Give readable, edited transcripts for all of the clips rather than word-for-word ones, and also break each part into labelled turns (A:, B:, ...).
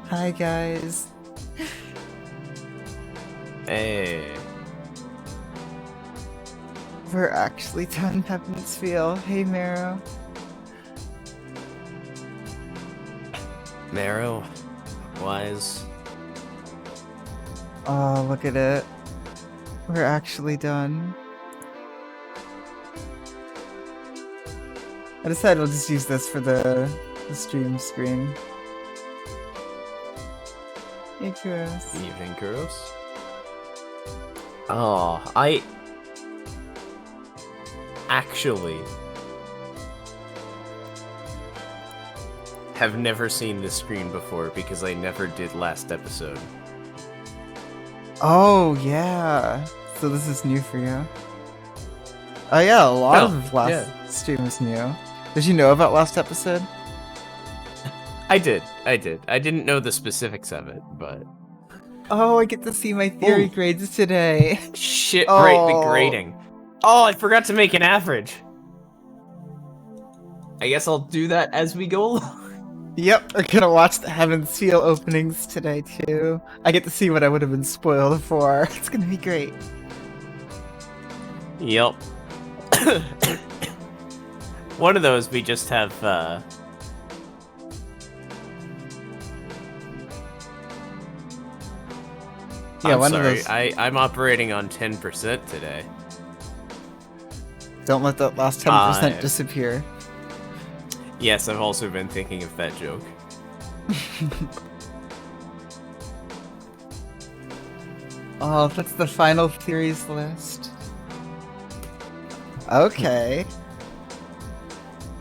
A: Hi guys.
B: Hey.
A: We're actually done Heaven's Feel. Hey Marrow.
B: Marrow. Wise.
A: Oh, look at it. We're actually done. I decided I'll just use this for the stream screen. Hey Kuros.
B: Evening, Kuros. Oh, I actually have never seen this screen before because I never did last episode.
A: Oh yeah. So this is new for you. Oh yeah, a lot of last stream is new. Did you know about last episode?
B: I did. I didn't know the specifics of it, but...
A: Oh, I get to see my theory grades today.
B: Shit, right, the grading. Oh, I forgot to make an average. I guess I'll do that as we go along.
A: Yep, we're gonna watch the Heaven's Feel openings today too. I get to see what I would have been spoiled for. It's gonna be great.
B: Yep. One of those we just have,
A: Yeah,
B: I'm
A: one
B: sorry,
A: of those.
B: I'm operating on 10% today.
A: Don't let that last 10% disappear.
B: Yes, I've also been thinking of that joke.
A: Oh, that's the final theories list. Okay.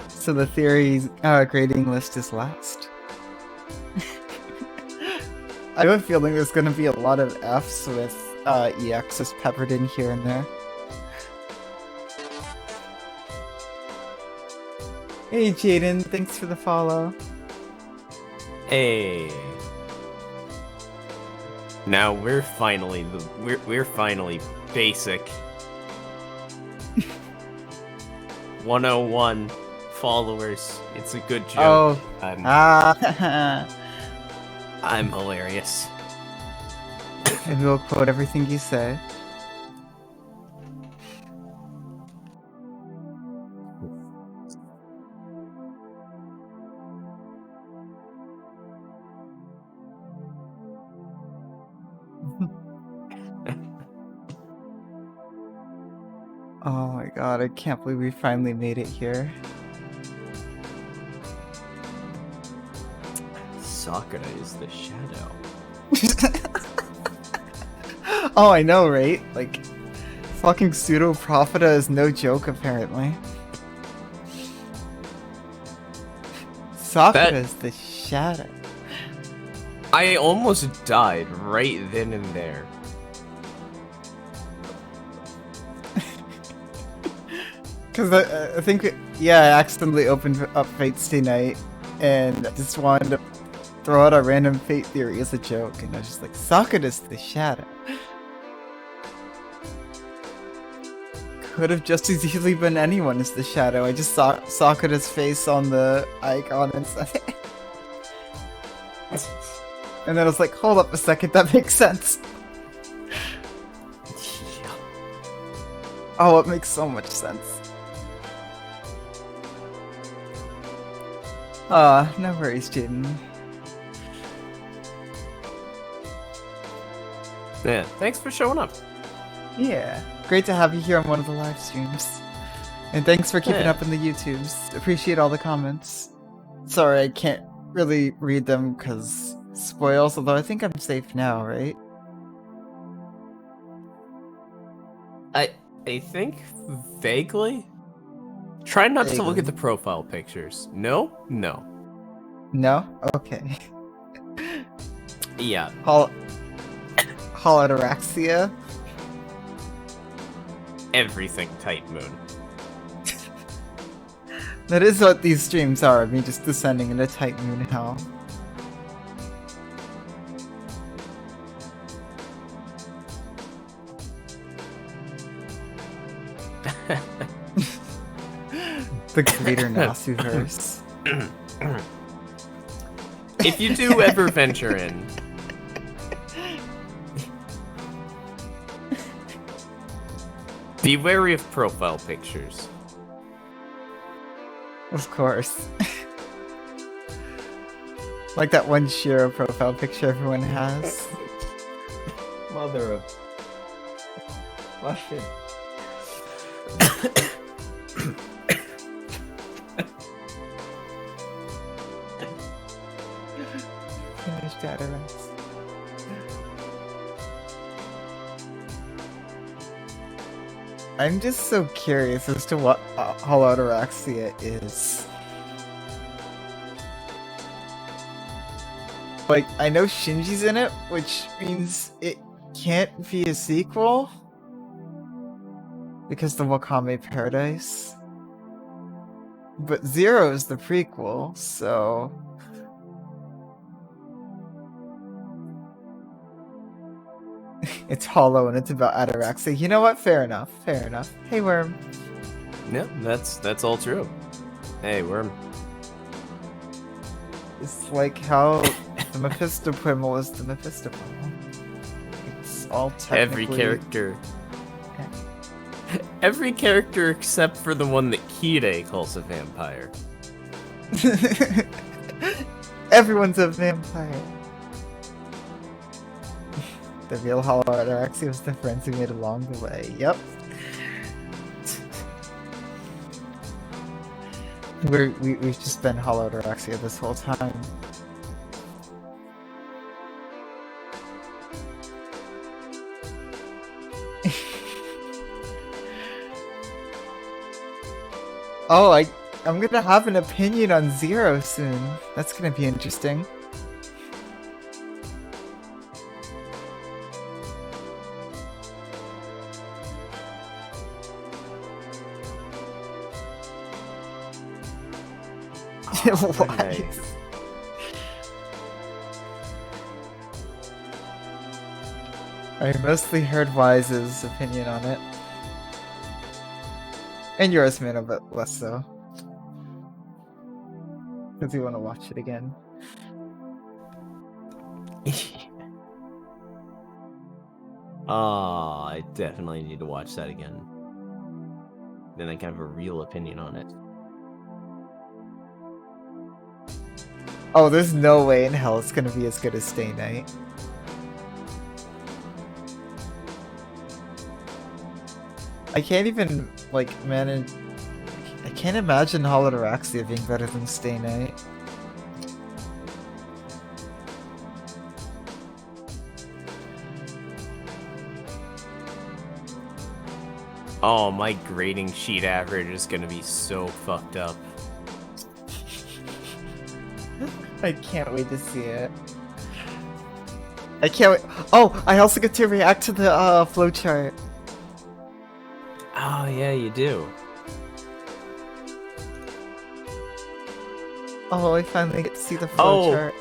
A: So the theories grading list is last. I have a feeling there's gonna be a lot of Fs with EXs peppered in here and there. Hey Jaden, thanks for the follow.
B: Hey. Now we're finally we're finally basic. 101 followers. It's a good joke.
A: Oh.
B: I'm hilarious.
A: And we'll quote everything you say. Oh my god, I can't believe we finally made it here.
B: Sakura is the shadow.
A: Oh, I know, right? Like, fucking pseudo-profita is no joke, apparently. Sakura is the shadow.
B: I almost died right then and there.
A: Because I think, I accidentally opened up Fate Stay Night, and I just wanted to throw out a random Fate theory as a joke, and I was just like, Sakura's the shadow. Could have just as easily been anyone as the shadow. I just saw Sakura's face on the icon and said and then I was like, hold up a second, that makes sense. Oh, it makes so much sense. No worries, Jaden.
B: Yeah, thanks for showing up.
A: Yeah, great to have you here on one of the live streams. And thanks for keeping up in the YouTubes. Appreciate all the comments. Sorry, I can't really read them because spoils, although I think I'm safe now, right?
B: I think vaguely. Try not to look at the profile pictures. No? No.
A: No? Okay.
B: Yeah.
A: Holodiraxia?
B: Everything Tight Moon.
A: That is what these streams are, me just descending into Tight Moon hell. The greater Nasuverse.
B: If you do ever venture in, be wary of profile pictures.
A: Of course. Like that one Shiro profile picture everyone has.
B: Mother of fucking.
A: Finished Adarax. I'm just so curious as to what Holodiraxia is. Like, I know Shinji's in it, which means it can't be a sequel. Because the Wakame Paradise. But Zero is the prequel, so... It's hollow and it's about Ataraxia. You know what? Fair enough. Fair enough. Hey, Worm.
B: Yeah, that's all true. Hey, Worm.
A: It's like how the Mephisto Primal is the Mephisto Primal. It's all technically...
B: Every character except for the one that Kide calls a vampire.
A: Everyone's a vampire. The real Holodiraxia was the friends we made along the way. Yep. We've just been Holodiraxia this whole time. Oh, I'm gonna have an opinion on Zero soon. That's gonna be interesting. What?
B: Nice.
A: I mostly heard Wise's opinion on it. And yours, man, a bit less so. Because you want to watch it again.
B: Oh, I definitely need to watch that again. Then I can have a real opinion on it.
A: Oh, there's no way in hell it's gonna be as good as Stay Night. I can't even, like, manage... I can't imagine Holodiraxia being better than Stay Night.
B: Oh, my grading sheet average is gonna be so fucked up.
A: I can't wait to see it. I can't wait. Oh, I also get to react to the flowchart.
B: Oh, yeah, you do.
A: Oh, I finally get to see the flowchart.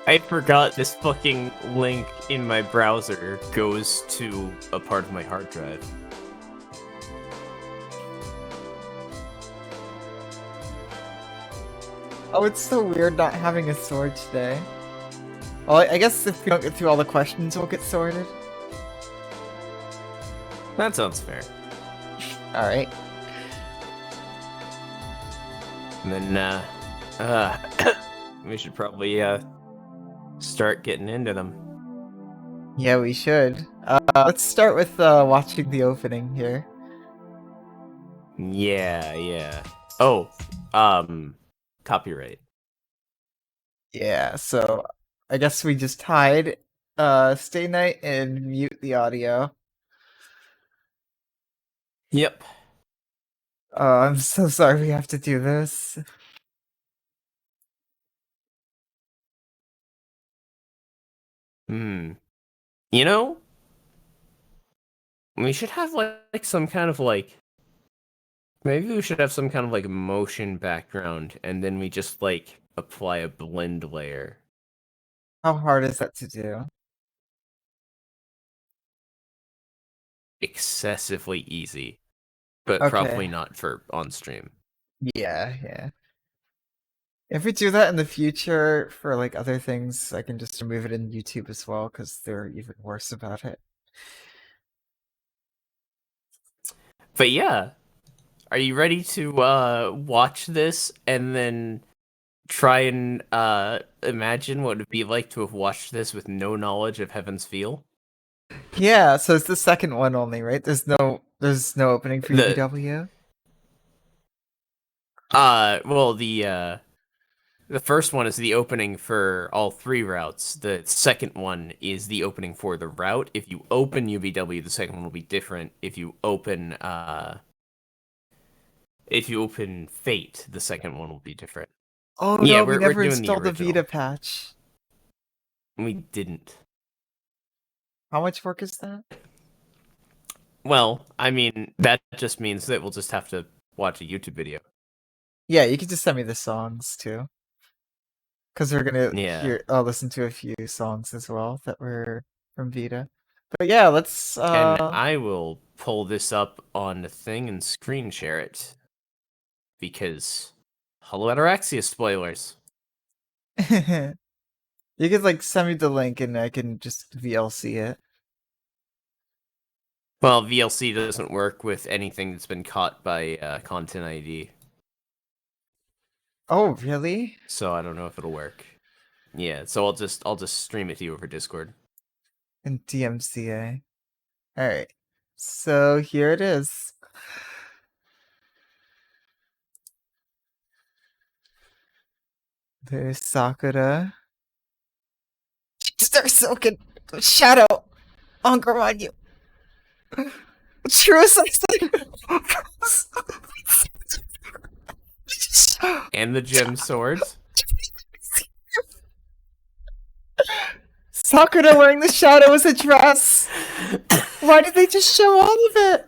B: I forgot this fucking link in my browser goes to a part of my hard drive.
A: Oh, it's so weird not having a sword today. Well, I guess if we don't get through all the questions, we'll get sorted.
B: That sounds fair.
A: Alright.
B: And then, we should probably, start getting into them.
A: Yeah, we should. Let's start with watching the opening here.
B: Yeah. Oh, copyright.
A: Yeah, so I guess we just hide Stay Night and mute the audio.
B: Yep.
A: I'm so sorry we have to do this.
B: You know, we should have like some kind of like maybe we should have some kind of like motion background and then we just like apply a blend layer.
A: How hard is that to do?
B: Excessively easy, but
A: Okay.
B: probably not for on stream.
A: Yeah. If we do that in the future for like other things, I can just remove it in YouTube as well because they're even worse about it.
B: But yeah, are you ready to watch this and then try and imagine what it'd be like to have watched this with no knowledge of Heaven's Feel?
A: Yeah, so it's the second one only, right? There's no opening for
B: The
A: UVW.
B: well the first one is the opening for all three routes. The second one is the opening for the route. If you open UVW, the second one will be different. If you open Fate, the second one will be different.
A: Oh
B: Yeah,
A: no, we
B: we're
A: never
B: doing the
A: installed the
B: original.
A: Vita patch.
B: We didn't.
A: How much work is that?
B: Well, I mean, that just means that we'll just have to watch a YouTube video.
A: Yeah, you could just send me the songs too. Because we're gonna
B: Yeah.
A: listen to a few songs as well that were from Vita. But yeah, let's
B: And I will pull this up on the thing and screen share it. Because Hollow Ataraxia spoilers.
A: you could like send me the link and I can just VLC it.
B: Well, VLC doesn't work with anything that's been caught by Content ID.
A: Oh, really?
B: So I don't know if it'll work. Yeah, so I'll just stream it to you over Discord.
A: In DMCA. Alright. So here it is. There's Sakura. Start soaking shadow on you. True assassin.
B: And the gem swords.
A: Sakura wearing the shadow as a dress. Why did they just show all of it?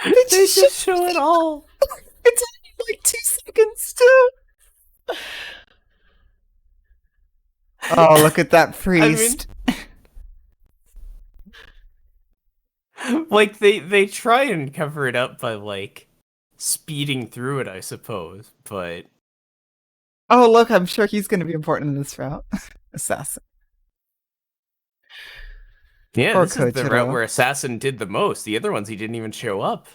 B: They just show it all.
A: It's only like 2 seconds too. Oh, look at that priest.
B: Like they try and cover it up by like speeding through it, I suppose, but
A: Oh, look, I'm sure he's going to be important in this route. Assassin.
B: yeah,
A: Or
B: this is the route
A: Kojiro.
B: where Assassin did the most. The other ones he didn't even show up.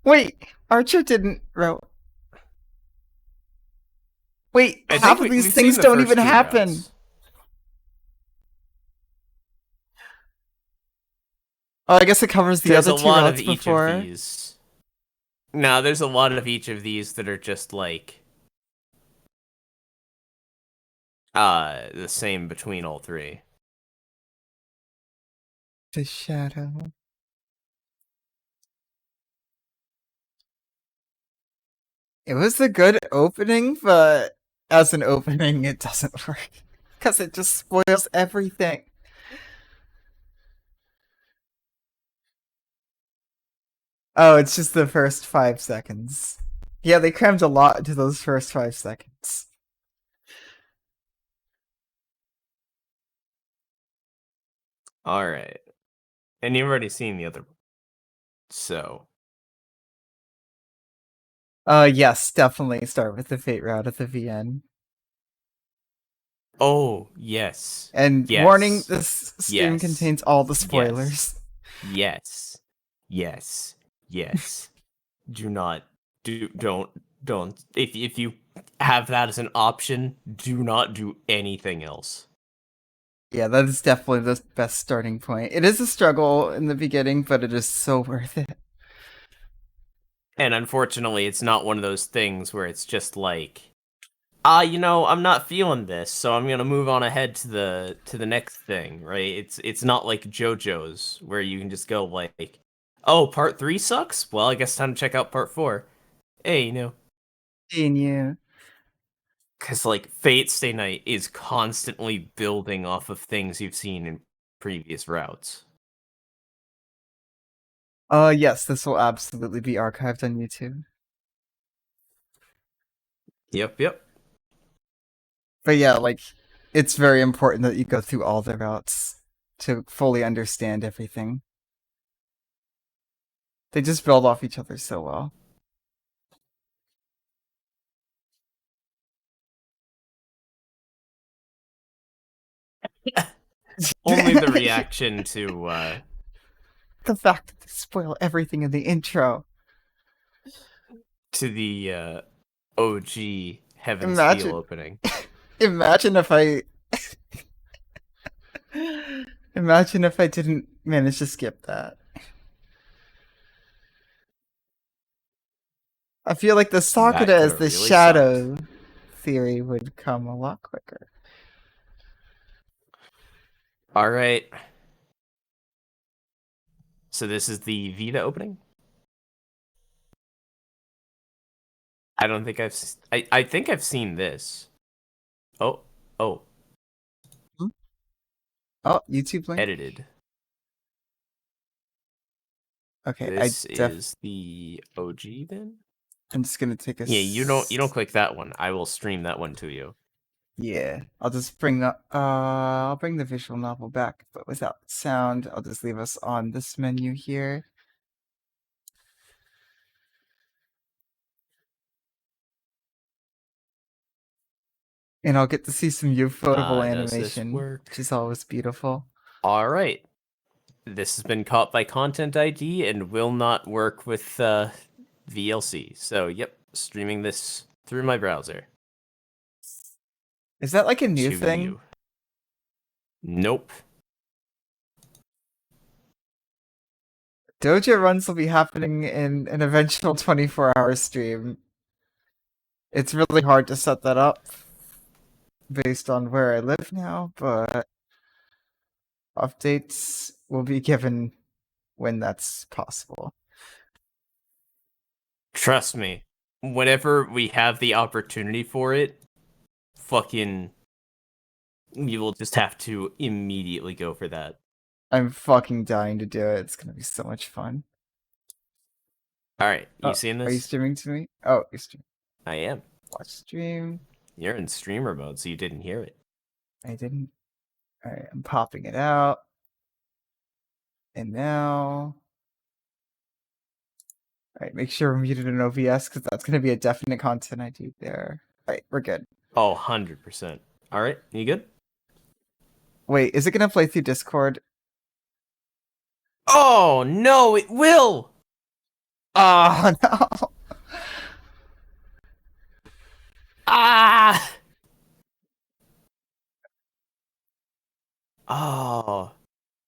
A: Wait, Archer didn't route. Wait, half of these things don't even happen.
B: Routes.
A: Oh, I guess it covers the
B: There's
A: other
B: a
A: 2
B: lot
A: routes
B: of each
A: before.
B: of these. No, there's a lot of each of these that are just like the same between all three.
A: The shadow. It was a good opening, but as an opening, it doesn't work. Because it just spoils everything. Oh, it's just the first 5 seconds. Yeah, they crammed a lot into those first 5 seconds.
B: All right. And you've already seen the other one. So.
A: Yes, definitely start with the Fate route at the VN.
B: Oh, yes.
A: And
B: yes.
A: warning, this stream
B: yes.
A: contains all the spoilers.
B: Yes. Yes. Yes. Don't. If you have that as an option, do not do anything else.
A: Yeah, that is definitely the best starting point. It is a struggle in the beginning, but it is so worth it.
B: And unfortunately, it's not one of those things where it's just like, I'm not feeling this, so I'm gonna move on ahead to the next thing, right? It's not like JoJo's where you can just go like, oh, part 3 sucks? Well, I guess time to check out part 4. Hey,
A: Yeah.
B: Because like Fate Stay Night is constantly building off of things you've seen in previous routes.
A: Yes, this will absolutely be archived on YouTube.
B: Yep.
A: But yeah, like, it's very important that you go through all the routes to fully understand everything. They just build off each other so well.
B: Only the reaction to
A: The fact that they spoil everything in the intro.
B: the OG Heaven's Feel
A: Imagine,
B: opening.
A: imagine if I, imagine if I didn't manage to skip that. I feel like the Sakura
B: That could
A: as
B: have
A: the
B: really sucked.
A: shadow theory would come a lot quicker.
B: All right. So this is the Vita opening. I don't think I think I've seen this. Oh, oh,
A: Hmm? Oh, YouTube link.
B: edited.
A: Okay,
B: This is the OG then?
A: I'm just gonna take a.
B: Yeah, you don't click that one. I will stream that one to you.
A: Yeah, I'll just bring up. I'll bring the visual novel back, but without sound. I'll just leave us on this menu here. And I'll get to see some ufotable
B: Does this
A: animation,
B: work?
A: which is always beautiful.
B: All right. This has been caught by Content ID and will not work with VLC. So, yep, streaming this through my browser
A: Is that like a new
B: to
A: thing?
B: you. Nope.
A: Doja runs will be happening in an eventual 24-hour stream. It's really hard to set that up based on where I live now, but updates will be given when that's possible.
B: Trust me. Whenever we have the opportunity for it, fucking you will just have to immediately go for that.
A: I'm fucking dying to do it. It's gonna be so much fun.
B: All right, you
A: Oh,
B: seeing
A: are you
B: this?
A: streaming to me? Oh, you're streaming.
B: I am.
A: Watch stream.
B: You're in streamer mode, so you didn't hear it.
A: I didn't. Alright, I'm popping it out. And now. Alright, make sure we're muted in OBS because that's gonna be a definite content ID there. Alright, we're good.
B: Oh, 100%. All right, you good?
A: Wait, is it gonna play through Discord?
B: Oh, no, it will!
A: Oh no!
B: Ah! Oh.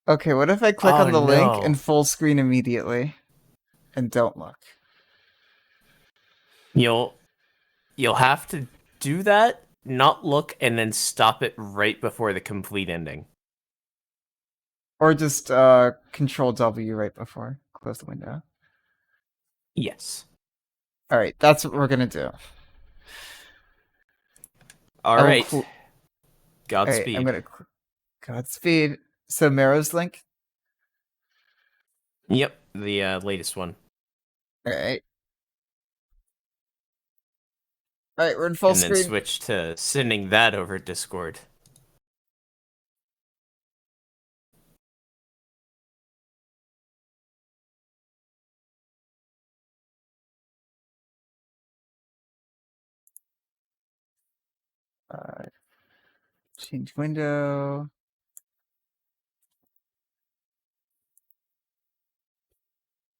A: Okay, what if I click
B: Oh,
A: on the link
B: no.
A: and full screen immediately? And don't look.
B: You'll have to do that, not look, and then stop it right before the complete ending.
A: Or just Control W right before. Close the window.
B: Yes.
A: Alright, that's what we're gonna do.
B: All
A: I will
B: right.
A: Alright, I'm
B: Godspeed.
A: gonna Godspeed. So Mero's link?
B: Yep, the latest one.
A: Alright. Alright, we're in full
B: And then
A: screen.
B: switch to sending that over Discord.
A: Change window.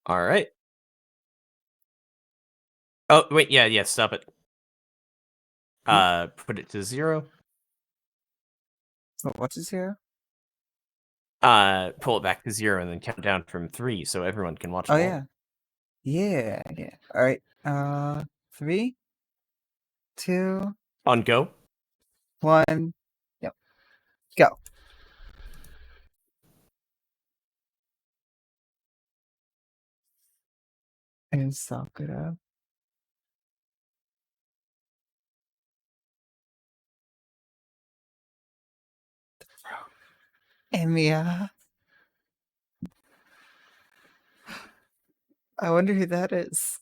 B: All right. Oh, wait, yeah, stop it. Put it to 0.
A: Oh, what's this here?
B: Pull it back to 0 and then count down from 3 so everyone can watch
A: Oh
B: along.
A: yeah. Alright. 3, 2,
B: On go.
A: 1. Yep. Go. And Sakura. Emiya. I wonder who that is.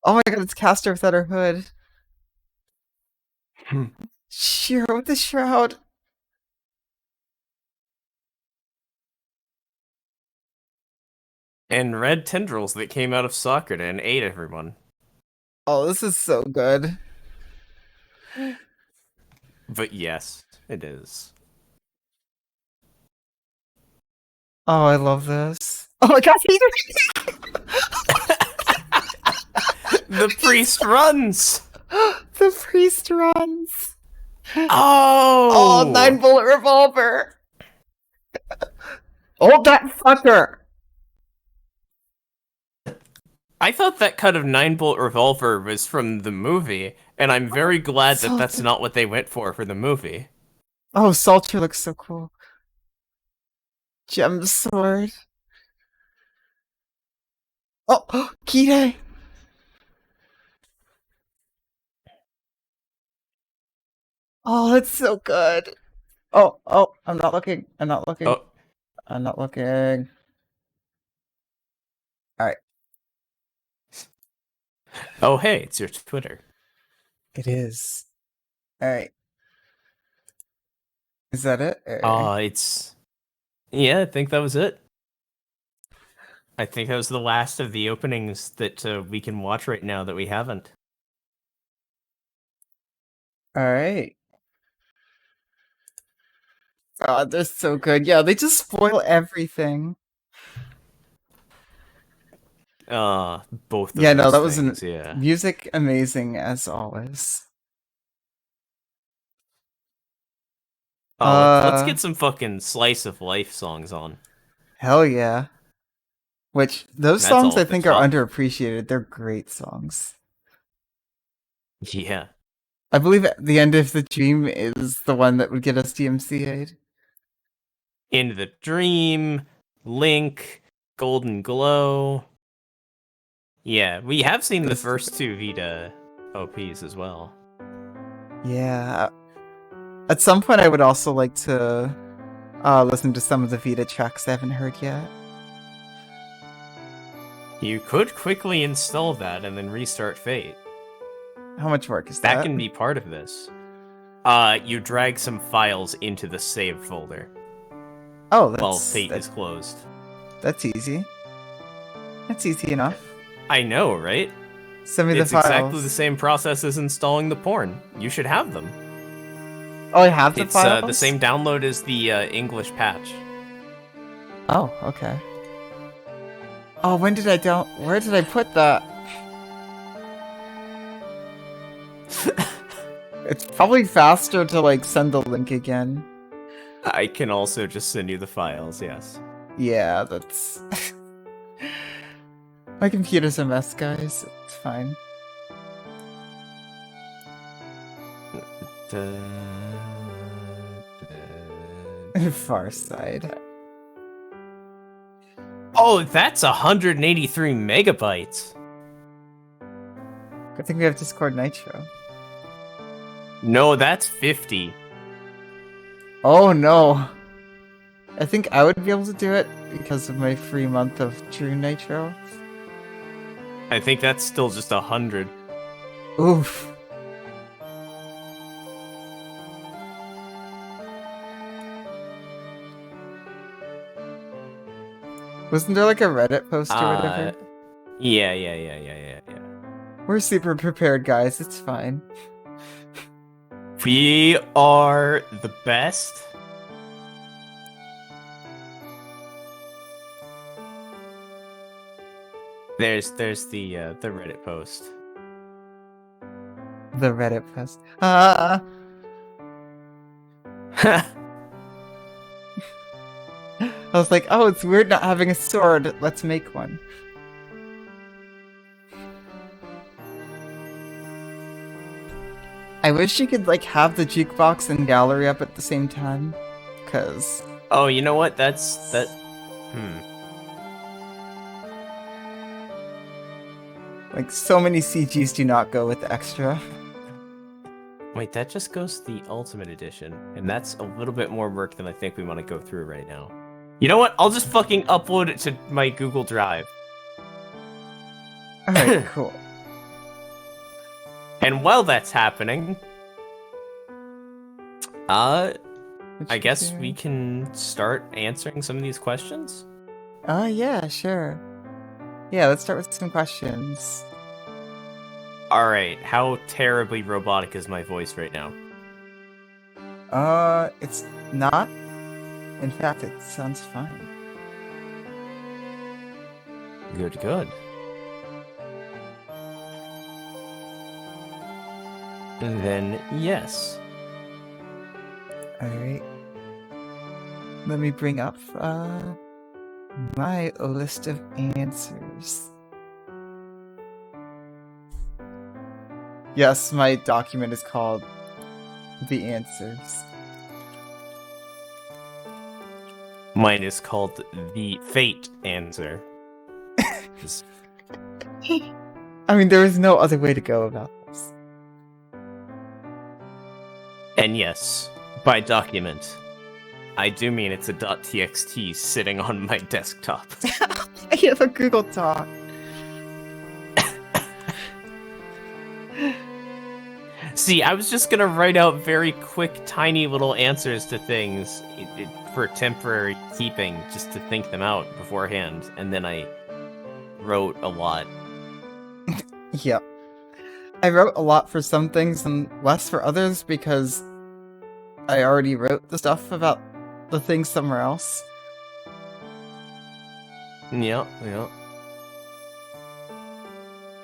A: Oh my god, it's Castor without her hood. Shiro with the shroud.
B: And red tendrils that came out of Sakura and ate everyone.
A: Oh, this is so good.
B: But yes, it is.
A: Oh, I love this. Oh my god, Peter!
B: The priest runs!
A: The priest runs. Oh,
B: Oh!
A: 9-bullet revolver. Oh, that fucker.
B: I thought that cut of 9-bullet revolver was from the movie, and I'm very glad that that's
A: Salter.
B: not what they went for the movie.
A: Oh, Salter looks so cool. Gem sword. Oh, Kide. Oh, that's so good. Oh, I'm not looking. I'm not looking.
B: Oh,
A: I'm not looking. Alright.
B: oh hey, it's your Twitter.
A: It is. Alright. Is that it?
B: It's... Yeah, I think that was it. I think that was the last of the openings that we can watch right now that we haven't.
A: Alright. God, they're so good. Yeah, they just spoil everything.
B: Both of
A: Yeah, no,
B: those
A: that was
B: things, yeah.
A: music amazing as always.
B: Let's get some fucking slice of life songs on.
A: Hell yeah. Which, those
B: That's
A: songs
B: all
A: I
B: at the
A: think are
B: top.
A: underappreciated. They're great songs.
B: Yeah.
A: I believe the end of the dream is the one that would get us DMCA'd.
B: Into the Dream, Link, Golden Glow. Yeah, we have seen the first two Vita OPs as well.
A: Yeah. At some point I would also like to listen to some of the Vita tracks I haven't heard yet.
B: You could quickly install that and then restart Fate.
A: How much work is that?
B: That can be part of this. You drag some files into the save folder.
A: Oh,
B: while Fate is closed.
A: That's easy. That's easy enough.
B: I know, right?
A: Send me the files.
B: It's exactly the same process as installing the porn. You should have them.
A: Oh, I have the files?
B: It's the same download as the English patch.
A: Oh, okay. Oh, when did I where did I put that? It's probably faster to like send the link again.
B: I can also just send you the files, yes.
A: Yeah, that's... My computer's a mess, guys. It's fine. Far side.
B: Oh, that's 183 megabytes.
A: Good thing we have Discord Nitro.
B: No, that's 50.
A: Oh no. I think I would be able to do it because of my free month of True Nitro.
B: I think that's still just 100.
A: Oof. Wasn't there like a Reddit post or whatever?
B: Yeah.
A: We're super prepared, guys. It's fine.
B: We are the best. There's the Reddit post.
A: The Reddit post. I was like, oh, it's weird not having a sword. Let's make one. I wish you could like have the jukebox and gallery up at the same time, cause.
B: Oh, you know what? Like
A: so many CGs do not go with extra.
B: Wait, that just goes to the Ultimate Edition, and that's a little bit more work than I think we want to go through right now. You know what? I'll just fucking upload it to my Google Drive.
A: Alright, cool.
B: And while that's happening, I guess we can start answering some of these questions?
A: Yeah, sure. Yeah, let's start with some questions.
B: Alright, how terribly robotic is my voice right now?
A: It's not. In fact, it sounds fine.
B: Good, good. Then, yes.
A: Alright. Let me bring up, my list of answers. Yes, my document is called The Answers.
B: Mine is called the Fate Answer.
A: I mean, there is no other way to go about this.
B: And yes, by document, I do mean it's a .txt sitting on my desktop.
A: I have a Google Doc.
B: See, I was just gonna write out very quick, tiny little answers to things for temporary keeping, just to think them out beforehand, and then I wrote a lot.
A: Yep. I wrote a lot for some things and less for others because I already wrote the stuff about the things somewhere else.
B: Yeah, yeah.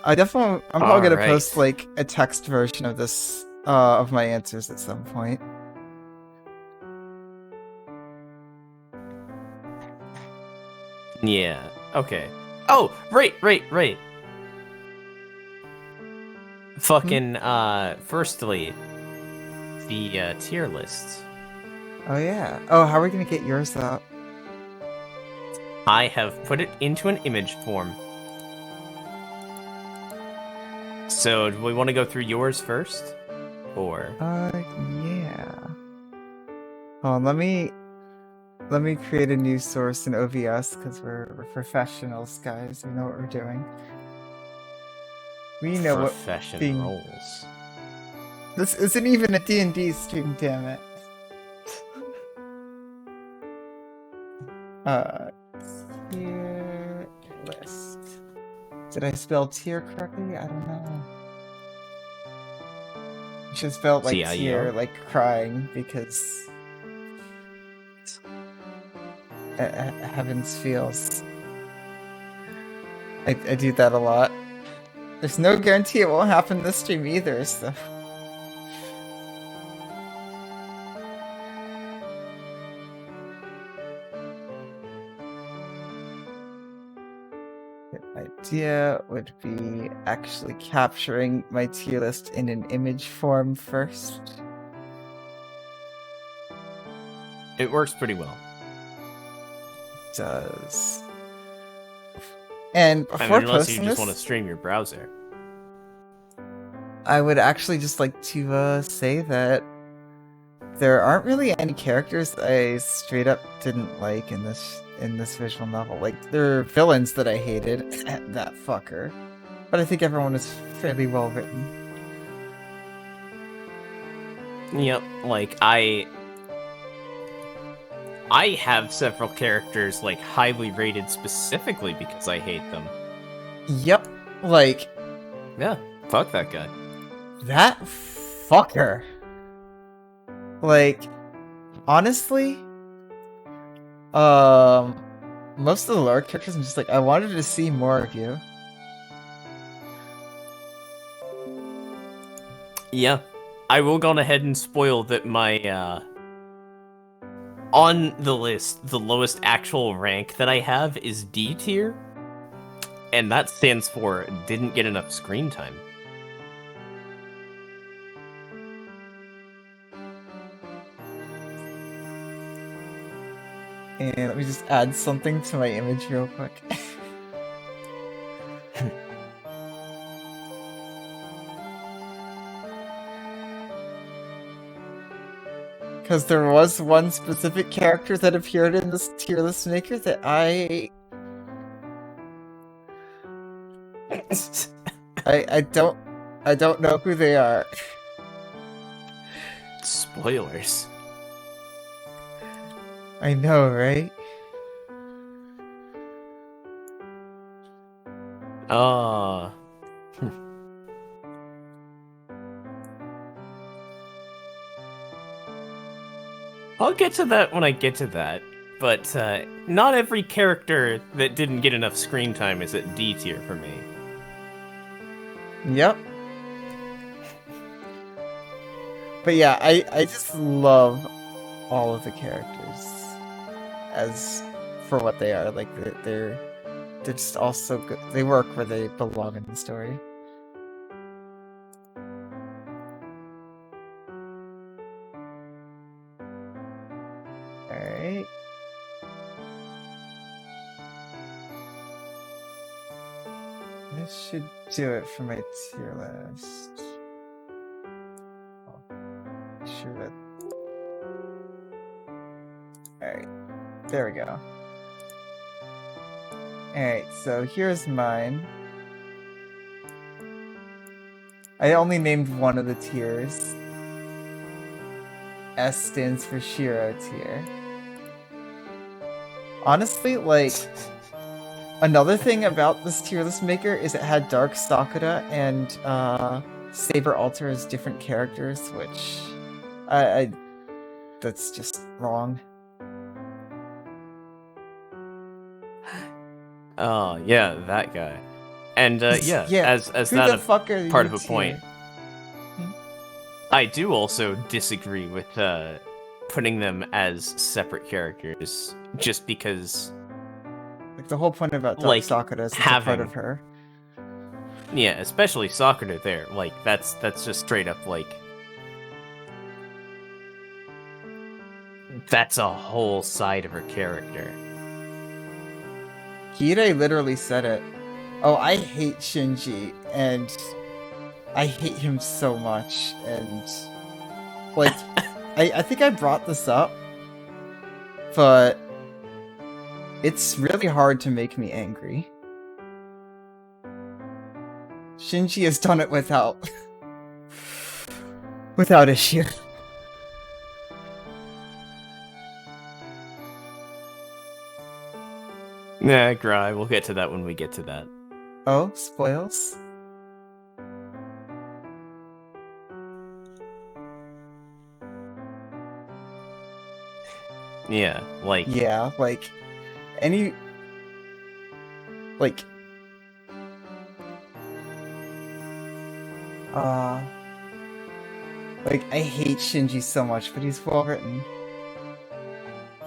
A: I'm probably gonna
B: Alright.
A: post like a text version of this, of my answers at some point.
B: Yeah, okay. Oh, right. Fucking, firstly, the, tier lists.
A: Oh yeah. Oh, how are we gonna get yours up?
B: I have put it into an image form. So, do we want to go through yours first? Or?
A: Yeah. Oh, let me create a new source in OVS because we're professionals, guys. We know what we're doing. We know what being...
B: Professionals.
A: This isn't even a D&D stream, damn it. Tier list. Did I spell tier correctly? I don't know. I should spell like tear, like crying, because heavens feels. I do that a lot. There's no guarantee it won't happen this stream either, so. Good idea would be actually capturing my tier list in an image form first.
B: It works pretty well.
A: It does. And before
B: unless you
A: posting
B: just
A: this,
B: want to stream your browser.
A: I would actually just like to say that there aren't really any characters I straight up didn't like in this visual novel. Like, there are villains that I hated, that fucker. But I think everyone is fairly well written.
B: Yep, like I have several characters like highly rated specifically because I hate them.
A: Yep, like,
B: yeah, fuck that guy.
A: That fucker. Like, honestly, most of the lore characters, I'm just like, I wanted to see more of you.
B: Yeah, I will go ahead and spoil that my, on the list, the lowest actual rank that I have is D tier, and that stands for didn't get enough screen time.
A: And let me just add something to my image real quick. Because there was one specific character that appeared in this tier list maker that I don't know who they are.
B: Spoilers.
A: I know, right?
B: I'll get to that when I get to that. But not every character that didn't get enough screen time is at D tier for me.
A: Yep. But yeah, I just love all of the characters as for what they are. Like they're just all so good. They work where they belong in the story. Alright. This should do it for my tier list. Oh, sure that. Alright, there we go. Alright, so here's mine. I only named one of the tiers. S stands for Shiro tier. Honestly, like, another thing about this tier list maker is it had Dark Sakura and Saber Alter as different characters, which I that's just wrong.
B: Oh yeah, that guy. And yeah, as
A: Who
B: that
A: the fuck are
B: part
A: you
B: of a point.
A: tier?
B: I do also disagree with putting them as separate characters, just because.
A: Like the whole point about Dark
B: Like,
A: Sakura is it's a part
B: having-
A: of her.
B: Yeah, especially Sakura there. Like that's just straight up like. That's a whole side of her character.
A: Kirei literally said it. Oh, I hate Shinji, and I hate him so much, and like, I think I brought this up, but it's really hard to make me angry. Shinji has done it without issue.
B: Nah, Gry, we'll get to that when we get to that.
A: Oh, spoils?
B: Yeah, like.
A: Yeah, like, any... Like... Like, I hate Shinji so much, but he's well written.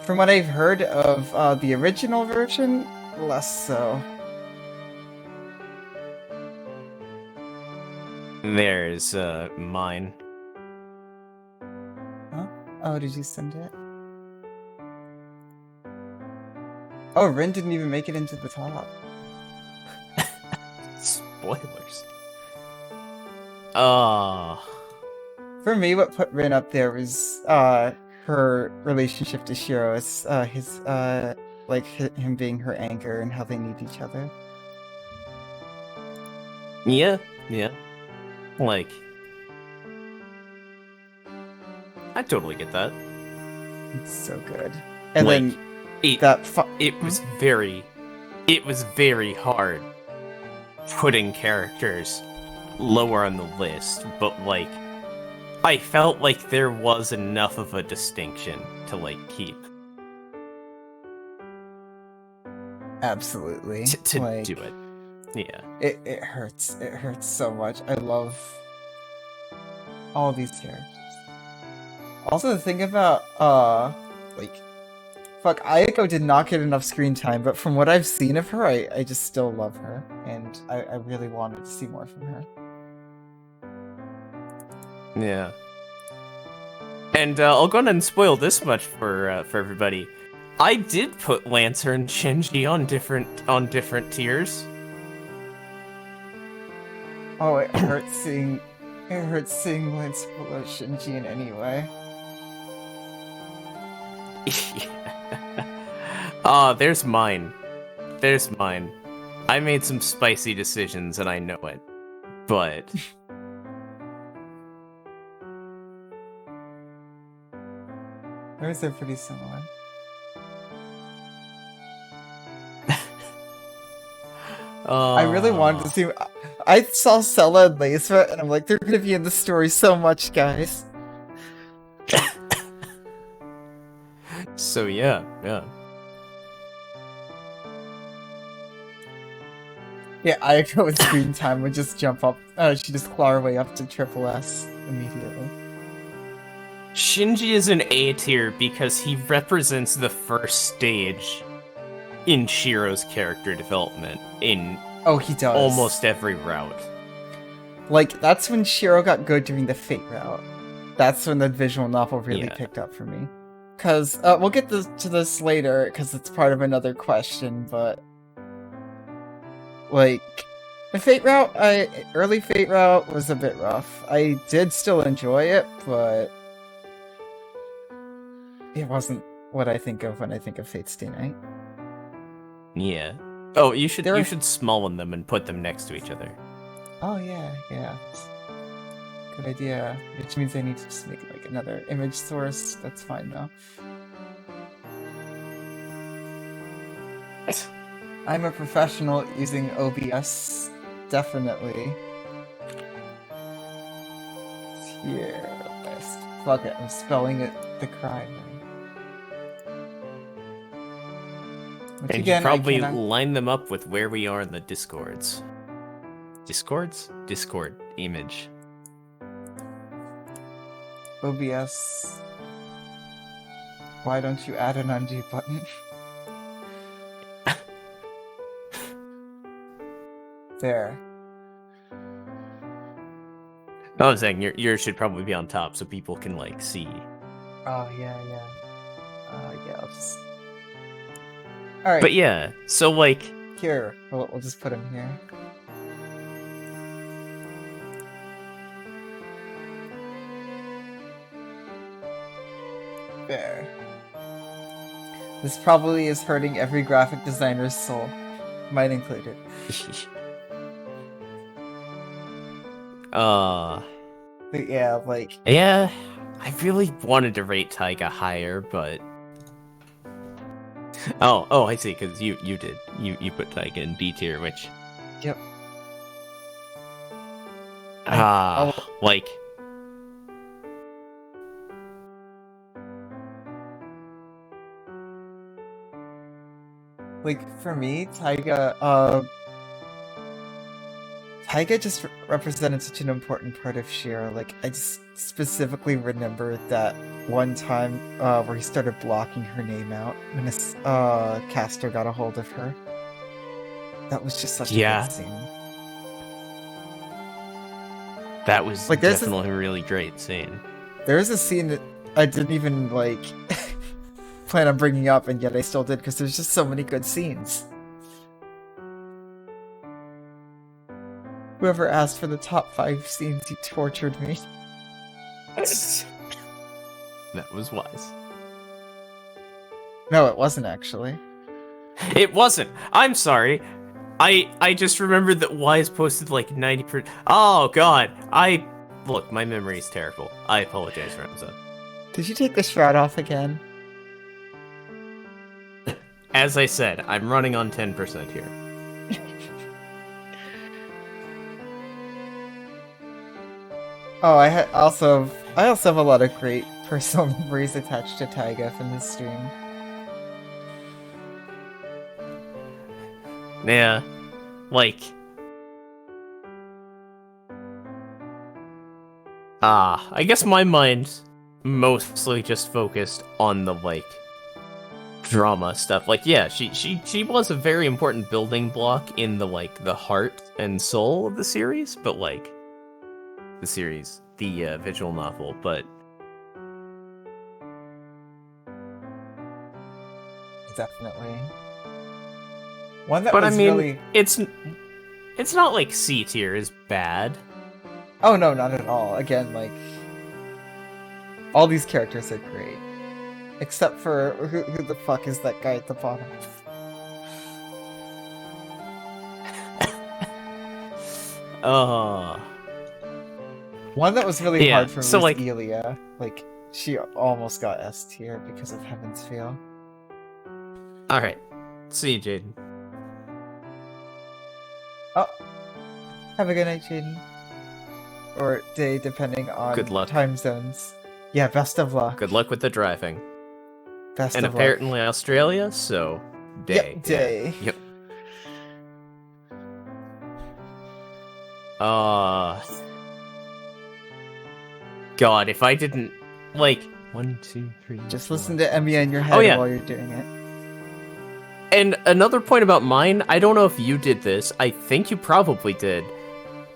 A: From what I've heard of the original version, less so.
B: There's mine.
A: Huh? Oh, did you send it? Oh, Rin didn't even make it into the top.
B: Spoilers. Oh.
A: For me, what put Rin up there was her relationship to Shiro. It's his like him being her anchor and how they need each other.
B: Yeah. Like, I totally get that.
A: It's so good. And
B: like,
A: then
B: it was very hard putting characters lower on the list, but like, I felt like there was enough of a distinction to like keep.
A: Absolutely.
B: To
A: like,
B: do it. Yeah.
A: It hurts. It hurts so much. I love all these characters. Also, the thing about, like, fuck, Ayako did not get enough screen time, but from what I've seen of her, I just still love her, and I really wanted to see more from her.
B: Yeah. And I'll go ahead and spoil this much for everybody. I did put Lancer and Shinji on different tiers.
A: Oh, it hurts seeing Lancer below Shinji in any way.
B: There's mine. I made some spicy decisions and I know it. But
A: Those are pretty similar. I really wanted to see. I saw Sella and Laser, and I'm like, they're gonna be in the story so much, guys.
B: So yeah.
A: Yeah, Ayako with screen time would just jump up. She'd just claw her way up to triple S immediately.
B: Shinji is an A tier because he represents the first stage in Shiro's character development in
A: He does.
B: almost every route.
A: Like, that's when Shiro got good during the Fate route. That's when the visual novel really picked up for me. Because, we'll get to this later, because it's part of another question, but... Like, the Fate route, early Fate route was a bit rough. I did still enjoy it, but... It wasn't what I think of when I think of Fate Stay Night.
B: Yeah. Oh, you should small them and put them next to each other.
A: Oh yeah. Good idea. Which means I need to just make like another image source. That's fine though. I'm a professional using OBS. Definitely. Here. Fuck it. I'm spelling it the crime. Which
B: And
A: again,
B: you probably line them up with where we are in the Discords. Discord image.
A: OBS. Why don't you add an undo button? There.
B: I was saying yours should probably be on top so people can like see.
A: Oh yeah. I'll just. All right.
B: But yeah, so like
A: here, we'll just put him here. There. This probably is hurting every graphic designer's soul, mine included. But yeah, like.
B: Yeah, I really wanted to rate Taiga higher, but. Oh, I see. Because you did. You put Taiga in B tier, which.
A: Yep.
B: Like.
A: Like for me, Taiga just represented such an important part of Shiro. Like I just specifically remember that one time where he started blocking her name out when his caster got a hold of her. That was just such a good scene.
B: That was like, definitely a really great scene.
A: There's a scene that I didn't even like plan on bringing up, and yet I still did because there's just so many good scenes. Whoever asked for the top 5 scenes, you tortured me.
B: That was wise.
A: No, it wasn't actually.
B: It wasn't. I'm sorry. I just remembered that Wise posted like 90%. Oh god. Look, my memory's terrible. I apologize, Ramza.
A: Did you take the shroud off again?
B: As I said, I'm running on 10% here.
A: Oh, I also have a lot of great personal memories attached to Taiga from this stream.
B: Yeah, like... I guess my mind mostly just focused on the, like, drama stuff. Like, yeah, she was a very important building block in the, like, the heart and soul of the series, but, like, the visual novel, but...
A: Definitely. One that
B: but
A: was
B: I mean,
A: really...
B: it's not like C tier is bad.
A: Oh no, not at all. Again, like, all these characters are great. Except for, who the fuck is that guy at the bottom? One that was really hard for me was like, Elia. Like, she almost got S tier because of Heaven's Feel.
B: Alright. See you, Jaden.
A: Oh. Have a good night, Jaden. Or day, depending on
B: good luck.
A: Time zones. Yeah, best of luck.
B: Good luck with the driving.
A: Best
B: and
A: of luck.
B: apparently Australia, so day.
A: Yep, day.
B: Yeah. Yep. God, if I didn't like 1, 2, 3.
A: Just
B: 4,
A: listen to Emiya in your head
B: Oh, yeah.
A: while you're doing it.
B: And another point about mine, I don't know if you did this. I think you probably did.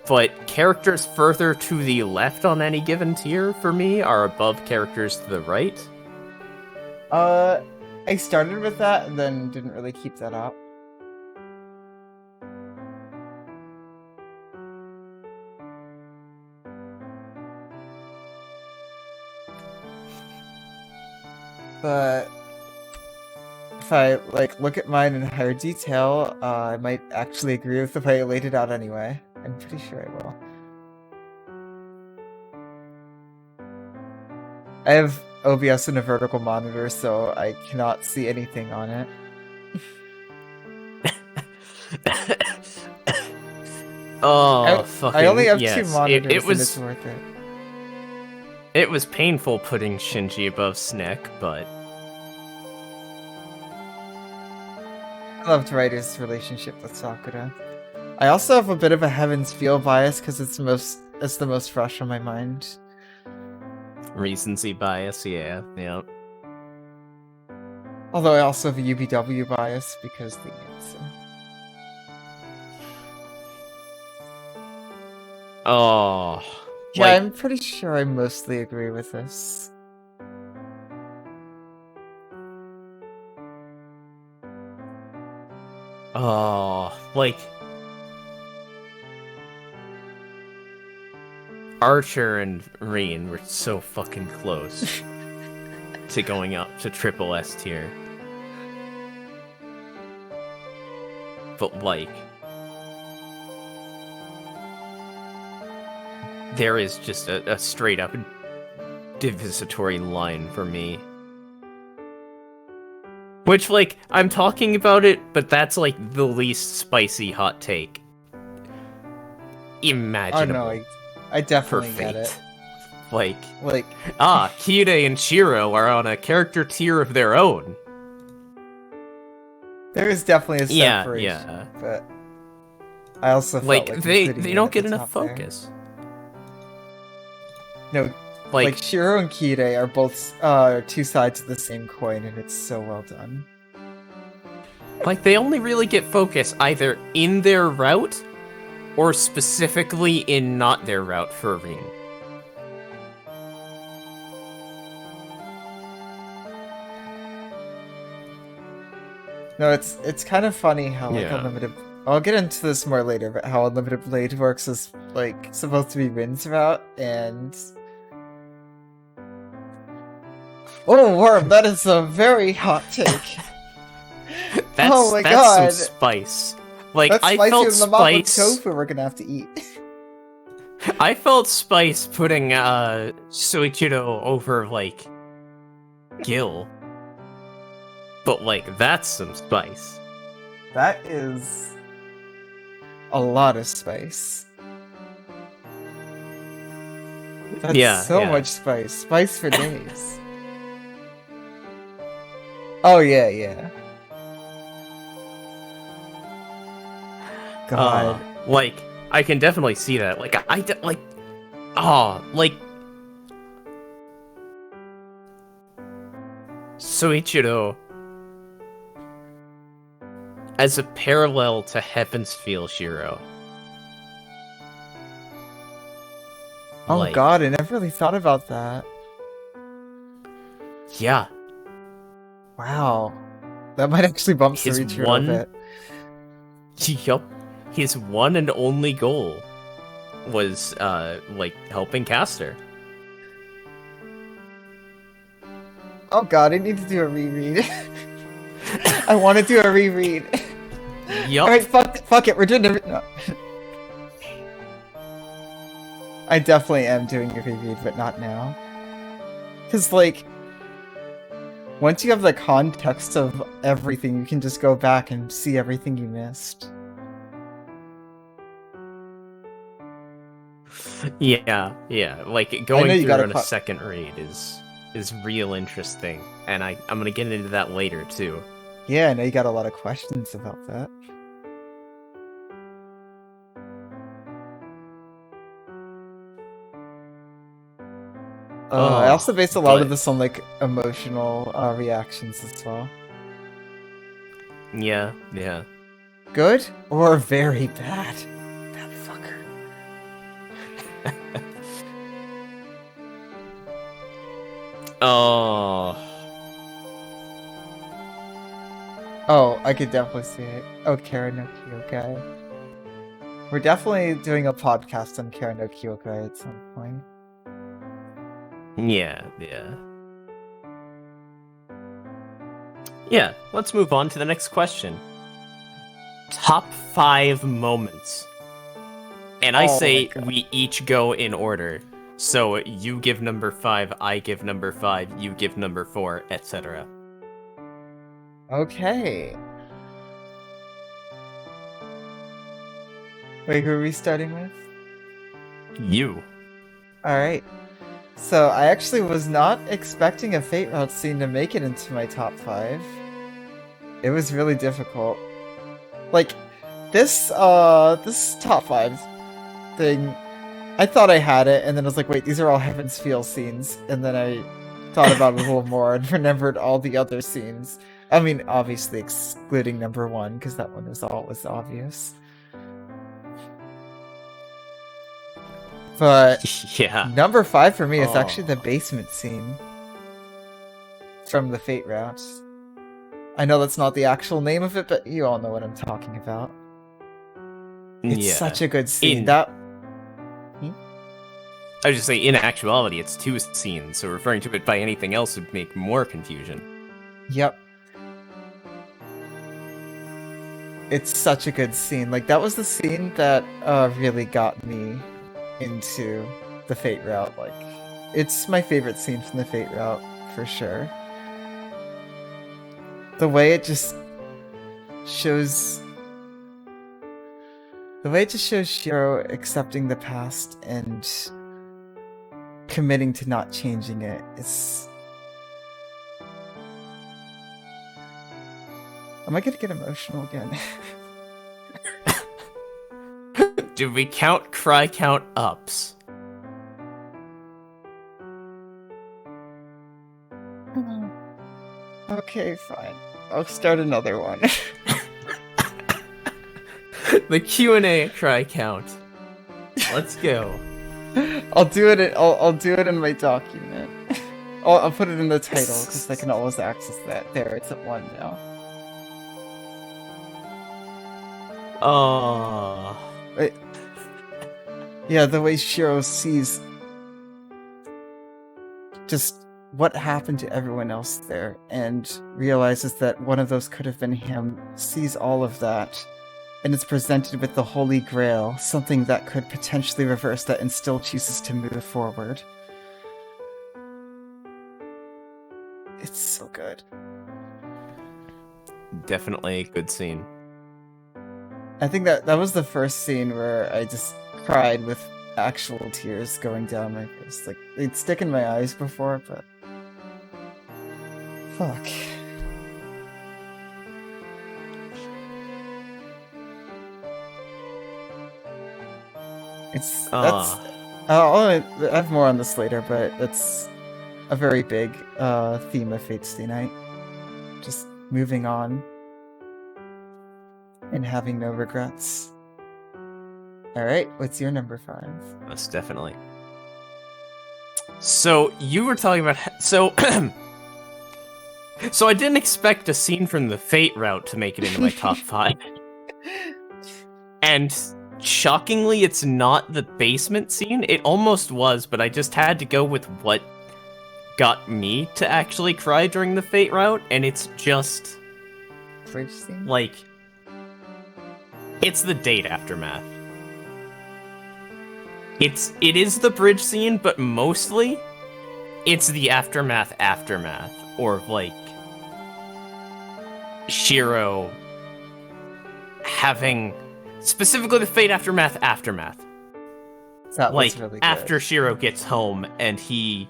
B: But characters further to the left on any given tier for me are above characters to the right.
A: I started with that and then didn't really keep that up. But if I look at mine in higher detail, I might actually agree with the way I laid it out anyway. I'm pretty sure I will. I have OBS in a vertical monitor, so I cannot see anything on it.
B: Fucking
A: I only have
B: yes.
A: 2 monitors,
B: It was,
A: and it's worth it.
B: It was painful putting Shinji above Snick, but
A: I loved Ryder's relationship with Sakura. I also have a bit of a Heaven's Feel bias because it's the most fresh on my mind.
B: recency bias, yeah.
A: Although I also have a UBW bias because the answer.
B: Oh.
A: Yeah, I'm pretty sure I mostly agree with this.
B: Oh, Archer and Reen were so fucking close to going up to triple S tier. But there is just a straight up divisatory line for me. Which, I'm talking about it, but that's, the least spicy hot take imaginable.
A: Oh, no, I definitely get it.
B: Kide and Shiro are on a character tier of their own.
A: There is definitely a separation.
B: Yeah.
A: But I also felt
B: they don't get enough focus.
A: No, Shiro and Kide are both 2 sides of the same coin, and it's so well done.
B: They only really get focus either in their route or specifically in not their route for Reen.
A: No, it's kind of funny how Unlimited. I'll get into this more later, but how Unlimited Blade works is supposed to be Rin's route, and oh, Worm, that is a very hot take. Oh my god,
B: some spice.
A: That's
B: I
A: spicier
B: felt
A: than the mop
B: spice.
A: tofu we're gonna have to eat.
B: I felt spice putting Soichiro over Gil. But that's some spice.
A: That is a lot of spice. That's so much spice. Spice for days. Oh yeah. God.
B: I can definitely see that. Soichiro as a parallel to Heaven's Feel Shiro.
A: Oh god, I never really thought about that.
B: Yeah.
A: Wow. That might actually bump Soichiro a bit.
B: Yup. His one and only goal was, helping Caster.
A: Oh god, I need to do a reread. I want to do a reread.
B: Yup.
A: Alright, fuck it, we're doing it. No. I definitely am doing a reread, but not now. Because, once you have the context of everything, you can just go back and see everything you missed.
B: Yeah. Going through on a second read is... is real interesting, and I'm gonna get into that later too.
A: Yeah, I know you got a lot of questions about that. I also based a lot of this on like emotional reactions as well.
B: Yeah.
A: Good or very bad? That fucker.
B: Oh,
A: I could definitely see it. Oh, Kara no Kyokai. We're definitely doing a podcast on Kara no Kyokai at some point.
B: yeah. Yeah, let's move on to the next question. Top 5 moments. And I say we each go in order. So you give number 5, I give number 5, you give number 4, etc.
A: Okay. Wait, who are we starting with?
B: You.
A: Alright. So I actually was not expecting a Fate Route scene to make it into my top 5. It was really difficult. Like, this top 5 thing, I thought I had it, and then I was like, wait, these are all Heaven's Feel scenes. And then I thought about it a little more and remembered all the other scenes. I mean, obviously excluding number 1, because that one was obvious. But
B: yeah,
A: number 5 for me is actually the basement scene from the Fate Route. I know that's not the actual name of it, but you all know what I'm talking about. It's such a good scene.
B: I was just saying, in actuality, it's 2 scenes, so referring to it by anything else would make more confusion.
A: Yep. It's such a good scene. Like, that was the scene that really got me into the Fate Route. Like, it's my favorite scene from the Fate Route, for sure. The way it just shows... The way it just shows Shiro accepting the past and committing to not changing it is... Am I gonna get emotional again?
B: Do we count cry count ups?
A: Okay, fine. I'll start another one.
B: The Q&A cry count. Let's go.
A: I'll do it. I'll do it in my document. I'll put it in the title because I can always access that. There, it's at 1 now.
B: Oh.
A: Yeah, the way Shiro sees just what happened to everyone else there and realizes that one of those could have been him, sees all of that, and is presented with the Holy Grail, something that could potentially reverse that and still chooses to move forward. It's so good.
B: Definitely a good scene.
A: I think that was the first scene where I just cried with actual tears going down my face. Like, they'd stick in my eyes before, but... Fuck. I have more on this later, but that's a very big theme of Fate Stay Night. Just moving on and having no regrets. Alright, what's your number 5?
B: Most definitely. So, you were talking about... So I didn't expect a scene from the Fate Route to make it into my top 5. And shockingly, it's not the basement scene. It almost was, but I just had to go with what got me to actually cry during the Fate Route, and it's just...
A: Bridge scene?
B: Like... It's the date aftermath. It is the bridge scene, but mostly it's the aftermath, or like Shiro having specifically the Fate aftermath.
A: That
B: like
A: was really good.
B: after Shiro gets home and he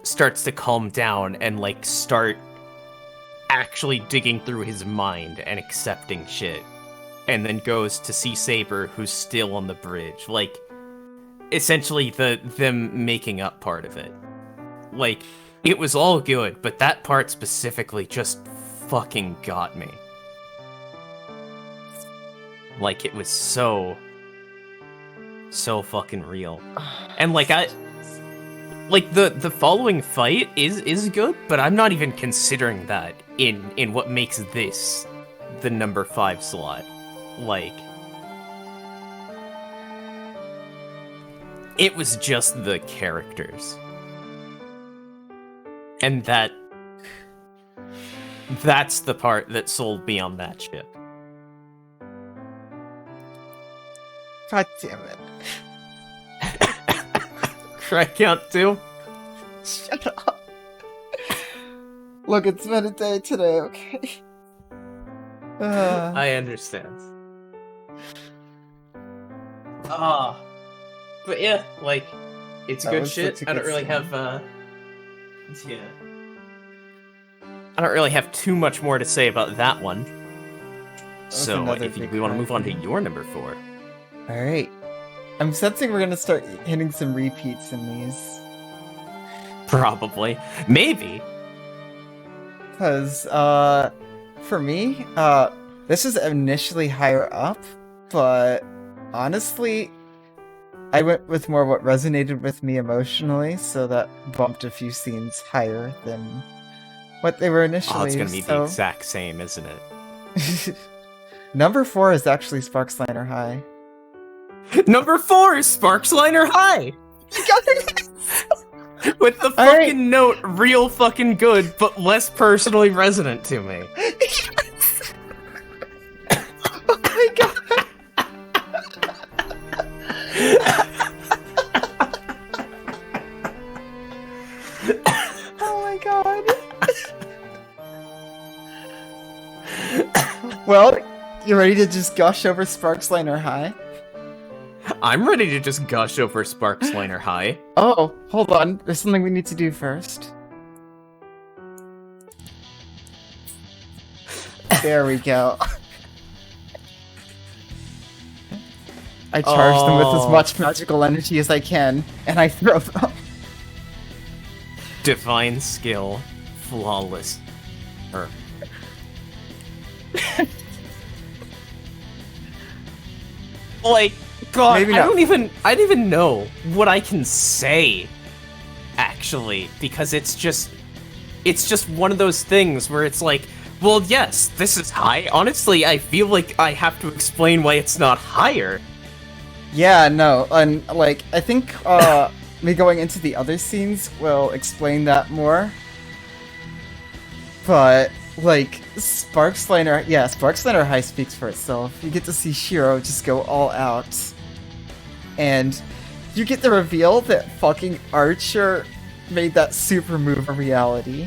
B: starts to calm down and like start actually digging through his mind and accepting shit, and then goes to see Saber, who's still on the bridge. Like, essentially them making up part of it. Like, it was all good, but that part specifically just fucking got me. Like, it was so fucking real. And like, the following fight is good, but I'm not even considering that in what makes this the number 5 slot. Like, it was just the characters. And that's the part that sold me on that ship.
A: God damn it.
B: Cry count 2?
A: Shut up. Look, it's been a day today, okay?
B: I understand. But yeah, like, it's good shit. I don't really have, yeah. I don't really have too much more to say about that one. So, if we want to move on to your number 4.
A: Alright. I'm sensing we're gonna start hitting some repeats in these.
B: Probably. Maybe.
A: Because, for me, this is initially higher up, but honestly, I went with more what resonated with me emotionally, so that bumped a few scenes higher than what they were initially.
B: Oh, it's gonna be the exact same, isn't it?
A: Number 4 is actually Sparksliner High.
B: Number 4 is Sparksliner High! With the fucking note, real fucking good, but less personally resonant to me.
A: Oh my god! Oh my god! Well, you ready to just gush over Sparksliner High?
B: I'm ready to just gush over Sparksliner High.
A: Oh, hold on. There's something we need to do first. There we go. I charge them with as much magical energy as I can, and I throw them.
B: Divine skill. Flawless. Like, God, I don't even know what I can say, actually, because it's just one of those things where it's like, well, yes, this is high. Honestly, I feel like I have to explain why it's not higher.
A: Yeah, no, and like, I think me going into the other scenes will explain that more. But, like, Sparksliner High speaks for itself. You get to see Shiro just go all out. And you get the reveal that fucking Archer made that super move a reality.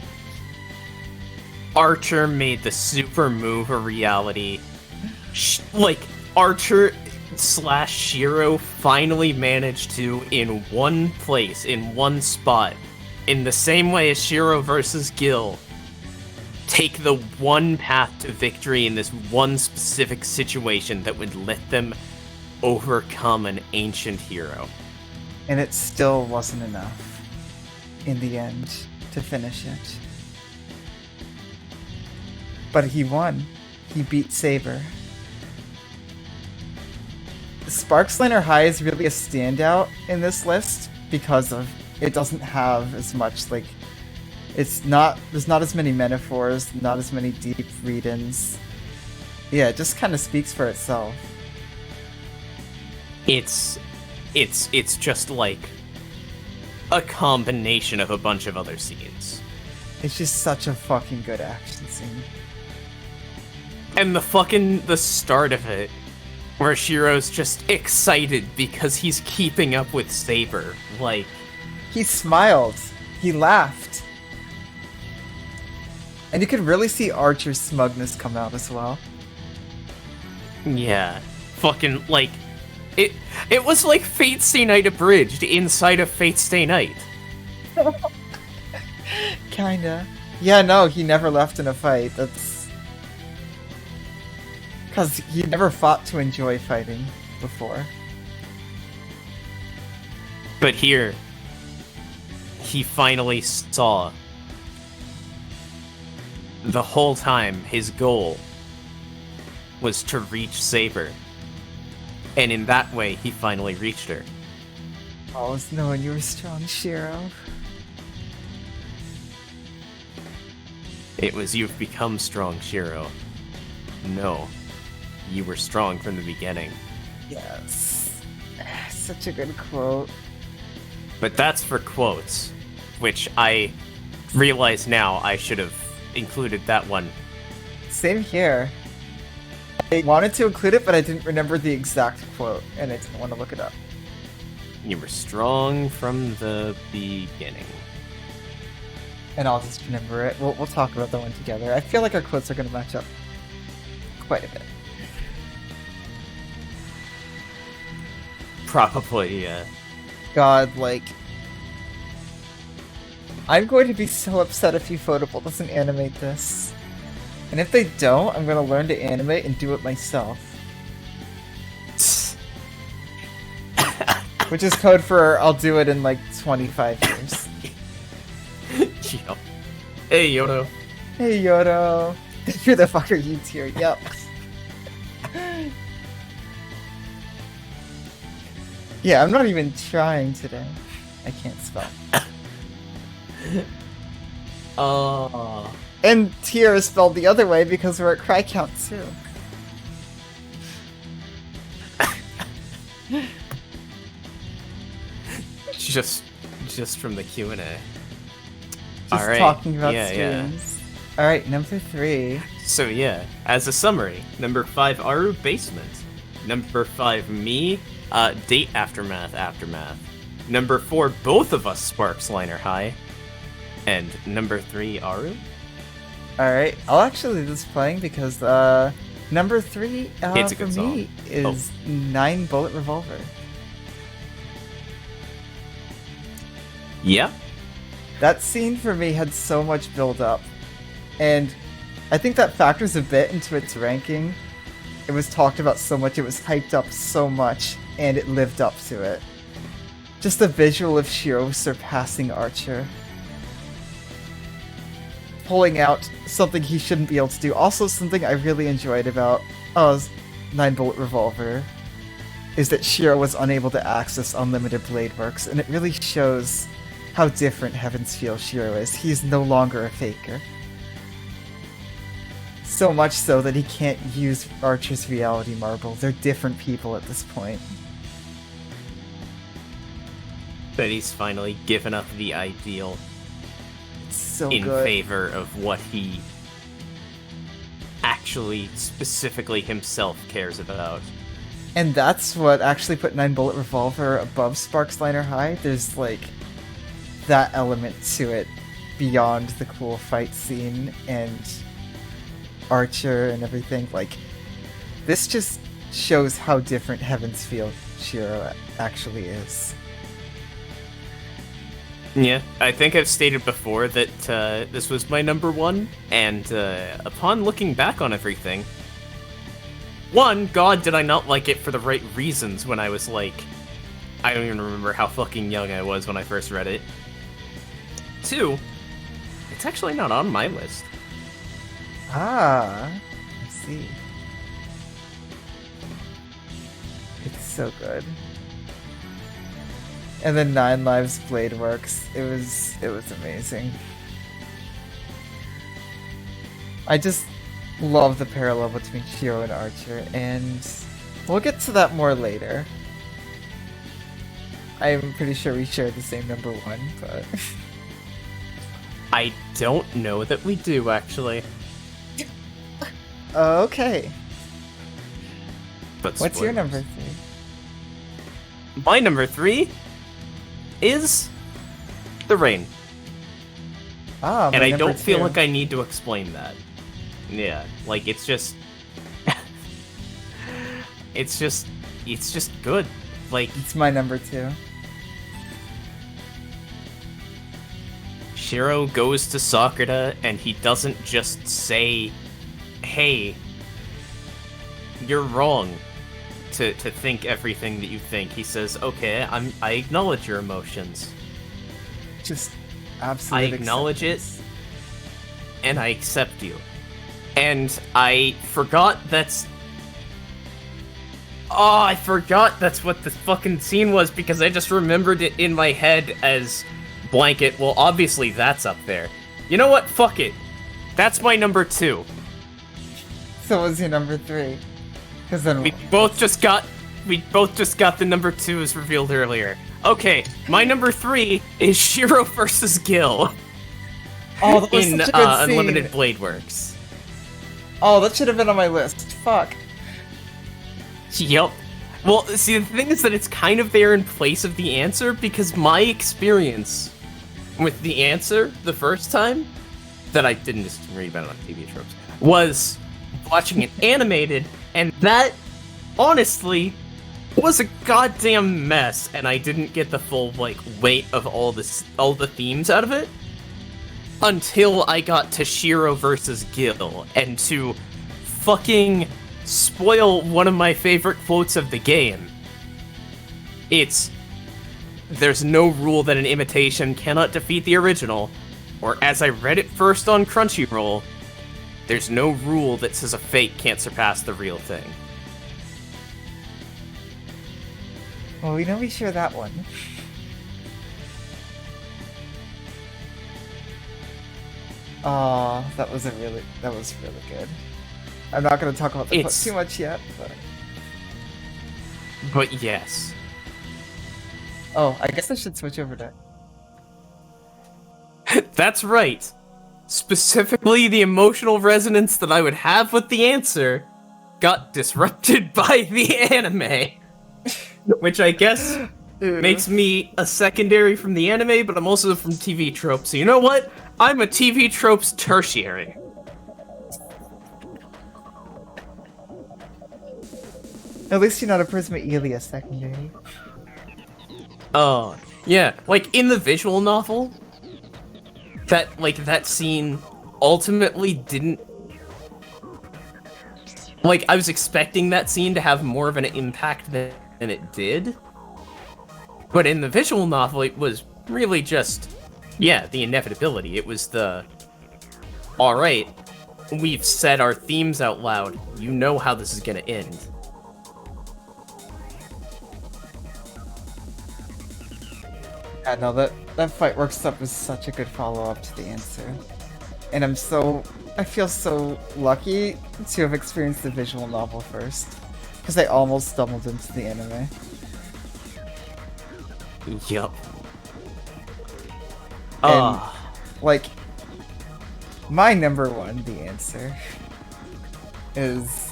B: Archer made the super move a reality. Like, Archer / Shiro finally managed to, in one place, in one spot, in the same way as Shiro versus Gil, take the one path to victory in this one specific situation that would let them overcome an ancient hero.
A: And it still wasn't enough, in the end, to finish it. But he won. He beat Saber. Sparksliner High is really a standout in this list because of it doesn't have as much, like, there's not as many metaphors, not as many deep read-ins. Yeah, it just kind of speaks for itself.
B: It's just like a combination of a bunch of other scenes.
A: It's just such a fucking good action scene.
B: And the start of it, where Shiro's just excited because he's keeping up with Saber, like...
A: He smiled. He laughed. And you could really see Archer's smugness come out as well.
B: Yeah. Fucking, like... It was like Fate Stay Night abridged inside of Fate Stay Night.
A: Kinda. Yeah, no, he never left in a fight. That's... Because he never fought to enjoy fighting before.
B: But here, he finally saw the whole time his goal was to reach Saber. And in that way, he finally reached her.
A: Always knowing you were strong, Shiro.
B: It was "You've become strong, Shiro." No, you were strong from the beginning.
A: Yes. Such a good quote.
B: But that's for quotes, which I realize now I should have included that one.
A: Same here. I wanted to include it, but I didn't remember the exact quote, and I didn't want to look it up.
B: You were strong from the beginning.
A: And I'll just remember it. We'll talk about that one together. I feel like our quotes are going to match up quite a bit.
B: Probably, yeah.
A: God, like... I'm going to be so upset if Ufotable doesn't animate this. And if they don't, I'm going to learn to animate and do it myself. Which is code for I'll do it in like 25 years.
B: Yep. Hey, Yodo.
A: Hey, Yodo. You're the fucker you tier. Yep. Yeah, I'm not even trying today. I can't spell. And tier is spelled the other way because we're at cry count too.
B: Just from the Q&A.
A: Just
B: all right.
A: talking about
B: yeah.
A: streams. Alright, number 3.
B: So yeah, as a summary, number 5, Aru, Basement. Number 5, me, Date Aftermath. Number 4, both of us, Sparks Liner High. And number 3, Aru.
A: Alright, I'll actually leave this playing because number 3
B: It's a
A: for
B: good
A: me
B: song.
A: is 9 Bullet Revolver.
B: Yeah.
A: That scene for me had so much build up, and I think that factors a bit into its ranking. It was talked about so much, it was hyped up so much, and it lived up to it. Just the visual of Shiro surpassing Archer. Pulling out something he shouldn't be able to do. Also, something I really enjoyed about 9 Bullet Revolver is that Shiro was unable to access unlimited blade works, and it really shows how different Heaven's Feel Shiro is. He's no longer a faker. So much so that he can't use Archer's reality marble. They're different people at this point.
B: But he's finally given up the ideal
A: It's so
B: in
A: good.
B: favor of what he actually, specifically himself, cares about.
A: And that's what actually put 9 Bullet Revolver above Sparks Liner High. There's like that element to it beyond the cool fight scene and Archer and everything. Like, this just shows how different Heaven's Feel Shiro actually is.
B: Yeah, I think I've stated before that this was my number 1, and upon looking back on everything, 1, God, did I not like it for the right reasons when I was like, I don't even remember how fucking young I was when I first read it. 2, it's actually not on my list.
A: Ah, I see. It's so good. And then 9 Lives Blade Works. It was amazing. I just love the parallel between Shiro and Archer, and we'll get to that more later. I'm pretty sure we share the same number 1, but...
B: I don't know that we do, actually.
A: Okay.
B: But
A: What's your
B: spoilers.
A: number 3?
B: My number 3 is The Rain.
A: Ah,
B: And
A: my
B: I
A: number
B: don't feel
A: 2.
B: like I need to explain that. Yeah, like it's just it's just good. Like
A: It's my number 2.
B: Shiro goes to Sakura and he doesn't just say, hey, you're wrong to think everything that you think. He says, okay, I acknowledge your emotions.
A: Just absolute
B: I acknowledge
A: acceptance.
B: it, and I accept you. And I forgot that's... Oh, I forgot that's what the fucking scene was, because I just remembered it in my head as blanket. Well, obviously that's up there. You know what? Fuck it. That's my number 2.
A: So what's your number 3? Because then
B: We both just got the number 2 as revealed earlier. Okay, my number 3 is Shiro versus Gil
A: oh, that was
B: in
A: such a good scene.
B: Unlimited Blade Works.
A: Oh, that should have been on my list. Fuck.
B: Yup. Well, see, the thing is that it's kind of there in place of the answer, because my experience with the answer the first time, that I didn't just read about it on TV tropes, was watching it animated, and that, honestly, was a goddamn mess, and I didn't get the full, like, weight of all the themes out of it until I got to Shiro versus Gil, and to fucking spoil one of my favorite quotes of the game. There's no rule that an imitation cannot defeat the original, or as I read it first on Crunchyroll, there's no rule that says a fake can't surpass the real thing.
A: Well, we know we share that one. That was really good. I'm not going to talk about the quote too much yet, but...
B: But yes.
A: Oh, I guess I should switch over to...
B: That's right. Specifically, the emotional resonance that I would have with the answer got disrupted by the anime. Which I guess makes me a secondary from the anime, but I'm also from TV tropes. So you know what? I'm a TV tropes tertiary.
A: At least you're not a Prisma Elia secondary.
B: Oh, yeah. Like, in the visual novel, that scene ultimately didn't... Like, I was expecting that scene to have more of an impact than it did. But in the visual novel, it was really just, yeah, the inevitability. It was the, alright, we've said our themes out loud. You know how this is gonna end.
A: Yeah, no, that fight works up as such a good follow-up to the answer. And I feel so lucky to have experienced the visual novel first. Because I almost stumbled into the anime.
B: Yup.
A: And, like, my number 1, the answer, is...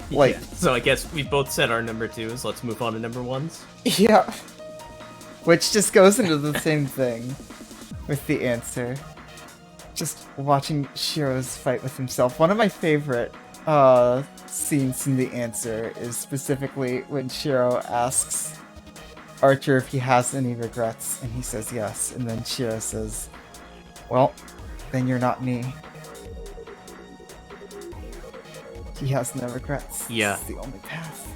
A: like...
B: Yeah. So I guess we both said our number 2s, let's move on to number 1s.
A: Yeah. Which just goes into the same thing with the answer. Just watching Shiro's fight with himself. One of my favorite scenes in the answer is specifically when Shiro asks Archer if he has any regrets, and he says yes, and then Shiro says, well, then you're not me. He has no regrets.
B: Yeah.
A: It's the only path.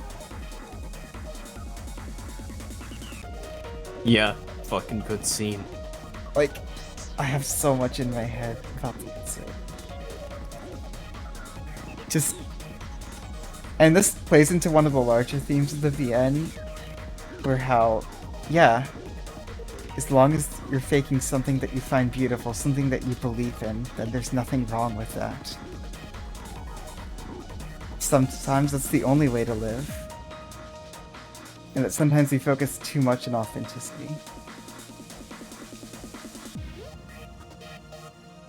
B: Yeah, fucking good scene.
A: Like, I have so much in my head about the answer. Just... And this plays into one of the larger themes of the VN, where how, yeah, as long as you're faking something that you find beautiful, something that you believe in, then there's nothing wrong with that. Sometimes that's the only way to live. And that sometimes we focus too much on authenticity.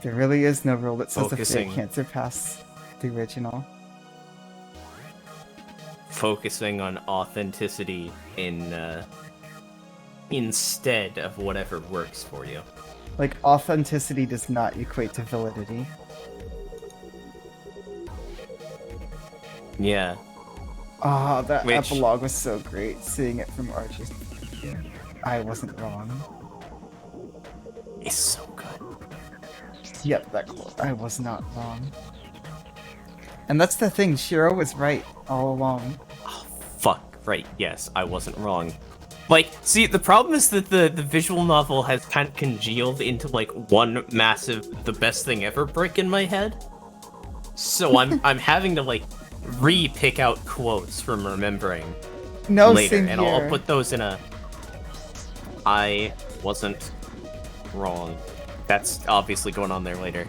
A: There really is no rule that says a fake can't surpass the original.
B: Focusing on authenticity instead of whatever works for you.
A: Like, authenticity does not equate to validity.
B: Yeah.
A: Ah, that epilogue was so great, seeing it from Archer's point of view. I wasn't wrong.
B: is so good.
A: Yep, that quote. I was not wrong. And that's the thing, Shiro was right all along.
B: Oh, fuck, right, yes, I wasn't wrong. Like, see, the problem is that the visual novel has kind of congealed into, like, one massive, the best thing ever brick in my head. So I'm having to, like, re-pick out quotes from remembering later, and I'll put those in a... I wasn't wrong. That's obviously going on there later.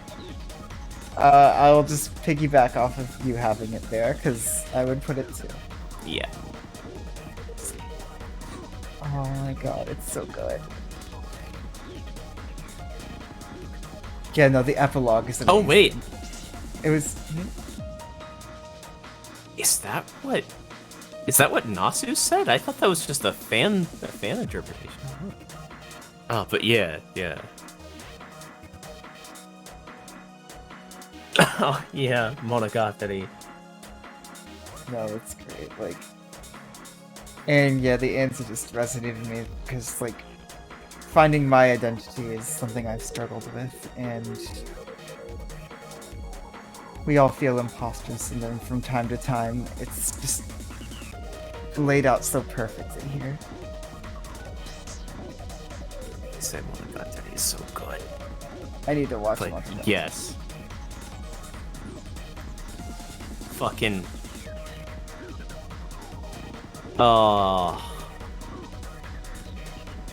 A: I'll just piggyback off of you having it there, because I would put it too.
B: Yeah.
A: Oh my god, it's so good. Yeah, no, the epilogue is amazing.
B: Oh, wait.
A: It was...
B: Is that what Nasu said? I thought that was just a fan interpretation. Oh, but yeah. Oh, yeah, Monogatari.
A: No, it's great, like... And yeah, the answer just resonated with me, because, like, finding my identity is something I've struggled with, and... we all feel imposter syndrome from time to time. It's just laid out so perfectly here.
B: I said Monogatari is so good.
A: I need to watch
B: But
A: more of that.
B: yes. Fucking...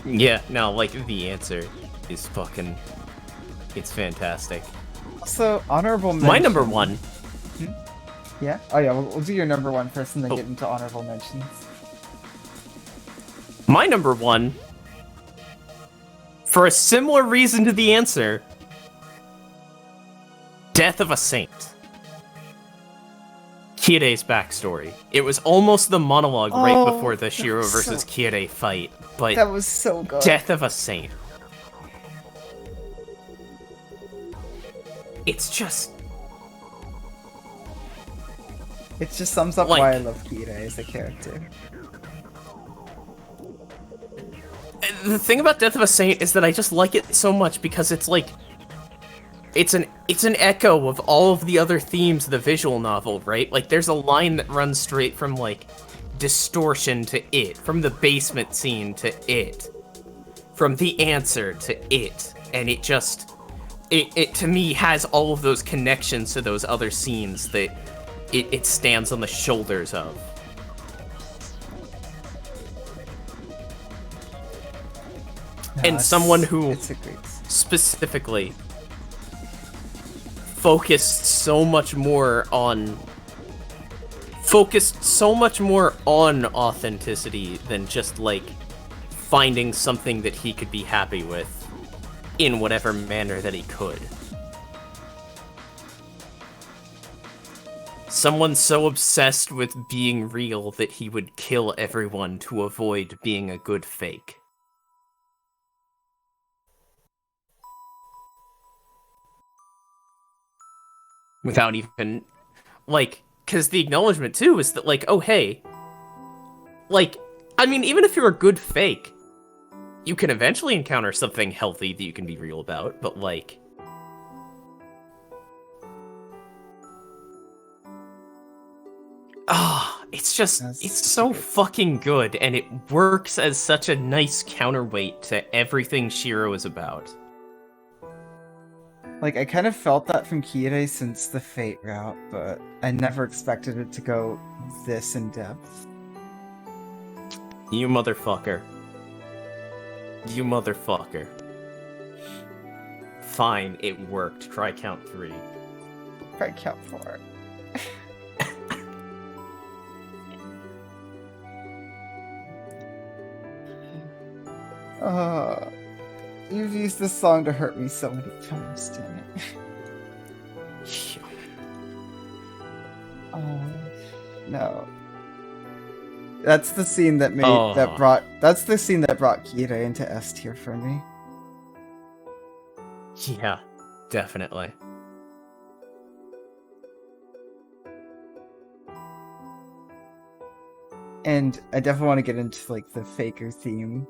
B: Yeah, no, like, the answer is fucking... It's fantastic.
A: Also, honorable mention.
B: My number one.
A: Yeah? Oh yeah, we'll do your number one first and then
B: Oh.
A: get into honorable mentions.
B: My number one, for a similar reason to the answer, Death of a Saint. Kire's backstory. It was almost the monologue right before the Shiro versus Kire fight, but
A: That was so good.
B: Death of a Saint. It's just...
A: It just sums up
B: Like-
A: why I love Kire as a character.
B: The thing about Death of a Saint is that I just like it so much because it's like... It's an echo of all of the other themes of the visual novel, right? Like, there's a line that runs straight from, like, distortion to it, from the basement scene to it, from the answer to it, and it just... It to me has all of those connections to those other scenes that it stands on the shoulders of. And someone who
A: It's a great...
B: specifically focused so much more on authenticity than just, like, finding something that he could be happy with in whatever manner that he could. Someone so obsessed with being real that he would kill everyone to avoid being a good fake. Without even, like, because the acknowledgement, too, is that, like, oh, hey, like, I mean, even if you're a good fake, you can eventually encounter something healthy that you can be real about, but, like... it's just, it's so fucking good, and it works as such a nice counterweight to everything Shiro is about.
A: Like, I kind of felt that from Kire since the Fate route, but I never expected it to go this in depth.
B: You motherfucker. You motherfucker. Fine, it worked. Try count 3.
A: Try count 4. You've used this song to hurt me so many times, damn it. No. That's the scene that made that's the scene that brought Kire into S tier for me.
B: Yeah, definitely.
A: And I definitely want to get into, like, the Faker theme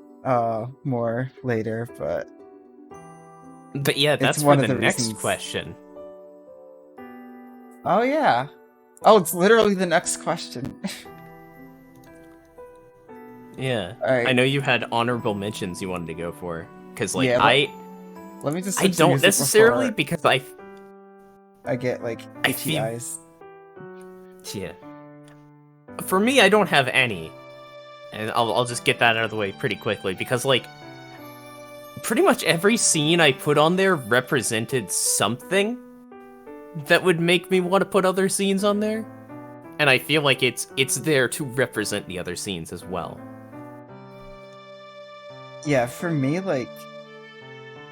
A: more later, but
B: But yeah, that's
A: one
B: for
A: of
B: the
A: the
B: next
A: reasons.
B: question.
A: Oh yeah. Oh, it's literally the next question.
B: Yeah.
A: All right.
B: I know you had honorable mentions you wanted to go for. Because, like,
A: Yeah,
B: I
A: let me just switch the
B: don't
A: music
B: necessarily,
A: before
B: because
A: I get like
B: I
A: itchy
B: feel...
A: eyes.
B: Yeah. For me, I don't have any. And I'll just get that out of the way pretty quickly, because, like, pretty much every scene I put on there represented something that would make me want to put other scenes on there. And I feel like it's there to represent the other scenes as well.
A: Yeah, for me, like,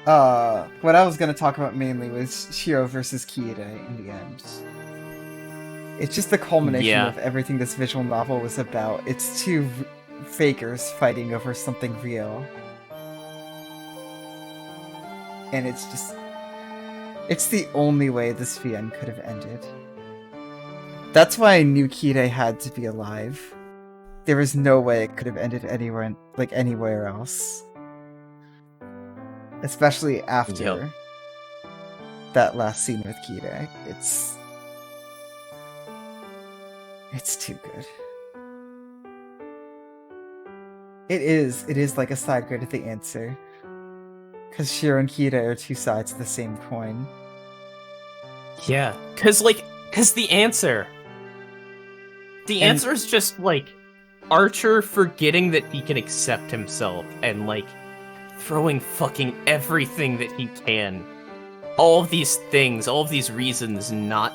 A: what I was gonna talk about mainly was Shiro versus Kiide in the end. It's just the culmination
B: Yeah.
A: of everything this visual novel was about. It's two fakers fighting over something real. And it's just... it's the only way this VN could have ended. That's why I knew Kiide had to be alive. There was no way it could have ended anywhere else. Especially after that last scene with Kiide. It's too good. It is like a side grade of the answer. Because Shiro and Kiide are two sides of the same coin.
B: Yeah. Because the answer is just, like, Archer forgetting that he can accept himself and, like, throwing fucking everything that he can. All of these things, all of these reasons not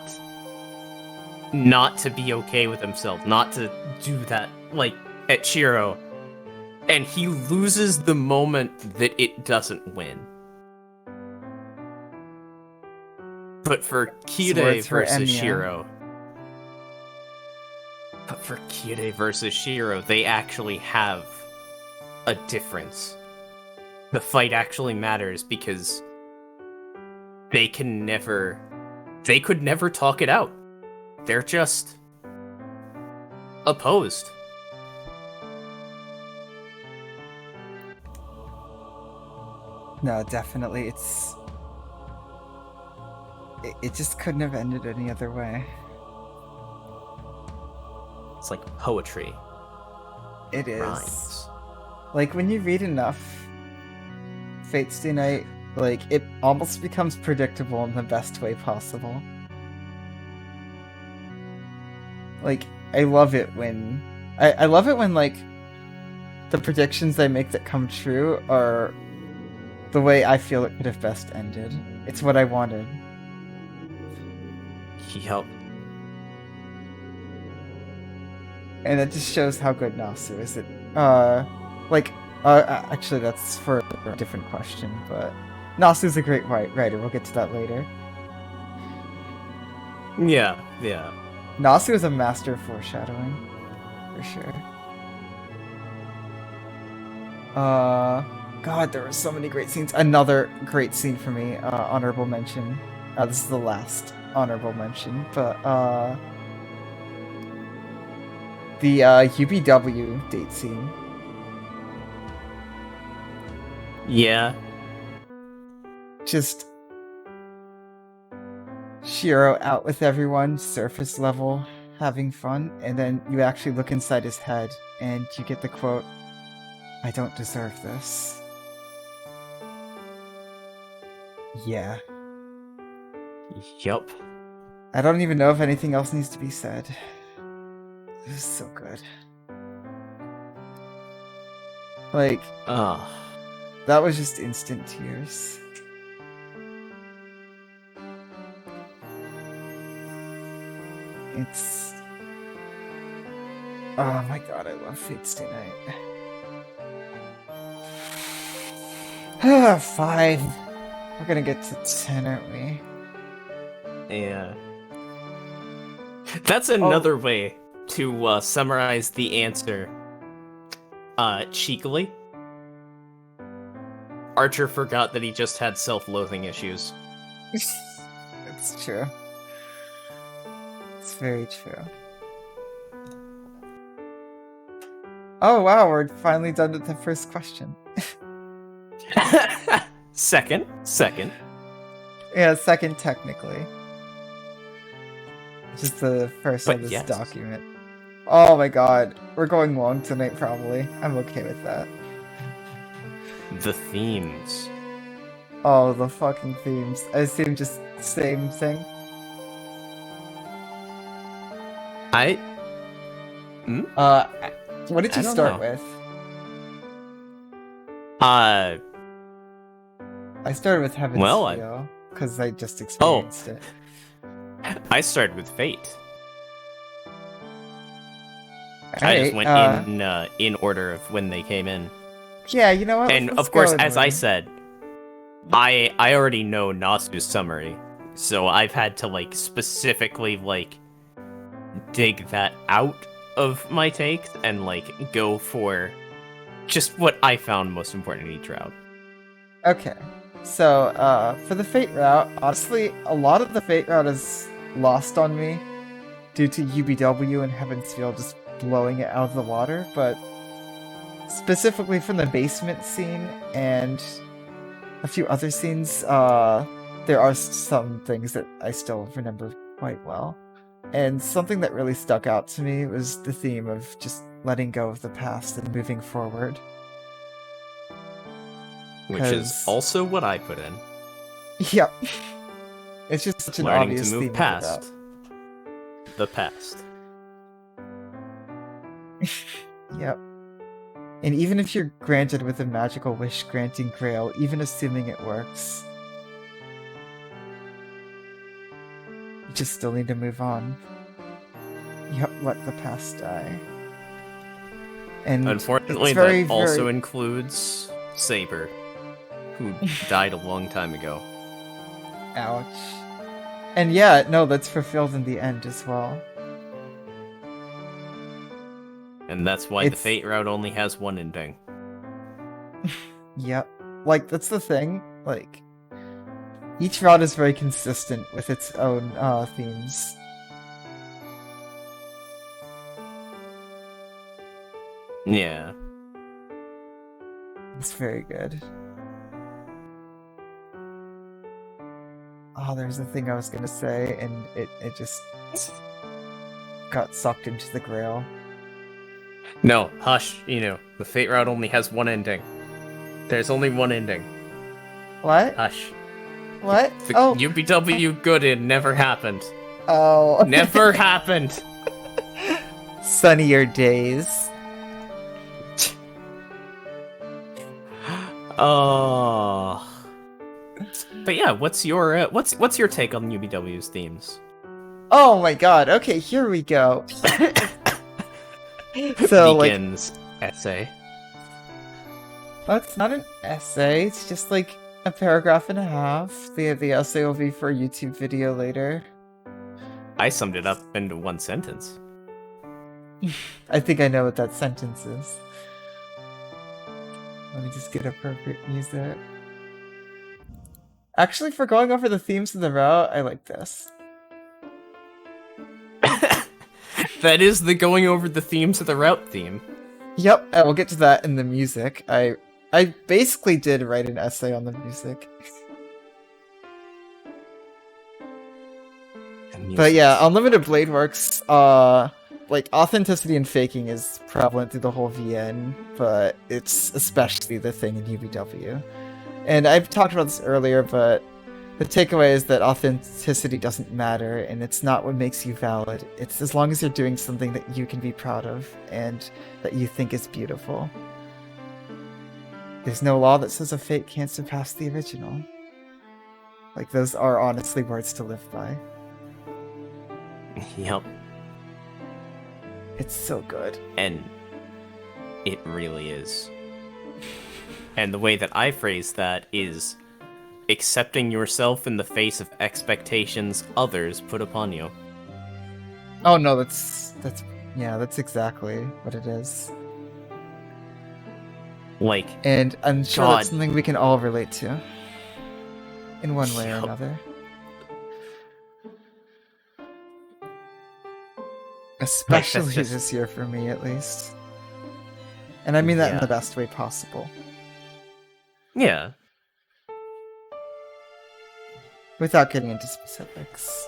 B: to be okay with himself, not to do that, like, at Shiro. And he loses the moment that it doesn't win. But for Kiide versus Shiro... But for Kiide versus Shiro, they actually have a difference. The fight actually matters because they could never talk it out. They're just opposed.
A: No, definitely, it just couldn't have ended any other way.
B: It's like poetry.
A: It is.
B: Rhymes.
A: Like, when you read enough Fate Stay Night, like, it almost becomes predictable in the best way possible. Like, I love it when... I love it when, like, the predictions they make that come true are the way I feel it could have best ended. It's what I wanted.
B: Yup.
A: And it just shows how good Nasu is. Actually, that's for a different question, but Nasu's a great writer. We'll get to that later.
B: Yeah.
A: Nasu is a master of foreshadowing, for sure. God, there were so many great scenes. Another great scene for me, honorable mention. This is the last honorable mention, but the UBW date scene.
B: Yeah.
A: Just Shiro out with everyone, surface level, having fun, and then you actually look inside his head and you get the quote, "I don't deserve this." Yeah.
B: Yup.
A: I don't even know if anything else needs to be said. This is so good. Like, that was just instant tears. It's... oh my god, I love Fate Stay Night. 5. We're gonna get to 10, aren't we?
B: Yeah. That's another way to summarize the answer cheekily. Archer forgot that he just had self-loathing issues.
A: It's true. It's very true. Oh wow, we're finally done with the first question.
B: Second.
A: Yeah, second technically. Just the first
B: But
A: on this
B: yes.
A: document. Oh my god. We're going long tonight, probably. I'm okay with that.
B: The themes.
A: Oh, the fucking themes. I assume just same thing. What did you start with? I started with Heaven's Feel, because I just experienced it.
B: I started with Fate.
A: Right,
B: I just went in order of when they came in.
A: Yeah, you know what?
B: And of course, as I said, I already know Nasu's summary, so I've had to like specifically like dig that out of my takes and like go for just what I found most important in each route.
A: Okay, so for the Fate route, honestly, a lot of the Fate route is lost on me due to UBW and Heaven's Feel just blowing it out of the water, but specifically from the basement scene and a few other scenes, there are some things that I still remember quite well. And something that really stuck out to me was the theme of just letting go of the past and moving forward.
B: Which is also what I put in.
A: Yep. It's just such an obvious theme. Learning to move
B: past the past.
A: Yep. And even if you're granted with a magical wish-granting grail, even assuming it works, you just still need to move on. Yep, let the past die. And
B: unfortunately, that also includes Saber, who died a long time ago.
A: Ouch. And yeah, no, that's fulfilled in the end as well.
B: And that's why the Fate route only has one ending.
A: Yep. Like, that's the thing. Like, each route is very consistent with its own themes.
B: Yeah.
A: It's very good. Oh, there's a thing I was gonna say, and it just got sucked into the grail.
B: No, hush, the Fate route only has one ending. There's only one ending.
A: What?
B: Hush.
A: What?
B: The UBW good-in never happened.
A: Oh.
B: Never happened.
A: Sunnier days.
B: Oh. But yeah, what's your take on UBW's themes?
A: Oh my god. Okay, here we go. So
B: Begins essay.
A: Oh, it's not an essay. It's just like a paragraph and a half. The essay will be for a YouTube video later.
B: I summed it up into one sentence.
A: I think I know what that sentence is. Let me just get appropriate music. Actually, for going over the themes of the route, I like this.
B: That is the going over the themes of the route theme.
A: Yep, I will get to that in the music. I basically did write an essay on the music. But yeah, Unlimited Blade Works, like, authenticity and faking is prevalent through the whole VN, but it's especially the thing in UBW. And I've talked about this earlier, but the takeaway is that authenticity doesn't matter, and it's not what makes you valid. It's as long as you're doing something that you can be proud of, and that you think is beautiful. There's no law that says a fate can't surpass the original. Like, those are honestly words to live by.
B: Yep.
A: It's so good.
B: And it really is. And the way that I phrase that is accepting yourself in the face of expectations others put upon you.
A: Oh no, that's exactly what it is.
B: Like,
A: and I'm sure that's something we can all relate to, in one way or another. Especially this year for me, at least. And I mean that in the best way possible.
B: Yeah.
A: without getting into specifics.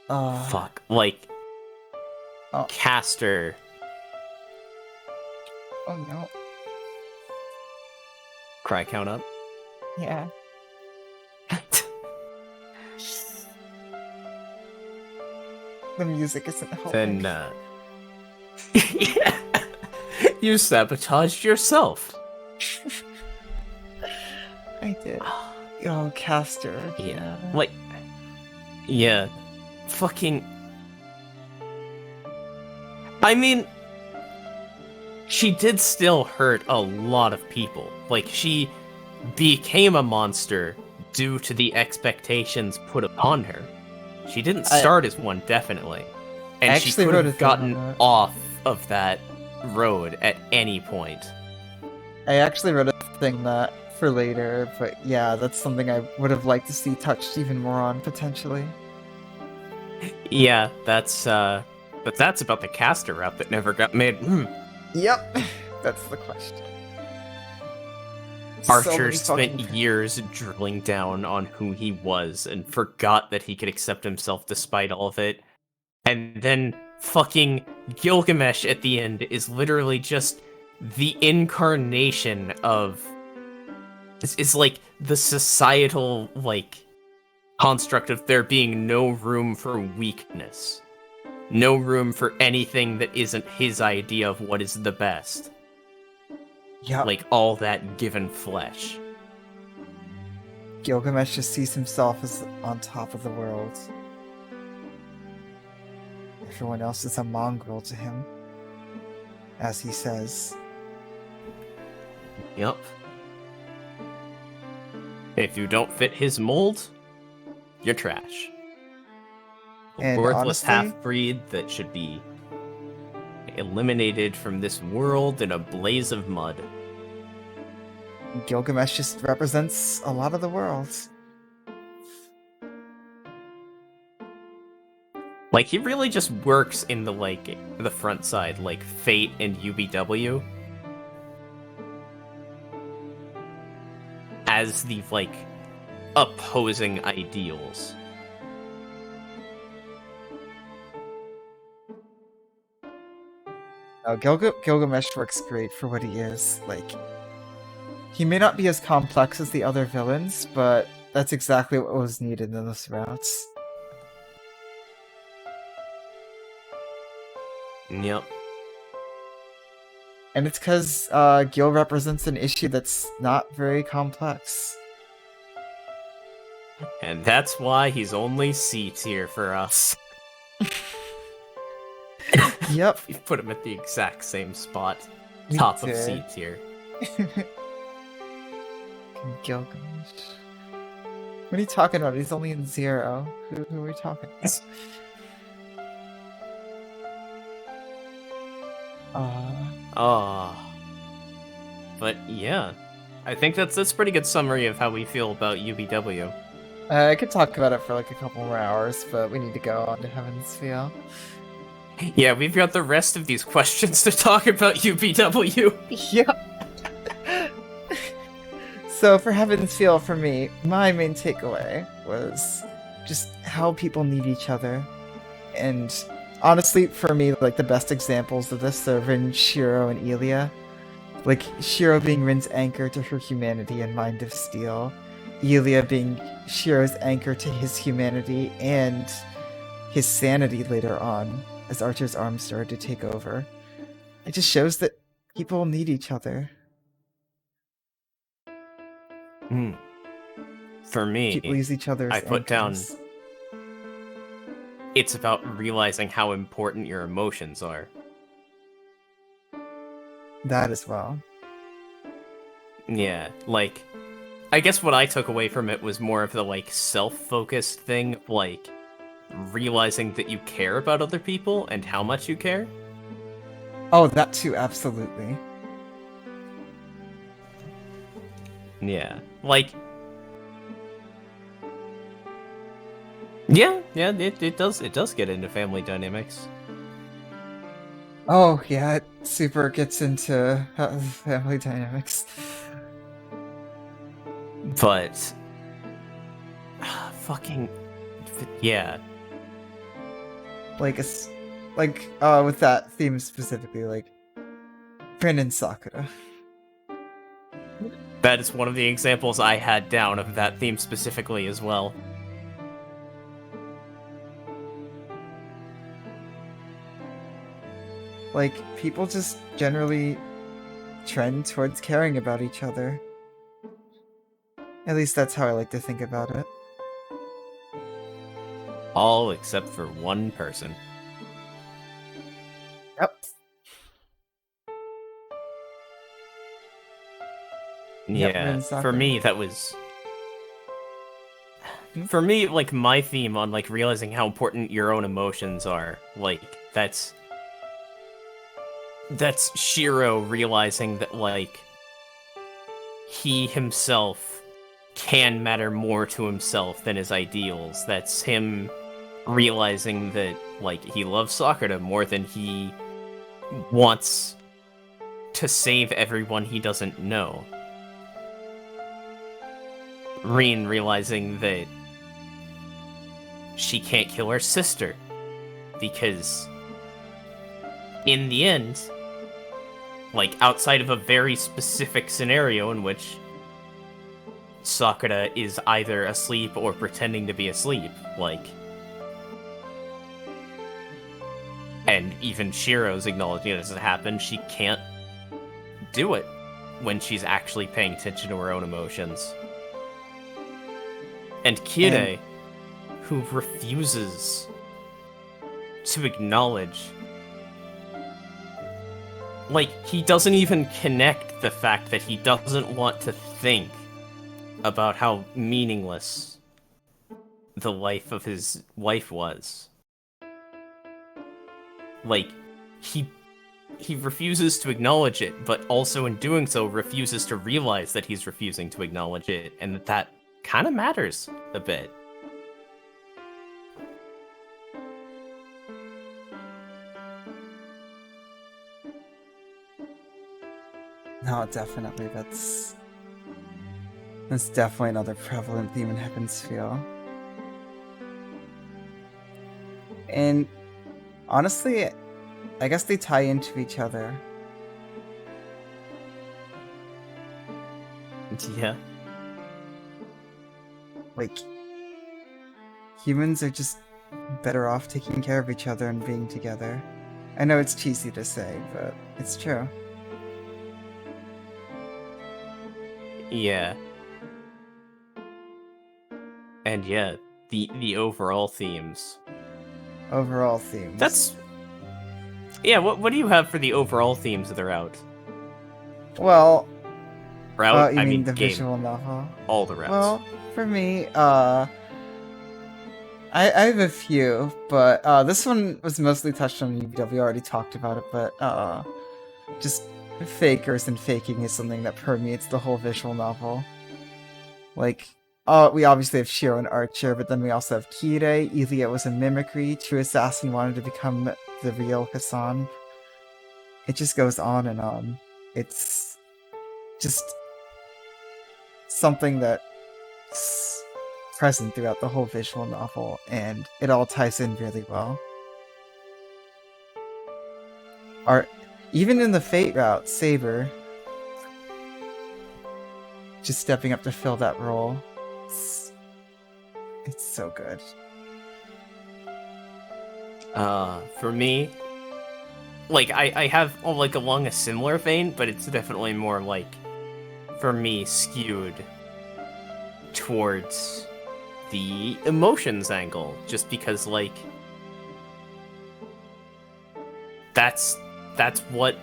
B: Fuck. Like,
A: Oh.
B: Caster.
A: Oh no.
B: Cry count up.
A: Yeah. The music isn't helping.
B: Then, you sabotaged yourself.
A: I did. Oh, Caster.
B: Yeah. Like, yeah. Fucking. I mean, she did still hurt a lot of people. Like, she became a monster due to the expectations put upon her. She didn't start as one, definitely. And she could have gotten off of that road at any point.
A: I actually wrote a thing that for later, but yeah, that's something I would have liked to see touched even more on, potentially.
B: Yeah, but that's about the Caster route that never got made.
A: Yep, that's the question.
B: Archer spent years drilling down on who he was and forgot that he could accept himself despite all of it. And then fucking Gilgamesh at the end is literally just the incarnation of... It's like the societal, like, construct of there being no room for weakness. No room for anything that isn't his idea of what is the best.
A: Yeah.
B: Like, all that given flesh.
A: Gilgamesh just sees himself as on top of the world. Everyone else is a mongrel to him. As he says.
B: Yep. If you don't fit his mold, you're trash. A worthless half-breed that should be eliminated from this world in a blaze of mud.
A: Gilgamesh just represents a lot of the world.
B: Like, he really just works in the, like, the front side, like Fate and UBW. As the, like, opposing ideals.
A: Oh, Gilgamesh works great for what he is. Like, he may not be as complex as the other villains, but that's exactly what was needed in those routes.
B: Yep.
A: And it's because Gil represents an issue that's not very complex.
B: And that's why he's only C tier for us.
A: Yep.
B: We've put him at the exact same spot. Top of C tier.
A: Gilgamesh. What are you talking about? He's only in 0. Who are we talking about?
B: But yeah. I think that's a pretty good summary of how we feel about UBW.
A: I could talk about it for like a couple more hours, but we need to go on to Heaven's Feel.
B: Yeah, we've got the rest of these questions to talk about UBW.
A: Yep. So for Heaven's Feel, for me, my main takeaway was just how people need each other. And honestly, for me, like the best examples of this are Rin, Shiro, and Elia. Like Shiro being Rin's anchor to her humanity and Mind of Steel. Elia being Shiro's anchor to his humanity and his sanity later on, as Archer's arms started to take over. It just shows that people need each other.
B: For me,
A: people use each other as
B: I put down,
A: anchors.
B: it's about realizing how important your emotions are.
A: That as well.
B: Yeah, like, I guess what I took away from it was more of the, like, self-focused thing, like, realizing that you care about other people and how much you care.
A: Oh, that too, absolutely.
B: Yeah, like... Yeah, it does get into family dynamics.
A: Oh, yeah, it super gets into family dynamics.
B: But fucking yeah.
A: Like with that theme specifically, like Rin and Sakura.
B: That is one of the examples I had down of that theme specifically as well.
A: Like, people just generally trend towards caring about each other. At least that's how I like to think about it.
B: All except for one person.
A: Yep.
B: Yeah, for me, that was... For me, like, my theme on, like, realizing how important your own emotions are, like, that's Shiro realizing that, like, he himself can matter more to himself than his ideals. That's him realizing that, like, he loves Sakura more than he wants to save everyone he doesn't know. Rin realizing that she can't kill her sister because in the end, like, outside of a very specific scenario in which Sakura is either asleep or pretending to be asleep, like, and even Shiro's acknowledging this has happened, she can't do it when she's actually paying attention to her own emotions. And Kirei, who refuses to acknowledge, like, he doesn't even connect the fact that he doesn't want to think about how meaningless the life of his wife was. Like, he refuses to acknowledge it, but also in doing so refuses to realize that he's refusing to acknowledge it, and that kind of matters a bit.
A: No, definitely. That's definitely another prevalent theme in Heaven's Feel. And honestly, I guess they tie into each other.
B: Yeah.
A: Like, humans are just better off taking care of each other and being together. I know it's cheesy to say, but it's true.
B: Yeah. And yeah, the overall themes.
A: Overall themes.
B: That's... Yeah, what do you have for the overall themes throughout?
A: Well...
B: Route?
A: you
B: I
A: mean
B: mean
A: the
B: game.
A: visual novel?
B: All the routes.
A: Well, for me, I have a few, but this one was mostly touched on Yu-Gi-Oh! We already talked about it, but just fakers and faking is something that permeates the whole visual novel. Like, we obviously have Shiro and Archer, but then we also have Kirei. Ilia was a mimicry. True Assassin wanted to become the real Hassan. It just goes on and on. It's just something that's present throughout the whole visual novel, and it all ties in really well. Even in the Fate route, Saber just stepping up to fill that role. It's so good.
B: For me, like, I have, like, along a similar vein, but it's definitely more, like, for me, skewed towards the emotions angle, just because, like, that's what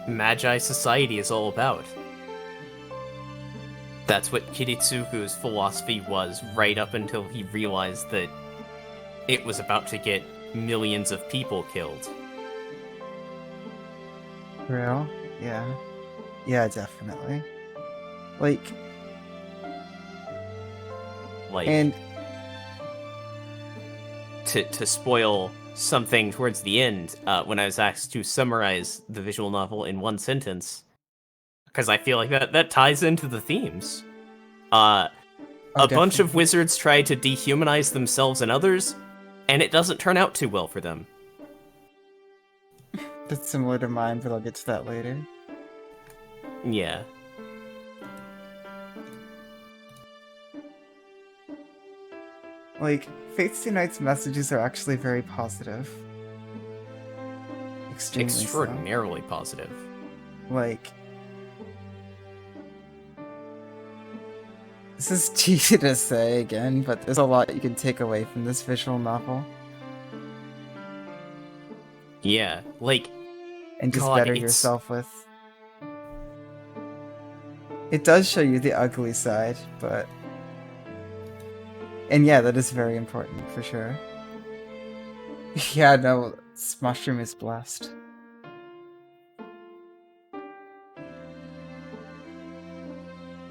B: Magi society is all about. That's what Kiritsugu's philosophy was right up until he realized that it was about to get millions of people killed.
A: Real? Yeah. Yeah, definitely. Like, and
B: to spoil something towards the end, when I was asked to summarize the visual novel in one sentence, because I feel like that ties into the themes. A bunch
A: definitely.
B: of wizards try to dehumanize themselves and others, and it doesn't turn out too well for them.
A: That's similar to mine, but I'll get to that later.
B: Yeah.
A: Like, Fate's Stay Night's messages are actually very positive. Extremely
B: Extraordinarily positive.
A: so. Like, this is cheesy to say again, but there's a lot you can take away from this visual novel.
B: Yeah, like,
A: And just
B: God,
A: better
B: it's-
A: yourself with. It does show you the ugly side, but... And yeah, that is very important, for sure. Yeah, no, this mushroom is blessed.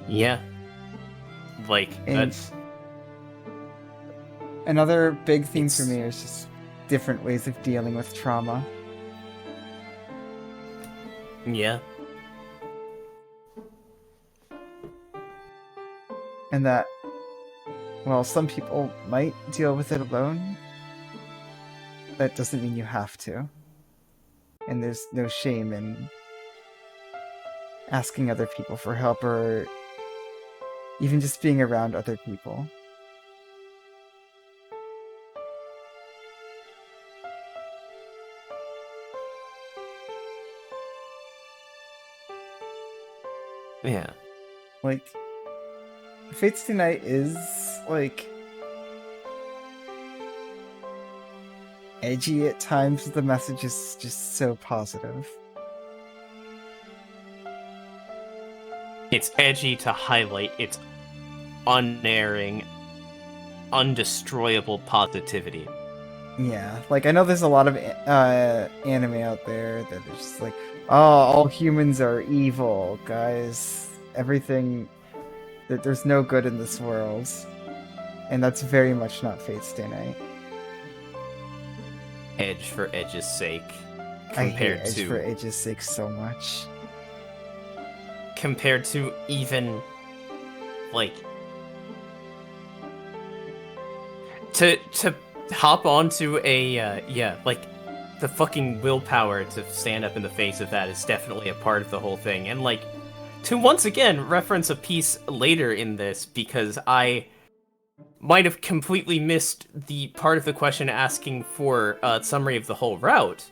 B: Yeah. Like,
A: And-
B: that's...
A: Another big thing for
B: It's-
A: me is just different ways of dealing with trauma.
B: Yeah.
A: And that, well, some people might deal with it alone. That doesn't mean you have to. And there's no shame in asking other people for help or even just being around other people.
B: Yeah.
A: Like, Fate's Stay Night is, like, edgy at times. The message is just so positive.
B: It's edgy to highlight its unerring, undestroyable positivity.
A: Yeah, like, I know there's a lot of anime out there that is just like, oh, all humans are evil, guys. Everything... There's no good in this world. And that's very much not Fate's Stay Night.
B: Edge for edge's sake.
A: I hate
B: Compared
A: Edge
B: to...
A: for Edge's sake so much.
B: Compared to even... Like... To hop onto a, yeah, like... The fucking willpower to stand up in the face of that is definitely a part of the whole thing. And, like... To once again reference a piece later in this, because I might have completely missed the part of the question asking for a summary of the whole route.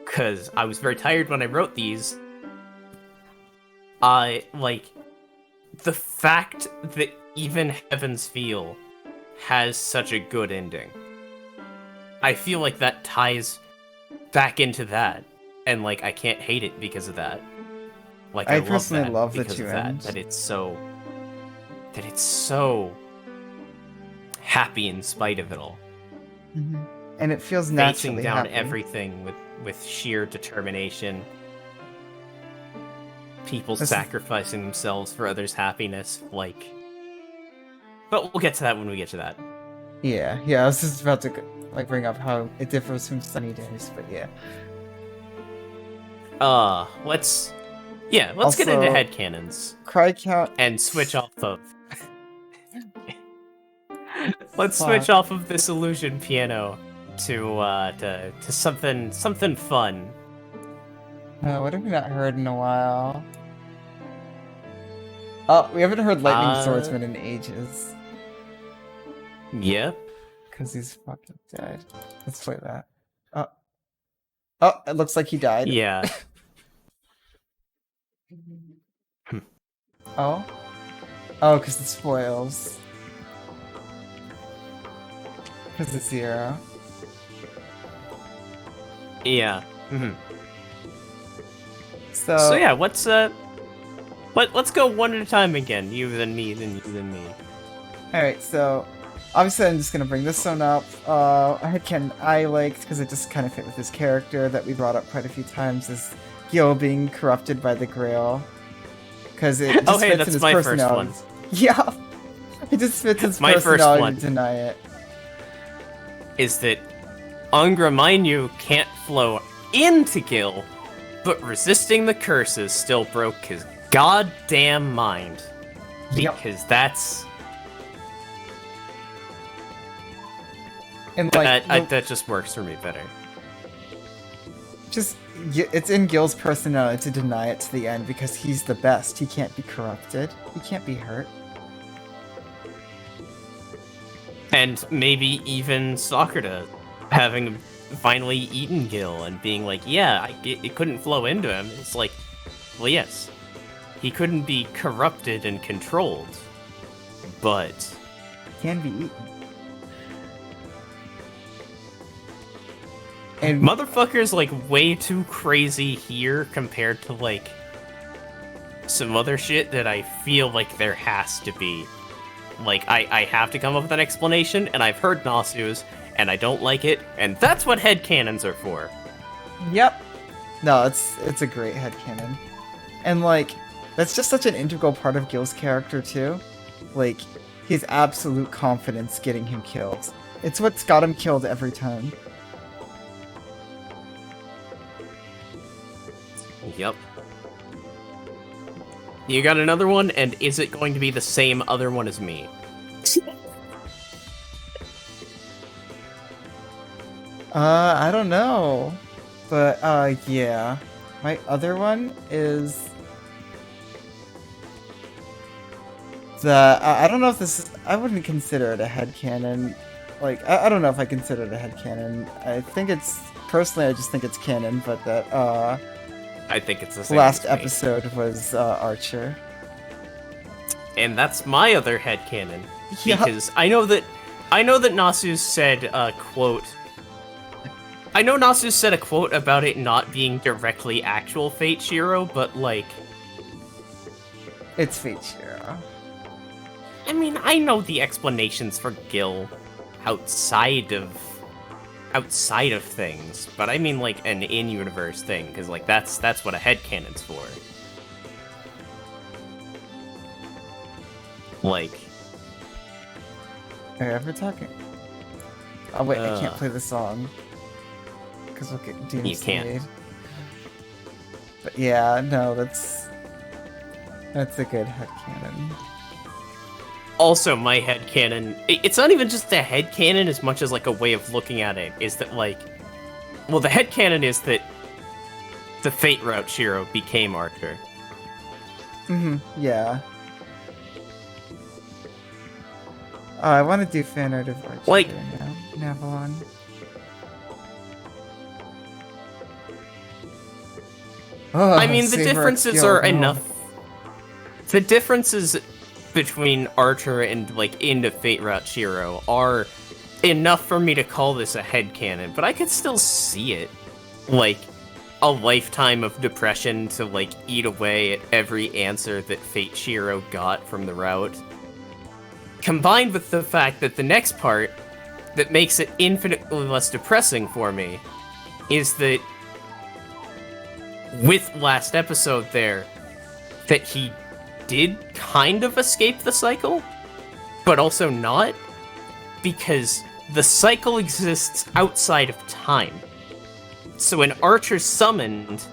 B: Because I was very tired when I wrote these. Like, the fact that even Heaven's Feel has such a good ending. I feel like that ties back into that. And, like, I can't hate it because of that. Like,
A: I
B: love
A: personally
B: that
A: love the
B: because
A: two
B: of that,
A: ends.
B: that it's so happy in spite of it all.
A: Mm-hmm. And it feels
B: Facing
A: naturally
B: down
A: happy.
B: everything with sheer determination. People
A: This is-
B: sacrificing themselves for others' happiness, like... But we'll get to that when we get to that.
A: Yeah, I was just about to like bring up how it differs from Sunny Days, but yeah.
B: Let's get into
A: Also-
B: headcanons
A: Cry count.
B: and switch off of... Let's
A: Fuck.
B: switch off of this illusion piano to something fun.
A: What have we not heard in a while? Oh, we haven't heard Lightning Swordsman in ages.
B: Yep.
A: Because he's fucking dead. Let's play that. Oh, it looks like he died.
B: Yeah.
A: Oh, because it spoils. Because it's 0.
B: Yeah. Mhm.
A: So
B: So yeah, let's go one at a time again. You then me, then you then me.
A: Alright, so obviously I'm just gonna bring this one up. A headcanon I liked because it just kind of fit with his character that we brought up quite a few times is Gil being corrupted by the Grail. Because it just
B: Oh, hey,
A: fits
B: that's
A: in his
B: my first
A: personality.
B: one.
A: Yeah, it just fits his
B: My first
A: personality
B: one.
A: to deny it.
B: Is that Angra Mainyu can't flow into Gil, but resisting the curses still broke his goddamn mind.
A: Yep.
B: Because that's...
A: And like
B: that just works for me better.
A: It's in Gil's personality to deny it to the end because he's the best. He can't be corrupted. He can't be hurt.
B: And maybe even Sakura having finally eaten Gil and being like, yeah, it couldn't flow into him. It's like, well, yes, he couldn't be corrupted and controlled, but...
A: Can be eaten. And
B: Motherfucker's, like, way too crazy here compared to, like, some other shit that I feel like there has to be. Like, I have to come up with an explanation, and I've heard Nasu's, and I don't like it, and that's what headcanons are for.
A: Yep. No, it's a great headcanon. And, like, that's just such an integral part of Gil's character, too. Like, his absolute confidence getting him killed. It's what's got him killed every time.
B: Yep. You got another one, and is it going to be the same other one as me?
A: I don't know. But, yeah. My other one is... I don't know if this is... I wouldn't consider it a headcanon. Like, I don't know if I consider it a headcanon. I think it's... Personally, I just think it's canon, but that,
B: I think it's the same
A: last
B: as me.
A: episode was, Archer.
B: And that's my other headcanon.
A: Yeah.
B: Because I know that Nasu said quote. I know Nasu said a quote about it not being directly actual Fate Shiro, but like,
A: It's Fate Shiro.
B: I mean, I know the explanations for Gil outside of things, but I mean like an in-universe thing, because like that's what a headcanon's for. Like,
A: Alright, we're talking. Oh wait, I can't play the song. Because we'll get Doomsday.
B: You can't.
A: But yeah, no, that's a good headcanon.
B: also my headcanon, it's not even just a headcanon as much as like a way of looking at it, is that like, well, the headcanon is that the Fate Route Shiro became Archer.
A: Yeah. I want to do fan art of Archer
B: Like-
A: now. Navalon. Oh,
B: I mean, the
A: Saber
B: differences
A: Gil,
B: are
A: no.
B: enough. The differences between Archer and, like, into Fate Route Shiro are enough for me to call this a headcanon, but I could still see it. Like, a lifetime of depression to, like, eat away at every answer that Fate Shiro got from the route. Combined with the fact that the next part that makes it infinitely less depressing for me is that with last episode there, that he did kind of escape the cycle, but also not, because the cycle exists outside of time. So when Archer's summoned,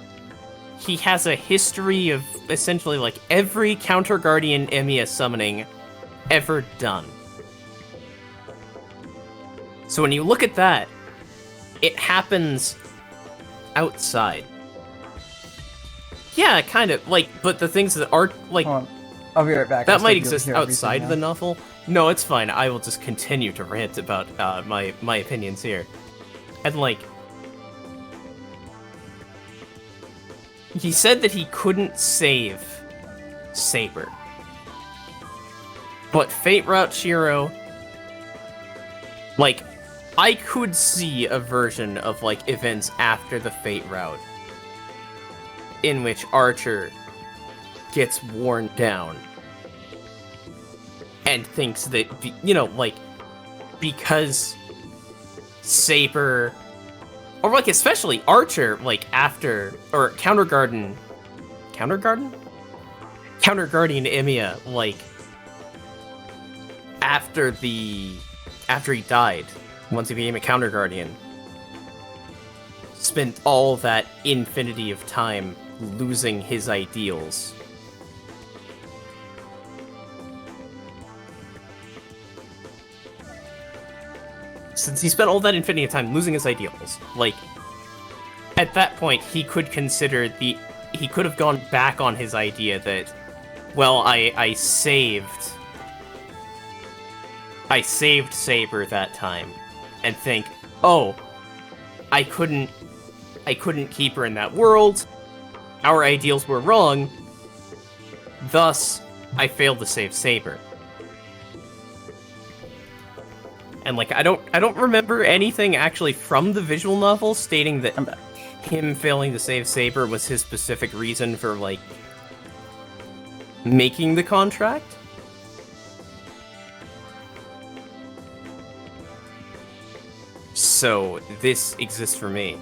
B: he has a history of essentially like every Counter Guardian Emiya summoning ever done. So when you look at that, it happens outside. Yeah, kind of, like, but the things that are, like,
A: Hold on. I'll be right back.
B: that
A: I'll
B: might
A: still be able to
B: exist
A: hear
B: outside
A: everything
B: of the novel. No, it's fine. I will just continue to rant about my opinions here. And, like, he said that he couldn't save Saber. But Fate Route Shiro, like, I could see a version of, like, events after the Fate Route in which Archer gets worn down and thinks that, you know, like, because Saber, or, like, especially Archer, like, after, or Counter Guardian Emiya, like, after he died, once he became a Counter Guardian, spent all that infinity of time losing his ideals. since he spent all that infinity time losing his ideals, like, at that point, he could have gone back on his idea that, well, I saved Saber that time, and think, oh, I couldn't keep her in that world, our ideals were wrong, thus, I failed to save Saber. And, like, I don't remember anything actually from the visual novel stating that him failing to save Saber was his specific reason for, like, making the contract. So, this exists for me.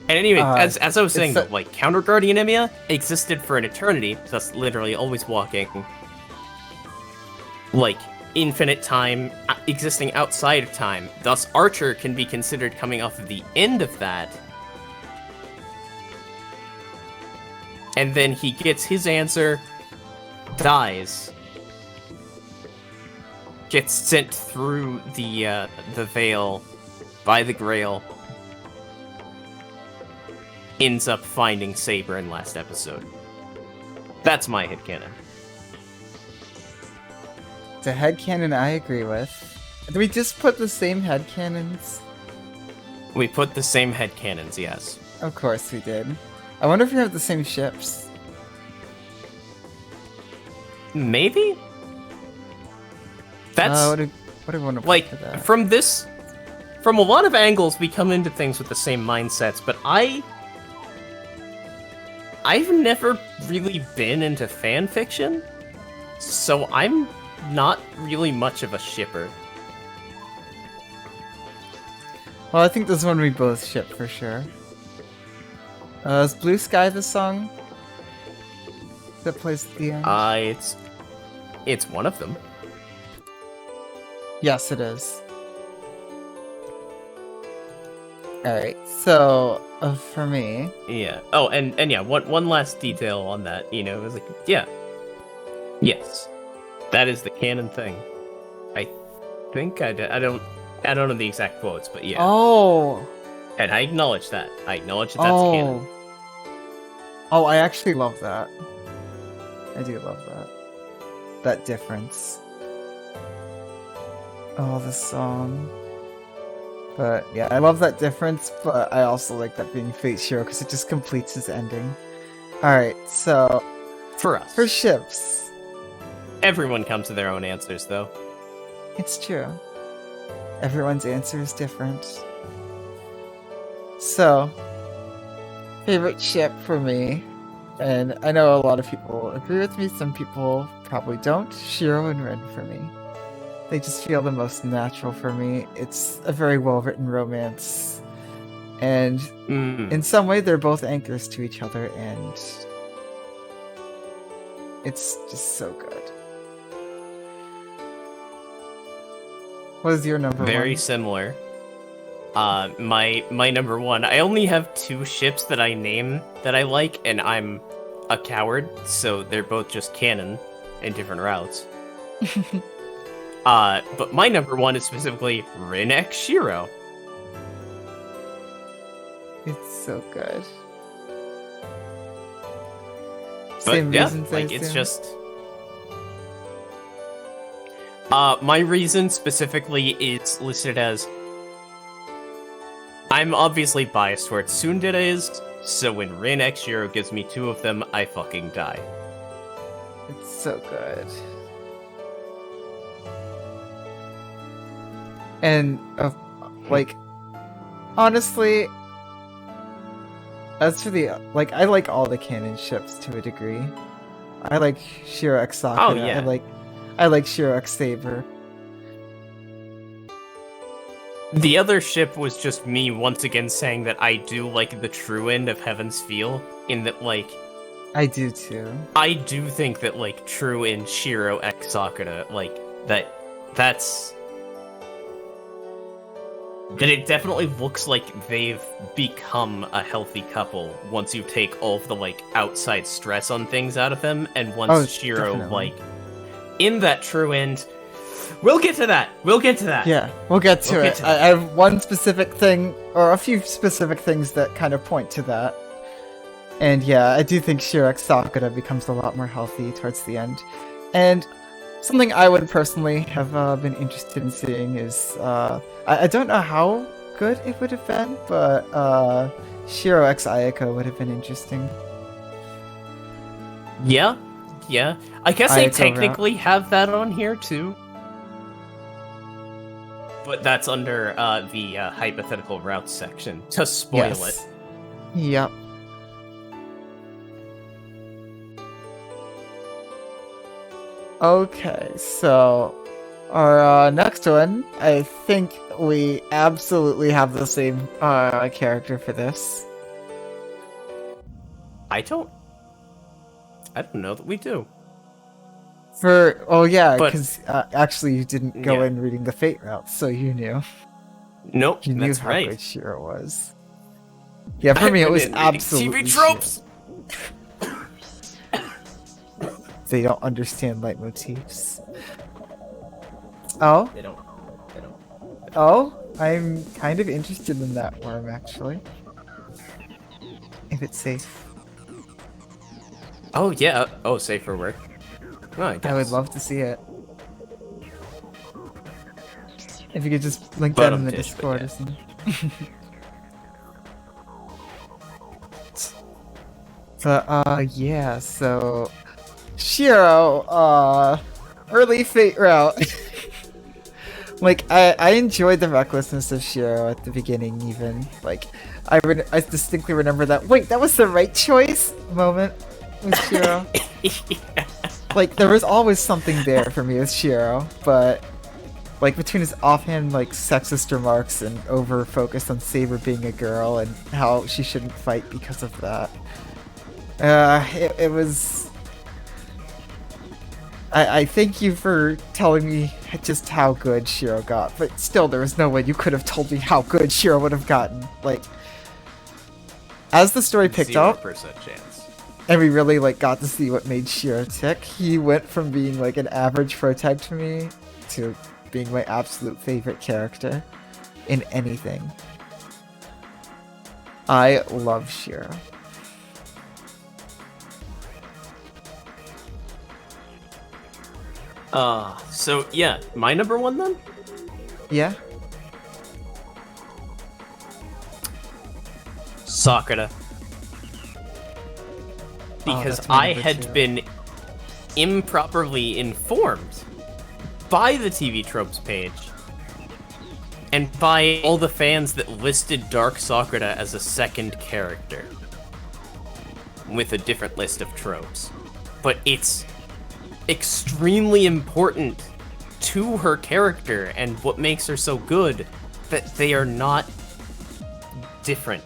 B: And anyway, as I was saying, though, like, Counter Guardian Emiya existed for an eternity, thus literally always walking, like, infinite time, existing outside of time. Thus, Archer can be considered coming off of the end of that. And then he gets his answer, dies, gets sent through the veil by the Grail, ends up finding Saber in last episode. That's my headcanon.
A: It's a headcanon I agree with. Did we just put the same headcanons?
B: We put the same headcanons, yes.
A: Of course we did. I wonder if we have the same ships.
B: Maybe? That's...
A: what do we want to put
B: like,
A: for that?
B: From a lot of angles, we come into things with the same mindsets, but I've never really been into fan fiction, so I'm not really much of a shipper.
A: Well, I think this one we both ship for sure. Is Blue Sky the song that plays at the end?
B: It's one of them.
A: Yes, it is. Alright, so, for me...
B: Yeah. Oh, and yeah, one last detail on that, you know, it was like, yeah. Yes. That is the canon thing. I think, I don't know the exact quotes, but yeah.
A: Oh!
B: And I acknowledge that. I acknowledge that that's canon.
A: Oh, I actually love that. I do love that. That difference. Oh, the song. But yeah, I love that difference, but I also like that being Fate Shiro because it just completes his ending. Alright, so...
B: For us.
A: For ships.
B: Everyone comes to their own answers, though.
A: It's true. Everyone's answer is different. So, favorite ship for me, and I know a lot of people agree with me, some people probably don't, Shiro and Rin for me. They just feel the most natural for me. It's a very well-written romance. And in some way, they're both anchors to each other, and it's just so good. What is your number one?
B: Very similar. My number one, I only have two ships that I name that I like, and I'm a coward, so they're both just canon in different routes. But my number one is specifically Rin X Shiro.
A: It's so good.
B: But
A: Same
B: yeah,
A: reasons,
B: like
A: I
B: it's
A: assume?
B: just. My reason specifically is listed as. I'm obviously biased towards Tsundere's, so when Rin X Shiro gives me two of them, I fucking die.
A: It's so good. And, like, honestly, as for the, like, I like all the canon ships to a degree. I like Shiro X Sakura.
B: Oh, yeah.
A: I like Shiro X Saber.
B: The other ship was just me once again saying that I do like the true end of Heaven's Feel, in that, like...
A: I do too.
B: I do think that, like, true end Shiro X Sakura, like, that's... That it definitely looks like they've become a healthy couple once you take all of the, like, outside stress on things out of them, and once Shiro,
A: definitely.
B: like, in that true end, We'll get to that. We'll get to that.
A: Yeah, we'll get to
B: We'll
A: it.
B: get to that.
A: I have one specific thing, or a few specific things that kind of point to that. And yeah, I do think Shirek Sakura becomes a lot more healthy towards the end. And something I would personally have been interested in seeing is, I don't know how good it would have been, but Shiro X Ayako would have been interesting.
B: Yeah. I guess I
A: Ayako
B: technically have that on here too. But that's under the hypothetical routes section to spoil it.
A: Yep. Okay, so our next one, I think we absolutely have the same character for this.
B: I don't know that we do.
A: Yeah,
B: But-
A: because actually you didn't go
B: Yeah.
A: in reading the Fate route, so you knew.
B: Nope,
A: You knew
B: that's
A: how
B: right.
A: good Shiro was. Yeah, for me it was
B: I've been reading
A: absolutely
B: TV tropes.
A: They don't understand leitmotifs. Oh?
B: They don't.
A: Oh? I'm kind of interested in that worm, actually. If it's safe.
B: Oh yeah. Oh, safe for work. Oh, I
A: I would
B: guess.
A: love to see it. If you could just link
B: But
A: that in the
B: dish,
A: Discord
B: but
A: or something. But, yeah, so... Shiro, early Fate route. Like, I enjoyed the recklessness of Shiro at the beginning, even. Like, I distinctly remember that, wait, that was the right choice moment with Shiro. Like, there was always something there for me with Shiro, but... Like, between his offhand, like, sexist remarks and over-focus on Saber being a girl and how she shouldn't fight because of that. It was... I thank you for telling me just how good Shiro got, but still, there was no way you could have told me how good Shiro would have gotten. Like, as the story picked up,
B: 0% chance.
A: and we really, like, got to see what made Shiro tick, he went from being, like, an average prototype to me to being my absolute favorite character in anything. I love Shiro.
B: So yeah, my number one then?
A: Yeah?
B: Sakura. Because
A: that's my
B: I
A: number
B: had
A: two.
B: been improperly informed by the TV Tropes page and by all the fans that listed Dark Sakura as a second character with a different list of tropes. But it's extremely important to her character and what makes her so good that they are not different.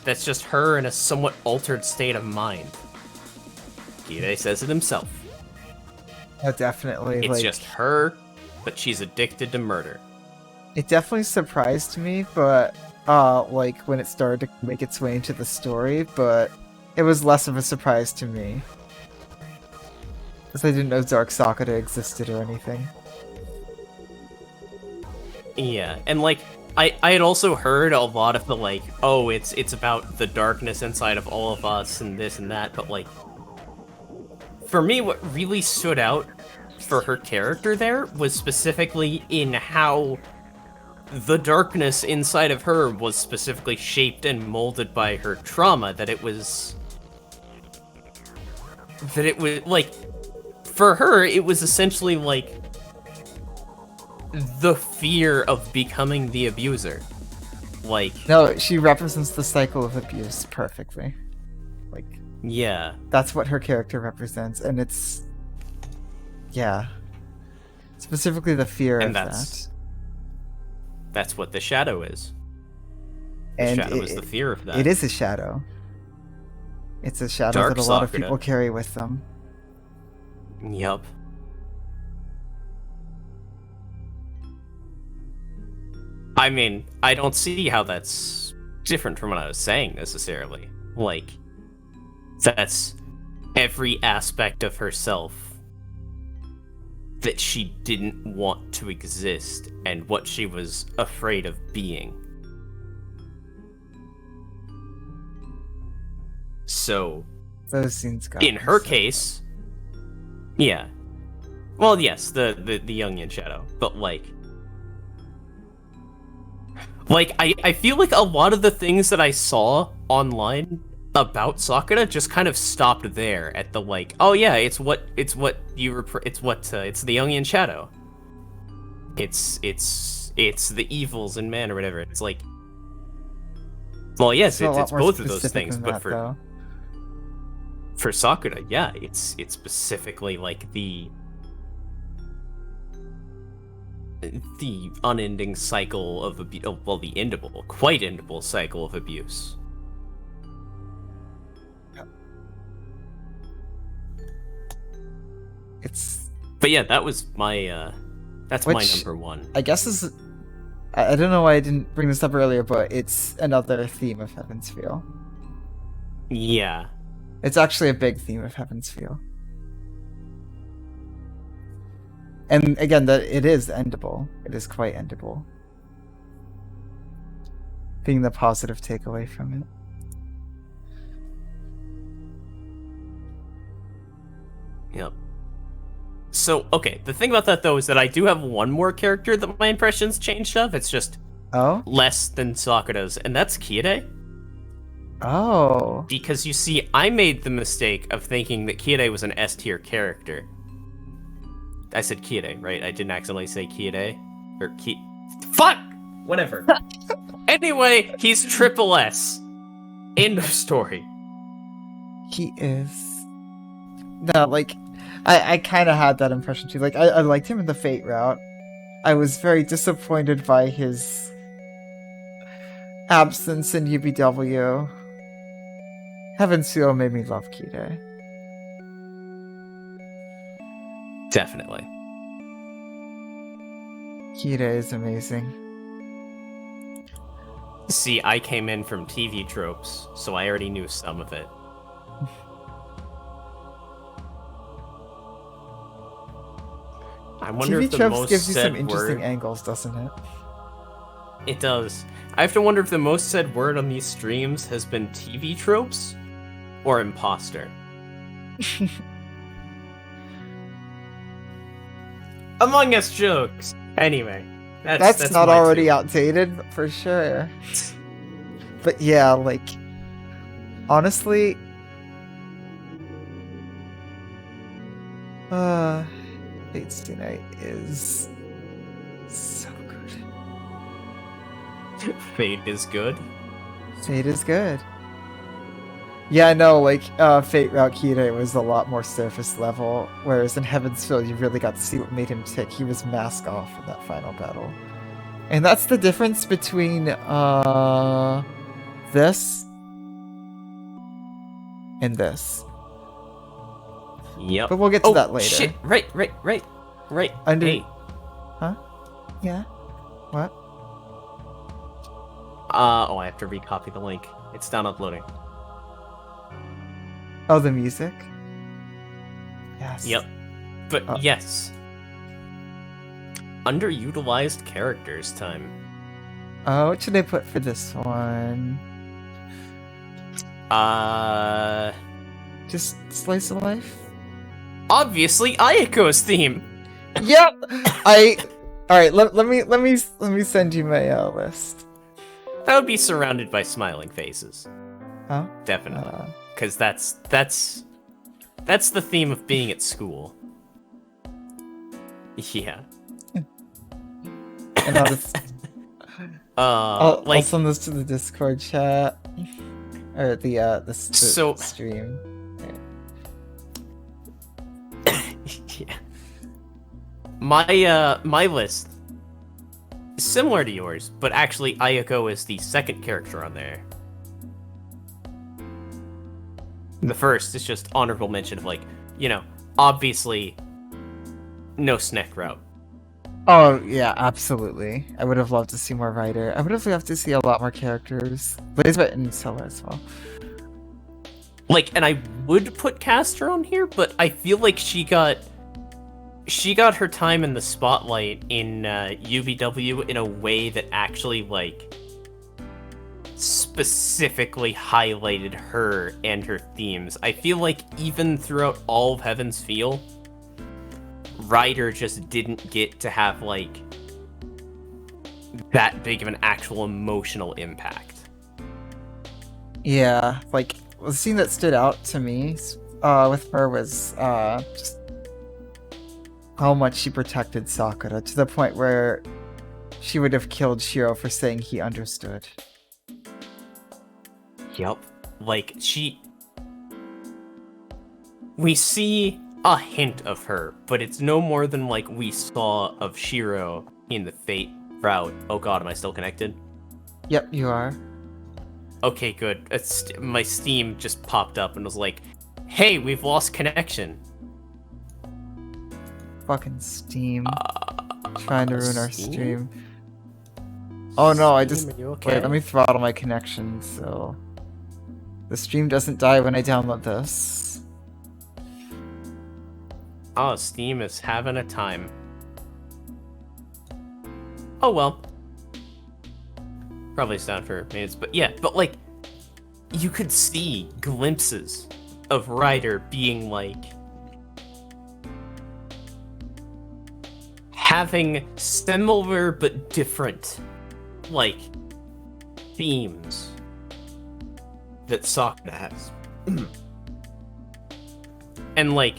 B: That's just her in a somewhat altered state of mind. Gide says it himself.
A: Definitely.
B: It's
A: like,
B: just her, but she's addicted to murder.
A: It definitely surprised me, but like when it started to make its way into the story, but it was less of a surprise to me. Because I didn't know Dark Sakura existed or anything.
B: Yeah, and like I had also heard a lot of the like, oh, it's about the darkness inside of all of us and this and that, but like for me what really stood out for her character there was specifically in how the darkness inside of her was specifically shaped and molded by her trauma, that it was like, for her it was essentially like the fear of becoming the abuser. Like,
A: No, she represents the cycle of abuse perfectly. Like,
B: yeah.
A: that's what her character represents, and it's... Yeah. Specifically the fear
B: And
A: of
B: that's what the shadow is. The
A: And
B: shadow is the fear of that.
A: It is a shadow. It's a shadow
B: Dark
A: that a lot of
B: Sakura.
A: people carry with them.
B: Yup. I mean, I don't see how that's different from what I was saying necessarily. Like, that's every aspect of herself that she didn't want to exist and what she was afraid of being. So,
A: those scenes got
B: in her case, yeah. Well, yes, the Jungian shadow, but I feel like a lot of the things that I saw online about Sakura just kind of stopped there at the oh yeah, it's the Jungian shadow. It's the evils in man or whatever. It's like, well, yes, it's both of those things, but for Sakura, yeah, it's specifically like the unending cycle of abuse. Well, the quite endable cycle of abuse. But yeah, that was my that's my number one.
A: I guess I don't know why I didn't bring this up earlier, but it's another theme of Heaven's Feel.
B: Yeah.
A: It's actually a big theme of Heaven's Feel. And again, that it is endable. It is quite endable. Being the positive takeaway from it.
B: Yep. So, okay, the thing about that, though, is that I do have one more character that my impressions changed of. It's just less than Sakura's, and that's Kiede.
A: Oh.
B: Because, you see, I made the mistake of thinking that Kiede was an S-tier character. I said Kiede, right? I didn't accidentally say Kiede? Or Fuck! Whatever. Anyway, he's triple S. End of story.
A: He is. No, I kind of had that impression too. I liked him in the Fate route. I was very disappointed by his absence in UBW. Heaven's Feel made me love Kide.
B: Definitely.
A: Kide is amazing.
B: See, I came in from TV tropes, so I already knew some of it. I wonder
A: TV
B: if the
A: tropes
B: most
A: gives you
B: said
A: some interesting
B: word...
A: angles, doesn't it?
B: It does. I have to wonder if the most said word on these streams has been TV tropes or imposter. Among Us jokes. Anyway, that's
A: not already outdated for sure. But yeah, honestly, Fate's Day Night is so good.
B: Fate is good.
A: Fate is good. Yeah, I know, Fate Route Kide was a lot more surface level, whereas in Heaven's Feel, you really got to see what made him tick. He was mask off in that final battle. And that's the difference between, this and this.
B: Yep.
A: But we'll get to that later.
B: Shit. Right. Hey.
A: Huh? Yeah? What?
B: I have to recopy the link. It's done uploading.
A: Oh, the music? Yes.
B: Yep. But yes. Underutilized characters time.
A: What should I put for this one? Just Slice of Life?
B: Obviously, Ayako's theme.
A: Yep. Alright, let me send you my list.
B: That would be surrounded by smiling faces.
A: Huh?
B: Definitely. Because that's the theme of being at school. Yeah.
A: And I'll send this to the Discord chat or the stream.
B: Yeah. My list is similar to yours, but actually Ayako is the second character on there. The first is just honorable mention of obviously no snack route.
A: Oh yeah, absolutely. I would have loved to see more Ryder. I would have loved to see a lot more characters. But it's written Sella as well.
B: And I would put Castor on here, but I feel like she she got her time in the spotlight in UBW in a way that actually, like, specifically highlighted her and her themes. I feel like even throughout all of Heaven's Feel, Ryder just didn't get to have, like, that big of an actual emotional impact.
A: Yeah, like, the scene that stood out to me with her was just how much she protected Sakura, to the point where she would have killed Shiro for saying he understood.
B: Yep. Like, we see a hint of her, but it's no more than, like, we saw of Shiro in the Fate route. Oh god, am I still connected?
A: Yep, you are.
B: Okay, good. My Steam just popped up and was like, hey, we've lost connection.
A: Fucking Steam. Trying to ruin our
B: Steam?
A: stream. Oh no, I
B: Steam,
A: just...
B: are you okay?
A: Wait, let me throttle my connection so the stream doesn't die when I download this.
B: Oh, Steam is having a time. Oh well. Probably it's down for minutes, but yeah, but like, you could see glimpses of Ryder being like, having similar but different, like, themes that Sakura has. And like,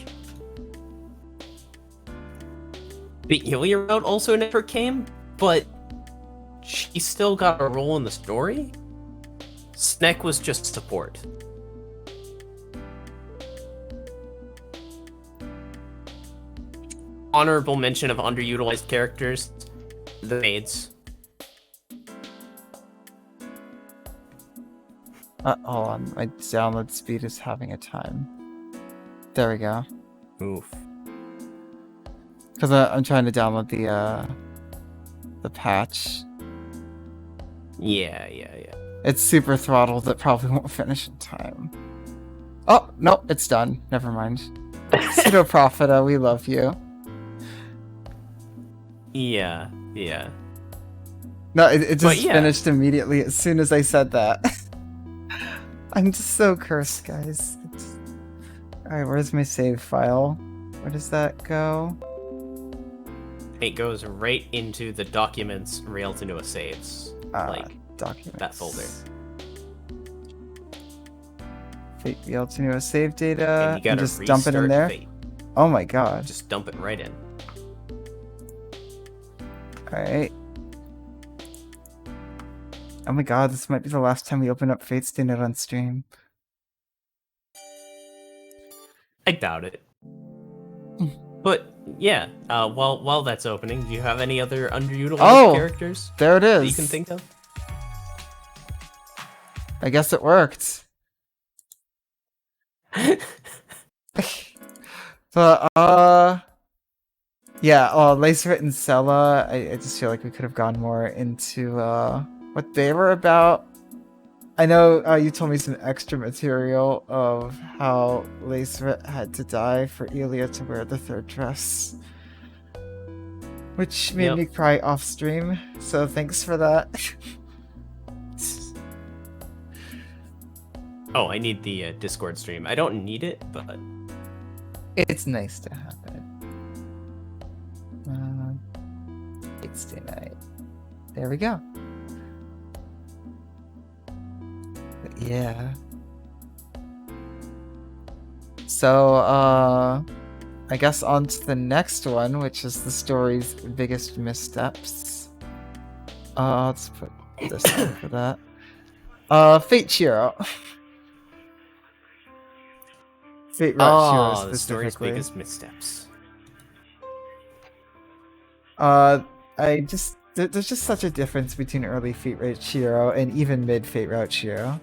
B: the Ilya route also never came, but she still got a role in the story. Snek was just support. Honorable mention of underutilized characters, the maids.
A: Hold on, my download speed is having a time. There we go.
B: Oof.
A: Because I'm trying to download the patch.
B: Yeah.
A: It's super throttled. It probably won't finish in time. Oh, no, it's done. Never mind. Pseudo Profita, we love you.
B: Yeah.
A: No, it just
B: yeah.
A: finished immediately as soon as I said that. I'm just so cursed, guys. Alright, where's my save file? Where does that go?
B: It goes right into the documents railed into a saves. Like,
A: documents.
B: that folder.
A: Fate real to a save data.
B: And you gotta
A: just dump it in
B: restart
A: there.
B: Fate.
A: Oh my god.
B: Just dump it right in.
A: Alright. Oh my god, this might be the last time we open up Fate's Dinner on stream.
B: I doubt it. But yeah, while that's opening, do you have any other underutilized characters
A: there it is.
B: that you can think of?
A: I guess it worked. But yeah, Lacerfit and Sella, I just feel like we could have gone more into what they were about. I know you told me some extra material of how Lacerfit had to die for Ilya to wear the third dress, which made me cry off stream, so thanks for that.
B: Oh, I need the Discord stream. I don't need it, but
A: it's nice to have it. It's day night. There we go. But yeah. So, I guess on to the next one, which is the story's biggest missteps. Let's put this on for that. Fate Shiro. Fate Shiro specifically.
B: The story's biggest missteps.
A: There's just such a difference between early Fate Route Shiro and even mid Fate Route Shiro.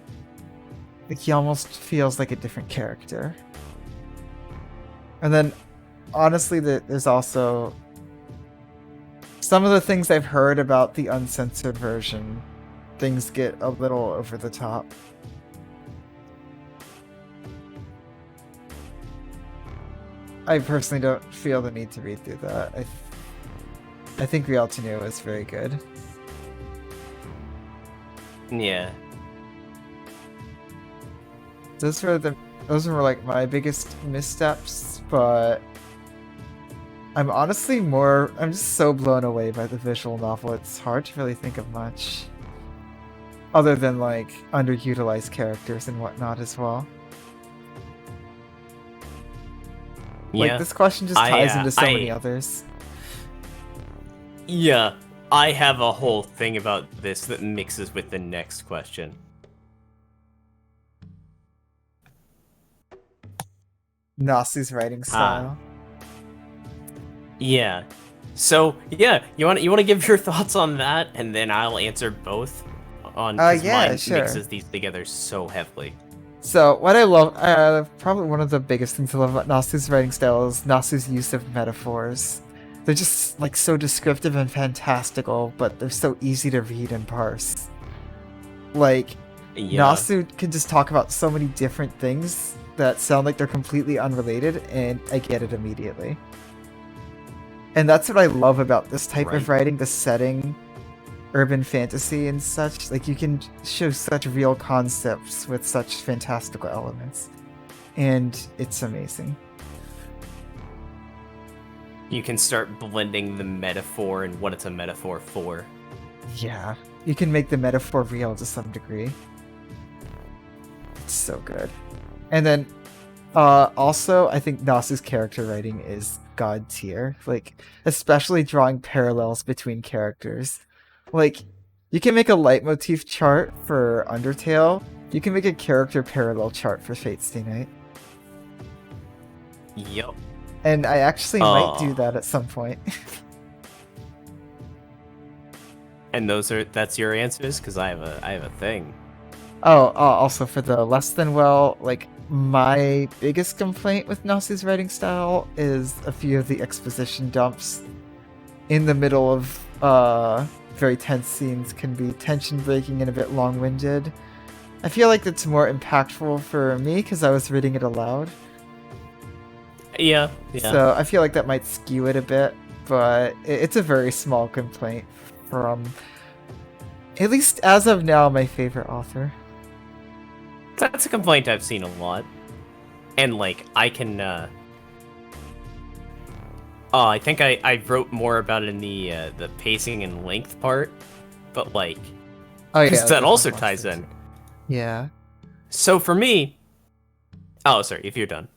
A: Like, he almost feels like a different character. And then, honestly, there's also some of the things I've heard about the uncensored version. Things get a little over the top. I personally don't feel the need to read through that. I think Rialto is very good.
B: Yeah.
A: Those were like my biggest missteps, but I'm just so blown away by the visual novel. It's hard to really think of much other than like underutilized characters and whatnot as well.
B: Yeah.
A: Like this question just ties into so many others.
B: Yeah, I have a whole thing about this that mixes with the next question.
A: Nasu's writing style.
B: Yeah. So yeah, you want to give your thoughts on that, and then I'll answer both. Mine mixes these together so heavily.
A: So what I love, probably one of the biggest things I love about Nasu's writing style is Nasu's use of metaphors. They're just like so descriptive and fantastical, but they're so easy to read and parse. Like, Nasu can just talk about so many different things that sound like they're completely unrelated, and I get it immediately. And that's what I love about this type of writing, the setting, urban fantasy and such. Like, you can show such real concepts with such fantastical elements. And it's amazing.
B: You can start blending the metaphor and what it's a metaphor for.
A: Yeah, you can make the metaphor real to some degree. It's so good. And then, also, I think Nasu's character writing is god tier. Like, especially drawing parallels between characters. Like, you can make a leitmotif chart for Undertale. You can make a character parallel chart for Fate Stay Night.
B: Yup.
A: And I actually might do that at some point.
B: And that's your answers? Because I have a thing.
A: Also for the less than well, like, my biggest complaint with Nasu's writing style is a few of the exposition dumps in the middle of very tense scenes can be tension breaking and a bit long-winded. I feel like it's more impactful for me because I was reading it aloud.
B: Yeah.
A: So I feel like that might skew it a bit, but it's a very small complaint from, at least as of now, my favorite author.
B: That's a complaint I've seen a lot. And, like, I can, I think I wrote more about it in the pacing and length part, but, like, because that also ties in.
A: Yeah.
B: So for me... Oh, sorry, if you're done.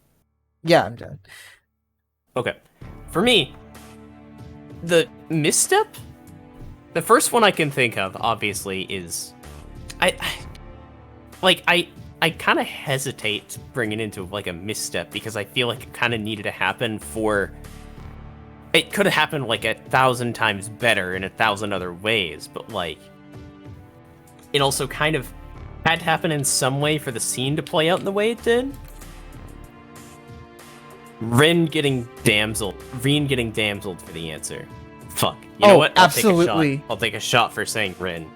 A: Yeah, I'm done.
B: Okay. For me, the misstep? The first one I can think of, obviously, is... I kind of hesitate to bring it into, like, a misstep, because I feel like it kind of needed to happen for... It could have happened, like, 1,000 times better in 1,000 other ways, but, like... It also kind of had to happen in some way for the scene to play out in the way it did. Rin getting damseled for the answer. Fuck. You know what?
A: Absolutely.
B: I'll take a shot for saying Rin.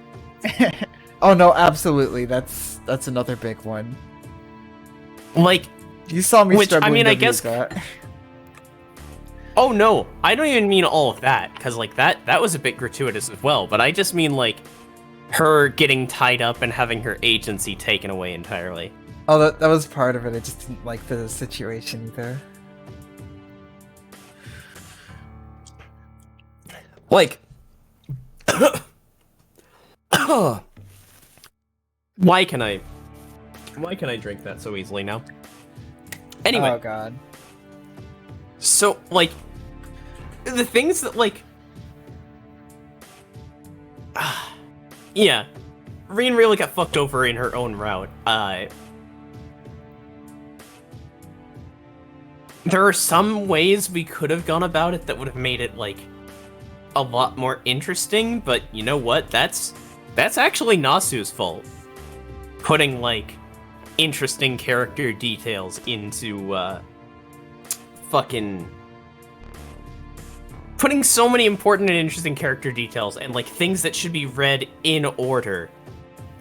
A: Oh no, absolutely. That's another big one.
B: Like,
A: you saw me struggling.
B: I mean,
A: to
B: I guess
A: that.
B: Oh no, I don't even mean all of that, because like that was a bit gratuitous as well. But I just mean like her getting tied up and having her agency taken away entirely.
A: Oh, that was part of it. I just didn't like the situation either.
B: Like, why can I drink that so easily now? Anyway.
A: Oh god.
B: So, like, the things that, like... yeah. Rin really got fucked over in her own route. There are some ways we could have gone about it that would have made it, like, a lot more interesting, but you know what? That's actually Nasu's fault. Putting, like, interesting character details into, fucking... Putting so many important and interesting character details and, like, things that should be read in order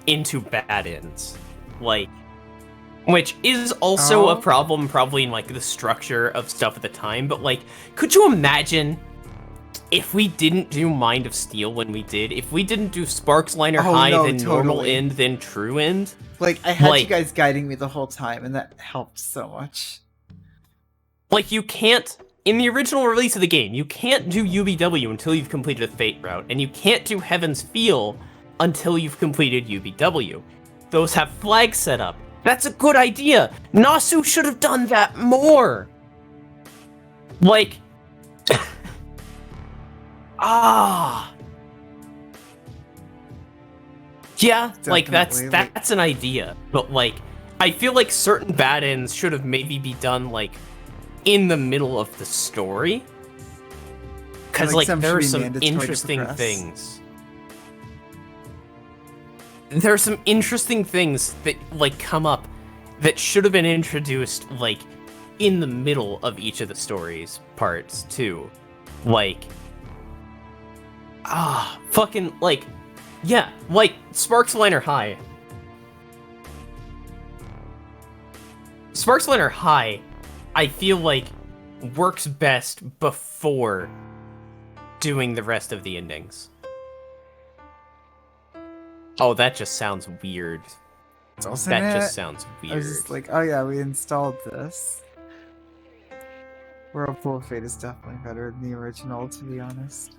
B: into bad ends. Like, Which is also a
A: Oh.
B: problem, probably in, like, the structure of stuff at the time, but, like, could you imagine if we didn't do Mind of Steel when we did? If we didn't do Sparks Liner
A: Oh,
B: High,
A: no,
B: then Normal
A: totally.
B: End, then True End?
A: Like, I had you
B: Like-
A: guys guiding me the whole time, and that helped so much.
B: Like, you can't, in the original release of the game, you can't do UBW until you've completed a Fate route, and you can't do Heaven's Feel until you've completed UBW. Those have flags set up. That's a good idea! Nasu should have done that more! Like... Yeah, like,
A: Definitely, like-
B: that's an idea, but, like, I feel like certain bad ends should have maybe be done, like, in the middle of the story. Because, like,
A: some
B: there
A: should
B: are
A: be
B: some
A: mandatory to
B: interesting
A: progress.
B: things. There are some interesting things that, like, come up that should have been introduced, like, in the middle of each of the stories parts, too. Like, fucking, like, yeah, like, Sparks Liner High. Sparks Liner High, I feel like, works best before doing the rest of the endings. Oh, that just sounds weird.
A: Doesn't
B: That
A: it?
B: just sounds weird.
A: I was just like, oh yeah, we installed this. Whirlpool of Fate is definitely better than the original, to be honest.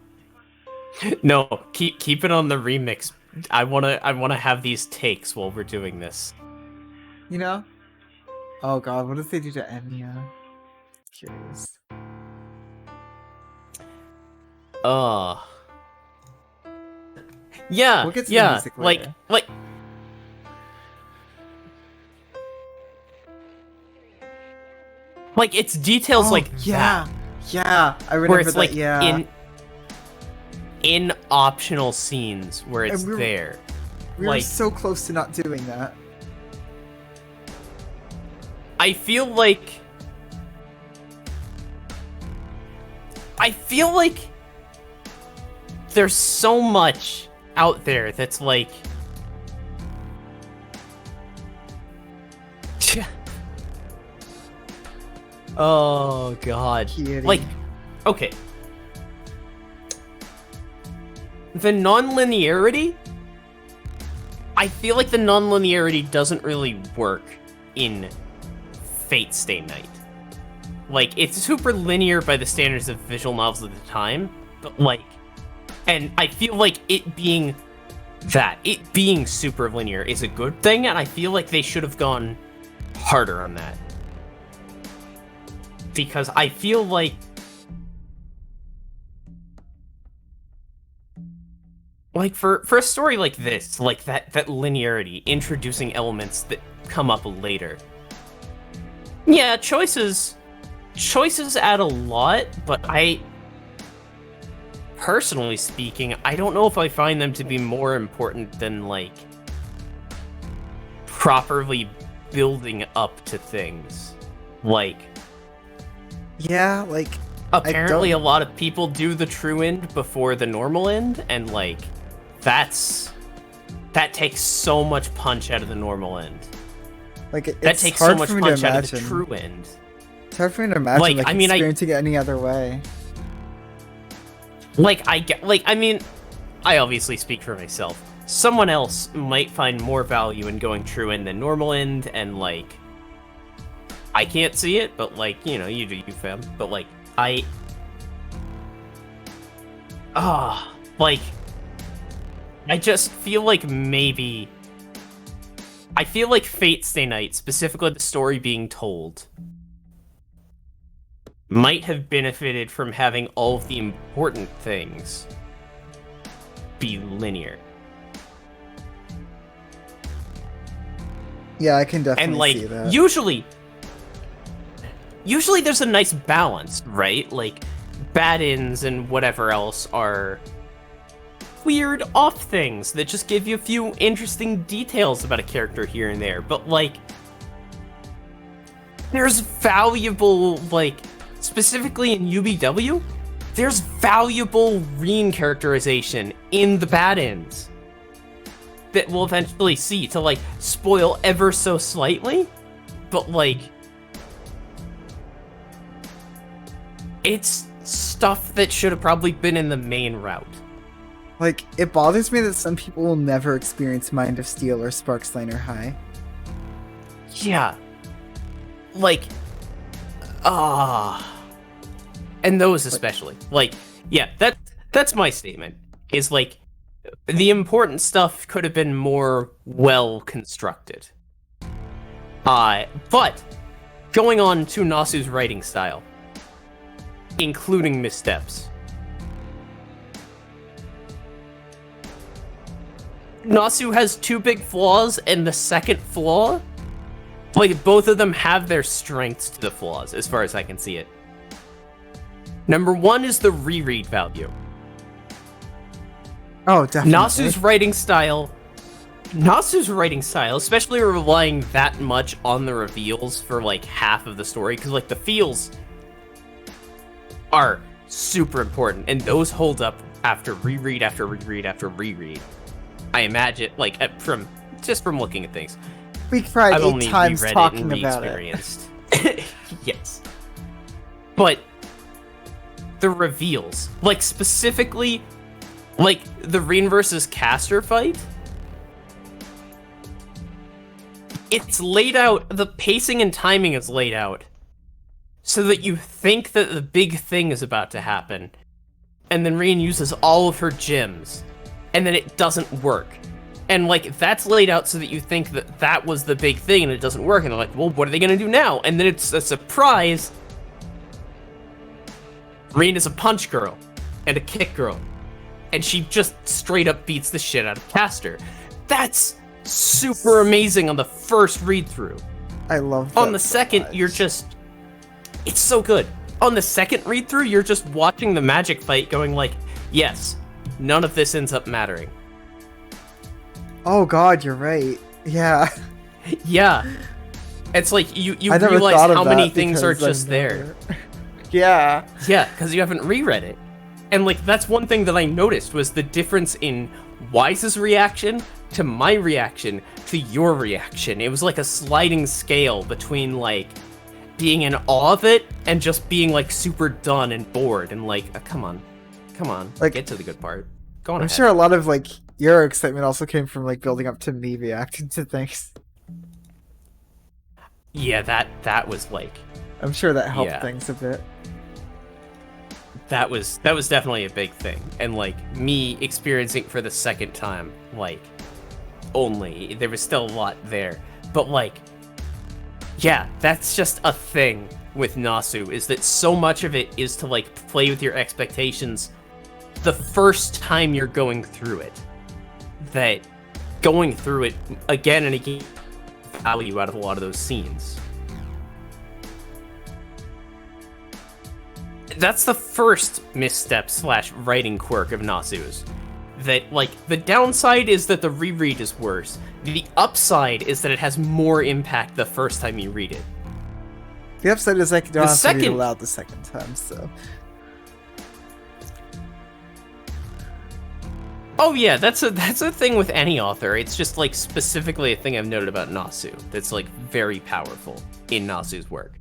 B: No, keep it on the remix. I wanna have these takes while we're doing this.
A: You know? Oh god, what if they do to Enya? Curious.
B: Yeah,
A: We'll get to the
B: yeah,
A: music later.
B: like it's details
A: Oh,
B: like
A: yeah,
B: that,
A: yeah, I remember
B: where it's
A: that.
B: like
A: Yeah,
B: in optional scenes where it's
A: And
B: there.
A: we were
B: like-
A: so close to not doing that.
B: I feel like there's so much out there that's like oh god.
A: Kitty.
B: Like, okay. The non-linearity, I feel like the non-linearity doesn't really work in Fate Stay Night. Like, it's super linear by the standards of visual novels at the time, but like, and I feel like it being super linear is a good thing, and I feel like they should have gone harder on that. Because I feel like for a story like this, like that linearity, introducing elements that come up later. Yeah, choices add a lot, but personally speaking, I don't know if I find them to be more important than, like, properly building up to things. Like,
A: Yeah, like
B: apparently a lot of people do the true end before the normal end, and, like, that takes so much punch out of the normal end.
A: like it's
B: That takes
A: hard
B: so much
A: for me to
B: punch out of the
A: imagine.
B: true end.
A: It's hard for me to imagine
B: Like,
A: like
B: I mean,
A: experiencing it any other way.
B: Like, I mean, I obviously speak for myself. Someone else might find more value in going true end than normal end, and, like, I can't see it, but, like, you know, you do you, fam. But, like, like, I just feel like maybe... I feel like Fate Stay Night, specifically the story being told, might have benefited from having all of the important things be linear.
A: Yeah, I can definitely
B: And, like,
A: see that.
B: usually there's a nice balance, right? Like, bad ends and whatever else are weird off things that just give you a few interesting details about a character here and there. But, like, there's valuable, like, specifically in UBW, there's valuable Reen characterization in the bad ends that we'll eventually see, to, like, spoil ever so slightly. but like, it's stuff that should have probably been in the main route.
A: Like, it bothers me that some people will never experience Mind of Steel or Sparkslaner High.
B: Yeah. Like, and those especially. Like, yeah, that's my statement. Is like, the important stuff could have been more well constructed. But going on to Nasu's writing style, including missteps. Nasu has two big flaws, and the second flaw, like, both of them have their strengths to the flaws, as far as I can see it. Number one is the reread value.
A: Oh, definitely.
B: Nasu's writing style, especially relying that much on the reveals for, like, half of the story, because, like, the feels are super important, and those hold up after reread after reread after reread. I imagine, like, from looking at things.
A: We cried
B: I've
A: 8
B: only
A: times
B: reread
A: talking
B: it and
A: about it.
B: re-experienced. Yes. But the reveals, like, specifically, like, the Reen versus Caster fight, it's laid out, the pacing and timing is laid out so that you think that the big thing is about to happen, and then Reen uses all of her gems, and then it doesn't work. And, like, that's laid out so that you think that that was the big thing, and it doesn't work, and they're like, well, what are they gonna do now? And then it's a surprise. Reen is a punch girl, and a kick girl, and she just straight up beats the shit out of Caster. That's super amazing on the first read-through.
A: I love that.
B: On the second, you're just... It's so good. On the second read-through, you're just watching the magic fight going like, yes, none of this ends up mattering.
A: Oh god, you're right. Yeah.
B: Yeah. It's like, you
A: I never
B: realize
A: thought of
B: how many
A: that
B: things are
A: because
B: just there.
A: Yeah.
B: Yeah, because you haven't reread it. And, like, that's one thing that I noticed was the difference in Wise's reaction to my reaction to your reaction. It was like a sliding scale between, like, being in awe of it and just being, like, super done and bored and, like, come on,
A: Like,
B: get to the good part. Go on
A: I'm
B: ahead.
A: sure a lot of, like, your excitement also came from, like, building up to me reacting to things.
B: Yeah, that was, like...
A: I'm sure that helped
B: Yeah.
A: things a bit.
B: That was definitely a big thing. And, like, me experiencing it for the second time, like, only, there was still a lot there. But, like, yeah, that's just a thing with Nasu, is that so much of it is to, like, play with your expectations the first time you're going through it. That going through it again and again value out of a lot of those scenes. That's the first misstep / writing quirk of Nasu's. That, like, the downside is that the reread is worse. The upside is that it has more impact the first time you read it.
A: The upside is I can don't have to read it
B: second-
A: aloud the second time, so...
B: Oh yeah, that's a thing with any author. It's just, like, specifically a thing I've noted about Nasu that's, like, very powerful in Nasu's work.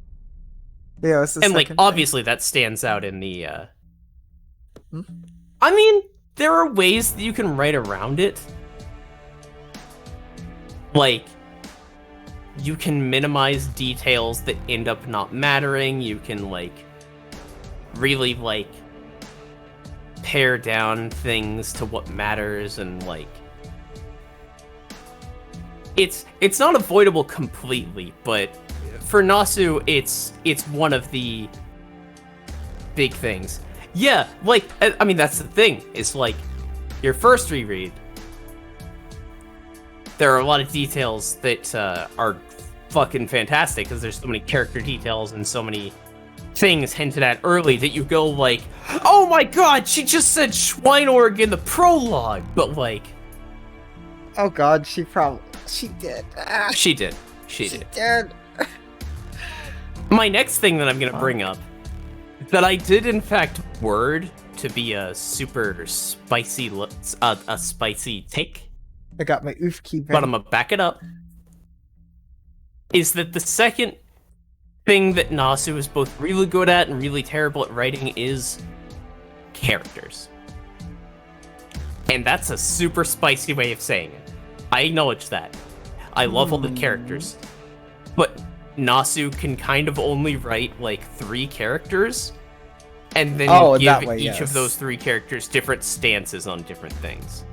A: Yeah, it's the
B: And, like,
A: second thing.
B: obviously that stands out in the,
A: Hmm?
B: I mean, there are ways that you can write around it. Like, you can minimize details that end up not mattering. You can, like, really, like, pare down things to what matters, and, like, it's not avoidable completely, but for Nasu, it's one of the big things. Yeah, like, I mean, that's the thing. It's like, your first reread, there are a lot of details that are fucking fantastic, because there's so many character details and so many things hinted at early that you go like, oh my god, she just said Schweinorg in the prologue, but, like...
A: Oh god, she did. Ah,
B: She did. My next thing that I'm gonna bring up, that I did in fact word to be a super spicy, a spicy take,
A: I got my oof key.
B: but I'm gonna back it up. is that the second thing that Nasu is both really good at and really terrible at writing is characters. And that's a super spicy way of saying it. I acknowledge that. I love all the characters. But Nasu can kind of only write like 3 characters and then give each of those 3 characters different stances on different things.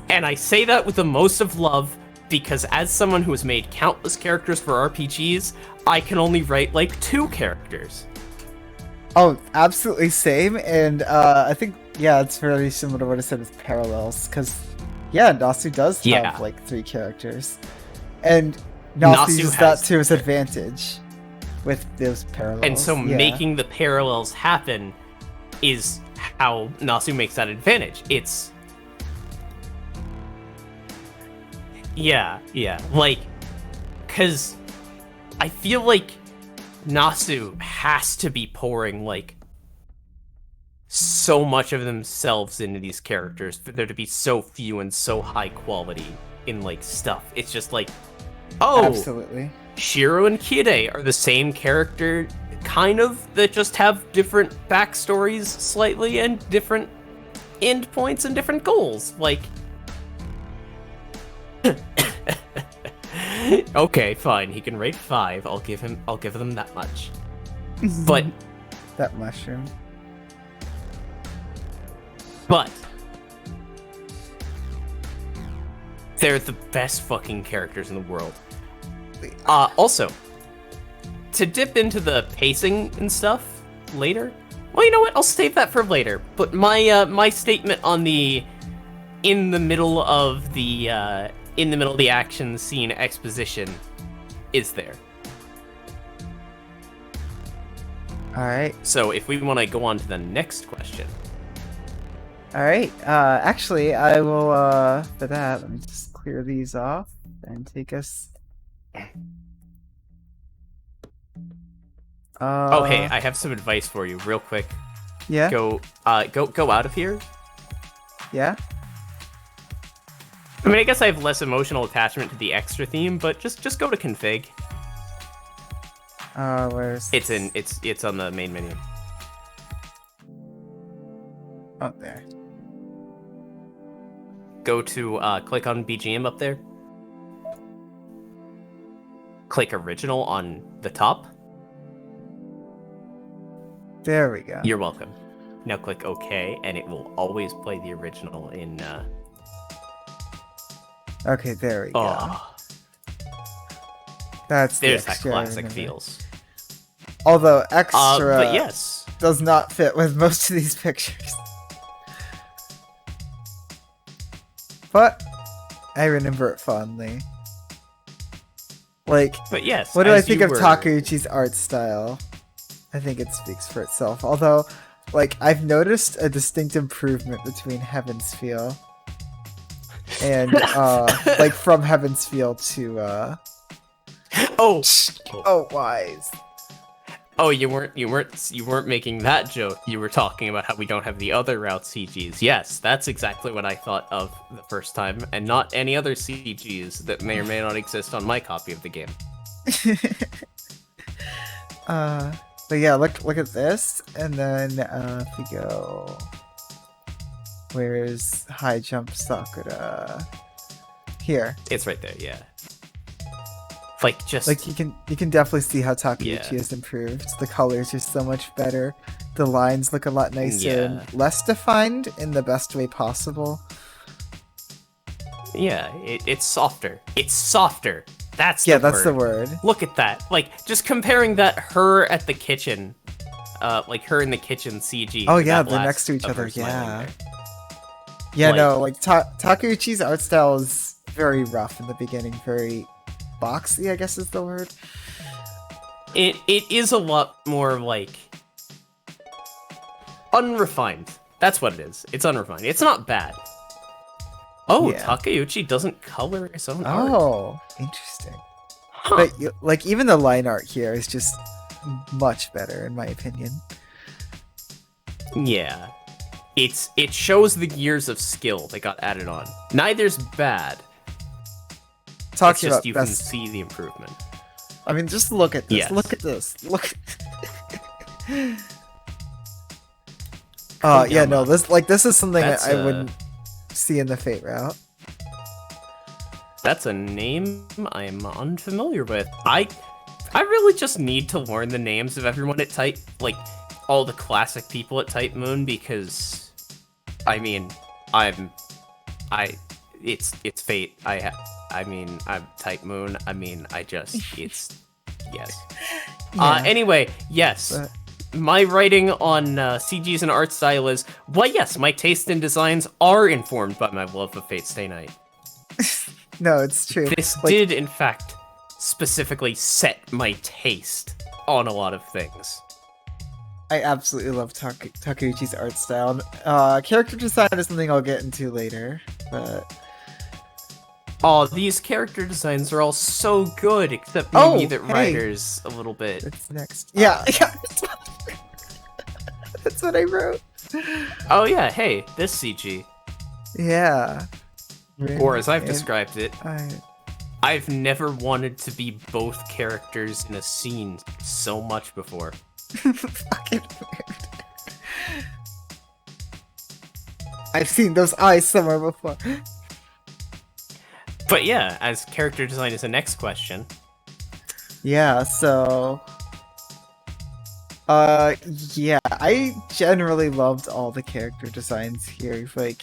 B: And I say that with the most of love because as someone who has made countless characters for RPGs, I can only write like 2 characters.
A: Oh, absolutely same. And I think, yeah, it's very similar to what I said with Parallels. Because, yeah, Nasu does have like 3 characters. And Nasu uses that to his advantage with those Parallels.
B: And so making the Parallels happen is how Nasu makes that advantage. It's... Yeah, like, because I feel like Nasu has to be pouring, like, so much of themselves into these characters for there to be so few and so high quality in, like, stuff. It's just like, oh,
A: absolutely.
B: Shiro and Kide are the same character, kind of, that just have different backstories slightly and different endpoints and different goals. Like, okay, fine. He can rate 5. I'll give them that much. But
A: that mushroom.
B: But they're the best fucking characters in the world. Also, to dip into the pacing and stuff later. Well, you know what? I'll save that for later. But my statement on the in the middle of the action scene exposition is there.
A: Alright.
B: So if we want to go on to the next question.
A: Alright, actually, I will, for that, let me just clear these off and take us...
B: Oh, hey, I have some advice for you, real quick.
A: Yeah?
B: Go out of here.
A: Yeah?
B: I mean, I guess I have less emotional attachment to the extra theme, but just go to config.
A: Where's...
B: It's on the main menu.
A: Oh, there.
B: Go to, click on BGM up there. Click original on the top.
A: There we go.
B: You're welcome. Now click OK, and it will always play the original in,
A: Okay, there we go. That's
B: there's that classic feels.
A: Although extra
B: but yes,
A: does not fit with most of these pictures. But I remember it fondly. Like,
B: but yes,
A: what do I think of Takeuchi's art style? I think it speaks for itself. Although, like, I've noticed a distinct improvement between Heaven's Feel and like from Heaven's Feel to Wise.
B: Oh, you weren't making that joke. You were talking about how we don't have the other route CGs. Yes, that's exactly what I thought of the first time, and not any other CGs that may or may not exist on my copy of the game.
A: But yeah, look at this, and then if we go, where's High Jump Sakura? Here.
B: It's right there. Yeah. Like just
A: like you can definitely see how Takeuchi has improved. The colors are so much better. The lines look a lot nicer and less defined in the best way possible.
B: Yeah, it's softer. It's softer. That's
A: the word.
B: Look at that. Like just comparing that her at the kitchen, like her in the kitchen CG.
A: Oh yeah, they're next to each other. Yeah. Yeah, like, no, like Takeuchi's art style is very rough in the beginning, very boxy, I guess is the word.
B: It is a lot more like unrefined. That's what it is. It's unrefined. It's not bad. Oh, yeah. Takeuchi doesn't color his own art.
A: Oh, interesting. Huh. But like even the line art here is just much better in my opinion.
B: Yeah. It shows the years of skill that got added on. Neither's bad.
A: Talking
B: it's just
A: about
B: you can see the improvement.
A: I mean, just look at this.
B: Yes.
A: Look at this. Look. Yeah, no, this is something I wouldn't see in the Fate route.
B: That's a name I'm unfamiliar with. I really just need to learn the names of everyone at Type, like all the classic people at Type Moon, because I mean, it's Fate. I'm Type Moon. I mean, it's yes.
A: Yeah.
B: Anyway, yes.
A: But-
B: My writing on CGs and art style is, well, yes, my taste in designs are informed by my love of Fate Stay Night.
A: No, it's true.
B: This did, in fact, specifically set my taste on a lot of things.
A: I absolutely love Takeuchi's art style. Character design is something I'll get into later, but...
B: Oh, these character designs are all so good, except maybe the writer's a little bit...
A: It's next. Yeah. That's what I wrote.
B: Oh yeah, hey, this CG.
A: Yeah.
B: Or as I've described it,
A: I...
B: I've never wanted to be both characters in a scene so much before.
A: Fucking weird. I've seen those eyes somewhere before.
B: But yeah, as character design is the next question.
A: Yeah, so... yeah, I generally loved all the character designs here. Like,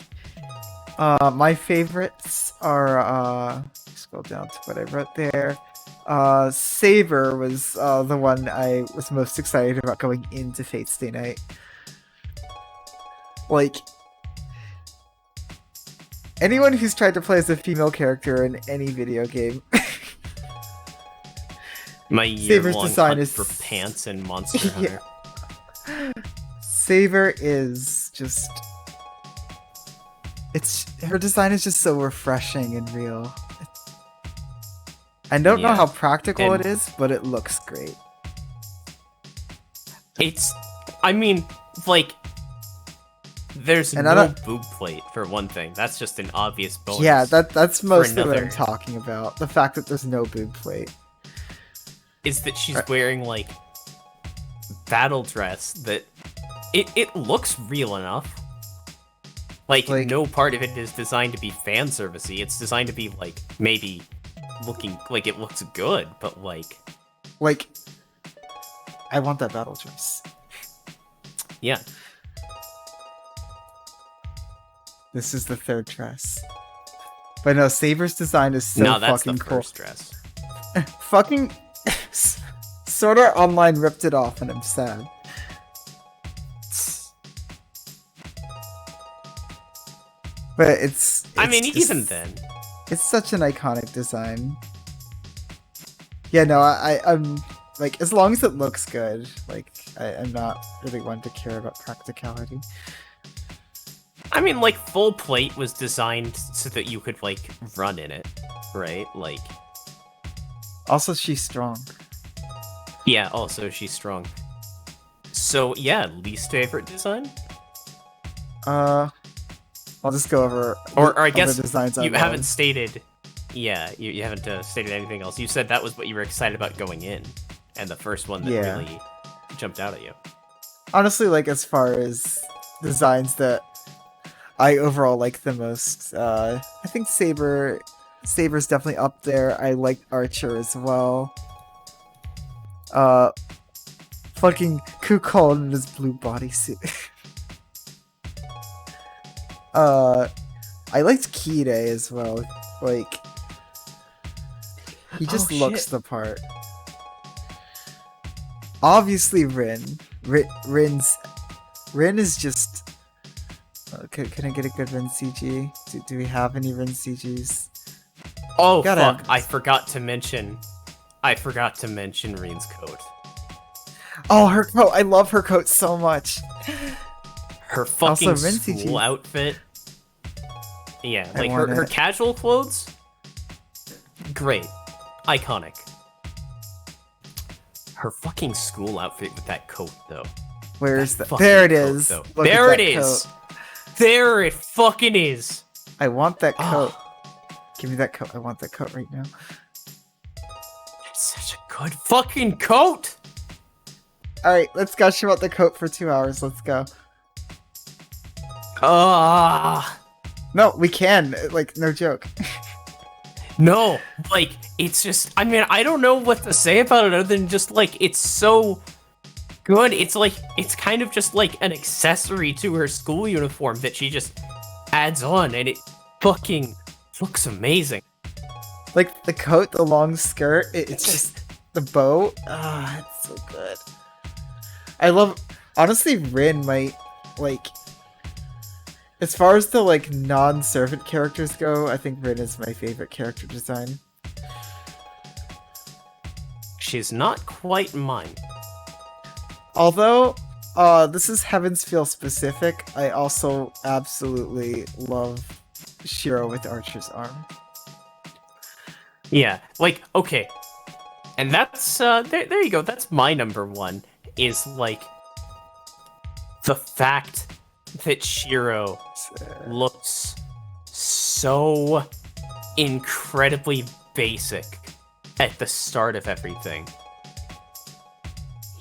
A: my favorites are, scroll down to what I wrote there. Saber was, the one I was most excited about going into Fate Stay Night. Like, anyone who's tried to play as a female character in any video game...
B: My
A: Saber's
B: year-long
A: design
B: hunt
A: is
B: for pants and Monster Hunter.
A: Saber is just... her design is just so refreshing and real. I don't know how practical it is, but it looks great.
B: I mean, like, there's no boob plate, for one thing. That's just an obvious bonus.
A: Yeah, that's mostly what I'm talking about. The fact that there's no boob plate.
B: Is that she's wearing, like, battle dress that... It looks real enough. Like, no part of it is designed to be fan servicey. It's designed to be, like, maybe looking like it looks good, but, like...
A: Like, I want that battle dress.
B: Yeah.
A: This is the third dress. But no, Saber's design is so fucking cool.
B: First dress.
A: Fucking... Sword Art Online ripped it off and I'm sad. But it's
B: I mean,
A: just,
B: even then.
A: It's such an iconic design. Yeah, no, I'm... Like, as long as it looks good, like, I'm not really one to care about practicality.
B: I mean, like, full plate was designed so that you could, like, run in it, right? Like...
A: Also, she's strong.
B: Yeah, also, she's strong. So, yeah, least favorite design?
A: I'll just go over
B: or I guess
A: designs
B: you haven't stated... Yeah, you haven't stated anything else. You said that was what you were excited about going in, and the first one that really jumped out at you.
A: Honestly, like, as far as designs that I overall like the most, I think Saber's definitely up there. I like Archer as well. Fucking Kukon in his blue bodysuit. I liked Kide as well. Like, he just looks the part. Obviously, Rin. Rin is just... Can I get a good Rin CG? Do we have any Rin CGs?
B: Oh, fuck. I forgot to mention Rin's coat.
A: Oh, her coat. I love her coat so much.
B: Her fucking school outfit. Yeah, like her casual clothes. Great. Iconic. Her fucking school outfit with that coat, though.
A: Where is that? There it is.
B: There it is. There it fucking is.
A: I want that coat. Give me that coat. I want that coat right now.
B: It's such a Good fucking coat!
A: Alright, let's gush about the coat for 2 hours. Let's go. No, we can. Like, no joke.
B: No, like, it's just, I mean, I don't know what to say about it other than just, like, it's so good. It's like, it's kind of just like an accessory to her school uniform that she just adds on, and it fucking looks amazing.
A: Like, the coat, the long skirt, it's just the bow. It's so good. I love, honestly, Rin might, like, as far as the, like, non-servant characters go, I think Rin is my favorite character design.
B: She's not quite mine.
A: Although, this is Heaven's Feel specific, I also absolutely love Shiro with Archer's arm.
B: Yeah, like, okay. And that's, there you go, that's my number one, is, like, the fact that Shiro looks so incredibly basic at the start of everything.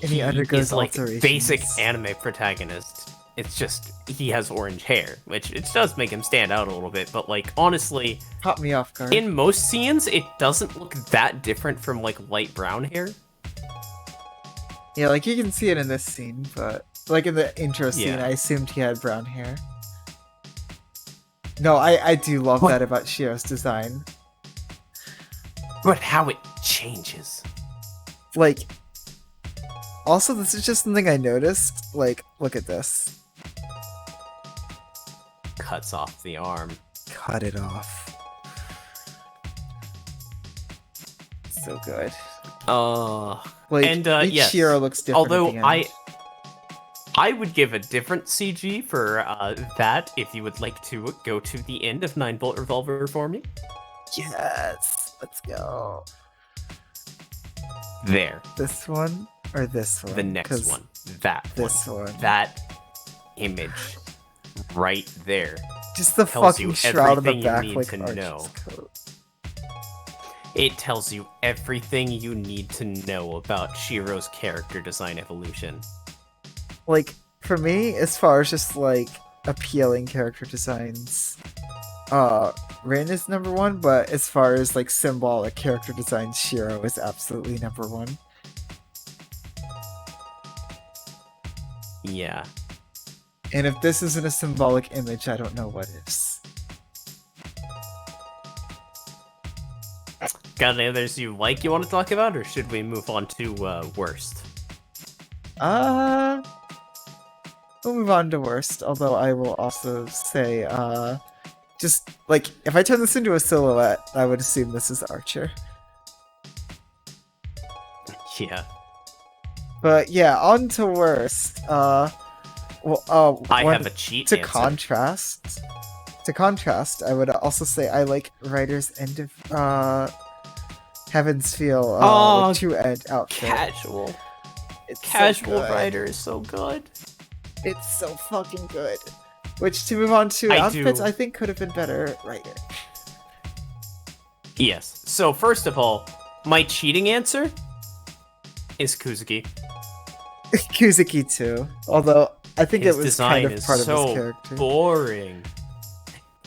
A: And he undergoes
B: like
A: alterations.
B: Basic anime protagonist. It's just he has orange hair, which it does make him stand out a little bit. But like honestly,
A: Caught me off guard.
B: in most scenes, it doesn't look that different from like light brown hair.
A: Yeah, like you can see it in this scene, but like in the intro scene,
B: Yeah.
A: I assumed he had brown hair. No, I do love
B: What?
A: that about Shiro's design.
B: But how it changes.
A: Like, also this is just something I noticed. Like, look at this.
B: Cuts off the arm.
A: Cut it off. So good. Like,
B: And,
A: each
B: yes.
A: Shiro looks different.
B: Although
A: at the end.
B: I would give a different CG for that if you would like to go to the end of 9-Bolt Revolver for me.
A: Yes, let's go.
B: There.
A: This one or this one?
B: The next
A: 'Cause
B: one. That
A: This
B: one.
A: one.
B: That image. Right there.
A: Just the
B: tells
A: fucking
B: you
A: shroud on the
B: everything you
A: back,
B: need
A: like
B: to
A: Archer's
B: know.
A: coat.
B: It tells you everything you need to know about Shiro's character design evolution.
A: Like, for me, as far as just like appealing character designs, Rin is number one, but as far as like symbolic character designs, Shiro is absolutely number one.
B: Yeah.
A: And if this isn't a symbolic image, I don't know what is.
B: Got any others you want to talk about, or should we move on to worst?
A: We'll move on to worst, although I will also say, just, like, if I turn this into a silhouette, I would assume this is Archer.
B: Yeah.
A: But yeah, on to worst.
B: I have a cheat
A: to
B: answer.
A: contrast, I would also say I like Ryder's end of Heaven's Feel
B: Oh,
A: True End outfit.
B: Casual.
A: It's so
B: Casual
A: good.
B: Rider is so good.
A: It's so fucking good. Which, to move on to outfits, I think could have been better Ryder.
B: Yes. So first of all, my cheating answer is Kuzuki.
A: Kuzuki too. Although I think
B: His
A: it was
B: design
A: kind of
B: is
A: part of
B: so
A: his character.
B: boring.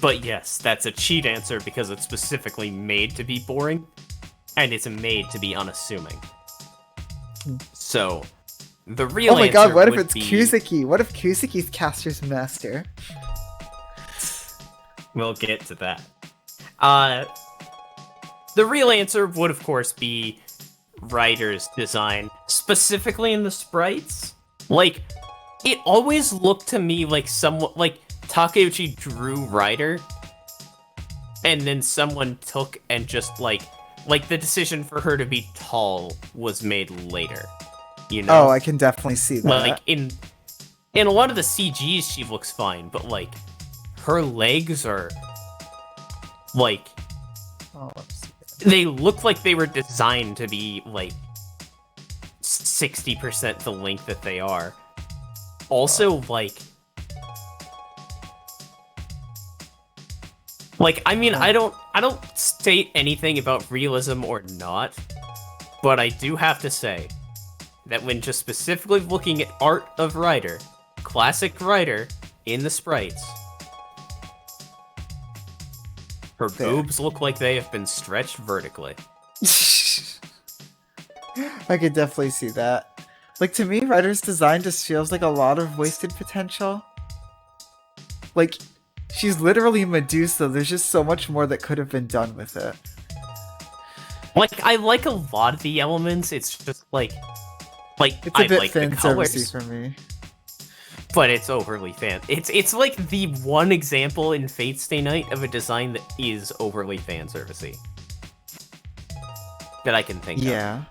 B: But yes, that's a cheat answer because it's specifically made to be boring, and it's made to be unassuming. So, the real
A: Oh my
B: answer
A: god, what if
B: would
A: it's
B: be...
A: Kuzuki? What if Kuzuki's Caster's Master?
B: We'll get to that. The real answer would, of course, be Ryder's design, specifically in the sprites. Like, it always looked to me like Takeuchi drew Ryder, and then someone took and just like the decision for her to be tall was made later. You know?
A: Oh, I can definitely see that.
B: Like in a lot of the CGs she looks fine, but like her legs are like
A: Oh, let's see.
B: they look like they were designed to be like 60% the length that they are. Also, I mean, I don't state anything about realism or not, But I do have to say that when just specifically looking at art of Ryder, classic Ryder in the sprites, her boobs look like they have been stretched vertically.
A: I could definitely see that. Like, to me, Ryder's design just feels like a lot of wasted potential. Like, she's literally Medusa. There's just so much more that could have been done with it.
B: Like, I like a lot of the elements. It's just like
A: It's a
B: I
A: bit
B: like the
A: fan
B: colors,
A: servicey for me.
B: but it's overly fan. It's like the one example in Fate Stay Night of a design that is overly fan servicey that I can think of.
A: Yeah.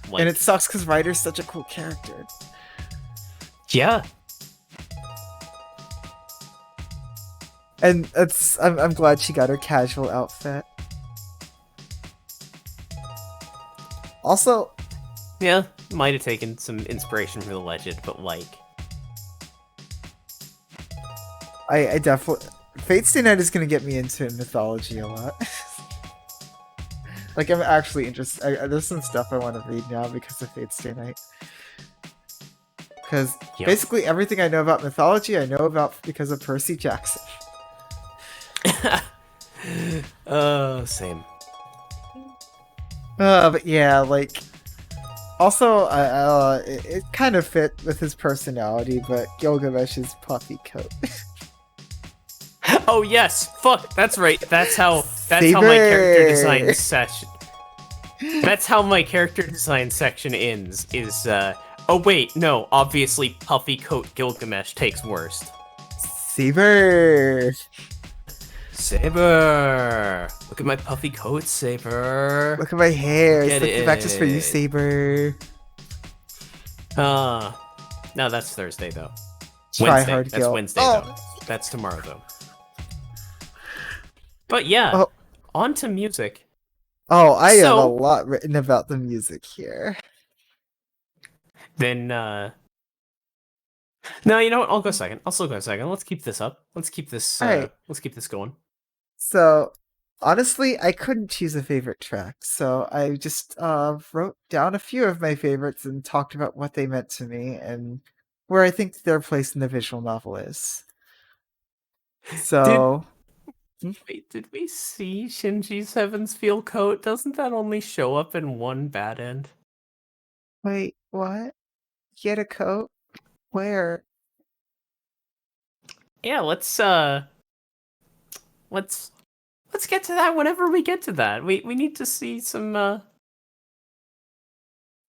B: Like,
A: And it sucks because Ryder's such a cool character.
B: yeah.
A: And I'm glad she got her casual outfit. Also,
B: Yeah, might have taken some inspiration from the legend, but like,
A: I definitely... Fate Stay Night is gonna get me into mythology a lot. Like, I'm actually interested. There's some stuff I want to read now because of Fate Stay Night. Because basically everything I know about mythology, I know about because of Percy Jackson.
B: Same.
A: But yeah, like... Also, it kind of fit with his personality, but Gilgamesh's puffy coat.
B: Oh yes, fuck, that's right. That's how my
A: Saber!
B: character design section. That's how my character design section ends. Is oh wait, no, obviously puffy coat Gilgamesh takes worst.
A: Saber!
B: Saber! Look at my puffy coat, Saber.
A: Look at my hair.
B: Get
A: It's like the back just for you,
B: it.
A: Saber.
B: No, that's Thursday though.
A: Try
B: Wednesday.
A: hard,
B: That's
A: Gil.
B: Wednesday
A: Oh.
B: though. That's tomorrow though. But yeah,
A: Oh.
B: on to music.
A: Oh, I have a
B: So-
A: lot written about the music here.
B: Then no, you know what? I'll go second. I'll still go second. Let's keep this up. Let's keep this
A: Alright.
B: let's keep this going.
A: So, honestly, I couldn't choose a favorite track, so I just wrote down a few of my favorites and talked about what they meant to me and where I think their place in the visual novel is. So,
B: Wait, did we see Shinji's Heaven's Feel coat? Doesn't that only show up in one bad end?
A: wait, what? Get a coat? Where?
B: Yeah, let's get to that whenever we get to that. We need to see some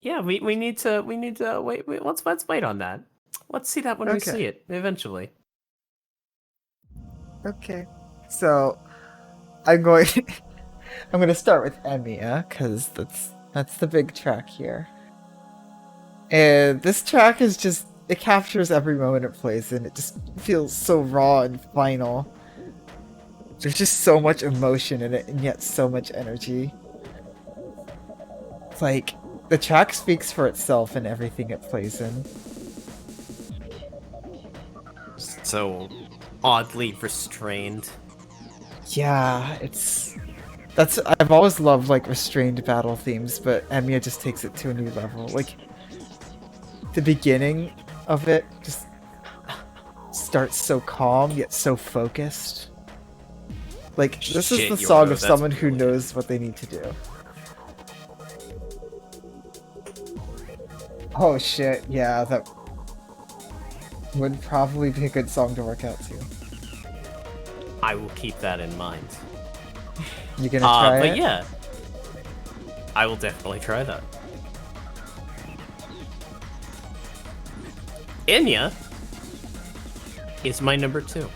B: yeah, we need to wait, let's wait on that. Let's see that when we
A: Okay.
B: see it eventually.
A: Okay. So, I'm going I'm going to start with Emiya cuz that's the big track here. And this track is just it captures every moment it plays in. It just feels so raw and final. There's just so much emotion in it and yet so much energy. It's like the track speaks for itself in everything it plays in.
B: So oddly restrained.
A: Yeah, I've always loved like restrained battle themes, but Emiya just takes it to a new level. Like the beginning of it just starts so calm yet so focused. Like this is
B: Shit,
A: the
B: Yorgo,
A: song of
B: that's
A: someone who
B: brilliant.
A: knows what they need to do. Oh shit, yeah, that would probably be a good song to work out to.
B: I will keep that in mind.
A: You gonna try
B: but
A: it?
B: yeah, I will definitely try that. Enya is my number 2.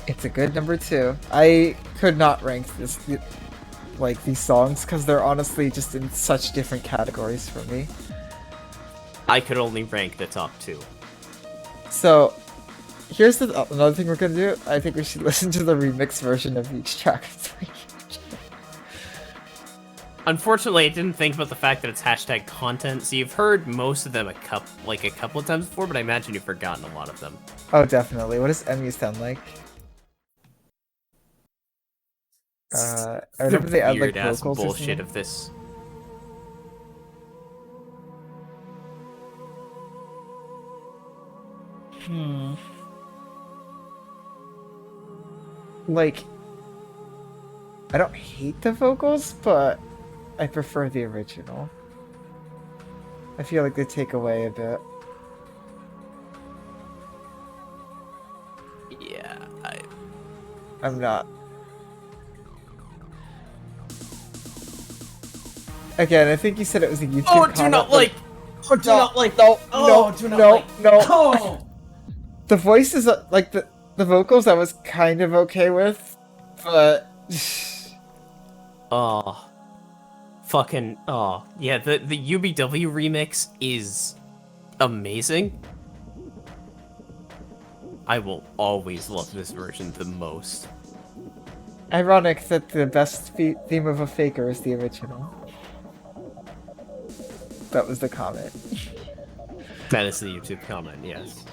A: It's a good number 2. I could not rank these songs because they're honestly just in such different categories for me.
B: I could only rank the top 2.
A: So, here's another thing we're gonna do. I think we should listen to the remix version of each track.
B: Unfortunately, I didn't think about the fact that it's hashtag content, so you've heard most of them a couple of times before, but I imagine you've forgotten a lot of them.
A: Oh, definitely. What does Emu sound like? I remember they add like
B: Weird ass
A: vocals or
B: bullshit
A: something.
B: of this.
A: Like, I don't hate the vocals, but I prefer the original. I feel like they take away a bit.
B: Yeah,
A: I'm not. Again, I think you said it was a YouTube comment.
B: do not like. Oh, do not like.
A: No,
B: Oh,
A: no,
B: do not
A: no,
B: like.
A: no.
B: Oh.
A: The voices, like the vocals, I was kind of okay with, but
B: Oh. Fucking. Oh. Yeah, the UBW remix is amazing. I will always love this version the most.
A: ironic that the best theme of a faker is the original. That was the comment.
B: That is the YouTube comment, yes.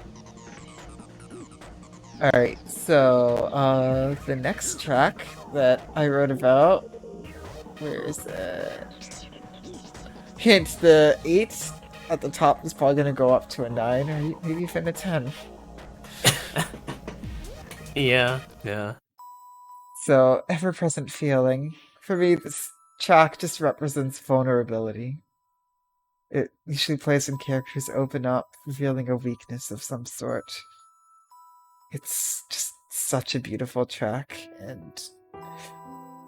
A: Alright, so, the next track that I wrote about... Where is it? Hint, the 8 at the top is probably gonna go up to a 9, or maybe even a 10.
B: Yeah.
A: So, ever-present feeling. For me, this track just represents vulnerability. It usually plays when characters open up, revealing a weakness of some sort. It's just such a beautiful track, and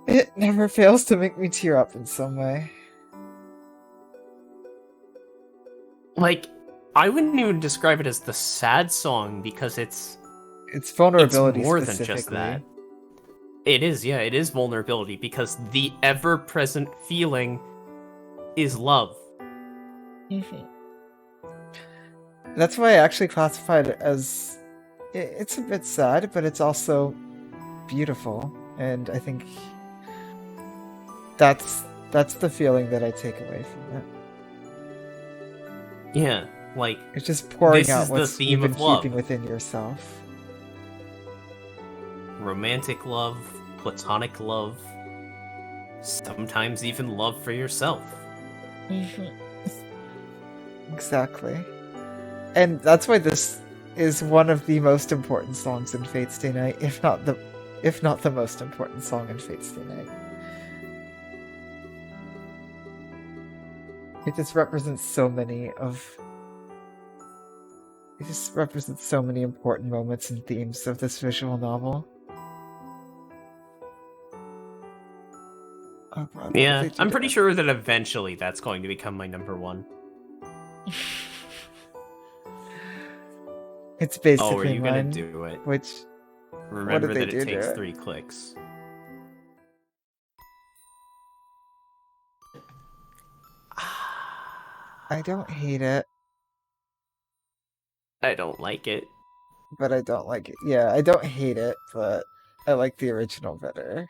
A: it never fails to make me tear up in some way.
B: Like, I wouldn't even describe it as the sad song because it's
A: vulnerability
B: more than
A: specifically.
B: just that. It is, yeah, it is vulnerability because the ever-present feeling is love.
A: Mm-hmm. That's why I actually classified it as... It's a bit sad, but it's also beautiful, and I think that's the feeling that I take away from it.
B: Yeah, like...
A: It's just pouring
B: this
A: out
B: is
A: what's
B: the theme
A: you've been
B: of love.
A: keeping within yourself.
B: Romantic love, platonic love, sometimes even love for yourself.
A: Exactly. And that's why this is one of the most important songs in Fate's Day Night, if not the most important song in Fate's Day Night. It just represents so many important moments and themes of this visual novel. Oh, God,
B: Yeah, I'm pretty sure that eventually that's going to become my number one.
A: It's basically
B: are you
A: mine,
B: gonna do it?
A: Which...
B: Remember that it takes 3 clicks.
A: I don't hate it.
B: I don't like it.
A: But I don't like it. Yeah, I don't hate it, but I like the original better.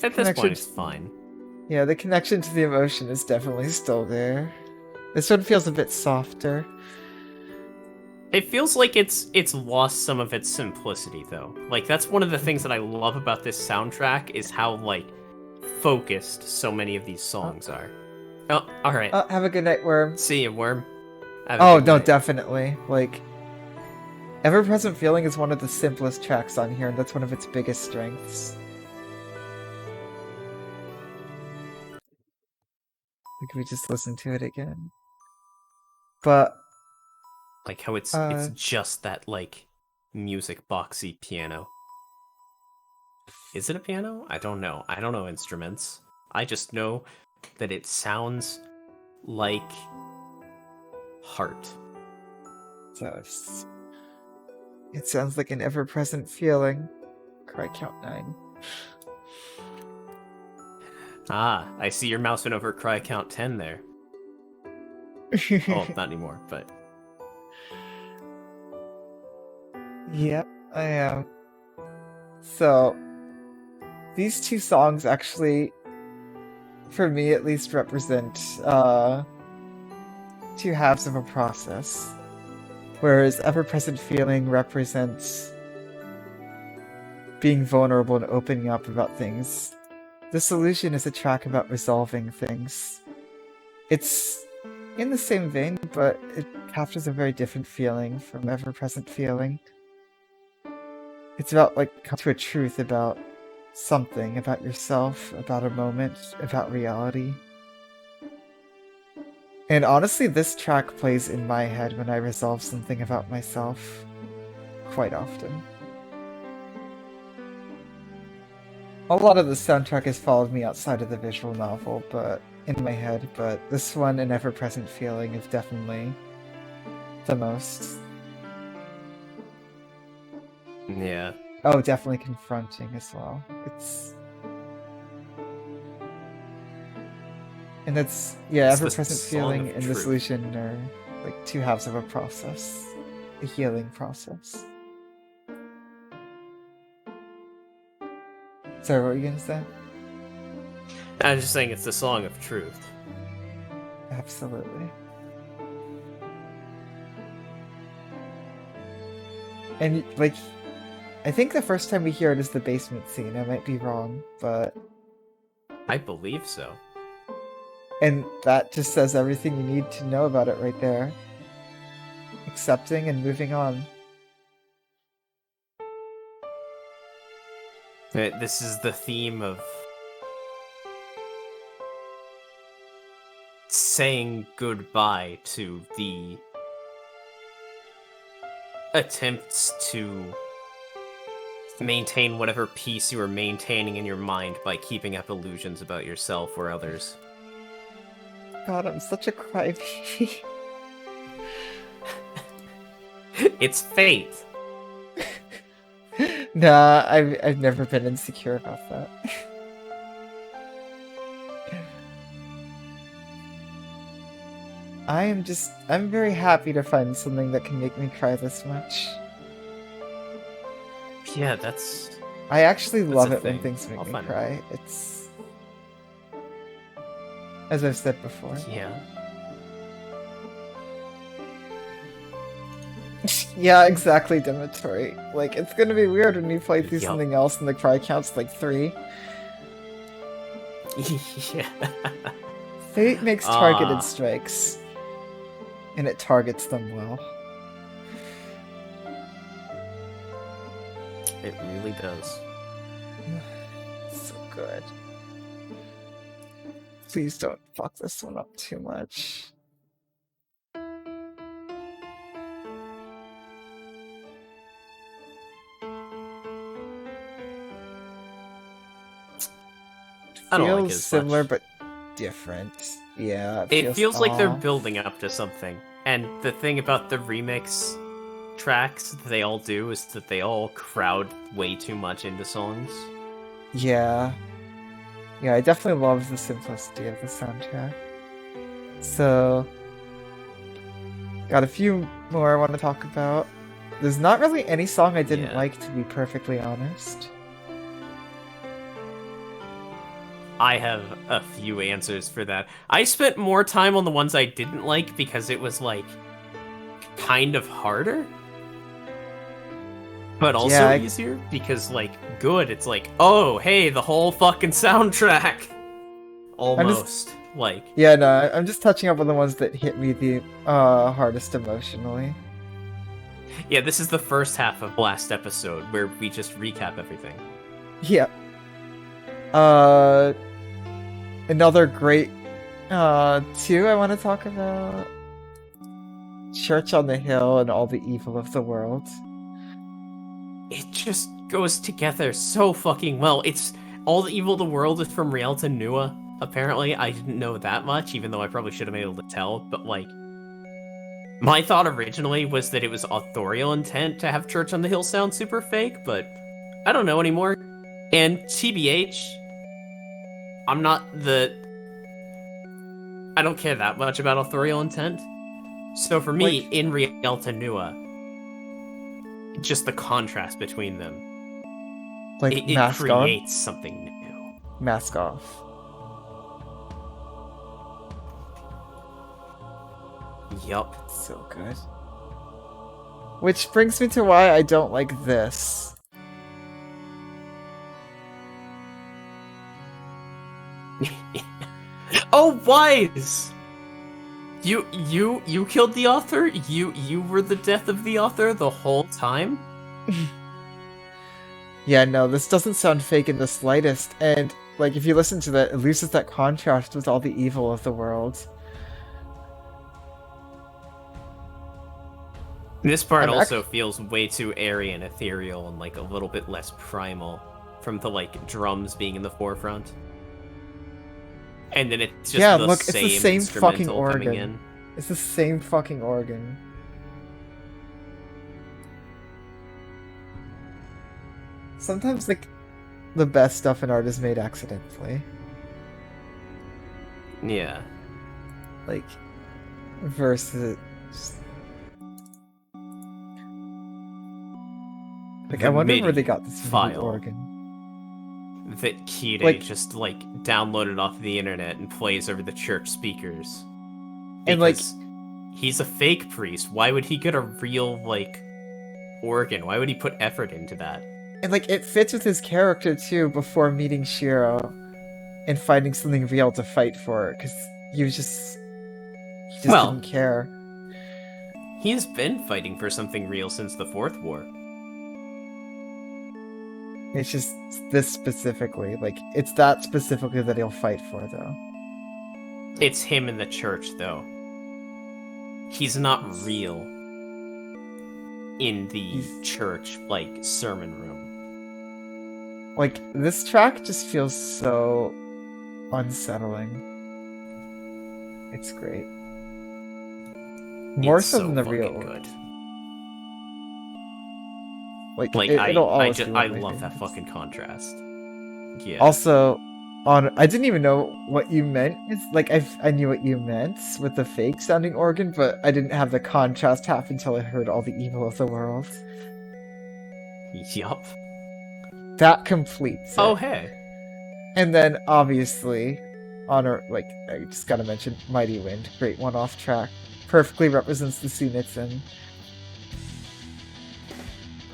B: At this point, it's fine.
A: Yeah, the connection to the emotion is definitely still there. This one feels a bit softer.
B: It feels like it's lost some of its simplicity, though. Like, that's one of the things that I love about this soundtrack, is how, like, focused so many of these songs are. Oh, alright.
A: Have a good night, Worm.
B: See you, Worm.
A: Oh, no, definitely. Like, Ever-Present Feeling is one of the simplest tracks on here, and that's one of its biggest strengths. Like, we just listen to it again. But...
B: like how it's just that, like, music boxy piano. Is it a piano? I don't know. I don't know instruments. I just know that it sounds like heart.
A: So it sounds like an ever-present feeling. Cry count 9.
B: Ah, I see your mouse went over cry count 10 there. Oh, not anymore, but...
A: Yep, I am. So, these two songs actually, for me at least, represent two halves of a process. whereas ever-present feeling represents being vulnerable and opening up about things. Disillusion is a track about resolving things. It's in the same vein, but it captures a very different feeling from ever-present feeling. It's about like coming to a truth about something, about yourself, about a moment, about reality. And honestly, this track plays in my head when I resolve something about myself quite often. A lot of the soundtrack has followed me outside of the visual novel, but in my head, but this one and Ever-Present Feeling is definitely the most.
B: Yeah.
A: Oh, definitely confronting as well. And it's, yeah,
B: It's the
A: Ever-Present
B: song
A: Feeling
B: of
A: and
B: truth.
A: Dissolution are like two halves of a process. A healing process. Sorry, what were you gonna say?
B: I was just saying it's the song of truth.
A: Absolutely. And, like, I think the first time we hear it is the basement scene. I might be wrong, but...
B: I believe so.
A: And that just says everything you need to know about it right there. Accepting and moving on.
B: This is the theme of saying goodbye to the attempts to maintain whatever peace you are maintaining in your mind by keeping up illusions about yourself or others.
A: God, I'm such a crybaby.
B: It's fate.
A: Nah, I've never been insecure about that. I'm very happy to find something that can make me cry this much.
B: Yeah, that's...
A: I actually love
B: a
A: it when
B: thing.
A: things make
B: I'll
A: me
B: find it.
A: cry. It's... As I've said before.
B: Yeah.
A: Yeah, exactly, Demetori. Like, it's gonna be weird when you play through
B: Yup.
A: something else and the cry count's like 3.
B: Yeah.
A: Fate makes targeted strikes. And it targets them well.
B: It really does.
A: So good. Please don't fuck this one up too much.
B: I don't like it
A: Feels
B: as
A: similar
B: much.
A: but different. Yeah,
B: It feels like they're
A: off.
B: building up to something. And the thing about the remix tracks that they all do is that they all crowd way too much into songs.
A: Yeah. Yeah, I definitely love the simplicity of the soundtrack. So, got a few more I want to talk about. There's not really any song I didn't like, to be perfectly honest.
B: I have a few answers for that. I spent more time on the ones I didn't like because it was, like, kind of harder. But also easier, because, like, good, it's like, oh, hey, the whole fucking soundtrack! Almost, like...
A: Yeah, no, I'm just touching up on the ones that hit me the hardest emotionally.
B: Yeah, this is the first half of last episode, where we just recap everything.
A: Yeah. Another great two I want to talk about. Church on the Hill and All the Evil of the World.
B: It just goes together so fucking well. It's All the Evil of the World is from Rialta Nua, apparently. I didn't know that much, even though I probably should have been able to tell, but like... My thought originally was that it was authorial intent to have Church on the Hill sound super fake, but I don't know anymore. And TBH, I don't care that much about authorial intent. So for me,
A: Like,
B: in Rialta Nua, just the contrast between them,
A: like
B: it
A: Mask
B: creates
A: On,
B: something new.
A: Mask Off.
B: Yup.
A: So good. Which brings me to why I don't like this.
B: Oh, Wise! You killed the author? You were the death of the author the whole time?
A: Yeah, no, this doesn't sound fake in the slightest. And, like, if you listen to that, it loses that contrast with all the evil of the world.
B: This part also feels way too airy and ethereal and, like, a little bit less primal from the, like, drums being in the forefront. And then it's just
A: yeah,
B: the
A: look,
B: same
A: it's the same fucking
B: coming
A: organ.
B: in.
A: It's the same fucking organ. Sometimes, like, the best stuff in art is made accidentally.
B: Yeah.
A: Like, versus... Like, I wonder where they got this
B: file
A: organ.
B: That Kire
A: Like-
B: just, like, downloaded off the internet and plays over the church speakers.
A: And, like-
B: Because he's a fake priest. Why would he get a real, like, organ? Why would he put effort into that?
A: And, like, it fits with his character, too, before meeting Shiro and finding something real to fight for, because he just didn't care.
B: He's been fighting for something real since the Fourth War.
A: It's just this specifically. Like, it's that specifically that he'll fight for, though.
B: It's him in the church, though. He's not real in the church, like, sermon room.
A: Like, this track just feels so unsettling. It's great. More
B: It's
A: so than the real
B: fucking
A: organ.
B: good.
A: Like,
B: Like,
A: it'll always be
B: I
A: one of my
B: love that
A: favorites.
B: fucking contrast. Yeah.
A: Also, I didn't even know what you meant. It's like I knew what you meant with the fake sounding organ, but I didn't have the contrast happen until I heard all the evil of the world.
B: Yup.
A: That completes it.
B: Oh, hey.
A: And then obviously, I just gotta mention Mighty Wind, great one-off track, perfectly represents the scene it's in.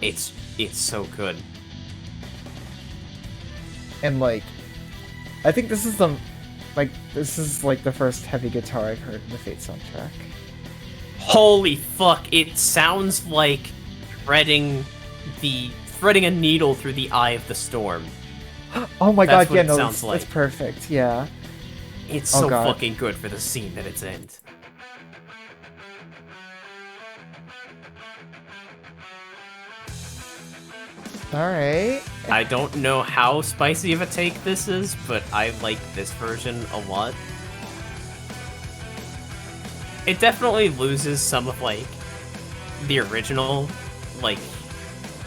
B: It's so good.
A: And like, I think this is the first heavy guitar I've heard in the Fate soundtrack.
B: Holy fuck! It sounds like threading a needle through the eye of the storm.
A: Oh my
B: That's
A: god,
B: what
A: yeah,
B: it
A: no,
B: sounds
A: that's
B: like.
A: perfect, yeah.
B: It's
A: Oh
B: so
A: God.
B: fucking good for the scene that it's in.
A: Alright.
B: I don't know how spicy of a take this is, but I like this version a lot. It definitely loses some of, like, the original, like,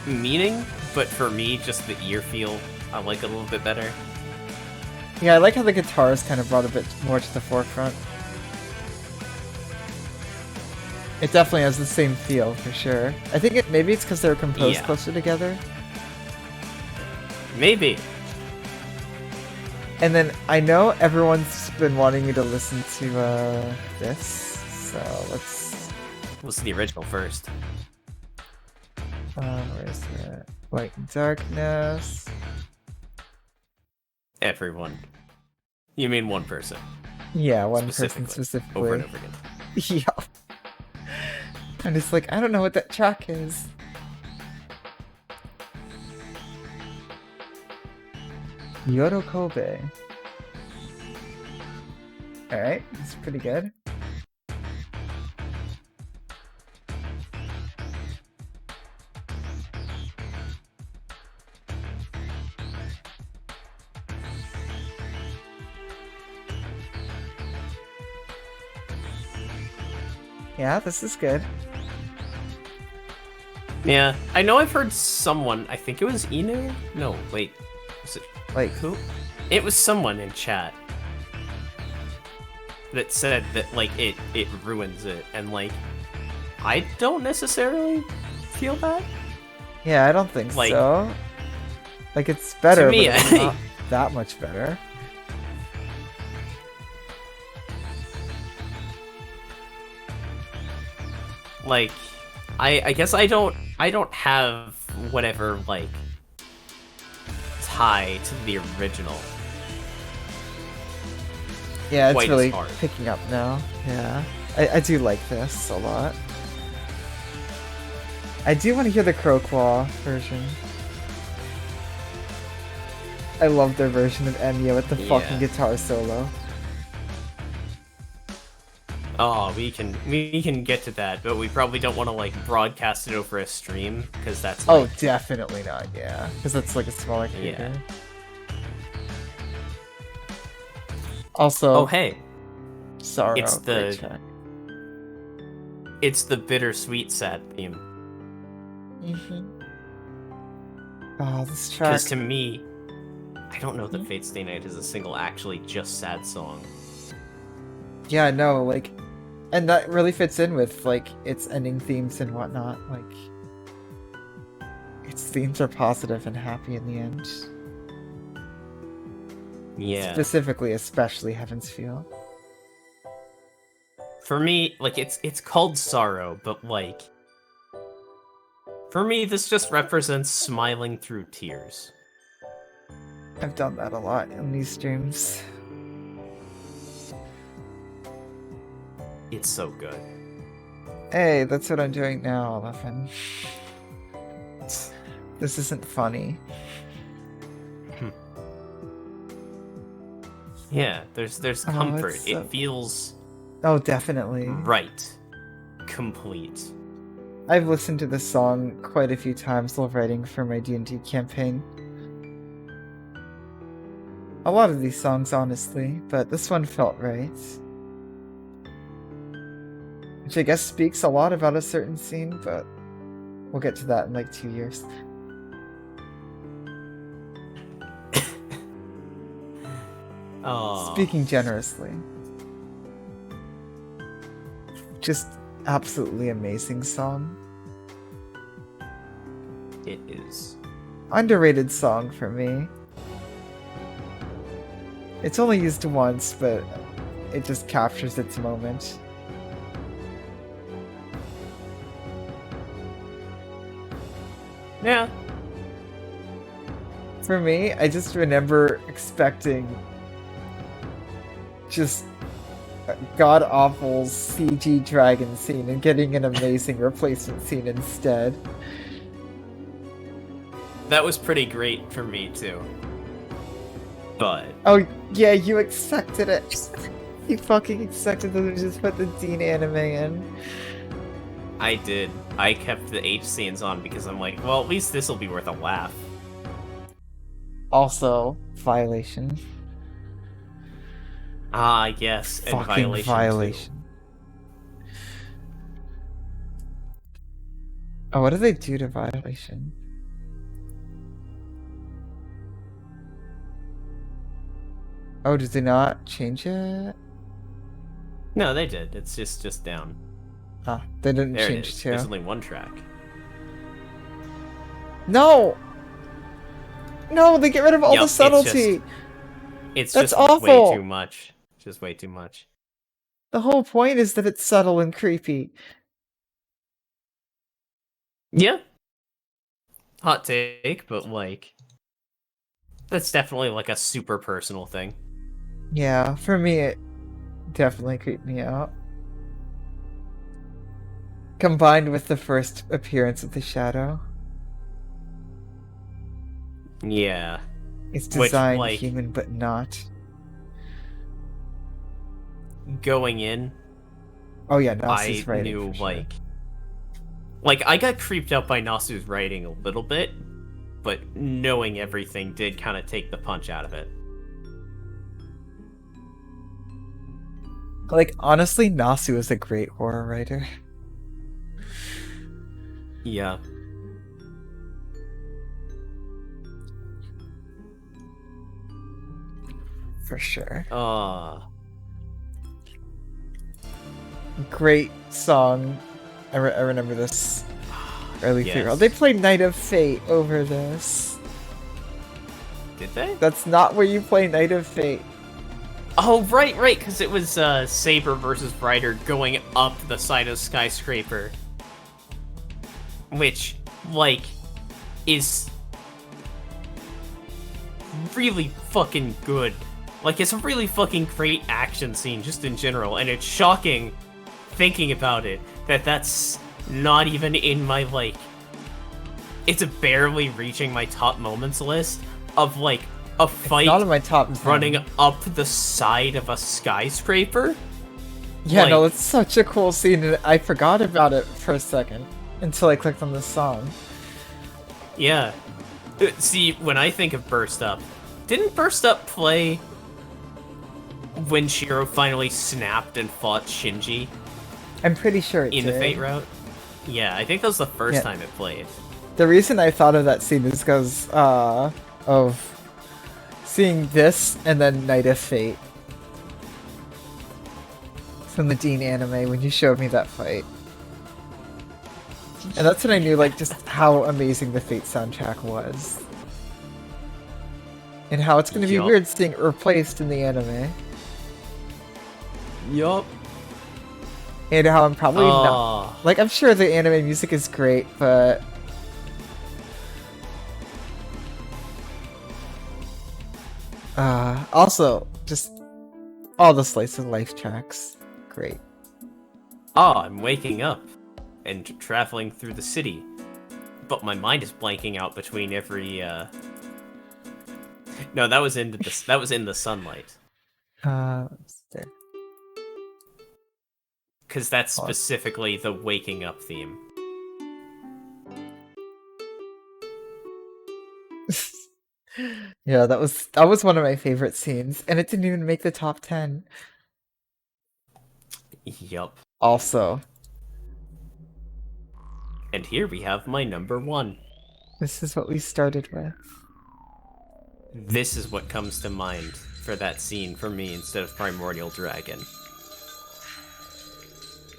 B: meaning, but for me, just the ear feel, I like it a little bit better.
A: Yeah, I like how the guitars kind of brought a bit more to the forefront. It definitely has the same feel, for sure. I think maybe it's because they were composed
B: Yeah.
A: closer together.
B: Maybe.
A: And then I know everyone's been wanting me to listen to this, so let's.
B: Listen to the original first.
A: Where is it? Light and Darkness.
B: Everyone. You mean one person.
A: Yeah, one person
B: Specifically.
A: specifically.
B: Over and over again.
A: Yeah. And it's like, I don't know what that track is. Yodo Kobe. Alright, it's pretty good. Yeah, this is good.
B: Yeah, I know I've heard someone, I think it was Inu? No, wait. Was it
A: Like,
B: who? It was someone in chat that said that, like, it ruins it, and, like, I don't necessarily feel that.
A: yeah, I don't think
B: Like-
A: so. Like, it's better,
B: To me,
A: but it's not that much better.
B: Like, I guess I don't have whatever like tie to the original.
A: Yeah, it's
B: Quite
A: really
B: as hard.
A: picking up now. Yeah, I do like this a lot. I do want to hear the Crowclaw version. I love their version of Enya with the fucking guitar solo.
B: Oh, we can get to that, but we probably don't want to like broadcast it over a stream because that's like,
A: Oh, definitely not. Yeah, because that's like a smaller theater.
B: Yeah.
A: Also,
B: Oh hey,
A: Sorrow.
B: it's
A: great
B: the
A: track.
B: it's the bittersweet sad theme.
A: Oh, this track.
B: Because to me, I don't know that Fate Stay Night is a single actually just sad song.
A: Yeah, no, like, and that really fits in with like its ending themes and whatnot. Like, its themes are positive and happy in the end.
B: Yeah.
A: Specifically, especially Heaven's Feel.
B: For me, like it's called Sorrow, but like for me this just represents smiling through tears.
A: I've done that a lot in these streams.
B: It's so good.
A: Hey, that's what I'm doing now, Elephant. This isn't funny.
B: Yeah, there's comfort.
A: it's so-
B: It feels
A: Oh, definitely.
B: right. Complete.
A: I've listened to this song quite a few times while writing for my D&D campaign. A lot of these songs, honestly, but this one felt right. Which I guess speaks a lot about a certain scene, but we'll get to that in like 2 years.
B: Oh.
A: Speaking generously. Just absolutely amazing song.
B: It is.
A: Underrated song for me. It's only used once, but it just captures its moment.
B: Yeah.
A: For me, I just remember expecting just a god-awful CG dragon scene and getting an amazing replacement scene instead.
B: That was pretty great for me too. But
A: Oh, yeah, you expected it. You fucking expected them to just put the Dean anime in.
B: I did. I kept the H scenes on because I'm like, well, at least this will be worth a laugh.
A: Also, Violation.
B: Ah, yes, and
A: Fucking
B: Violation.
A: Oh, what did they do to Violation? Oh, did they not change it?
B: No, they did. It's just down.
A: Ah, they didn't
B: There it
A: change
B: is.
A: too.
B: There's only one track.
A: No! No, they get rid of all
B: Yup,
A: the
B: it's
A: subtlety!
B: It's
A: That's
B: just
A: awful!
B: way too much. Just way too much.
A: The whole point is that it's subtle and creepy.
B: Yeah. Hot take, but like that's definitely like a super personal thing.
A: Yeah, for me it definitely creeped me out. Combined with the first appearance of the shadow.
B: Yeah.
A: It's
B: Which,
A: designed
B: like,
A: human but not.
B: Going in,
A: Oh yeah,
B: I
A: Nasu's writing
B: knew
A: for sure.
B: like I got creeped out by Nasu's writing a little bit, but knowing everything did kind of take the punch out of it.
A: Like, honestly, Nasu is a great horror writer.
B: Yeah.
A: For sure. Great song. I remember this early
B: Yes.
A: Figure. They played Night of Fate over this.
B: Did they?
A: That's not where you play Night of Fate.
B: Oh, right, because it was Saber versus Ryder going up the side of skyscraper. which, like, is really fucking good. Like, it's a really fucking great action scene, just in general, and it's shocking, thinking about it, that that's not even in my, like... It's barely reaching my top moments list of, like, a fight
A: Not in my top 10.
B: running up the side of a skyscraper.
A: Yeah, no,
B: like-
A: it's such a cool scene, and I forgot about it for a second until I clicked on this song.
B: Yeah. See, when I think of Burst Up, didn't Burst Up play when Shiro finally snapped and fought Shinji
A: I'm pretty sure it
B: in
A: did.
B: the Fate route? Yeah, I think that was the first
A: Yeah.
B: time it played.
A: The reason I thought of that scene is because of seeing this and then Night of Fate from the Dean anime when you showed me that fight. And that's when I knew, like, just how amazing the Fate soundtrack was. And how it's going to be
B: Yup.
A: weird seeing it replaced in the anime.
B: Yup.
A: And how I'm probably not... Like, I'm sure the anime music is great, but... also, just all the slice of life tracks. Great.
B: Oh, I'm waking up and traveling through the city, but my mind is blanking out between every. No, that was in the sunlight,
A: There.
B: because that's specifically the waking up theme.
A: Yeah, that was one of my favorite scenes, and it didn't even make the top 10.
B: Yup.
A: Also,
B: And here we have my number 1.
A: this is what we started with.
B: This is what comes to mind for that scene for me instead of Primordial Dragon.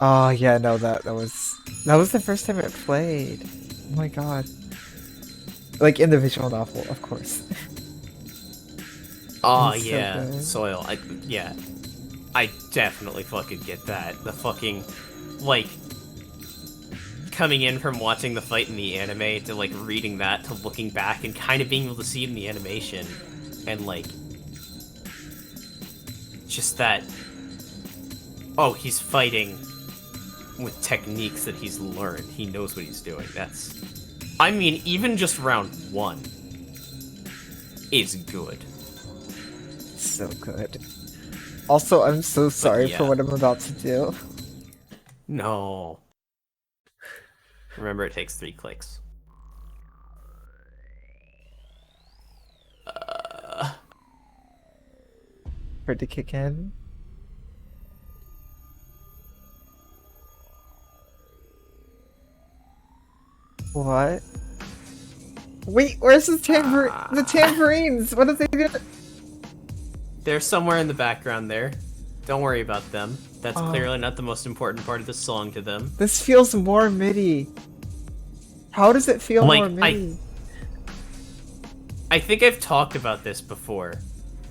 A: Oh yeah, no, that was the first time it played. Oh my god. Like in the visual novel, of course.
B: Oh
A: It's so
B: yeah,
A: good.
B: Soil. I definitely fucking get that. The fucking, like, coming in from watching the fight in the anime to, like, reading that to looking back and kind of being able to see it in the animation. And, like, just that, oh, he's fighting with techniques that he's learned. He knows what he's doing. That's, I mean, even just round 1 is good.
A: So good. Also, I'm so sorry for
B: yeah.
A: what I'm about to do.
B: No. Remember, it takes 3 clicks.
A: For it to kick in. What? Wait, where's the the tambourines? What are they doing?
B: They're somewhere in the background there. Don't worry about them. That's
A: Oh.
B: clearly not the most important part of the song to them.
A: This feels more MIDI. How does it feel
B: Like,
A: more MIDI?
B: I think I've talked about this before,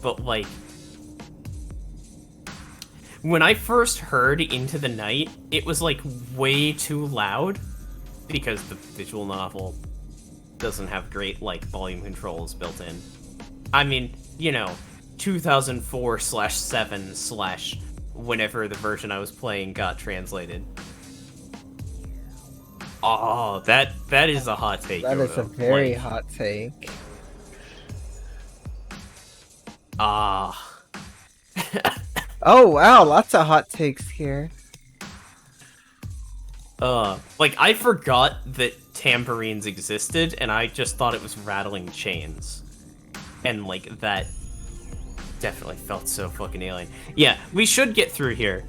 B: but, like, when I first heard Into the Night, it was, like, way too loud, because the visual novel doesn't have great, like, volume controls built in. I mean, you know, 2004/7/ whenever the version I was playing got translated. Oh, that is a hot take.
A: That is a
B: Yoda.
A: very
B: Like,
A: hot take.
B: Ah.
A: Oh wow, lots of hot takes here.
B: Like, I forgot that tambourines existed, and I just thought it was rattling chains. And, like, that definitely felt so fucking alien. Yeah, we should get through here.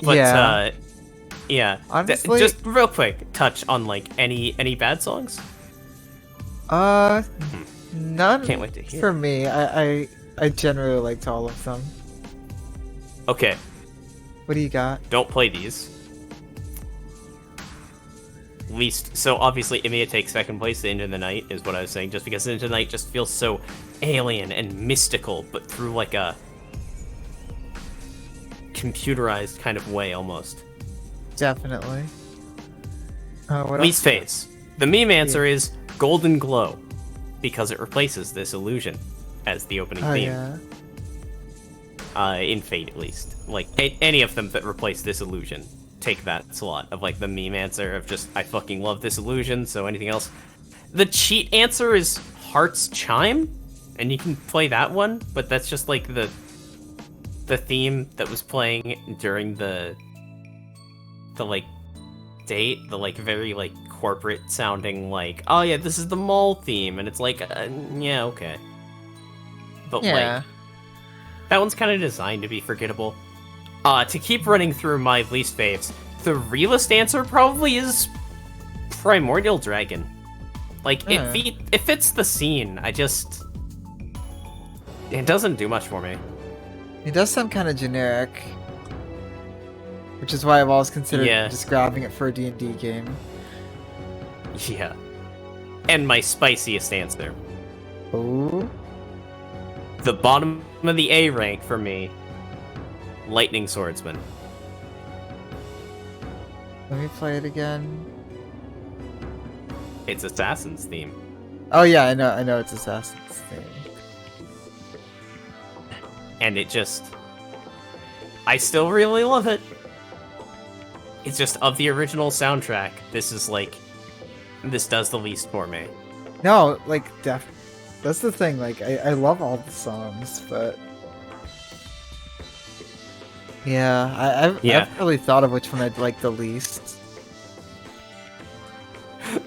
B: But,
A: Yeah.
B: yeah.
A: Honestly-
B: Just real quick, touch on, like, any bad songs?
A: None
B: Can't wait to hear.
A: for me. I generally liked all of them.
B: Okay,
A: What do you got?
B: don't play these. Least, so obviously Emiya takes second place to Into the Night, is what I was saying, just because Into the Night just feels so alien and mystical, but through, like, a computerized kind of way, almost.
A: Definitely. What
B: Least
A: else?
B: phase. The meme answer is Golden Glow, because it replaces this illusion as the opening theme.
A: Yeah.
B: In Fate, at least. Like, any of them that replace this illusion take that slot of, like, the meme answer of just, I fucking love this illusion, so anything else. The cheat answer is Heart's Chime, and you can play that one, but that's just, like, the theme that was playing during the like, date, the, like, very, like, corporate sounding, like, oh yeah, this is the mall theme, and it's like, yeah, okay. But,
A: Yeah.
B: like, that one's kind of designed to be forgettable. To keep running through my least faves, the realist answer probably is Primordial Dragon. Like, it fits the scene. It doesn't do much for me.
A: It does sound kind of generic, which is why I've always considered just grabbing it for a D&D game.
B: Yeah. And my spiciest answer.
A: Oh.
B: The bottom of the A rank for me, Lightning Swordsman.
A: Let me play it again.
B: It's Assassin's theme.
A: Oh yeah, I know it's Assassin's theme.
B: And I still really love it. It's just, of the original soundtrack, this does the least for me.
A: No, like, that's the thing, like, I love all the songs, but... Yeah, I've really thought of which one I'd like the least.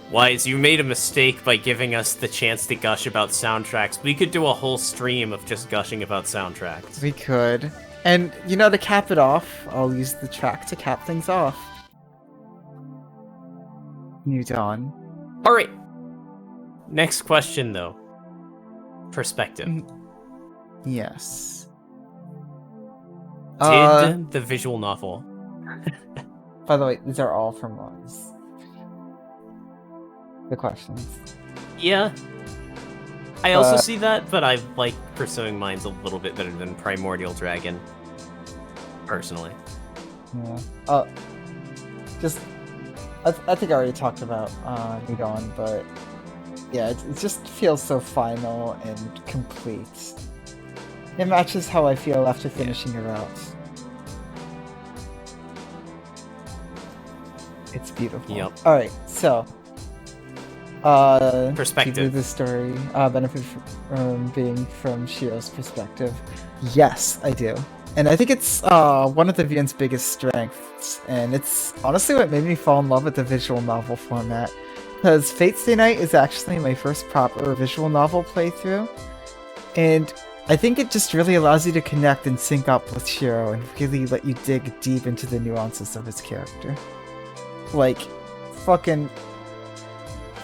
B: Wise, you made a mistake by giving us the chance to gush about soundtracks. We could do a whole stream of just gushing about soundtracks.
A: We could. And, to cap it off, I'll use the track to cap things off. New Dawn.
B: Alright. Next question, though. Perspective.
A: Yes.
B: Did the visual novel...
A: By the way, these are all from Wise. The questions.
B: Yeah. I also see that, but I like pursuing mine's a little bit better than Primordial Dragon. Personally.
A: Yeah. I think I already talked about New Dawn, but yeah, it just feels so final and complete. It matches how I feel after finishing it out. It's beautiful.
B: Yep.
A: Alright, so
B: perspective.
A: Do the story benefit from being from Shiro's perspective? Yes, I do. And I think it's one of the VN's biggest strengths, and it's honestly what made me fall in love with the visual novel format. Because Fate Stay Night is actually my first proper visual novel playthrough, and I think it just really allows you to connect and sync up with Shiro and really let you dig deep into the nuances of his character. Like, fucking...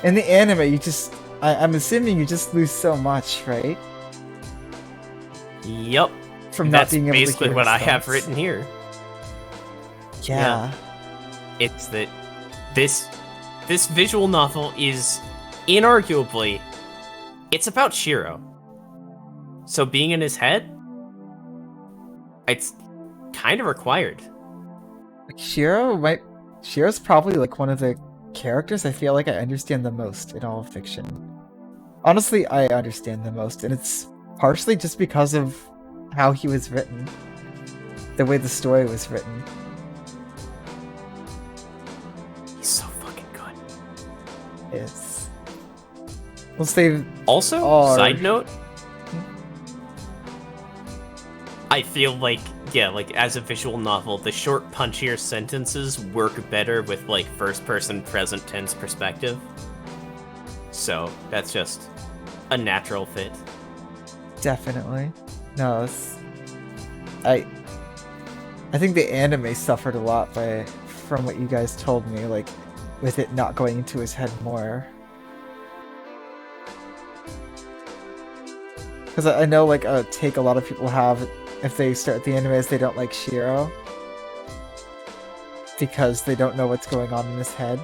A: In the anime, I'm assuming you just lose so much, right?
B: Yep.
A: From not being able to
B: basically
A: hear
B: what I
A: his
B: have
A: thoughts.
B: written here.
A: Yeah.
B: It's that this visual novel is inarguably, it's about Shiro. So being in his head, it's kind of required.
A: Like Shiro's probably like one of the characters I feel like I understand the most in all of fiction. Honestly, I understand the most, and it's partially just because of how he was written. The way the story was written.
B: He's so fucking good.
A: It's... We'll save...
B: Also, side note, I feel like, as a visual novel, the short, punchier sentences work better with, like, first-person present tense perspective. So, that's just a natural fit.
A: Definitely. No, I think the anime suffered a lot from what you guys told me, like, with it not going into his head more. Because I know, like, a take a lot of people have if they start the anime is they don't like Shiro. Because they don't know what's going on in his head.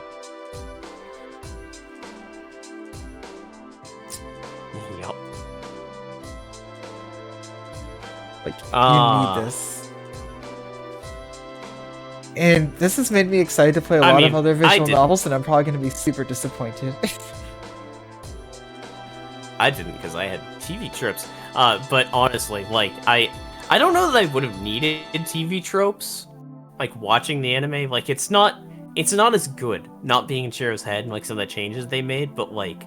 B: Yep.
A: Like, you need this. And this has made me excited to play a lot of other visual novels, and I'm probably going to be super disappointed.
B: I didn't, because I had TV tropes. But honestly, like, I don't know that I would have needed TV tropes. Like, watching the anime, like, it's not as good not being in Shiro's head and, like, some of the changes they made, but, like,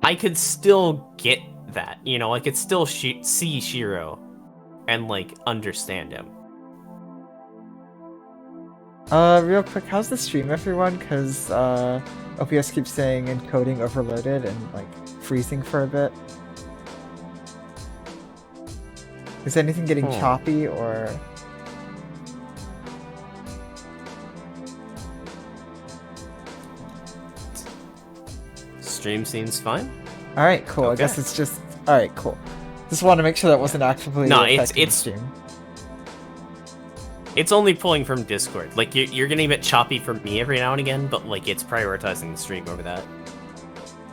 B: I could still get that, you know? I could still see Shiro and, like, understand him.
A: Real quick, how's the stream, everyone? Because, OPS keeps saying encoding overloaded and, like, freezing for a bit. Is anything getting choppy, or...
B: Stream seems fine.
A: Alright, cool.
B: Okay.
A: I guess it's just... Alright, cool. Just want to make sure that wasn't actively affecting the stream.
B: It's only pulling from Discord. Like, you're getting a bit choppy from me every now and again, but, like, it's prioritizing the stream over that.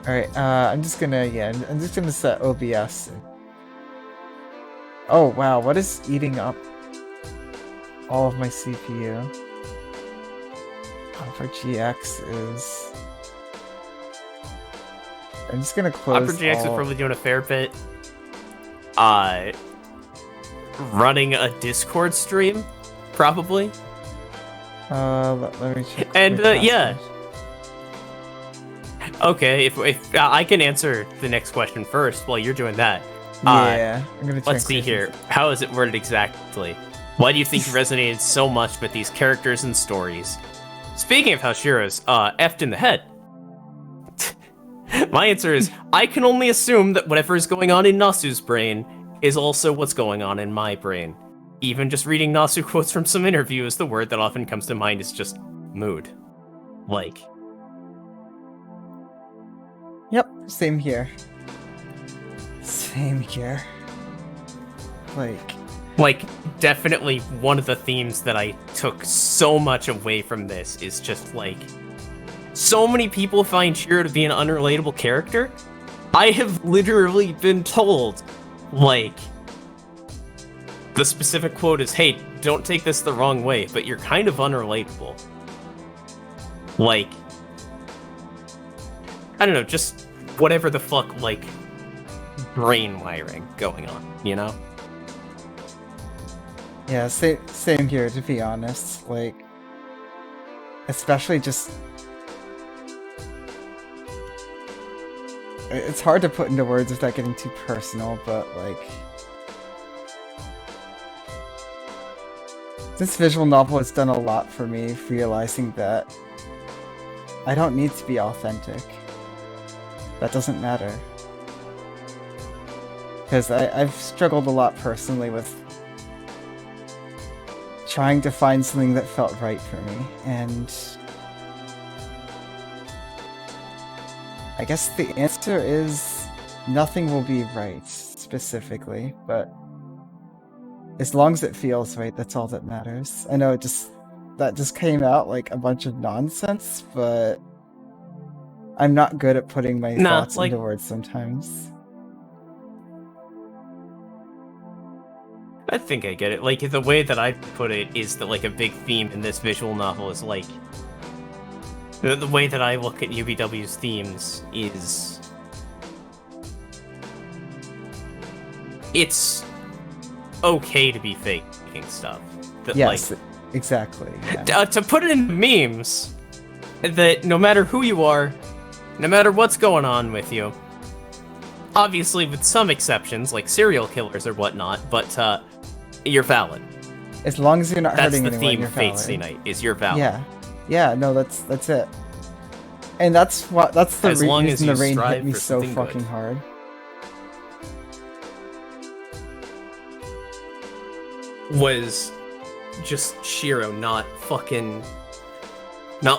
A: Alright, I'm just gonna set OBS. Oh, wow, what is eating up all of my CPU? For GX is... I'm just gonna close
B: Opera GX is probably doing a fair bit. Running a Discord stream, probably.
A: Let me check.
B: And yeah. Okay, if I can answer the next question first while you're doing that.
A: Yeah, I'm gonna.
B: Let's see here. How is it worded exactly? Why do you think you resonated so much with these characters and stories? Speaking of how Shiro's effed in the head. My answer is, I can only assume that whatever is going on in Nasu's brain is also what's going on in my brain. Even just reading Nasu quotes from some interviews, the word that often comes to mind is just mood. Like.
A: Yep, same here. Same here. Like,
B: definitely one of the themes that I took so much away from this is just, like, so many people find Shiro to be an unrelatable character. I have literally been told, like, the specific quote is, hey, don't take this the wrong way, but you're kind of unrelatable. Like, I don't know, just whatever the fuck, like, brain wiring going on, you know?
A: Yeah, same here, to be honest. Like, especially just... It's hard to put into words without getting too personal, but, like... This visual novel has done a lot for me, realizing that I don't need to be authentic. That doesn't matter. Because I've struggled a lot personally with trying to find something that felt right for me, and I guess the answer is nothing will be right, specifically, but as long as it feels right, that's all that matters. I know that just came out like a bunch of nonsense, but I'm not good at putting my thoughts into words sometimes.
B: I think I get it. Like, the way that I put it is that, like, a big theme in this visual novel is, like, the way that I look at UBW's themes is... It's okay to be faking stuff. That,
A: yes,
B: like,
A: exactly. Yeah.
B: To put it in memes, that no matter who you are, no matter what's going on with you, obviously with some exceptions, like serial killers or whatnot, but you're valid.
A: As long as you're not hurting anyone,
B: That's the theme
A: you're
B: of Fate
A: valid.
B: Stay Night, is you're valid.
A: Yeah, no, that's it. And that's the reason the rain hit me so fucking hard.
B: Was just Shiro not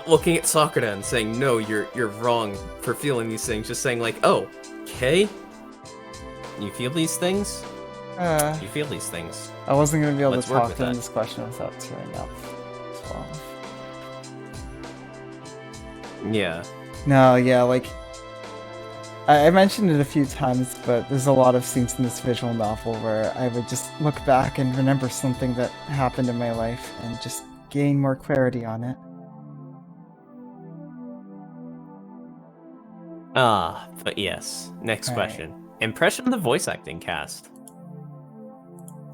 B: looking at Sakura and saying, no, you're wrong for feeling these things, just saying, like, oh, okay, you feel these things? You feel these things.
A: I wasn't going to be able to talk to this question without tearing up as well.
B: Yeah.
A: No, yeah, like... I mentioned it a few times, but there's a lot of scenes in this visual novel where I would just look back and remember something that happened in my life and just gain more clarity on it.
B: But yes. Next
A: All
B: question. Impression of the voice acting cast.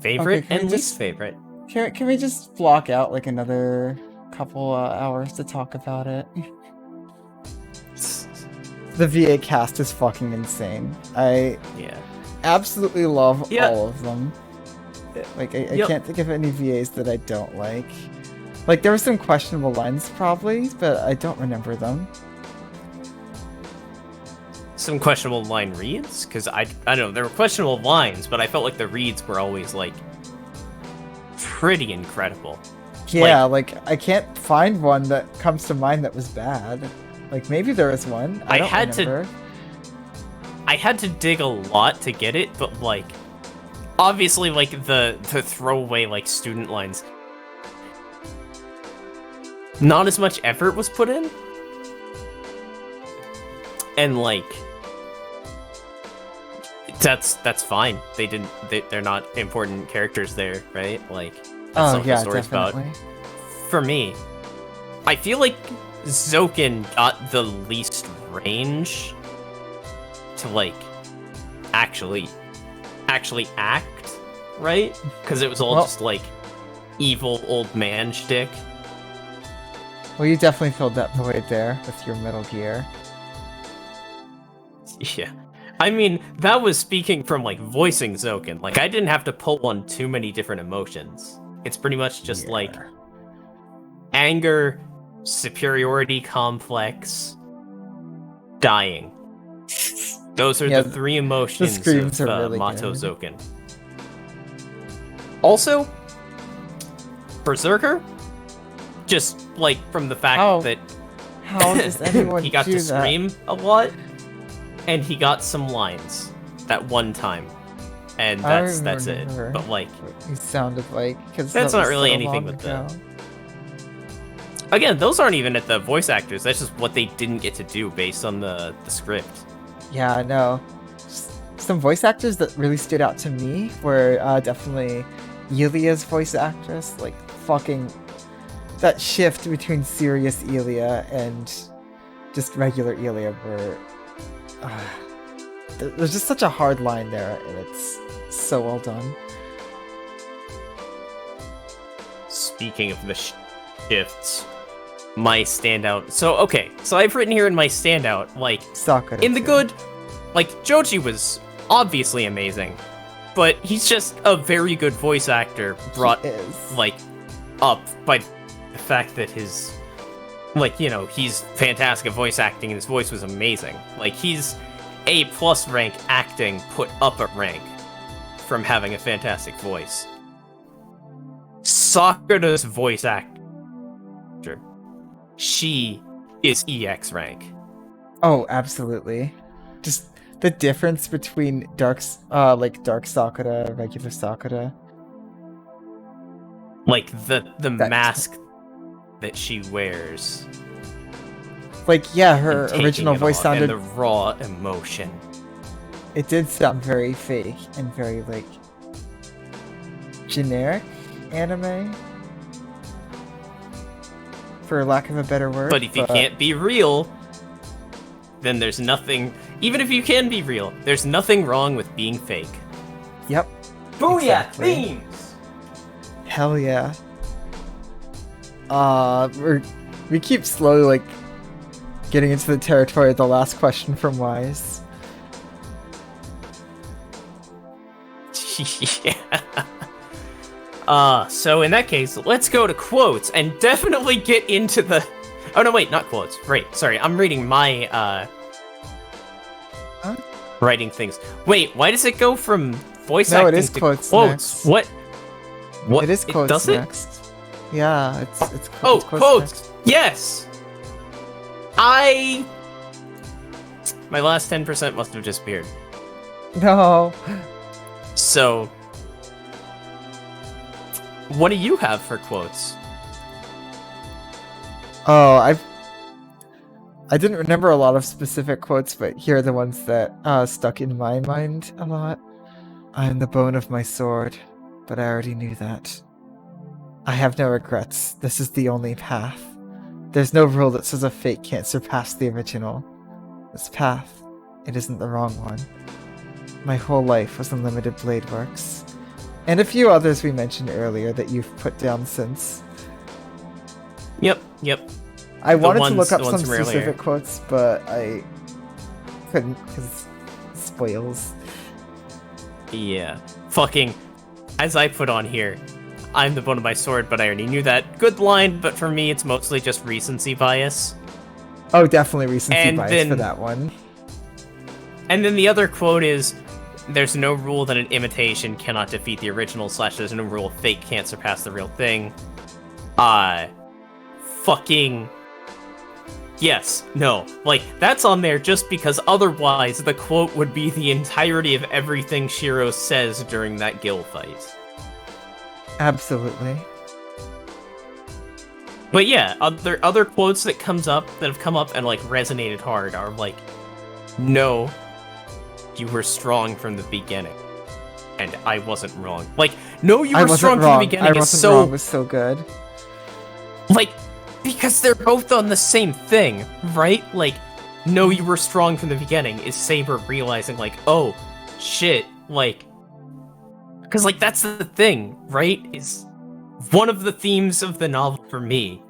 B: Favorite
A: Okay,
B: and least favorite.
A: Can we just block out like another couple hours to talk about it? The VA cast is fucking insane. I absolutely love all of them. Like I can't think of any VAs that I don't like. Like there were some questionable lines probably, but I don't remember them.
B: Some questionable line reads? Because I don't know, there were questionable lines, but I felt like the reads were always like pretty incredible.
A: Yeah, like I can't find one that comes to mind that was bad. Like maybe there is one. I had
B: to dig a lot to get it, but like obviously like the throwaway like student lines. Not as much effort was put in. And like that's fine. They're not important characters there, right? Like that's not what the story's
A: definitely.
B: about. For me, I feel like Zoken got the least range to like actually act, right? Because it was all just like evil old man shtick.
A: Well, you definitely filled that void there with your Metal Gear.
B: Yeah. I mean, that was speaking from like voicing Zoken. Like I didn't have to pull on too many different emotions. It's pretty much just like anger, superiority complex, dying. Those are the three emotions of really Mato Zoken. Also, Berserker, just like from the fact that
A: how does anyone
B: he got
A: do
B: to scream a lot, and he got some lines that one time, and that's it. But like,
A: he sounded like, because
B: that's not really anything with the. Again, those aren't even at the voice actors. That's just what they didn't get to do based on the script.
A: Yeah, I know. Some voice actors that really stood out to me were definitely Ilia's voice actress. Like, fucking that shift between serious Ilia and just regular Ilia where there's just such a hard line there, and it's so well done.
B: Speaking of the shifts, my standout. So I've written here in my standout, like,
A: Sakura
B: in the good, like, Joji was obviously amazing, but he's just a very good voice actor brought, like, up by the fact that his, like, you know, he's fantastic at voice acting and his voice was amazing. Like, he's A+ rank acting put up a rank from having a fantastic voice. Sakura's voice actor, she is EX rank.
A: Oh, absolutely. Just the difference between dark Sakura, regular Sakura.
B: Like the mask that she wears.
A: Like, yeah, her original voice sounded...
B: And the raw emotion.
A: It did sound very fake and very, like, generic anime, for lack of a better word.
B: But if you can't be real, then there's nothing... Even if you can be real, there's nothing wrong with being fake.
A: Yep.
B: Booyah! Exactly. Themes!
A: Hell yeah. We keep slowly, like, getting into the territory of the last question from Wise.
B: Yeah. So in that case, let's go to quotes and definitely get into the... Oh, no, wait, not quotes. Right, sorry, I'm reading my, writing things. Wait, why does it go from voice acting
A: it is
B: to
A: quotes?
B: Next. What?
A: It is quotes
B: does
A: next. It? Yeah, it's
B: quotes.
A: Oh,
B: quotes! Yes! My last 10% must have disappeared.
A: No.
B: So... What do you have for quotes?
A: Oh, I didn't remember a lot of specific quotes, but here are the ones that stuck in my mind a lot. I'm the bone of my sword, but I already knew that. I have no regrets. This is the only path. There's no rule that says a fate can't surpass the original. This path, it isn't the wrong one. My whole life was unlimited blade works. And a few others we mentioned earlier that you've put down since.
B: Yep.
A: I wanted to look up some specific quotes, but I couldn't because spoils.
B: Yeah. Fucking, as I put on here, I'm the bone of my sword, but I already knew that. Good line, but for me, it's mostly just recency bias.
A: Oh, definitely recency bias for that one.
B: And then the other quote is, there's no rule that an imitation cannot defeat the original, / there's no rule fate can't surpass the real thing. Fucking... Yes, no. Like, that's on there just because otherwise the quote would be the entirety of everything Shiro says during that Gil fight.
A: Absolutely.
B: But yeah, other quotes that have come up and like resonated hard are like, no, you were strong from the beginning, and I wasn't wrong. Like, no, you were strong from the beginning. Was
A: so good.
B: Like, because they're both on the same thing, right? Like, no, you were strong from the beginning is Saber realizing like, oh, shit, like, because like that's the thing, right? Is one of the themes of the novel for me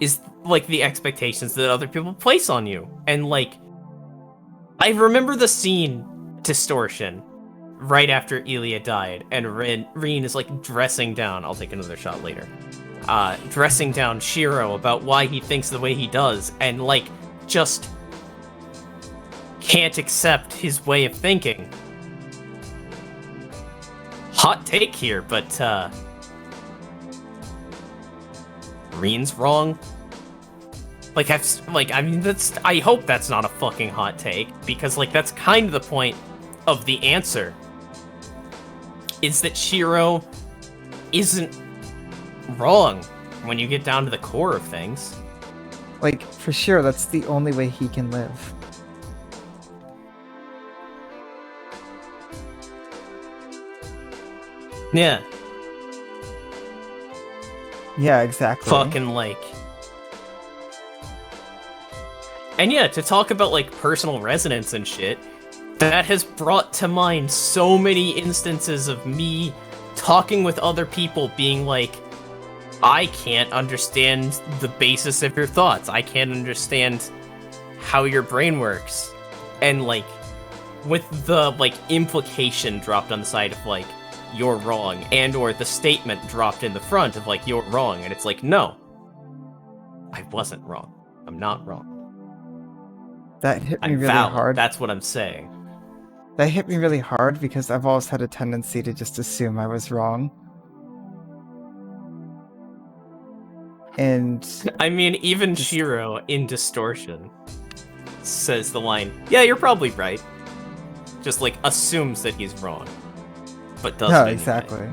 B: is like the expectations that other people place on you, and like, I remember the scene Distortion right after Elia died, and Rin is like dressing down. I'll take another shot later. Dressing down Shiro about why he thinks the way he does, and like just can't accept his way of thinking. Hot take here, but Rin's wrong. I hope that's not a fucking hot take, because like that's kind of the point of the answer. Is that Shiro isn't wrong when you get down to the core of things.
A: Like, for sure, that's the only way he can live.
B: Yeah.
A: Yeah, exactly.
B: Fucking like... And yeah, to talk about like personal resonance and shit, that has brought to mind so many instances of me talking with other people being like, I can't understand the basis of your thoughts. I can't understand how your brain works. And like, with the like implication dropped on the side of like, you're wrong, and or the statement dropped in the front of like, you're wrong, and it's like, no, I wasn't wrong. I'm not wrong.
A: That hit me
B: I'm
A: really
B: valid.
A: hard.
B: That's what I'm saying.
A: That hit me really hard because I've always had a tendency to just assume I was wrong. And
B: I mean, even Shiro in Distortion says the line, yeah, you're probably right. Just like assumes that he's wrong, but doesn't.
A: No,
B: anyway.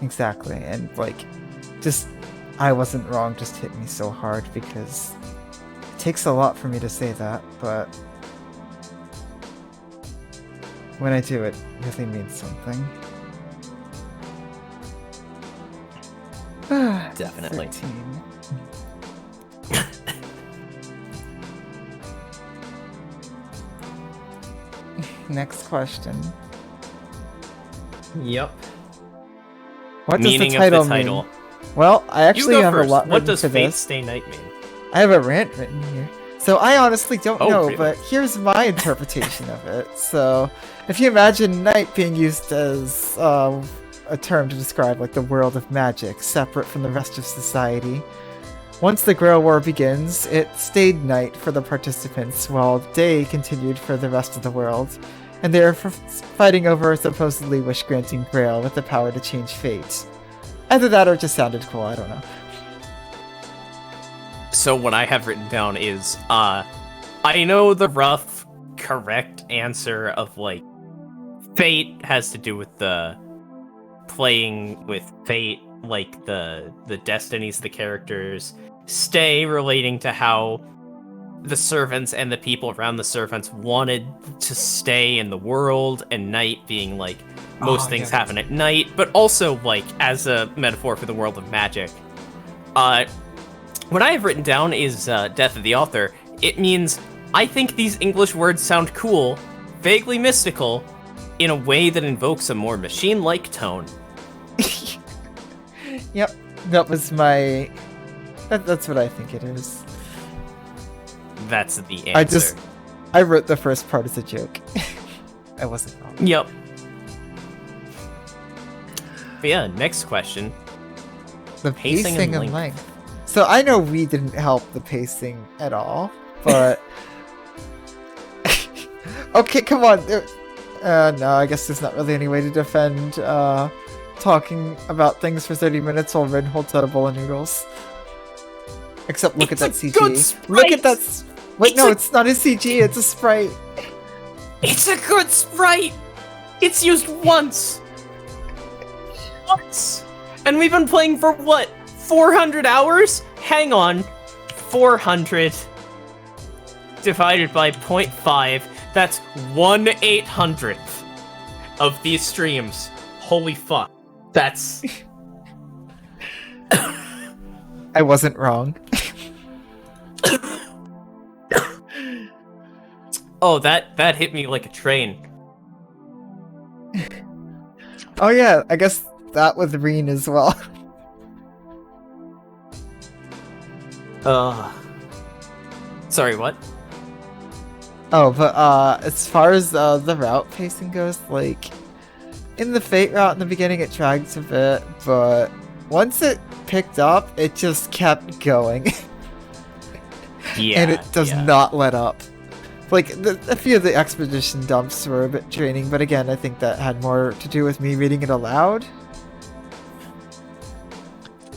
A: Exactly. And like, just I wasn't wrong just hit me so hard because it takes a lot for me to say that, but when I do, it really means something.
B: Definitely.
A: 13. Next question.
B: Yep.
A: What
B: Meaning
A: does the title
B: of the title.
A: mean? Well, I actually
B: You go
A: have
B: first.
A: a lot
B: What
A: written
B: does
A: for
B: Fate
A: this.
B: Stay Night mean?
A: I have a rant written here. So I honestly don't know,
B: really?
A: but here's my interpretation of it. So if you imagine night being used as a term to describe like the world of magic, separate from the rest of society, once the Grail War begins, it stayed night for the participants while day continued for the rest of the world, and they are fighting over a supposedly wish-granting Grail with the power to change fate. Either that or it just sounded cool, I don't know.
B: So what I have written down is, I know the rough, correct answer of, like, fate has to do with the playing with fate, like, the destinies of the characters. stay relating to how the servants and the people around the servants wanted to stay in the world, and night being like most things happen at night, but also like as a metaphor for the world of magic. What I have written down is death of the author. It means I think these English words sound cool, vaguely mystical, in a way that invokes a more machine-like tone.
A: Yep, that was my... That's what I think it is.
B: That's the answer.
A: I wrote the first part as a joke. I wasn't wrong.
B: Yep. But yeah, next question.
A: The pacing and length. So I know we didn't help the pacing at all, but... Okay, come on. No, I guess there's not really any way to defend talking about things for 30 minutes while Rin holds out a bowl of noodles. Except look at that CG. Look at that... Wait, no, it's not a CG, it's a sprite.
B: It's a good sprite! It's used once! Once! And we've been playing for what? 400 hours? Hang on. 400 divided by 0.5. That's 1/800th of these streams. Holy fuck. That's...
A: I wasn't wrong.
B: Oh, that hit me like a train.
A: Oh yeah, I guess that with Reen as well.
B: Sorry, what?
A: Oh, but as far as the route pacing goes, like in the Fate route in the beginning it drags a bit, but once it picked up, it just kept going.
B: Yeah,
A: and it does not let up. Like, a few of the expedition dumps were a bit draining, but again, I think that had more to do with me reading it aloud.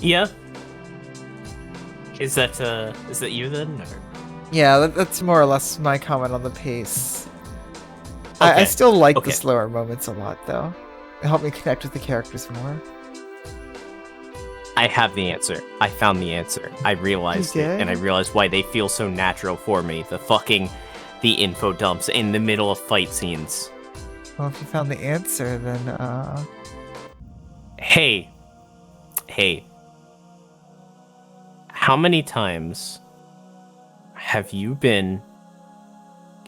B: Yeah. Is that you then? Or?
A: Yeah, that's more or less my comment on the pace. Okay. I still like the slower moments a lot, though. It helped me connect with the characters more.
B: I have the answer. I found the answer. I realized it, and I realized why they feel so natural for me. The info dumps in the middle of fight scenes.
A: Well, if you found the answer, then,
B: Hey. How many times have you been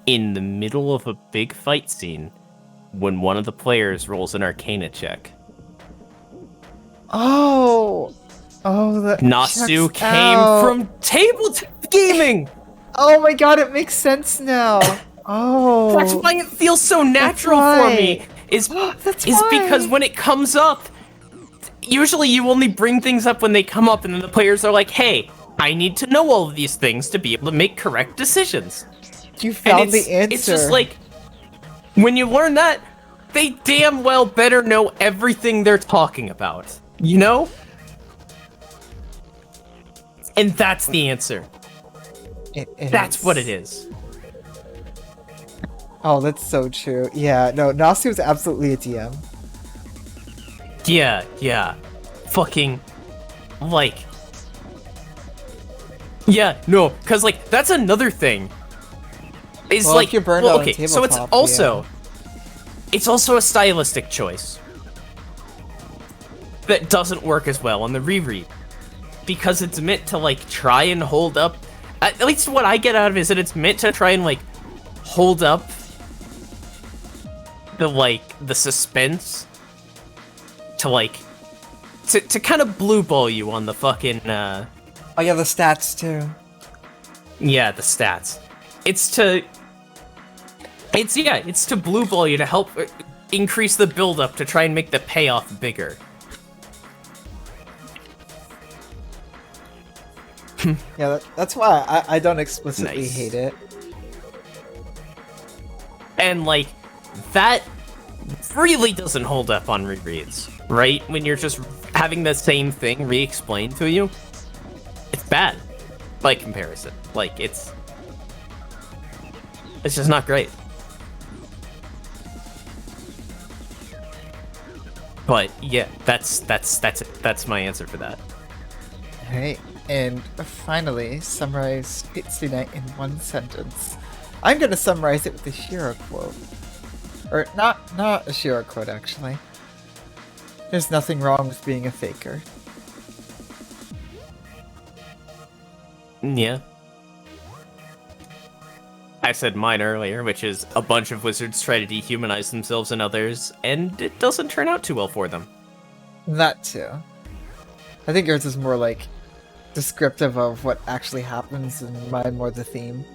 B: in the middle of a big fight scene when one of the players rolls an Arcana check?
A: Oh, that
B: Nasu came from tabletop gaming!
A: Oh my god, it makes sense now. Oh.
B: That's why it feels so natural for me. Is because when it comes up, usually you only bring things up when they come up, and then the players are like, hey, I need to know all of these things to be able to make correct decisions.
A: You found the answer.
B: It's just like, when you learn that, they damn well better know everything they're talking about. You know? And that's the answer. That's what it is.
A: Oh, that's so true. Yeah, no, Nasu is absolutely a DM.
B: Yeah. Fucking, like... Yeah, no, because, like, that's another thing. It's
A: well,
B: like,
A: if you're burned out on tabletop,
B: so it's also... It's also a stylistic choice. That doesn't work as well on the reread. Because it's meant to, like, try and hold up... At least what I get out of it is that it's meant to try and, like, hold up the suspense to, like, to kind of blue ball you on the fucking,
A: Oh yeah, the stats, too.
B: Yeah, the stats. It's to blue ball you to help increase the build-up to try and make the payoff bigger.
A: Yeah, that's why I don't explicitly hate it.
B: And, like, that really doesn't hold up on rereads, right? When you're just having the same thing re-explained to you, it's bad by comparison. Like, it's just not great. But yeah, that's it. That's my answer for that.
A: Hey. And finally, summarize Fate's Day Night in one sentence. I'm gonna summarize it with a Shiro quote. Or not a Shiro quote, actually. There's nothing wrong with being a faker.
B: Yeah. I said mine earlier, which is a bunch of wizards try to dehumanize themselves and others, and it doesn't turn out too well for them.
A: That too. I think yours is more like descriptive of what actually happens, and mine more the theme.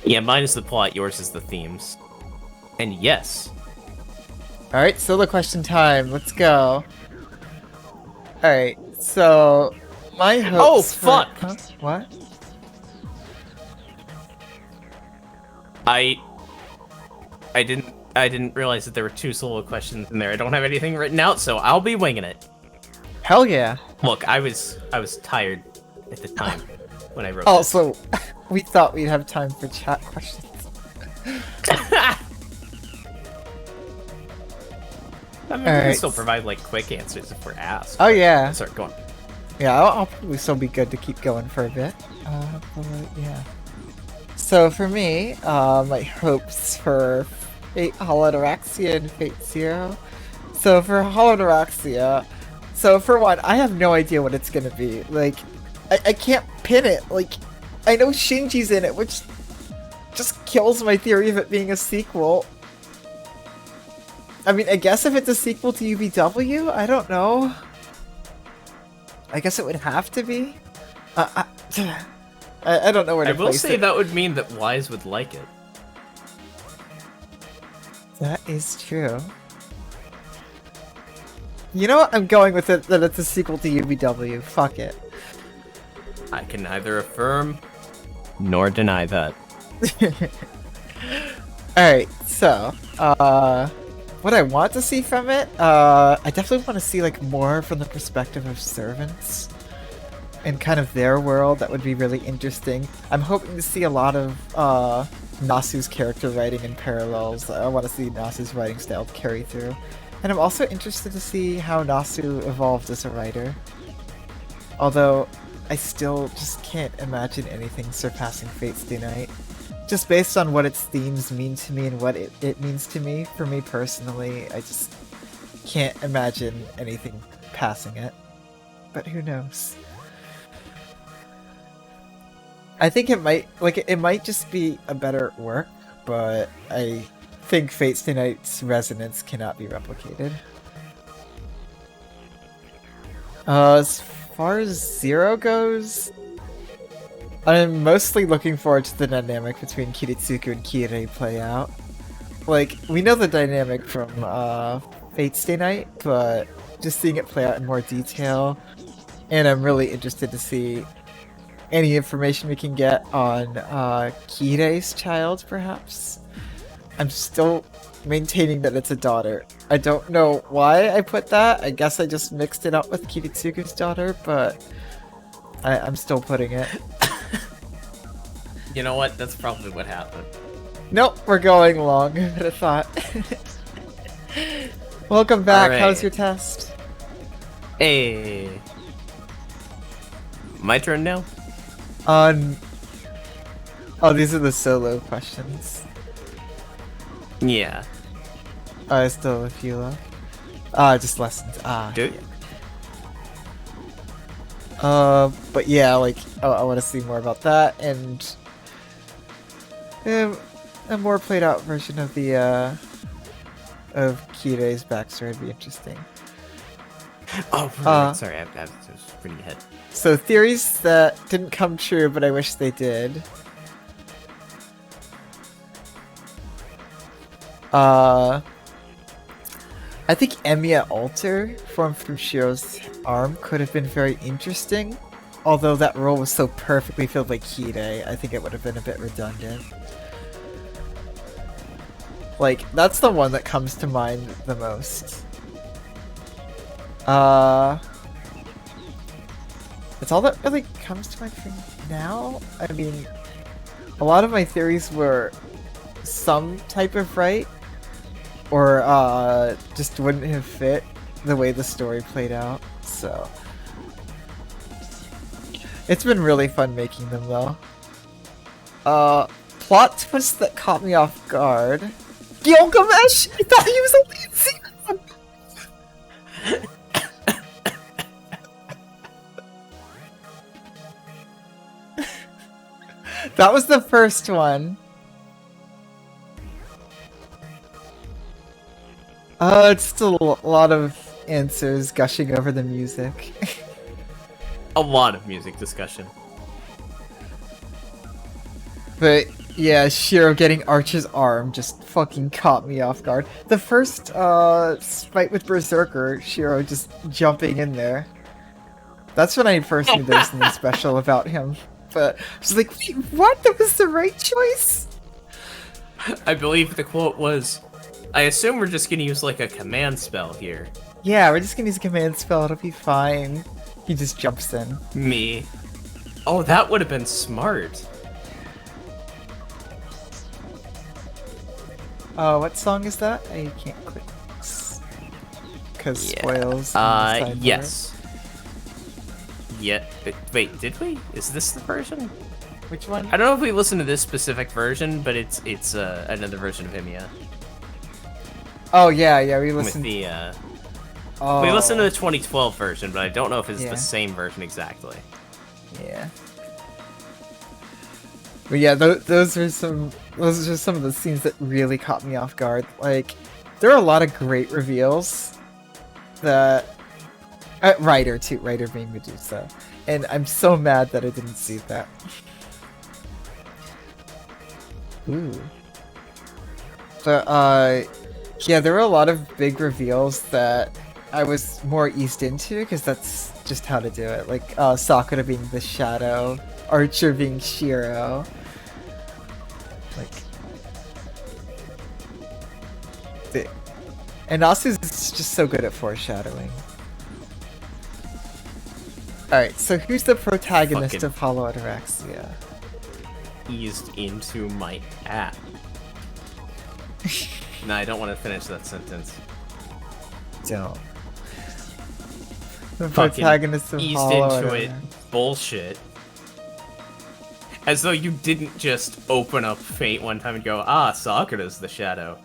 B: Yeah, mine is the plot, yours is the themes. And yes.
A: Alright, solo question time. Let's go. Alright, so my hopes
B: fuck!
A: Huh? What?
B: I didn't realize that there were 2 solo questions in there. I don't have anything written out, so I'll be winging it.
A: Hell yeah.
B: Look, I was tired at the time when I wrote
A: Oh,
B: this.
A: so we thought we'd have time for chat questions.
B: I mean, we can still provide like quick answers if we're asked.
A: Oh yeah.
B: Sorry, go on.
A: Yeah, I'll probably still be good to keep going for a bit. But yeah. So for me, my hopes for Fate Holodiraxia and Fate Zero. So for Holodiraxia, so for one, I have no idea what it's gonna be. Like, I can't pin it. Like, I know Shinji's in it, which just kills my theory of it being a sequel. I mean, I guess if it's a sequel to UBW, I don't know. I guess it would have to be. I don't know where to place it.
B: I will say that would mean that Wise would like it.
A: That is true. You know what? I'm going with it that it's a sequel to UBW. Fuck it.
B: I can neither affirm nor deny that.
A: Alright, so, what I want to see from it, I definitely want to see, like, more from the perspective of servants and kind of their world. That would be really interesting. I'm hoping to see a lot of, Nasu's character writing in parallels. I want to see Nasu's writing style carry through. And I'm also interested to see how Nasu evolved as a writer. Although, I still just can't imagine anything surpassing Fate's Day Night. Just based on what its themes mean to me and what it means to me, for me personally, I just can't imagine anything passing it. But who knows? I think it might just be a better work, but I think Fate's Day Night's resonance cannot be replicated. As far as Zero goes, I'm mostly looking forward to the dynamic between Kiritsugu and Kirei play out. Like, we know the dynamic from Fate's Day Night, but just seeing it play out in more detail, and I'm really interested to see any information we can get on Kirei's child, perhaps. I'm still maintaining that it's a daughter. I don't know why I put that. I guess I just mixed it up with Kiritsugu's daughter, but I'm still putting it.
B: You know what? That's probably what happened.
A: Nope, we're going long. I would have thought. Welcome back.
B: Right.
A: How's your test?
B: Hey. My turn now?
A: Oh, these are the solo questions.
B: Yeah.
A: I still have a few left. Just lessons.
B: Dude.
A: But yeah, like, I want to see more about that, and a more played out version of the, of Kirei's backstory would be interesting.
B: Oh, right. Sorry, I was reading ahead.
A: So, theories that didn't come true, but I wish they did. I think Emiya Alter, formed from Shiro's arm, could have been very interesting. Although that role was so perfectly filled by Kirei, I think it would have been a bit redundant. Like, that's the one that comes to mind the most. That's all that really comes to mind for now. I mean, a lot of my theories were some type of right, or just wouldn't have fit the way the story played out, so. It's been really fun making them though. Plot twist that caught me off guard. Gilgamesh! I thought he was a lead Xenon! That was the first one. It's still a lot of answers gushing over the music.
B: A lot of music discussion.
A: But yeah, Shiro getting Arch's arm just fucking caught me off guard. The first fight with Berserker, Shiro just jumping in there. That's when I first knew there was something special about him. But I was like, wait, what? That was the right choice?
B: I believe the quote was, I assume we're just gonna use like a command spell here.
A: Yeah, we're just gonna use a command spell, it'll be fine. He just jumps in.
B: Me. Oh, that would have been smart.
A: What song is that? I can't click. Because spoils.
B: Yes. Yeah. Wait, did we? Is this the version?
A: Which one?
B: I don't know if we listened to this specific version, but it's another version of him, yeah.
A: Oh yeah, we listened.
B: With the we listened to the 2012 version, but I don't know if it's the same version exactly.
A: Yeah. But yeah, those are some of the scenes that really caught me off guard. Like, there are a lot of great reveals that Ryder being Medusa, and I'm so mad that I didn't see that. Ooh. But yeah, there were a lot of big reveals that I was more eased into because that's just how to do it. Like Sakura being the Shadow, Archer being Shiro. And Asu's just so good at foreshadowing. Alright, so who's the protagonist of Hollow Ataraxia?
B: Eased into my app. No, I don't want to finish that sentence.
A: Don't. The protagonist of
B: eased
A: Hollow
B: into it. Bullshit. As though you didn't just open up Fate one time and go, ah, Sakura's the Shadow.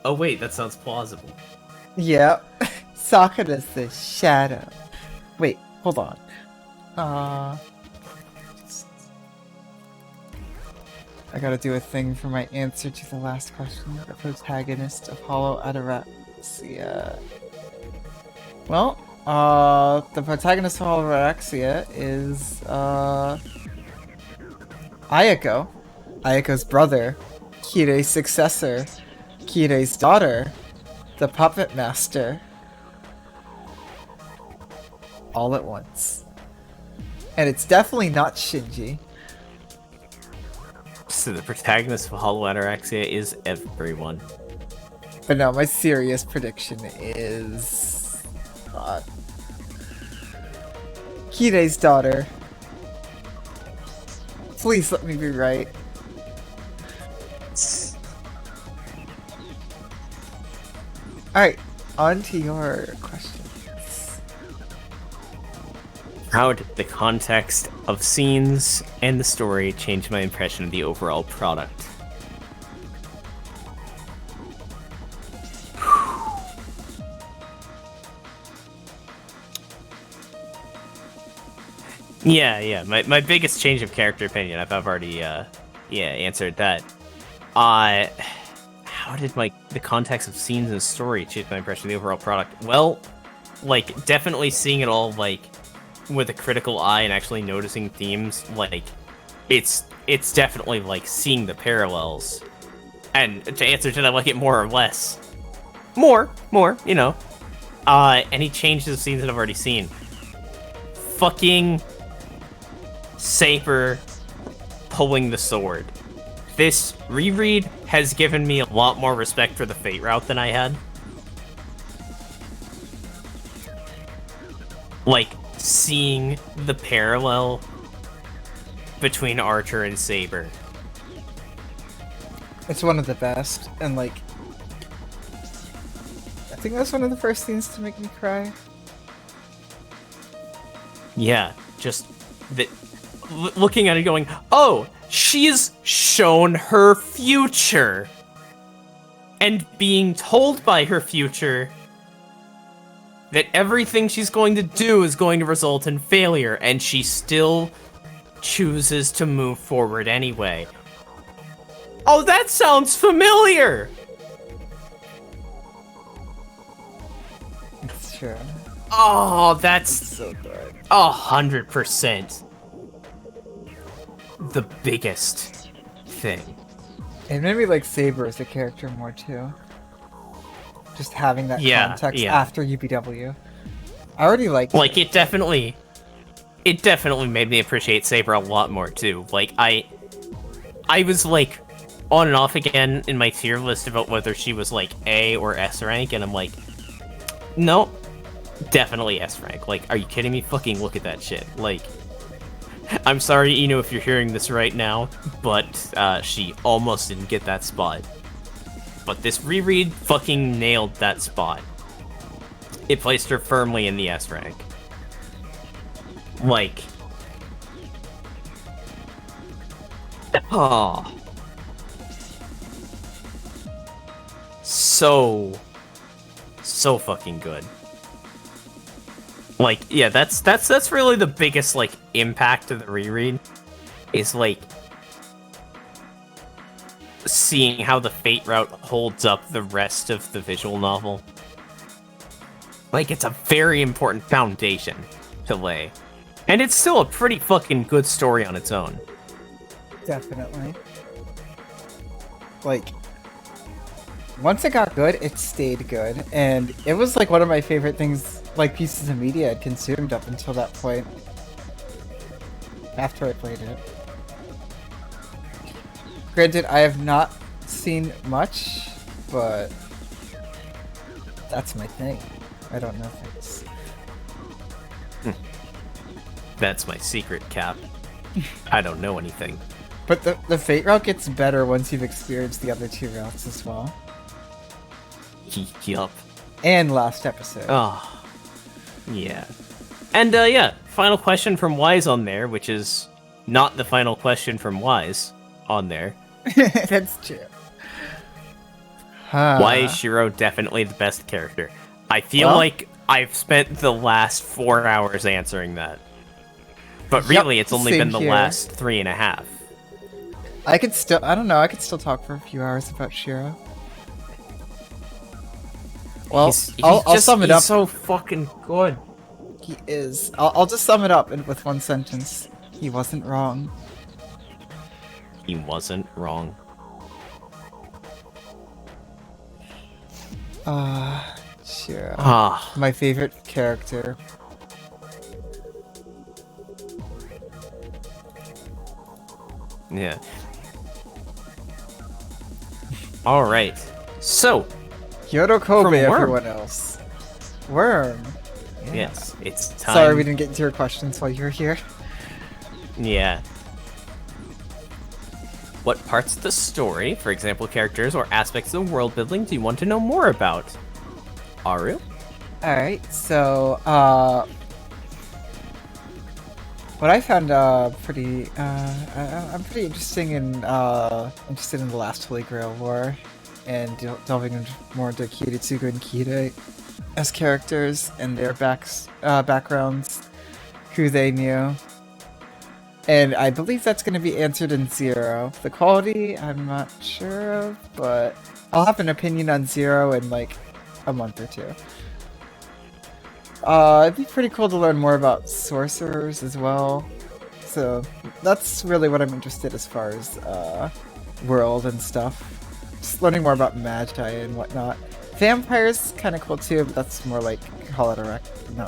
B: Oh wait, that sounds plausible.
A: Yep. Sakura's the Shadow. Wait, hold on. I gotta do a thing for my answer to the last question. The protagonist of Hollow Ataraxia. Well, the protagonist of Hollow Ataraxia is, Ayako. Ayako's brother. Kirei's successor. Kirei's daughter. The Puppet Master. All at once. And it's definitely not Shinji.
B: So the protagonist of Hollow Ataraxia is everyone.
A: But no, my serious prediction is... Kirei's daughter. Please let me be right. Alright, on to your questions.
B: How did the context of scenes and the story change my impression of the overall product? Yeah. My biggest change of character opinion, I've already answered that. How did the context of scenes and story change my impression of the overall product? Well, like, definitely seeing it all, like, with a critical eye and actually noticing themes, like, it's definitely, like, seeing the parallels. And to answer to that, like, it more or less. More, you know. Any changes of scenes that I've already seen. Fucking Saber pulling the sword. This reread has given me a lot more respect for the Fate route than I had. Like, seeing the parallel between Archer and Saber.
A: It's one of the best, and like... I think that's one of the first scenes to make me cry.
B: Yeah, just looking at it going, oh, she's shown her future. And being told by her future that everything she's going to do is going to result in failure, and she still chooses to move forward anyway. Oh, that sounds familiar!
A: It's true.
B: Oh, that's
A: It's so good.
B: 100% the biggest thing.
A: It made me like Saber as a character more too. Just having that context
B: yeah.
A: after UBW. I already liked
B: Like, it definitely made me appreciate Saber a lot more too. Like, I was like on and off again in my tier list about whether she was like A or S rank, and I'm like, no, definitely S rank. Like, are you kidding me? Fucking look at that shit. Like, I'm sorry, Eno, if you're hearing this right now, but she almost didn't get that spot. But this reread fucking nailed that spot. It placed her firmly in the S rank. Like, oh, so fucking good. Like, yeah, that's really the biggest like impact of the reread, is like seeing how the Fate route holds up the rest of the visual novel. Like, it's a very important foundation to lay. And it's still a pretty fucking good story on its own.
A: Definitely. Like, once it got good, it stayed good. And it was like one of my favorite things, like pieces of media I'd consumed up until that point. After I played it. Granted, I have not seen much, but that's my thing. I don't know if it's...
B: That's my secret, Cap. I don't know anything.
A: But the Fate route gets better once you've experienced the other two routes as well.
B: Yup.
A: And last episode.
B: Oh. Yeah. And, yeah, final question from Wise on there, which is not the final question from Wise on there.
A: That's true.
B: Why is Shiro definitely the best character? I feel like I've spent the last 4 hours answering that. But really, it's only been the last 3.5.
A: I could still talk for a few hours about Shiro. Well, I'll sum it up.
B: He's so fucking good.
A: He is. I'll just sum it up with one sentence. He wasn't wrong.
B: He wasn't wrong.
A: Shiro.
B: Ah.
A: My favorite character.
B: Yeah. Alright. So,
A: Kyoto Kobe,
B: Worm.
A: everyone else. Worm.
B: Yes, it's time.
A: Sorry we didn't get into your questions while you were here.
B: Yeah. What parts of the story, for example, characters or aspects of world building, do you want to know more about? Aru?
A: Alright, so, what I found I'm pretty interested in the last Holy Grail War, and delving more into Kiritsugu and Kire as characters and their backgrounds, who they knew. And I believe that's going to be answered in Zero. The quality, I'm not sure of, but I'll have an opinion on Zero in like a month or two. It'd be pretty cool to learn more about sorcerers as well. So that's really what I'm interested as far as world and stuff. Just learning more about magi and whatnot. Vampires kind of cool too, but that's more like call it a wreck. No.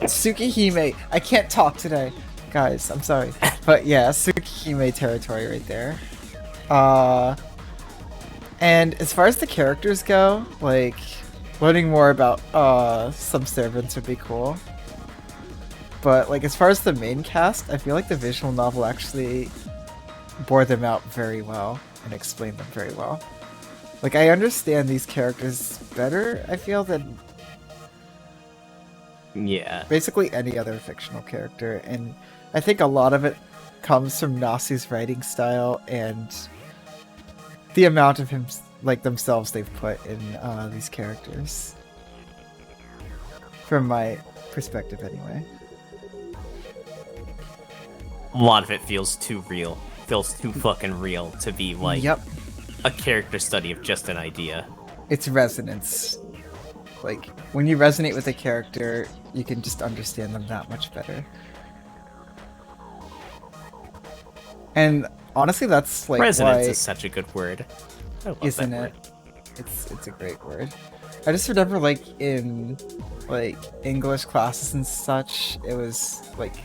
A: Tsukihime. I can't talk today, guys. I'm sorry, but yeah, Tsukihime territory right there. And as far as the characters go, like learning more about some servants would be cool. But like as far as the main cast, I feel like the visual novel actually bore them out very well and explained them very well. Like I understand these characters better, I feel, than
B: yeah,
A: basically any other fictional character, and I think a lot of it comes from Nasu's writing style and the amount of him, like, themselves they've put in these characters. From my perspective, anyway.
B: A lot of it feels too real. Feels too fucking real to be, like,
A: Yep.
B: a character study of just an idea.
A: It's resonance. Like, when you resonate with a character, you can just understand them that much better. And honestly, that's like
B: Resonance
A: why,
B: is such a good word. I love
A: isn't
B: that
A: it?
B: word.
A: It's a great word. I just remember, like, in like English classes and such, it was like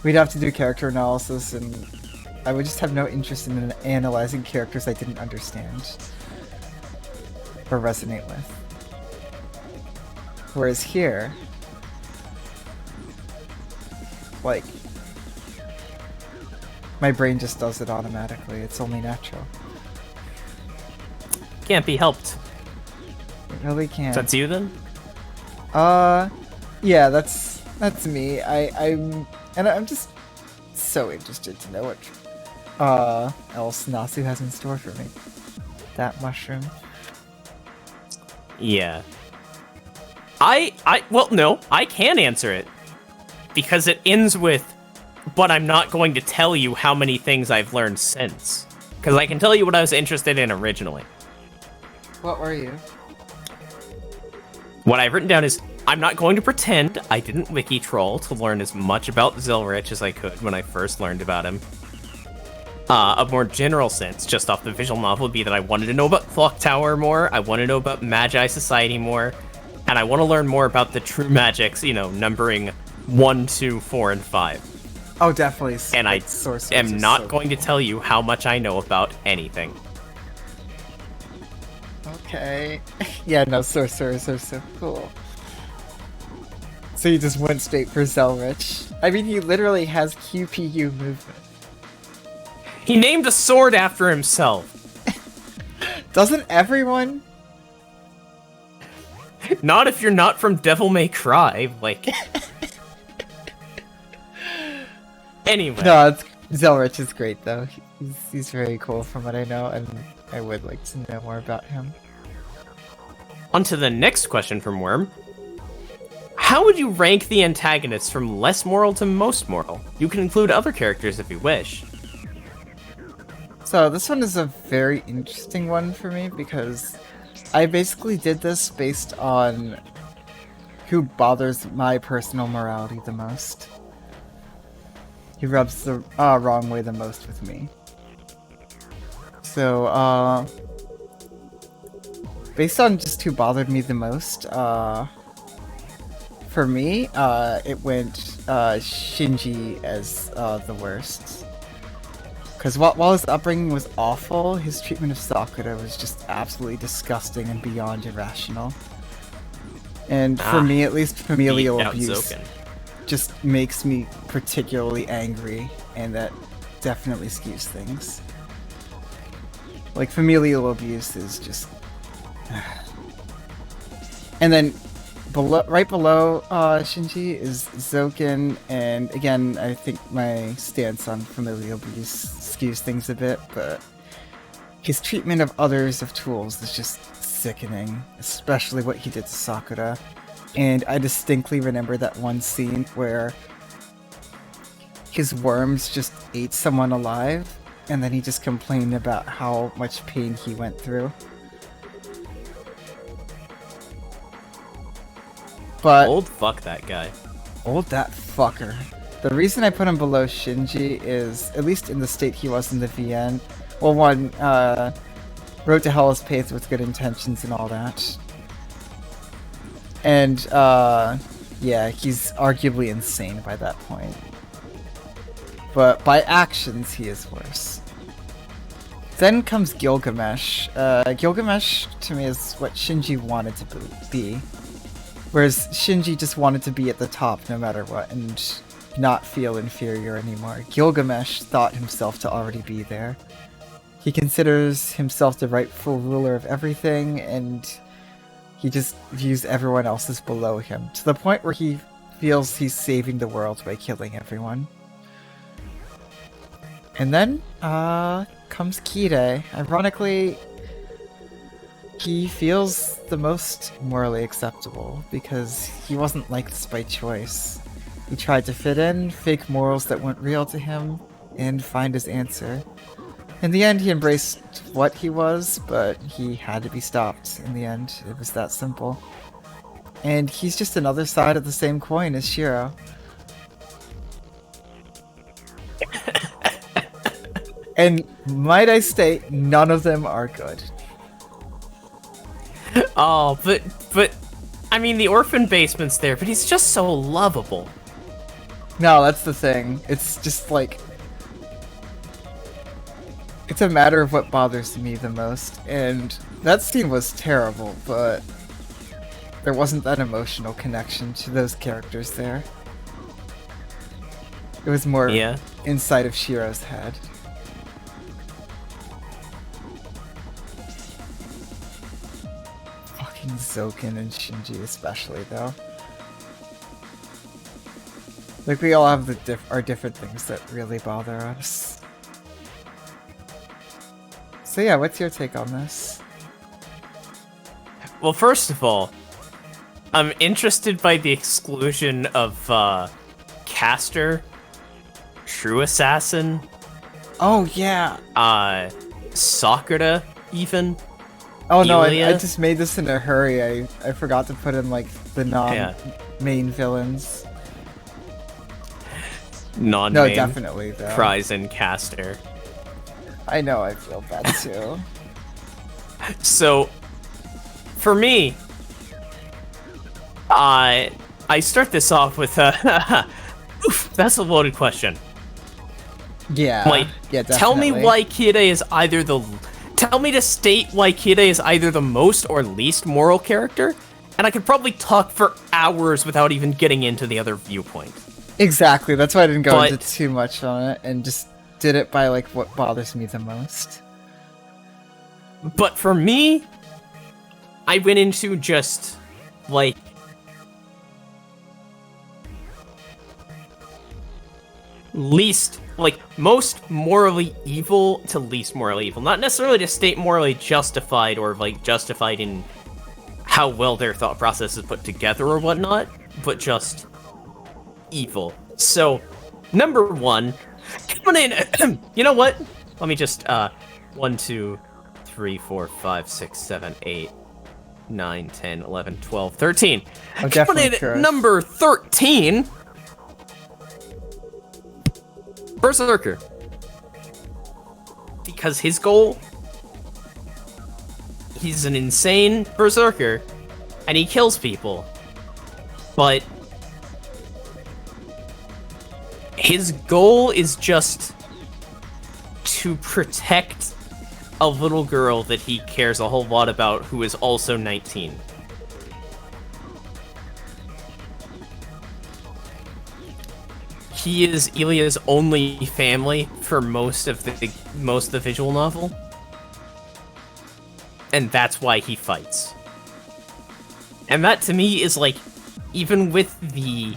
A: we'd have to do character analysis, and I would just have no interest in analyzing characters I didn't understand or resonate with. Whereas here, like, my brain just does it automatically. It's only natural.
B: Can't be helped.
A: It really can't.
B: So that's you then?
A: Yeah, that's me. I'm just so interested to know what else Nasu has in store for me. That mushroom.
B: Yeah. Well, no, I can answer it. Because it ends with, but I'm not going to tell you how many things I've learned since. Because I can tell you what I was interested in originally.
A: What were you?
B: What I've written down is, I'm not going to pretend I didn't wiki troll to learn as much about Zilrich as I could when I first learned about him. A more general sense, just off the visual novel, would be that I wanted to know about Clock Tower more, I want to know about Magi Society more, and I want to learn more about the true magics, numbering 1, 2, 4, and 5.
A: Oh, definitely.
B: And I
A: sorcerers
B: am
A: are
B: not
A: so
B: going to
A: cool.
B: tell you how much I know about anything.
A: Okay. Yeah, no, sorcerers are so cool. So you just went straight for Zelrich. I mean, he literally has QPU movement.
B: He named a sword after himself.
A: Doesn't everyone?
B: Not if you're not from Devil May Cry, like... Anyway.
A: No, Zelrich is great, though. He's very cool from what I know, and I would like to know more about him.
B: On to the next question from Worm. How would you rank the antagonists from less moral to most moral? You can include other characters if you wish.
A: So this one is a very interesting one for me because I basically did this based on who bothers my personal morality the most. He rubs the wrong way the most with me. So, based on just who bothered me the most, for me, it went Shinji as the worst. Because while his upbringing was awful, his treatment of Sakura was just absolutely disgusting and beyond irrational. And for me, at least, familial abuse just makes me particularly angry, and that definitely skews things. Like, familial abuse is just... And then, right below Shinji is Zoken, and again, I think my stance on familial abuse skews things a bit, but his treatment of others of tools is just sickening, especially what he did to Sakura. And I distinctly remember that one scene where his worms just ate someone alive, and then he just complained about how much pain he went through. But
B: Old fuck that guy.
A: Old that fucker. The reason I put him below Shinji is, at least in the state he was in the VN, well, one, Road to Hell is paved with good intentions and all that. And, yeah, he's arguably insane by that point. But by actions, he is worse. Then comes Gilgamesh. Gilgamesh, to me, is what Shinji wanted to be. Whereas Shinji just wanted to be at the top no matter what, and not feel inferior anymore. Gilgamesh thought himself to already be there. He considers himself the rightful ruler of everything, and he just views everyone else as below him, to the point where he feels he's saving the world by killing everyone. And then, comes Kide. Ironically, he feels the most morally acceptable because he wasn't like this by choice. He tried to fit in, fake morals that weren't real to him, and find his answer. In the end, he embraced what he was, but he had to be stopped in the end. It was that simple. And he's just another side of the same coin as Shiro. And might I state, none of them are good.
B: Oh, but I mean, the orphan basement's there, but he's just so lovable.
A: No, that's the thing. It's just like... It's a matter of what bothers me the most. And that scene was terrible, but there wasn't that emotional connection to those characters there. It was more inside of Shiro's head. Fucking Zoken and Shinji especially, though. Like, we all have our different things that really bother us. So yeah, what's your take on this?
B: Well, first of all, I'm interested by the exclusion of Caster, True Assassin.
A: Oh yeah.
B: Sakura, even.
A: Oh no, I just made this in a hurry. I forgot to put in like the non-main villains.
B: Non-main.
A: No, definitely though.
B: Prize and Caster.
A: I know, I feel bad too.
B: So, for me, I start this off with oof, that's a loaded question.
A: Yeah.
B: Like,
A: definitely.
B: tell me why Kide is either the... Tell me to state why Kide is either the most or least moral character, and I could probably talk for hours without even getting into the other viewpoint.
A: Exactly, that's why I didn't go into too much on it, and just did it by, like, what bothers me the most.
B: But for me, I went into just, like... most morally evil to least morally evil. Not necessarily to state morally justified or, like, justified in how well their thought process is put together or whatnot, but just evil. So, number one, coming in, you know what? Let me just, 1, 2, 3, 4, 5, 6, 7, 8, 9, 10, 11, 12, 13. Coming in at number 13... Berserker. Because his goal... He's an insane berserker, and he kills people. But... his goal is just... to protect a little girl that he cares a whole lot about who is also 19. He is Ilya's only family for most of the visual novel, and that's why he fights. And that to me is like, even with the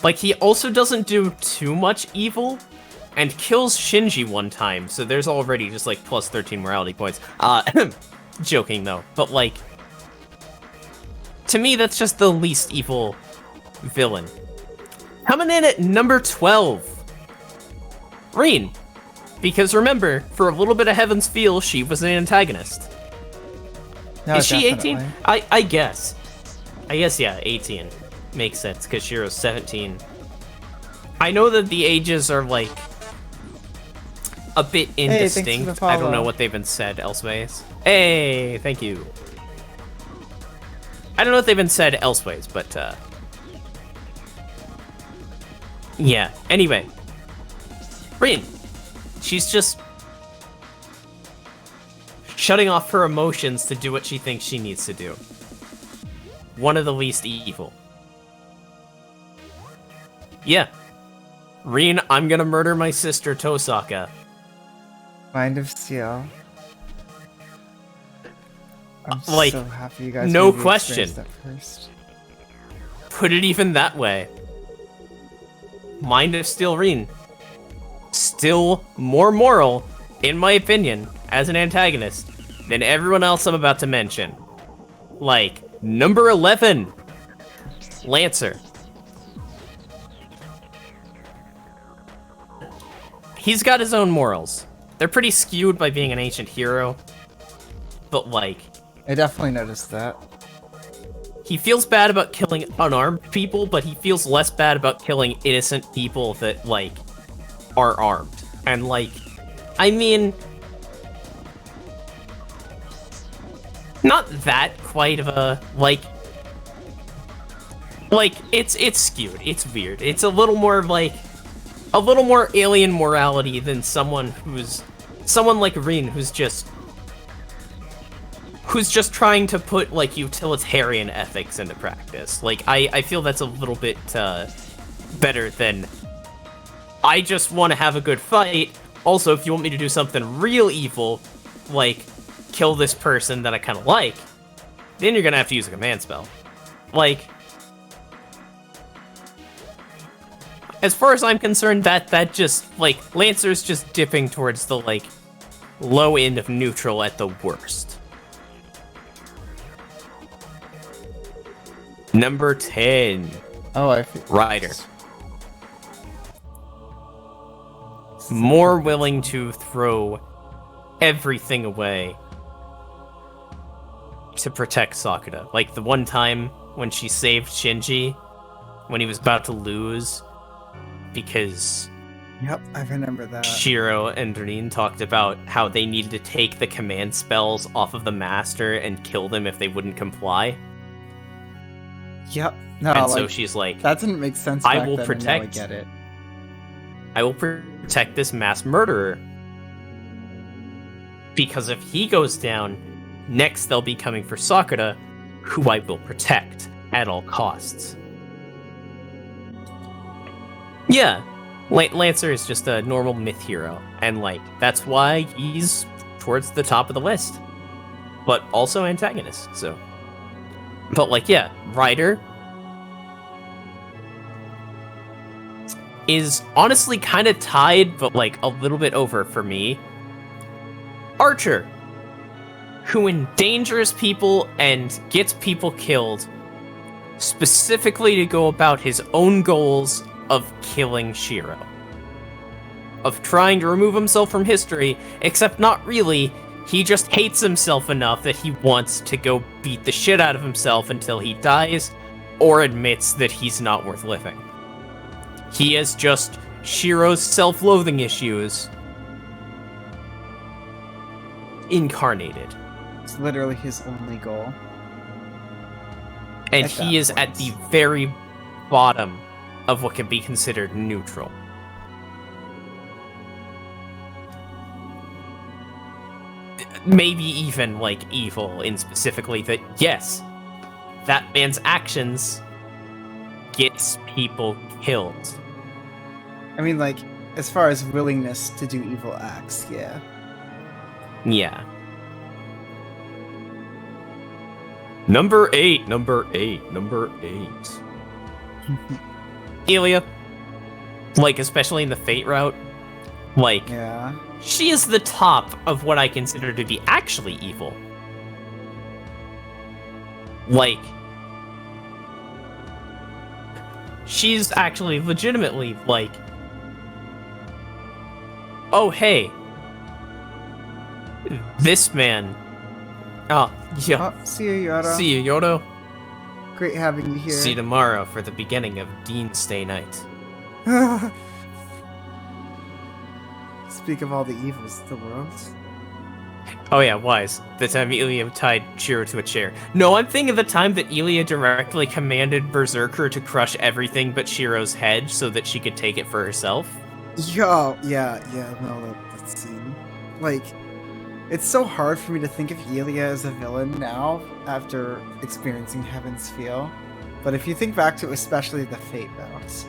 B: like, he also doesn't do too much evil, and kills Shinji one time, so there's already just like plus 13 morality points. Joking though, but like, to me that's just the least evil villain. Coming in at number 12, Rin. Because remember, for a little bit of Heaven's Feel, she was an antagonist.
A: No,
B: is she
A: definitely.
B: 18? I guess. Yeah, 18. Makes sense, because Shiro's 17. I know that the ages are, like, a bit indistinct. I don't know what they've been said elseways. Hey, thank you. I don't know what they've been said elseways, but, yeah, anyway. Rin. She's just shutting off her emotions to do what she thinks she needs to do. One of the least evil. Yeah. Rin, I'm gonna murder my sister Tosaka.
A: Mind of Steel. I'm
B: like,
A: so happy you guys
B: no
A: maybe
B: question.
A: experienced that first.
B: Put it even that way. Mind of Steel Rin. still more moral, in my opinion, as an antagonist, than everyone else I'm about to mention. Like, number 11, Lancer. He's got his own morals. They're pretty skewed by being an ancient hero, but like...
A: I definitely noticed that.
B: He feels bad about killing unarmed people, but he feels less bad about killing innocent people that, like, are armed. And, like, I mean... not that quite of a, like, it's skewed. It's weird. It's a little more, like, a little more alien morality than someone like Rin, who's just trying to put, like, utilitarian ethics into practice. Like, I feel that's a little bit, better than, I just want to have a good fight. Also, if you want me to do something real evil, like, kill this person that I kind of like, then you're gonna have to use a command spell. Like, as far as I'm concerned, that just, like, Lancer's just dipping towards the, like, low end of neutral at the worst. Number 10.
A: Oh, I feel...
B: Ryder. More willing to throw everything away to protect Sakura. Like, the one time when she saved Shinji, when he was about to lose, because...
A: Yep, I remember that.
B: Shiro and Rin talked about how they needed to take the command spells off of the master and kill them if they wouldn't comply.
A: Yep. No,
B: and
A: like,
B: so she's like,
A: that didn't make sense
B: I
A: back
B: will
A: then,
B: protect...
A: and now I get it.
B: I will protect this mass murderer. Because if he goes down, next they'll be coming for Sakura, who I will protect at all costs. Yeah, Lancer is just a normal myth hero, and, like, that's why he's towards the top of the list. But also antagonist, so... But, like, yeah, Ryder is honestly kind of tied, but, like, a little bit over for me. Archer, who endangers people and gets people killed, specifically to go about his own goals of killing Shiro. Of trying to remove himself from history, except not really. He just hates himself enough that he wants to go beat the shit out of himself until he dies, or admits that he's not worth living. He has just Shiro's self-loathing issues incarnated.
A: It's literally his only goal.
B: And he is at the very bottom of what can be considered neutral. Maybe even, like, evil in specifically that, yes, that man's actions gets people killed.
A: I mean, like, as far as willingness to do evil acts, yeah.
B: Yeah. Number 8. Ilya. Like, especially in the Fate route. Like,
A: yeah.
B: She is the top of what I consider to be actually evil. Like, she's actually legitimately like, oh, hey, this man. Oh, yeah.
A: Oh, see you, Yoda.
B: See you, Yodo.
A: Great having you here.
B: See you tomorrow for the beginning of Dean's Day night.
A: Speak of all the evils of the world.
B: Oh yeah, wise. The time Ilya tied Shiro to a chair. No, I'm thinking of the time that Ilya directly commanded Berserker to crush everything but Shiro's head so that she could take it for herself.
A: Yo, yeah, no, that scene. Like, it's so hard for me to think of Ilya as a villain now, after experiencing Heaven's Feel. But if you think back to especially the Fate routes.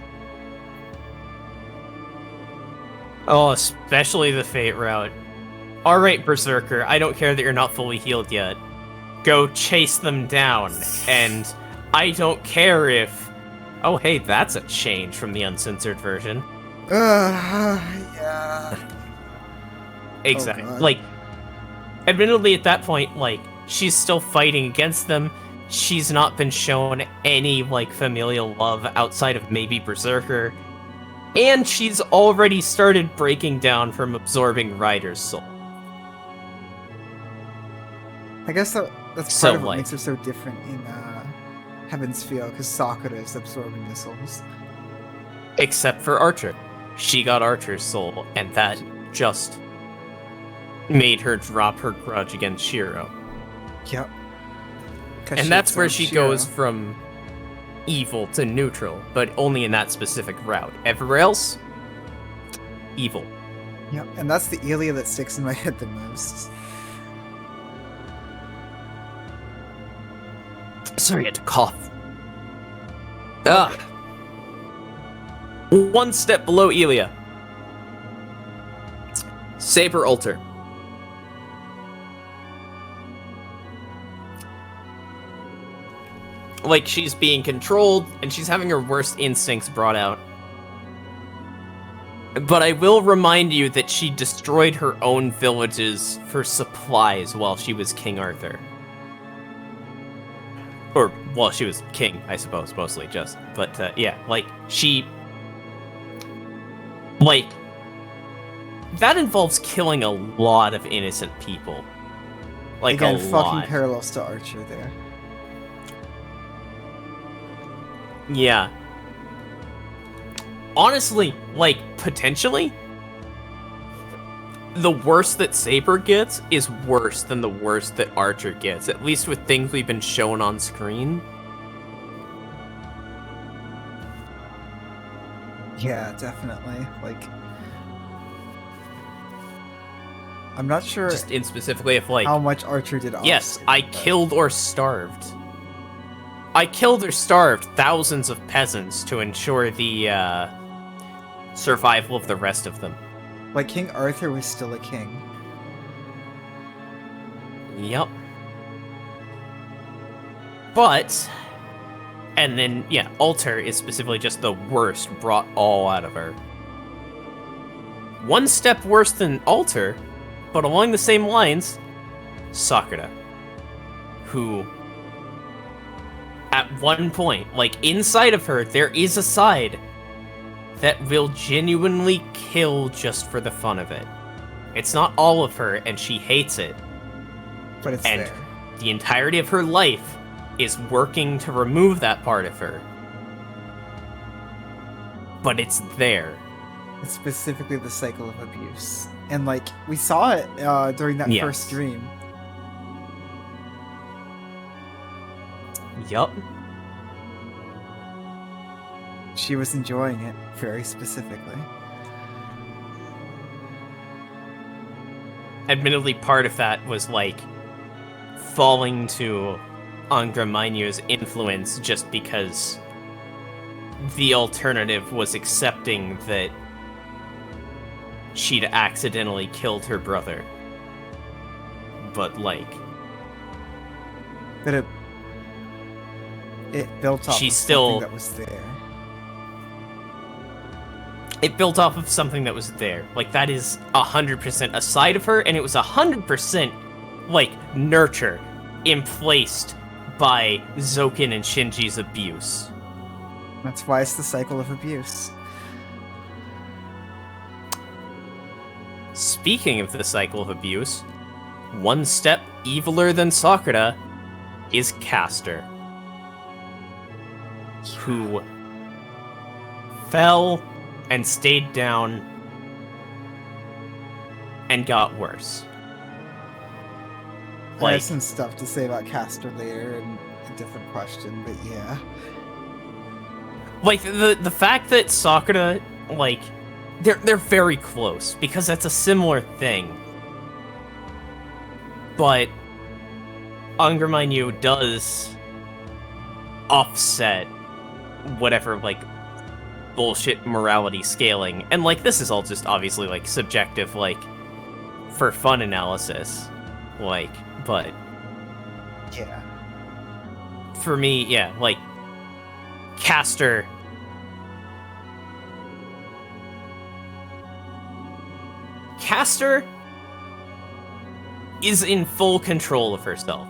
B: Oh, especially the Fate route. Alright, Berserker, I don't care that you're not fully healed yet. Go chase them down, and I don't care if... Oh, hey, that's a change from the uncensored version.
A: Yeah.
B: Exactly.
A: God.
B: Like, admittedly, at that point, like, she's still fighting against them. She's not been shown any, like, familial love outside of maybe Berserker. And she's already started breaking down from absorbing Ryder's soul.
A: I guess that's part
B: So,
A: of what
B: like,
A: makes her so different in Heaven's Feel, because Sakura is absorbing the souls.
B: except for Archer. She got Archer's soul, and that just made her drop her grudge against Shiro.
A: Yep.
B: And that's where she
A: Shiro.
B: goes from evil to neutral, but only in that specific route. Everywhere else, evil.
A: Yep, and that's the Elia that sticks in my head the most.
B: Sorry, I had to cough. Ugh. One step below Elia. Saber Alter. Like, she's being controlled, and she's having her worst instincts brought out. But I will remind you that she destroyed her own villages for supplies while she was King Arthur. Or, while she was king, I suppose, mostly just. But, yeah, like, she... Like, that involves killing a lot of innocent people. Like,
A: Again,
B: a
A: fucking
B: lot.
A: parallels to Archer there.
B: Yeah. Honestly, like, potentially, the worst that Saber gets is worse than the worst that Archer gets, at least with things we've been shown on screen.
A: Yeah, definitely. Like, I'm not sure
B: Just in specifically if, like,
A: how much Archer did off
B: yes,
A: screen,
B: I
A: but-
B: killed or starved. I killed or starved thousands of peasants to ensure the, survival of the rest of them.
A: Like, King Arthur was still a king.
B: Yep. But, and then, yeah, Alter is specifically just the worst, brought all out of her. One step worse than Alter, but along the same lines, Sakura. Who, at one point, like, inside of her, there is a side that will genuinely kill just for the fun of it. It's not all of her, and she hates it.
A: But it's
B: And
A: there.
B: the entirety of her life is working to remove that part of her. But it's there.
A: It's specifically the cycle of abuse. And, like, we saw it during that
B: Yes.
A: first dream.
B: Yup.
A: She was enjoying it very specifically.
B: Admittedly, part of that was, like, falling to Angra Mainyu's influence just because the alternative was accepting that she'd accidentally killed her brother. But, like,
A: But it built off
B: She's
A: of
B: still-
A: something that was there.
B: it built off of something that was there. Like, that is 100% a side of her, and it was 100%, like, nurture emplaced by Zokin and Shinji's abuse.
A: That's why it's the cycle of abuse.
B: Speaking of the cycle of abuse, one step eviler than Sakura is Castor, who fell and stayed down and got worse.
A: I
B: Like,
A: have some stuff to say about Castor later and a different question, but yeah.
B: like the fact that Sakura, like, they're very close because that's a similar thing. But Angra Mainyu does offset whatever, like, bullshit morality scaling. And, like, this is all just obviously, like, subjective, like, for fun analysis. Like, but
A: Yeah.
B: for me, yeah, like, Castor Caster is in full control of herself.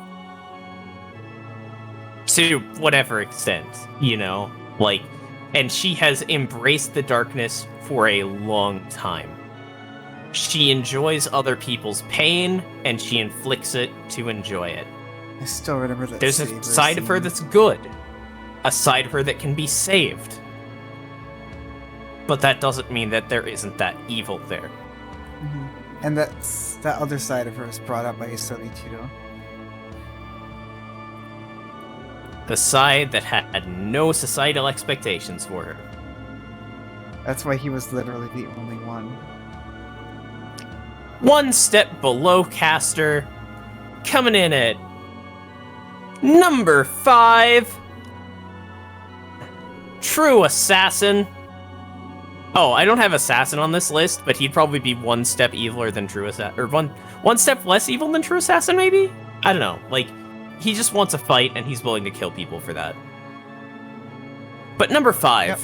B: To whatever extent, you know? Like, and she has embraced the darkness for a long time. She enjoys other people's pain, and she inflicts it to enjoy it.
A: I still remember that.
B: There's a side of her that's good, a side of her that can be saved. But that doesn't mean that there isn't that evil there.
A: Mm-hmm. And that other side of her is brought up by Solitudo.
B: The side that had no societal expectations for her.
A: That's why he was literally the only one.
B: One step below Caster, coming in at number 5. True Assassin. Oh, I don't have Assassin on this list, but he'd probably be one step eviler than True Assassin, or one step less evil than True Assassin, maybe? I don't know. Like, he just wants a fight, and he's willing to kill people for that. But number 5, yep.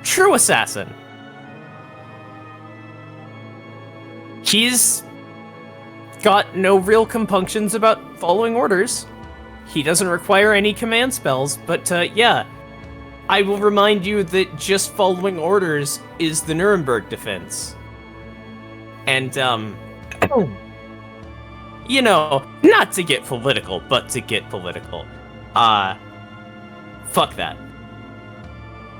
B: True Assassin. He's got no real compunctions about following orders. He doesn't require any command spells, but yeah. I will remind you that just following orders is the Nuremberg defense. And, you know, not to get political, but to get political. Fuck that.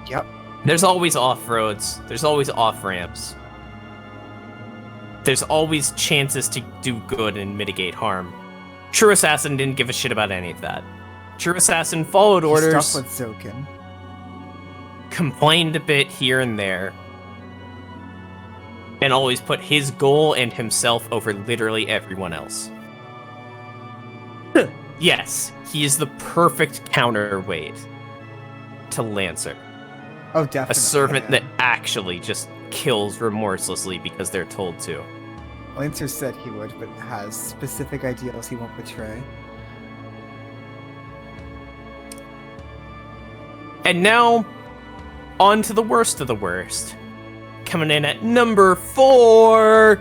A: Yep.
B: There's always off-roads. There's always off-ramps. There's always chances to do good and mitigate harm. True Assassin didn't give a shit about any of that. True Assassin followed orders.
A: Stuck with Zokin.
B: Complained a bit here and there, and always put his goal and himself over literally everyone else. Yes, he is the perfect counterweight to Lancer.
A: Oh, definitely.
B: A servant that actually just kills remorselessly because they're told to.
A: Lancer said he would, but has specific ideals he won't betray.
B: And now, on to the worst of the worst. Coming in at number 4,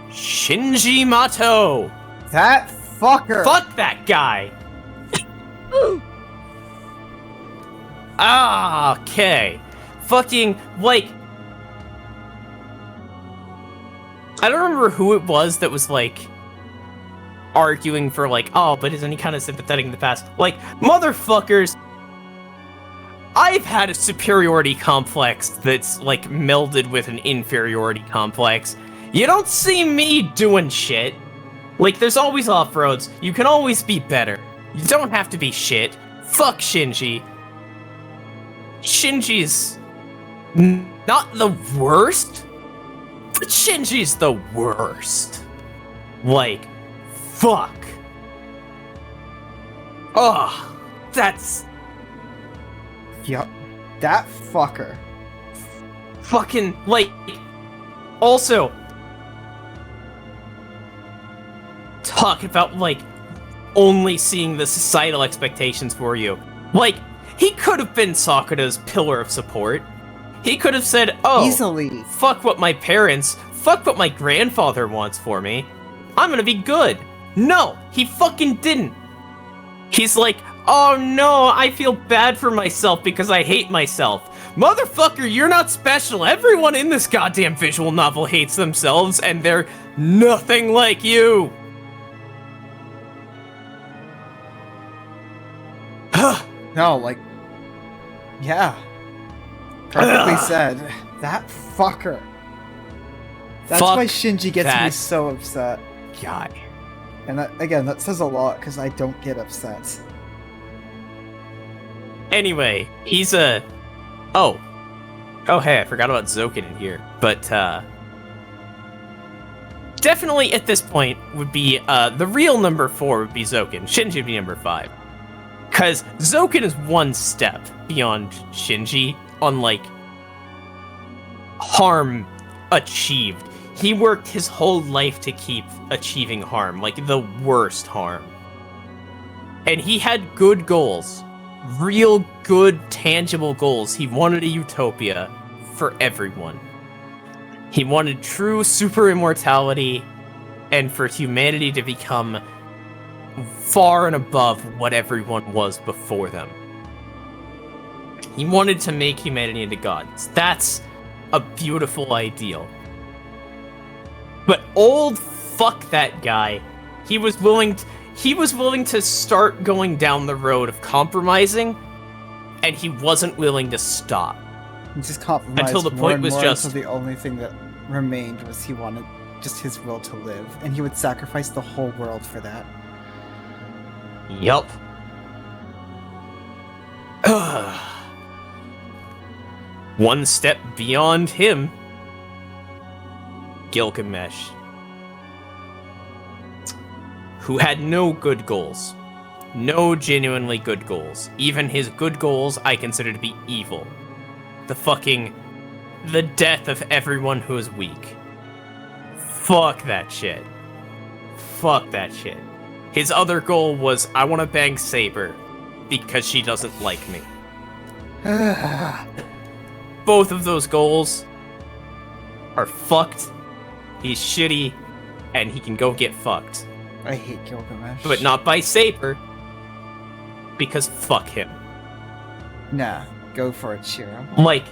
B: Shinji Mato.
A: That fucker.
B: Fuck that guy. Okay. Fucking, like, I don't remember who it was that was, like, arguing for, like, oh, but isn't he kind of sympathetic in the past? Like, motherfuckers, I've had a superiority complex that's, like, melded with an inferiority complex. You don't see me doing shit. Like, there's always off-roads. You can always be better. You don't have to be shit. Fuck Shinji. Shinji's not the worst, but Shinji's the worst. Like, fuck. Ugh, that's...
A: Yup. That fucker.
B: Fucking, like, also, talk about, like, only seeing the societal expectations for you. Like, he could have been Sakura's pillar of support. He could have said, oh,
A: easily.
B: Fuck what my parents, fuck what my grandfather wants for me. I'm gonna be good. No, he fucking didn't. He's like, oh no, I feel bad for myself because I hate myself. Motherfucker, you're not special. Everyone in this goddamn visual novel hates themselves, and they're nothing like you.
A: No, like, yeah. Perfectly said. That fucker. That's
B: Fuck
A: why Shinji gets me
B: that
A: so upset.
B: Guy.
A: And that, again, that says a lot, because I don't get upset.
B: Anyway, he's a... Oh, hey, I forgot about Zokin in here. But, definitely at this point would be, the real number 4 would be Zokin. Shinji would be number 5. Because Zokin is one step beyond Shinji on, like, harm achieved. He worked his whole life to keep achieving harm, like the worst harm. And he had good goals. Real good, tangible goals. He wanted a utopia for everyone. He wanted true super immortality and for humanity to become far and above what everyone was before them. He wanted to make humanity into gods. That's a beautiful ideal. But old fuck that guy, he was willing to start going down the road of compromising, and he wasn't willing to stop.
A: He just compromised
B: until the point was just
A: until the only thing that remained was he wanted just his will to live, and he would sacrifice the whole world for that.
B: Yup. One step beyond him, Gilgamesh, who had no good goals. No genuinely good goals. Even his good goals I consider to be evil. The death of everyone who is weak. Fuck that shit. Fuck that shit. His other goal was, I want to bang Saber because she doesn't like me. Both of those goals are fucked. He's shitty, and he can go get fucked.
A: I hate Gilgamesh.
B: But not by Saber, because fuck him.
A: Nah, go for it, Shiro.
B: Like,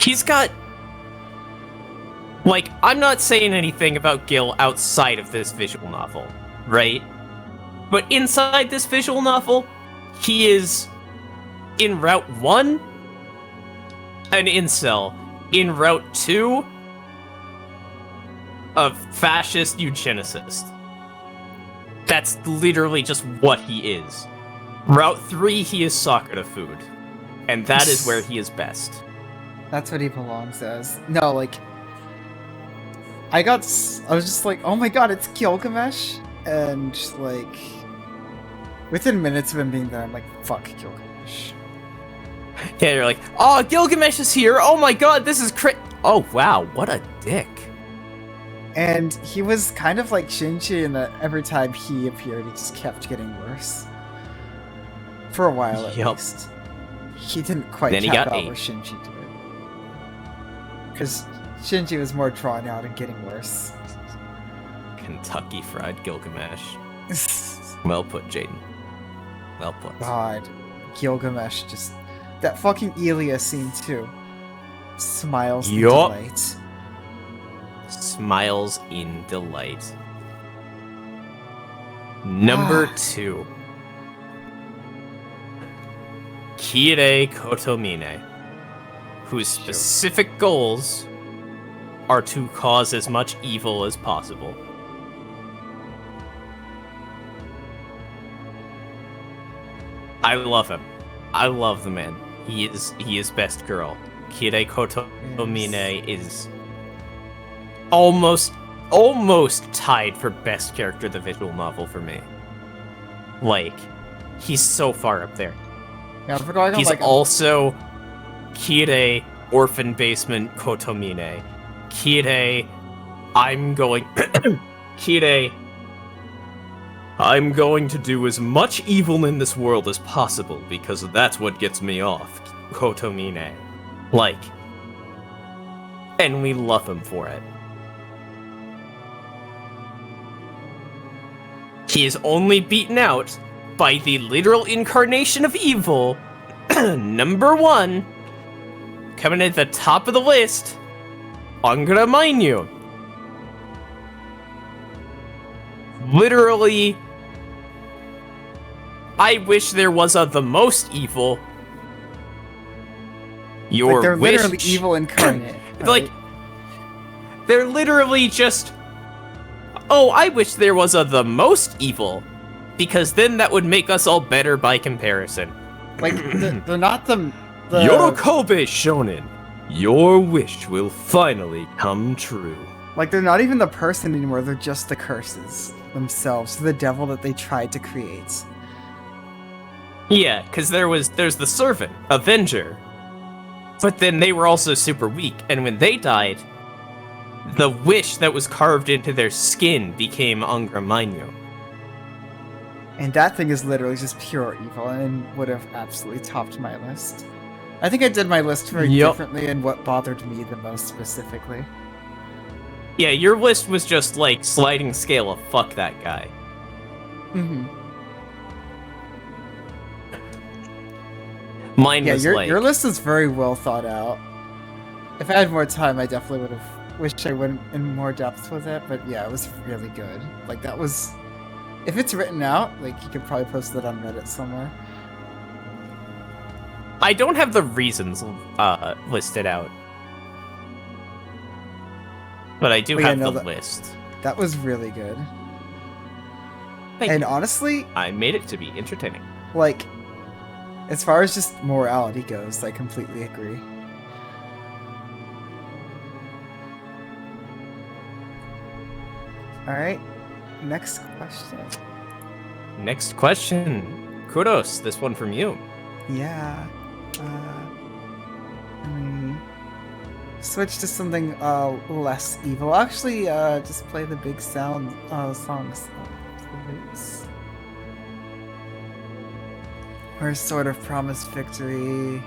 B: he's got... Like, I'm not saying anything about Gil outside of this visual novel, right? But inside this visual novel, he is, in Route 1, an incel. In Route 2, a fascist eugenicist. That's literally just what he is. Route 3, he is Sakura food. And that is where he is best.
A: That's what he belongs as. No, like... I was just like, oh my god, it's Gilgamesh! And, like... Within minutes of him being there, I'm like, fuck Gilgamesh.
B: Yeah, you're like, oh, Gilgamesh is here! Oh my god, this is oh wow, what a dick.
A: And he was kind of like Shinji in that every time he appeared, he just kept getting worse. For a while, at least. He didn't quite cap out where Shinji did. Because Shinji was more drawn out and getting worse.
B: Kentucky Fried Gilgamesh. Well put, Jaden. Well put.
A: God, Gilgamesh just... That fucking Elia scene, too. Smiles in delight.
B: Smiles in delight. Number 2. Kirei Kotomine, whose specific goals are to cause as much evil as possible. I love him. I love the man. He is best girl. Kirei Kotomine is almost tied for best character of the visual novel for me. Like, he's so far up there.
A: Yeah,
B: he's also Kirei Orphan Basement Kotomine. Kirei, Kirei, I'm going to do as much evil in this world as possible because that's what gets me off. Kotomine. Like, and we love him for it. He is only beaten out by the literal incarnation of evil, number 1, coming at the top of the list, Angara Mainyu. Literally, I wish there was a the most evil. Your
A: they're
B: wish...
A: literally evil incarnate. Right?
B: Like, they're literally just... Oh, I wish there was a the most evil, because then that would make us all better by comparison.
A: Like, they're not the...
B: Yorokobe Shonen, your wish will finally come true.
A: Like, they're not even the person anymore, they're just the curses themselves, the devil that they tried to create.
B: Yeah, because there's the servant, Avenger. But then they were also super weak, and when they died, the wish that was carved into their skin became Angra Mainyu.
A: And that thing is literally just pure evil, and would have absolutely topped my list. I think I did my list very differently and what bothered me the most specifically.
B: Yeah, your list was just like sliding scale of fuck that guy.
A: Mm-hmm.
B: Mine
A: Yeah,
B: was
A: your list is very well thought out. If I had more time, I definitely would have wished I went in more depth with it. But yeah, it was really good. Like that was, if it's written out, like you could probably post it on Reddit somewhere.
B: I don't have the reasons listed out, but I do
A: But yeah,
B: have
A: no,
B: the list.
A: That was really good.
B: Thank
A: And
B: you.
A: honestly,
B: I made it to be entertaining.
A: like, as far as just morality goes, I completely agree. Alright, next question.
B: Next question. Kudos, this one from you.
A: Yeah. Let me switch to something less evil. Actually, just play the big sound songs. We're sort of promised victory.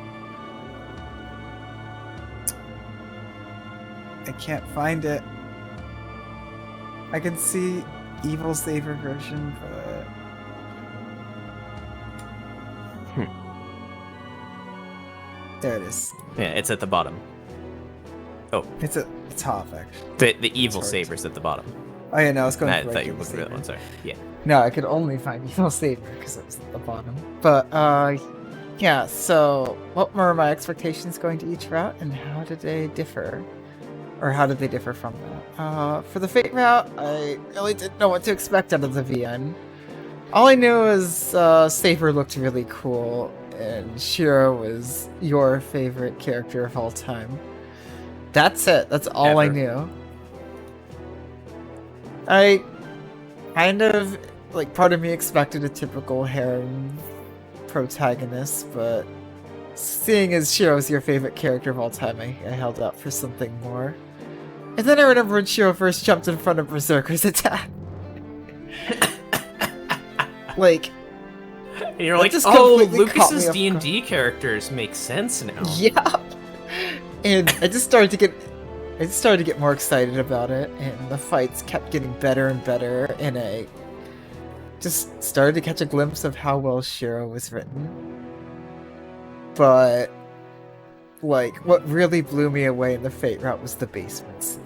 A: I can't find it. I can see Evil Saver version, but there it is.
B: Yeah, it's at the bottom. Oh,
A: It's at the top, actually.
B: the evil saber's at the bottom.
A: Oh yeah, no, I was going
B: I
A: for
B: thought you
A: regular
B: were
A: Saver.
B: that one. Sorry. Yeah.
A: No, I could only find Evil Saver because it was at the bottom. But yeah. So, what were my expectations going to each route, and how did they differ, or how did they differ from that? For the Fate route, I really didn't know what to expect out of the VN. All I knew was Saber looked really cool, and Shiro was your favorite character of all time. That's it. That's all I
B: Ever.
A: knew. I kind of, like, part of me expected a typical harem protagonist, but seeing as Shiro's your favorite character of all time, I held out for something more. And then I remember when Shiro first jumped in front of Berserker's attack. Like,
B: And you're
A: that
B: like,
A: just
B: oh,
A: completely caught me
B: Lucas's
A: off guard."
B: D&D characters make sense now.
A: Yeah. And I just started to get more excited about it, and the fights kept getting better and better, and I just started to catch a glimpse of how well Shiro was written. But like, what really blew me away in the Fate route was the basement scene.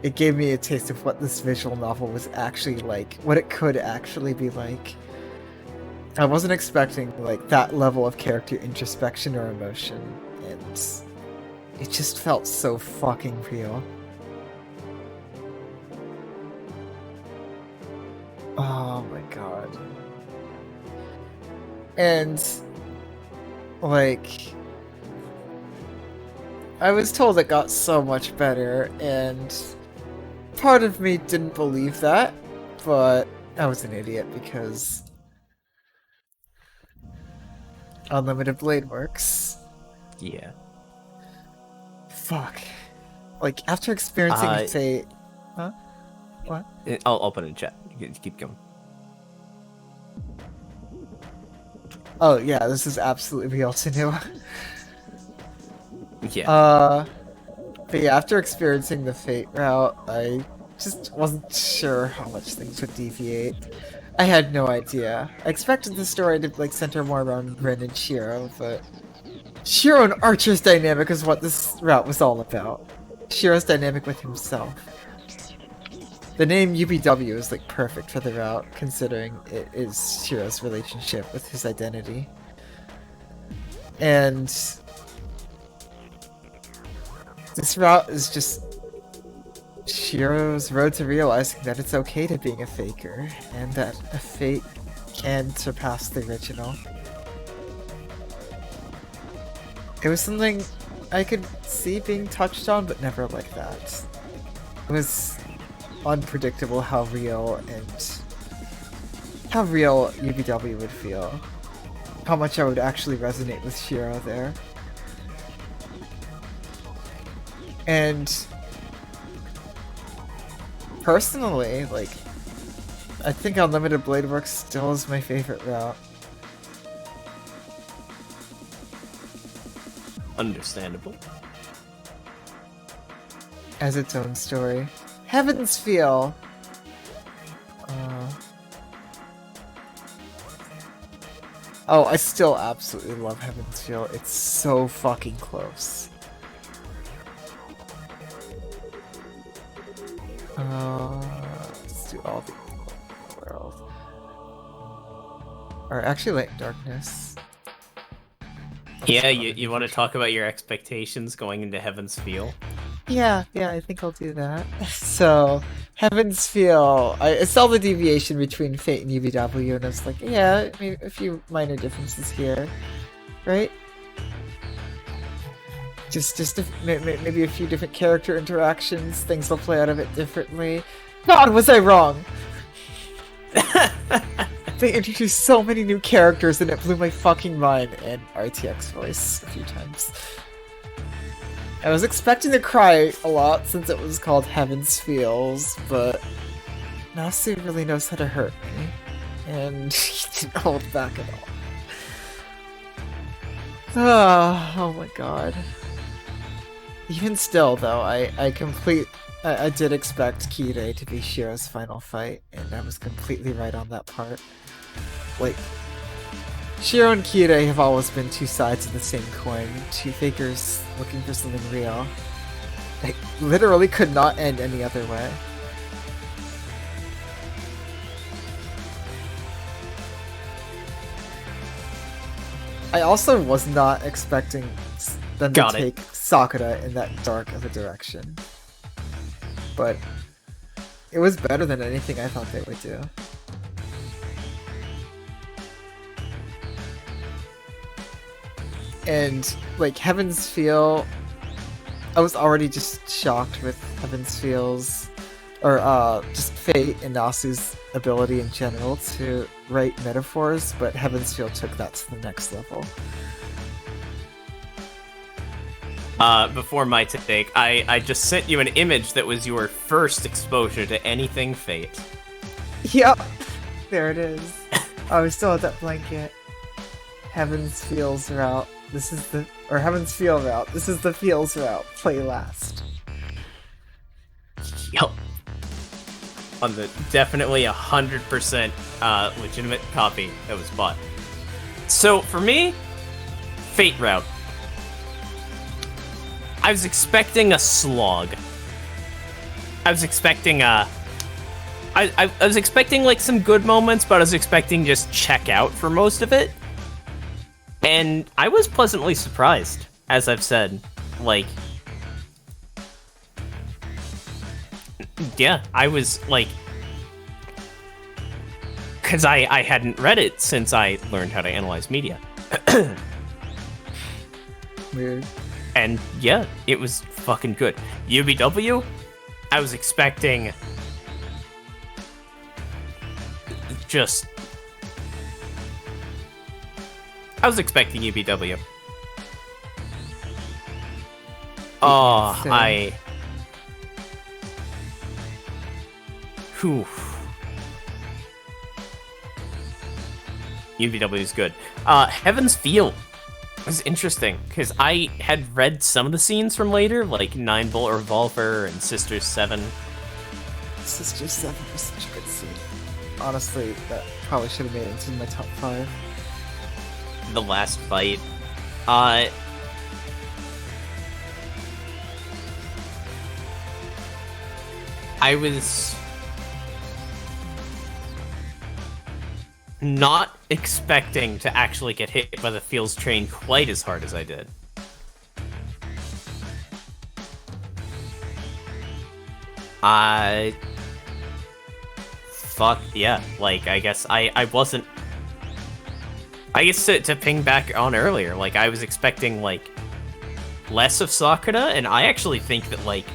A: It gave me a taste of what this visual novel was actually like, what it could actually be like. I wasn't expecting like that level of character introspection or emotion, and it just felt so fucking real. Oh my god. And like, I was told it got so much better, and part of me didn't believe that, but I was an idiot because Unlimited Blade works.
B: Yeah.
A: Fuck. Like, after experiencing Fate... Huh? What?
B: I'll put it in chat. You can keep going.
A: Oh, yeah, this is absolutely real to know.
B: Yeah.
A: But yeah, after experiencing the Fate route, I just wasn't sure how much things would deviate. I had no idea. I expected the story to like center more around Rin and Shiro, but Shiro and Archer's dynamic is what this route was all about. Shiro's dynamic with himself. The name UBW is like perfect for the route, considering it is Shiro's relationship with his identity. And this route is just Shiro's road to realizing that it's okay to being a faker, and that a fate can surpass the original. It was something I could see being touched on, but never like that. It was unpredictable how real UBW would feel. How much I would actually resonate with Shiro there. And personally, like, I think Unlimited Blade Works still is my favorite route.
B: Understandable.
A: as its own story. Heaven's Feel. Oh, I still absolutely love Heaven's Feel. It's so fucking close. Let's do all the world. Or actually, Light and Darkness.
B: Yeah, you want to talk about your expectations going into Heaven's Feel?
A: Yeah, I think I'll do that. So, Heaven's Feel. I saw the deviation between Fate and UVW, and I was like, yeah, I mean, a few minor differences here, right? Just maybe a few different character interactions. Things will play out a bit differently. God, was I wrong? They introduced so many new characters, and it blew my fucking mind. And RTX voice a few times. I was expecting to cry a lot since it was called Heaven's Feels, but Nasu really knows how to hurt me, and he didn't hold back at all. Oh my god. Even still, though, I did expect Kirei to be Shiro's final fight, and I was completely right on that part. Like, Shiro and Kirei have always been two sides of the same coin, two fakers looking for something real. It literally could not end any other way. I also was not expecting them to take Sakura in that dark of a direction. But it was better than anything I thought they would do. And, like, Heaven's Feel, I was already just shocked with Heaven's Feel's, or just Fate and Nasu's ability in general to write metaphors, but Heaven's Feel took that to the next level.
B: Before my take, I just sent you an image that was your first exposure to anything Fate.
A: Yep, there it is. Oh, we still have that blanket. Heaven's Feels route. This is the, or Heaven's Feel route. This is the Feels route. Play last.
B: Yup. On the definitely 100% legitimate copy that was bought. So for me, Fate route. I was expecting a slog. I was expecting I was expecting like some good moments, but I was expecting just check out for most of it. And I was pleasantly surprised, as I've said. Like, yeah, I was like, because I hadn't read it since I learned how to analyze media.
A: Weird.
B: And yeah, it was fucking good. UBW, I was expecting just... I was expecting UBW. Oh, UBW is good. Heaven's Feel was interesting, because I had read some of the scenes from later, like 9 Bullet Revolver and Sisters 7.
A: Sisters 7 was such a good scene. Honestly, that probably should have made it into my top 5.
B: The last fight. I was not expecting to actually get hit by the Feels train quite as hard as I did. Fuck, yeah. Like, I guess I wasn't... I guess to ping back on earlier, like, I was expecting, like, less of Sakura, and I actually think that, like,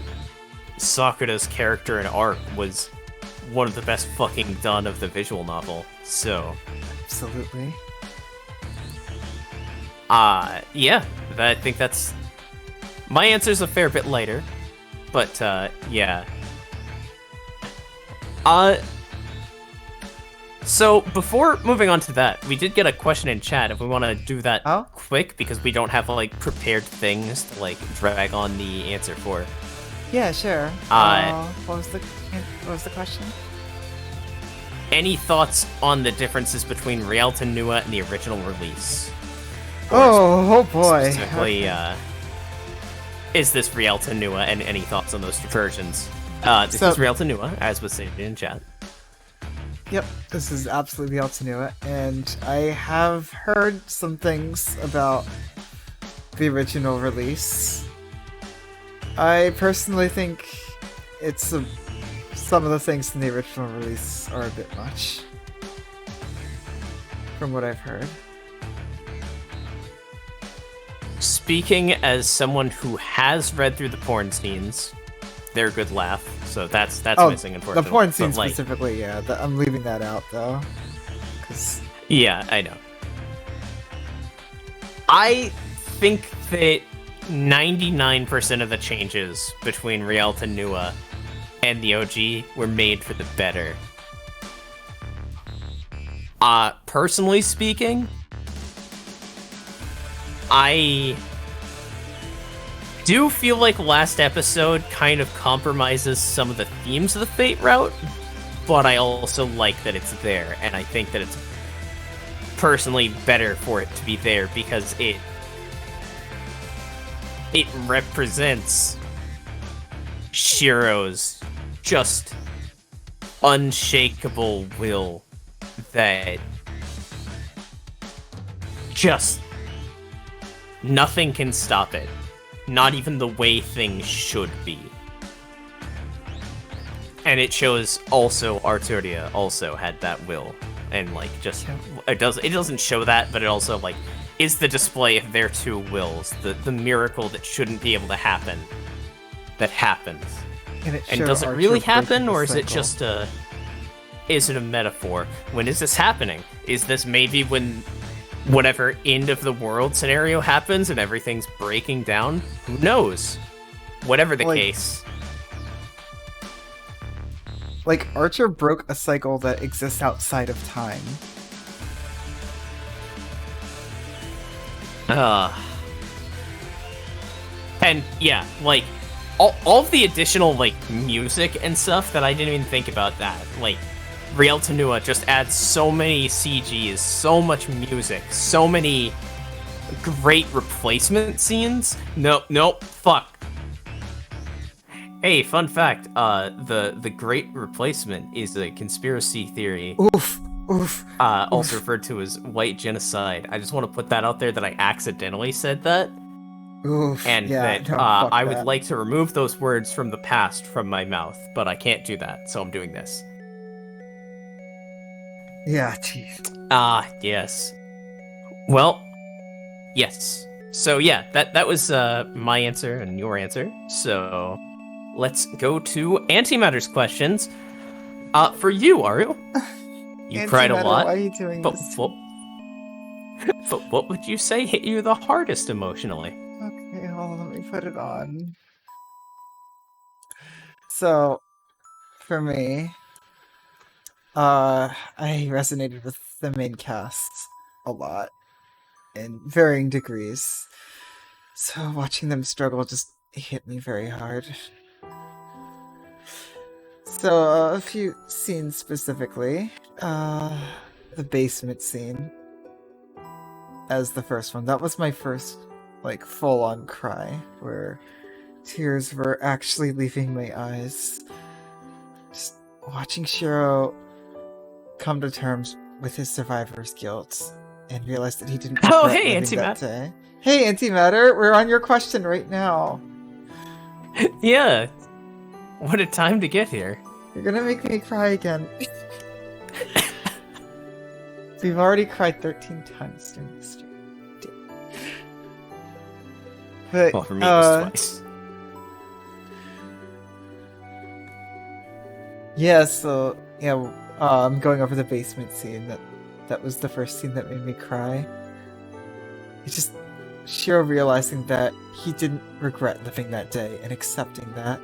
B: Sakura's character and arc was one of the best fucking done of the visual novel, so...
A: Absolutely.
B: Yeah, I think that's... My answer's a fair bit lighter, but, yeah. So, before moving on to that, we did get a question in chat if we want to do that quick, because we don't have, like, prepared things to, like, drag on the answer for.
A: Yeah, sure. What was the question?
B: Any thoughts on the differences between Rialto Nua and the original release?
A: Oh boy.
B: Specifically,
A: Okay.
B: is this Rialto Nua, and any thoughts on those two versions? This
A: So-
B: is Rialto Nua, as was stated in chat.
A: Yep, this is absolutely Altanua, and I have heard some things about the original release. I personally think some of the things in the original release are a bit much, from what I've heard.
B: Speaking as someone who has read through the porn scenes, they're a good laugh, so that's missing, unfortunately.
A: The porn scene
B: But, like,
A: specifically, yeah, I'm leaving that out though, because
B: yeah, I know. I think that 99% of the changes between Rialto Nua and the OG were made for the better. Personally speaking, I do feel like last episode kind of compromises some of the themes of the Fate route, but I also like that it's there, and I think that it's personally better for it to be there because it represents Shiro's just unshakable will that just nothing can stop it. Not even the way things should be. And it shows also Arturia also had that will. And like just it doesn't show that, but it also like is the display of their two wills, the miracle that shouldn't be able to happen that happens. And does it really happen, or is it just is it a metaphor? When is this happening? Is this maybe when whatever end of the world scenario happens and everything's breaking down? Who knows? Whatever the case.
A: Like, Archer broke a cycle that exists outside of time.
B: And yeah, like all of the additional like music and stuff that I didn't even think about that. Like Rialto Nua just adds so many CGs, so much music, so many great replacement scenes. Nope, fuck. Hey, fun fact, the Great Replacement is a conspiracy theory.
A: Oof.
B: Also referred to as white genocide. I just want to put that out there that I accidentally said that.
A: Oof.
B: And
A: yeah,
B: that I would like to remove those words from the past from my mouth, but I can't do that, so I'm doing this.
A: Yeah, jeez.
B: Yes. Well, yes. So yeah, that was my answer and your answer. So let's go to Antimatter's questions. For you, Aru. You cried a lot.
A: Why are you doing
B: but
A: this?
B: But what would you say hit you the hardest emotionally?
A: Okay, hold on, let me put it on. So, for me, I resonated with the main cast a lot, in varying degrees. So watching them struggle just hit me very hard. So, a few scenes specifically. The basement scene as the first one. That was my first, like, full-on cry, where tears were actually leaving my eyes. Just watching Shiro come to terms with his survivor's guilt and realize that he didn't regret
B: hey,
A: living that
B: Antimatter.
A: day. Hey, Antimatter, we're on your question right now.
B: Yeah. What a time to get here.
A: You're gonna make me cry again. We've already cried 13 times during this stream. But,
B: Well, for me, it was twice.
A: Yeah, so, yeah, I'm going over the basement scene. That was the first scene that made me cry. It's just Shiro realizing that he didn't regret living that day and accepting that.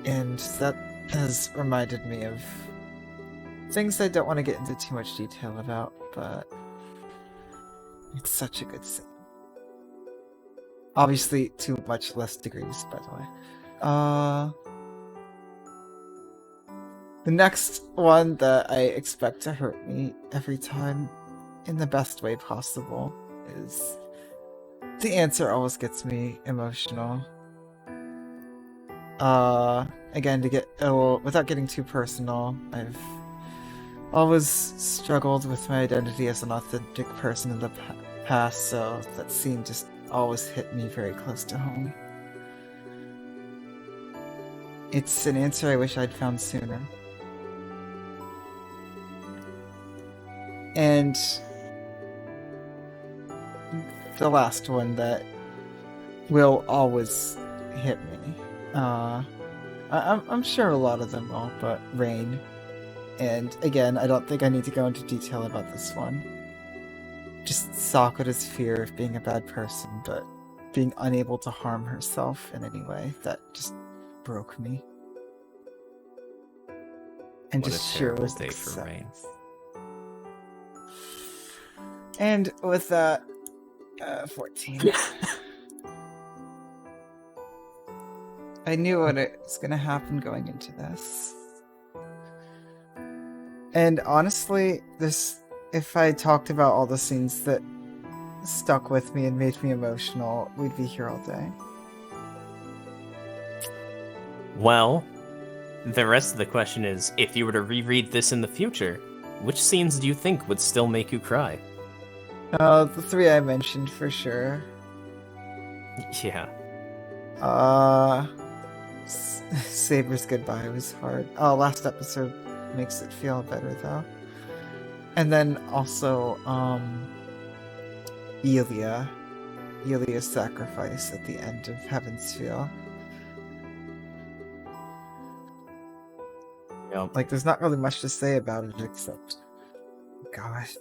A: And that has reminded me of things I don't want to get into too much detail about, but it's such a good scene. Obviously, to much less degrees, by the way. The next one that I expect to hurt me every time in the best way possible is the answer always gets me emotional. Again, to get without getting too personal, I've always struggled with my identity as an authentic person in the past, so that scene just always hit me very close to home. It's an answer I wish I'd found sooner. And the last one that will always hit me. I'm sure a lot of them will, but Rain. And again, I don't think I need to go into detail about this one. Just Sakura's fear of being a bad person, but being unable to harm herself in any way. That just broke me. And
B: What
A: just
B: a
A: sure
B: terrible
A: was
B: day for Rain.
A: And with that, 14. I knew what was going to happen going into this. And honestly, if I talked about all the scenes that stuck with me and made me emotional, we'd be here all day.
B: Well, the rest of the question is, if you were to reread this in the future, which scenes do you think would still make you cry?
A: The three I mentioned for sure.
B: Yeah.
A: Saber's goodbye was hard. Last episode makes it feel better though. And then also, Elia's sacrifice at the end of Heaven's Feel.
B: Yep.
A: Like, there's not really much to say about it except, gosh.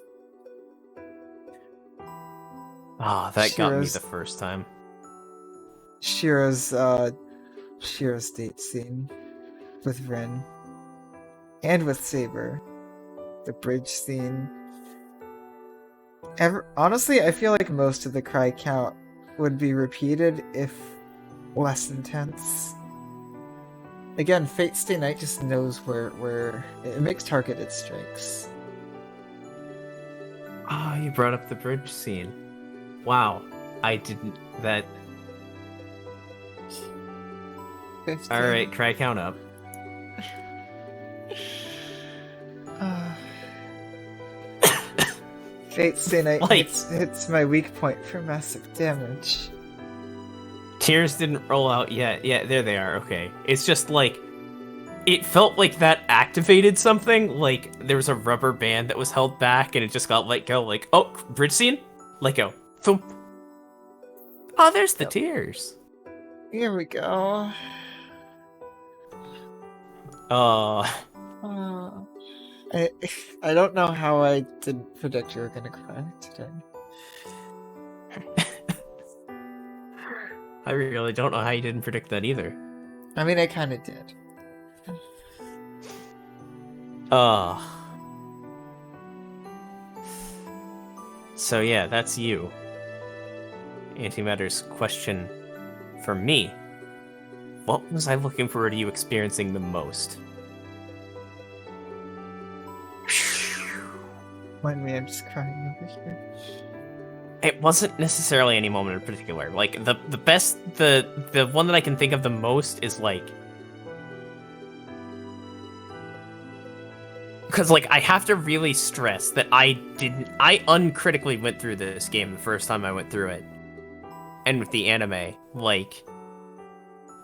B: That got me
A: Shira's-
B: the first time.
A: Shira's date scene with Rin and with Saber, the bridge scene. Honestly, I feel like most of the cry count would be repeated if less intense. Again, Fate Stay Night just knows where it makes targeted strikes.
B: You brought up the bridge scene. Wow, I didn't. That.
A: 15.
B: All right, cry count up.
A: Fate Stay Night
B: Like-
A: hits my weak point for massive damage.
B: Tears didn't roll out yet. Yeah, there they are. Okay. It's just like, it felt like that activated something. Like there was a rubber band that was held back and it just got let go. Like, oh, bridge scene? Let go. Thump. Oh, there's the tears.
A: Here we go.
B: Uh,
A: I don't know how I didn't predict you were gonna cry today.
B: I really don't know how you didn't predict that either.
A: I mean, I kind of did.
B: So yeah, that's you. Antimatter's question for me. What was I looking forward to you experiencing the most?
A: Mind me, I'm just crying over here.
B: It wasn't necessarily any moment in particular. Like the best, the one that I can think of the most is like, because like I have to really stress that I uncritically went through this game the first time I went through it, and with the anime, like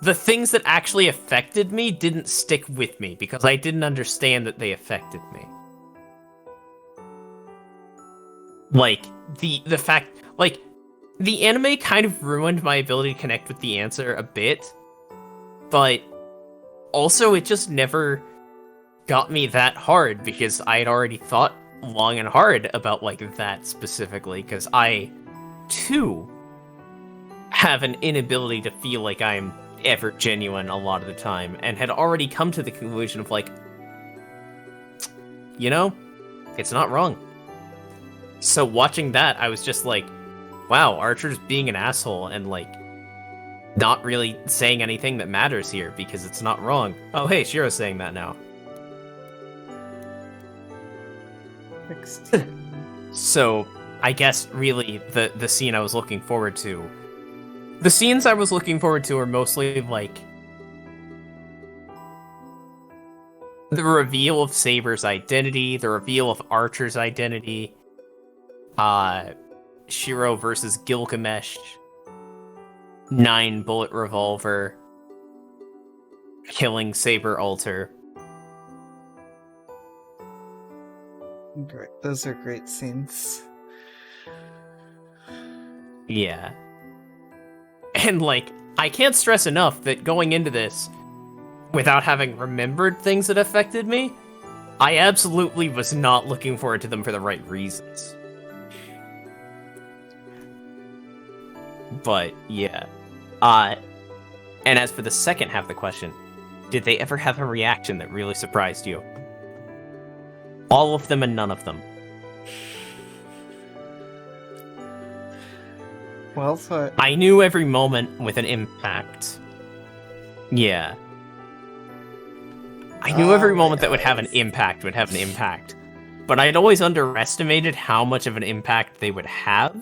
B: the things that actually affected me didn't stick with me because I didn't understand that they affected me. Like, the fact, like, the anime kind of ruined my ability to connect with the answer a bit, but also it just never got me that hard because I had already thought long and hard about, like, that specifically, because I, too, have an inability to feel like I'm ever genuine a lot of the time, and had already come to the conclusion of, like, you know, it's not wrong. So watching that, I was just like, wow, Archer's being an asshole and, like, not really saying anything that matters here because it's not wrong. Oh, hey, Shiro's saying that now.
A: 16.
B: So, I guess really the scene I was looking forward to. The scenes I was looking forward to are mostly like the reveal of Saber's identity, the reveal of Archer's identity, Shiro versus Gilgamesh, 9-bullet revolver, killing Saber Alter.
A: Great. Those are great scenes.
B: Yeah. And, like, I can't stress enough that going into this, without having remembered things that affected me, I absolutely was not looking forward to them for the right reasons. But, yeah. And as for the second half of the question, did they ever have a reaction that really surprised you? All of them and none of them.
A: Well, so
B: I knew every moment with an impact. Yeah. I knew every moment that would have an impact would have an impact. But I'd always underestimated how much of an impact they would have.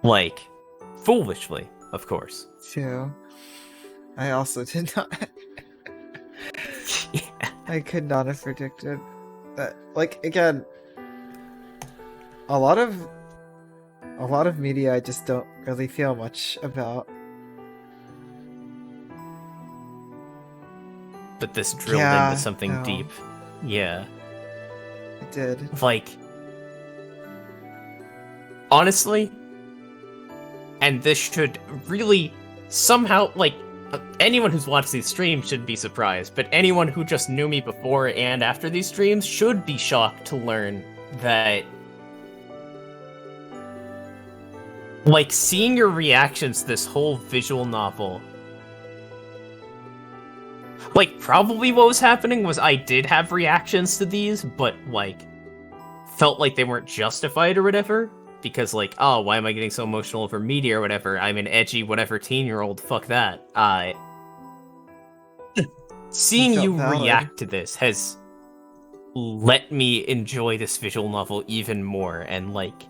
B: Like, foolishly, of course.
A: too. I also did not.
B: Yeah.
A: I could not have predicted that. Like, again, a lot of media I just don't really feel much about.
B: But this drilled
A: Yeah,
B: into something
A: no.
B: deep. Yeah.
A: It did.
B: Like, honestly, and this should really somehow, like, anyone who's watched these streams should be surprised, but anyone who just knew me before and after these streams should be shocked to learn that, like, seeing your reactions to this whole visual novel, like, probably what was happening was I did have reactions to these, but, like, felt like they weren't justified or whatever, because, like, oh, why am I getting so emotional over media or whatever? I'm an edgy whatever teen-year-old, fuck that. Seeing
A: felt
B: you
A: valid.
B: react to this has let me enjoy this visual novel even more, and, like,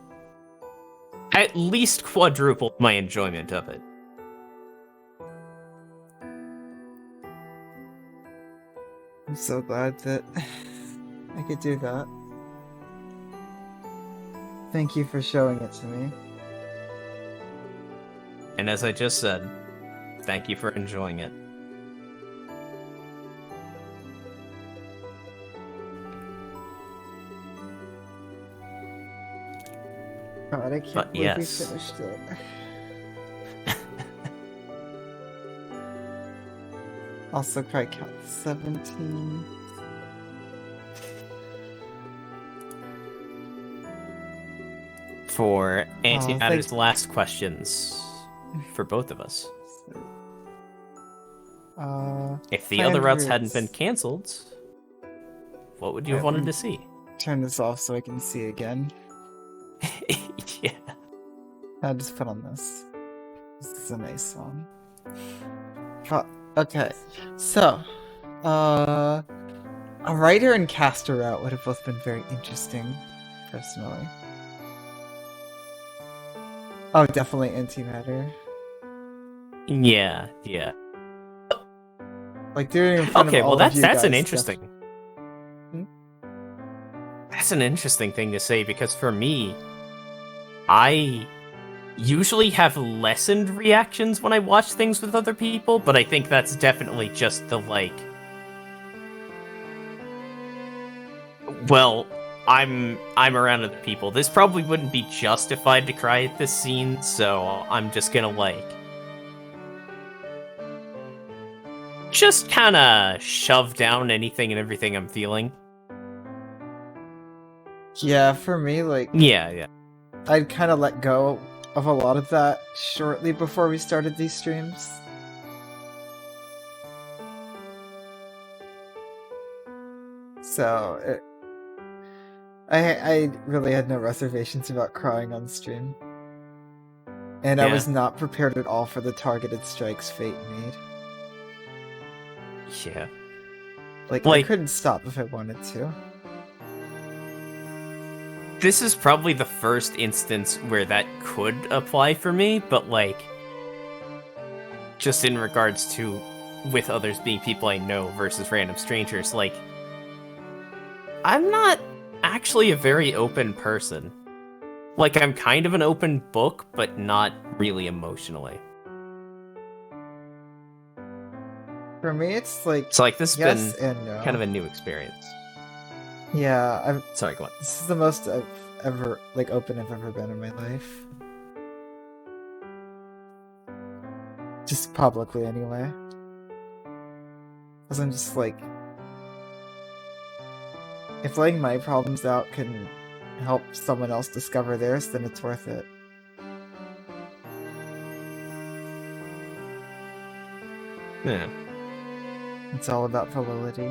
B: at least quadrupled my enjoyment of it.
A: I'm so glad that I could do that. Thank you for showing it to me.
B: And as I just said, thank you for enjoying it.
A: God, I can't
B: But
A: believe
B: yes.
A: we finished it. Also, probably count 17.
B: For Antimatter's
A: thank-
B: last questions for both of us. If the other routes hadn't been cancelled, what would you have wanted to see?
A: Turn this off so I can see again.
B: Yeah.
A: I'll just put on this. This is a nice song. Okay, so, a writer and caster route would have both been very interesting, personally. Oh, definitely antimatter.
B: Yeah, yeah.
A: Like doing it in front
B: Okay,
A: of all
B: well
A: of you
B: that's an
A: guys,
B: interesting.
A: Hmm?
B: That's an interesting thing to say because for me, I usually have lessened reactions when I watch things with other people, but I think that's definitely just the, like, well, I'm around other people. This probably wouldn't be justified to cry at this scene, so I'm just gonna, like, just kind of shove down anything and everything I'm feeling.
A: Yeah, for me, like,
B: Yeah.
A: I'd kind of let go of a lot of that shortly before we started these streams. So, I really had no reservations about crying on stream. And I was not prepared at all for the targeted strikes Fate made.
B: Yeah.
A: Like, I couldn't stop if I wanted to.
B: This is probably the first instance where that could apply for me, but, like, just in regards to with others being people I know versus random strangers, like, I'm not actually a very open person. Like, I'm kind of an open book, but not really emotionally.
A: For me, it's like...
B: So, like, this has
A: yes
B: been
A: and no.
B: kind of a new experience.
A: Yeah,
B: Sorry, go on.
A: This is the most I've ever, like, open I've ever been in my life. Just publicly, anyway. Because I'm just like... if letting my problems out can help someone else discover theirs, then it's worth it.
B: Yeah.
A: It's all about validity.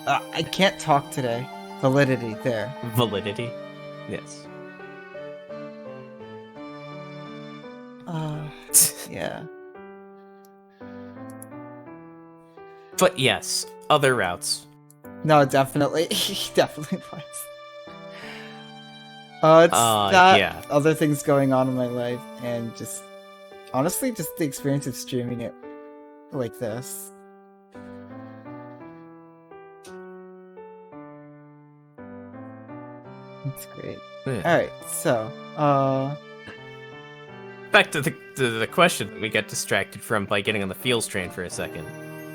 A: I can't talk today. Validity, there.
B: Validity? Yes.
A: Yeah.
B: But yes, other routes.
A: No, definitely. Definitely was. It's that,
B: yeah.
A: other things going on in my life, and just... honestly, just the experience of streaming it like this. It's great.
B: Yeah.
A: Alright, so,
B: back to the question that we got distracted from by getting on the Fields train for a second.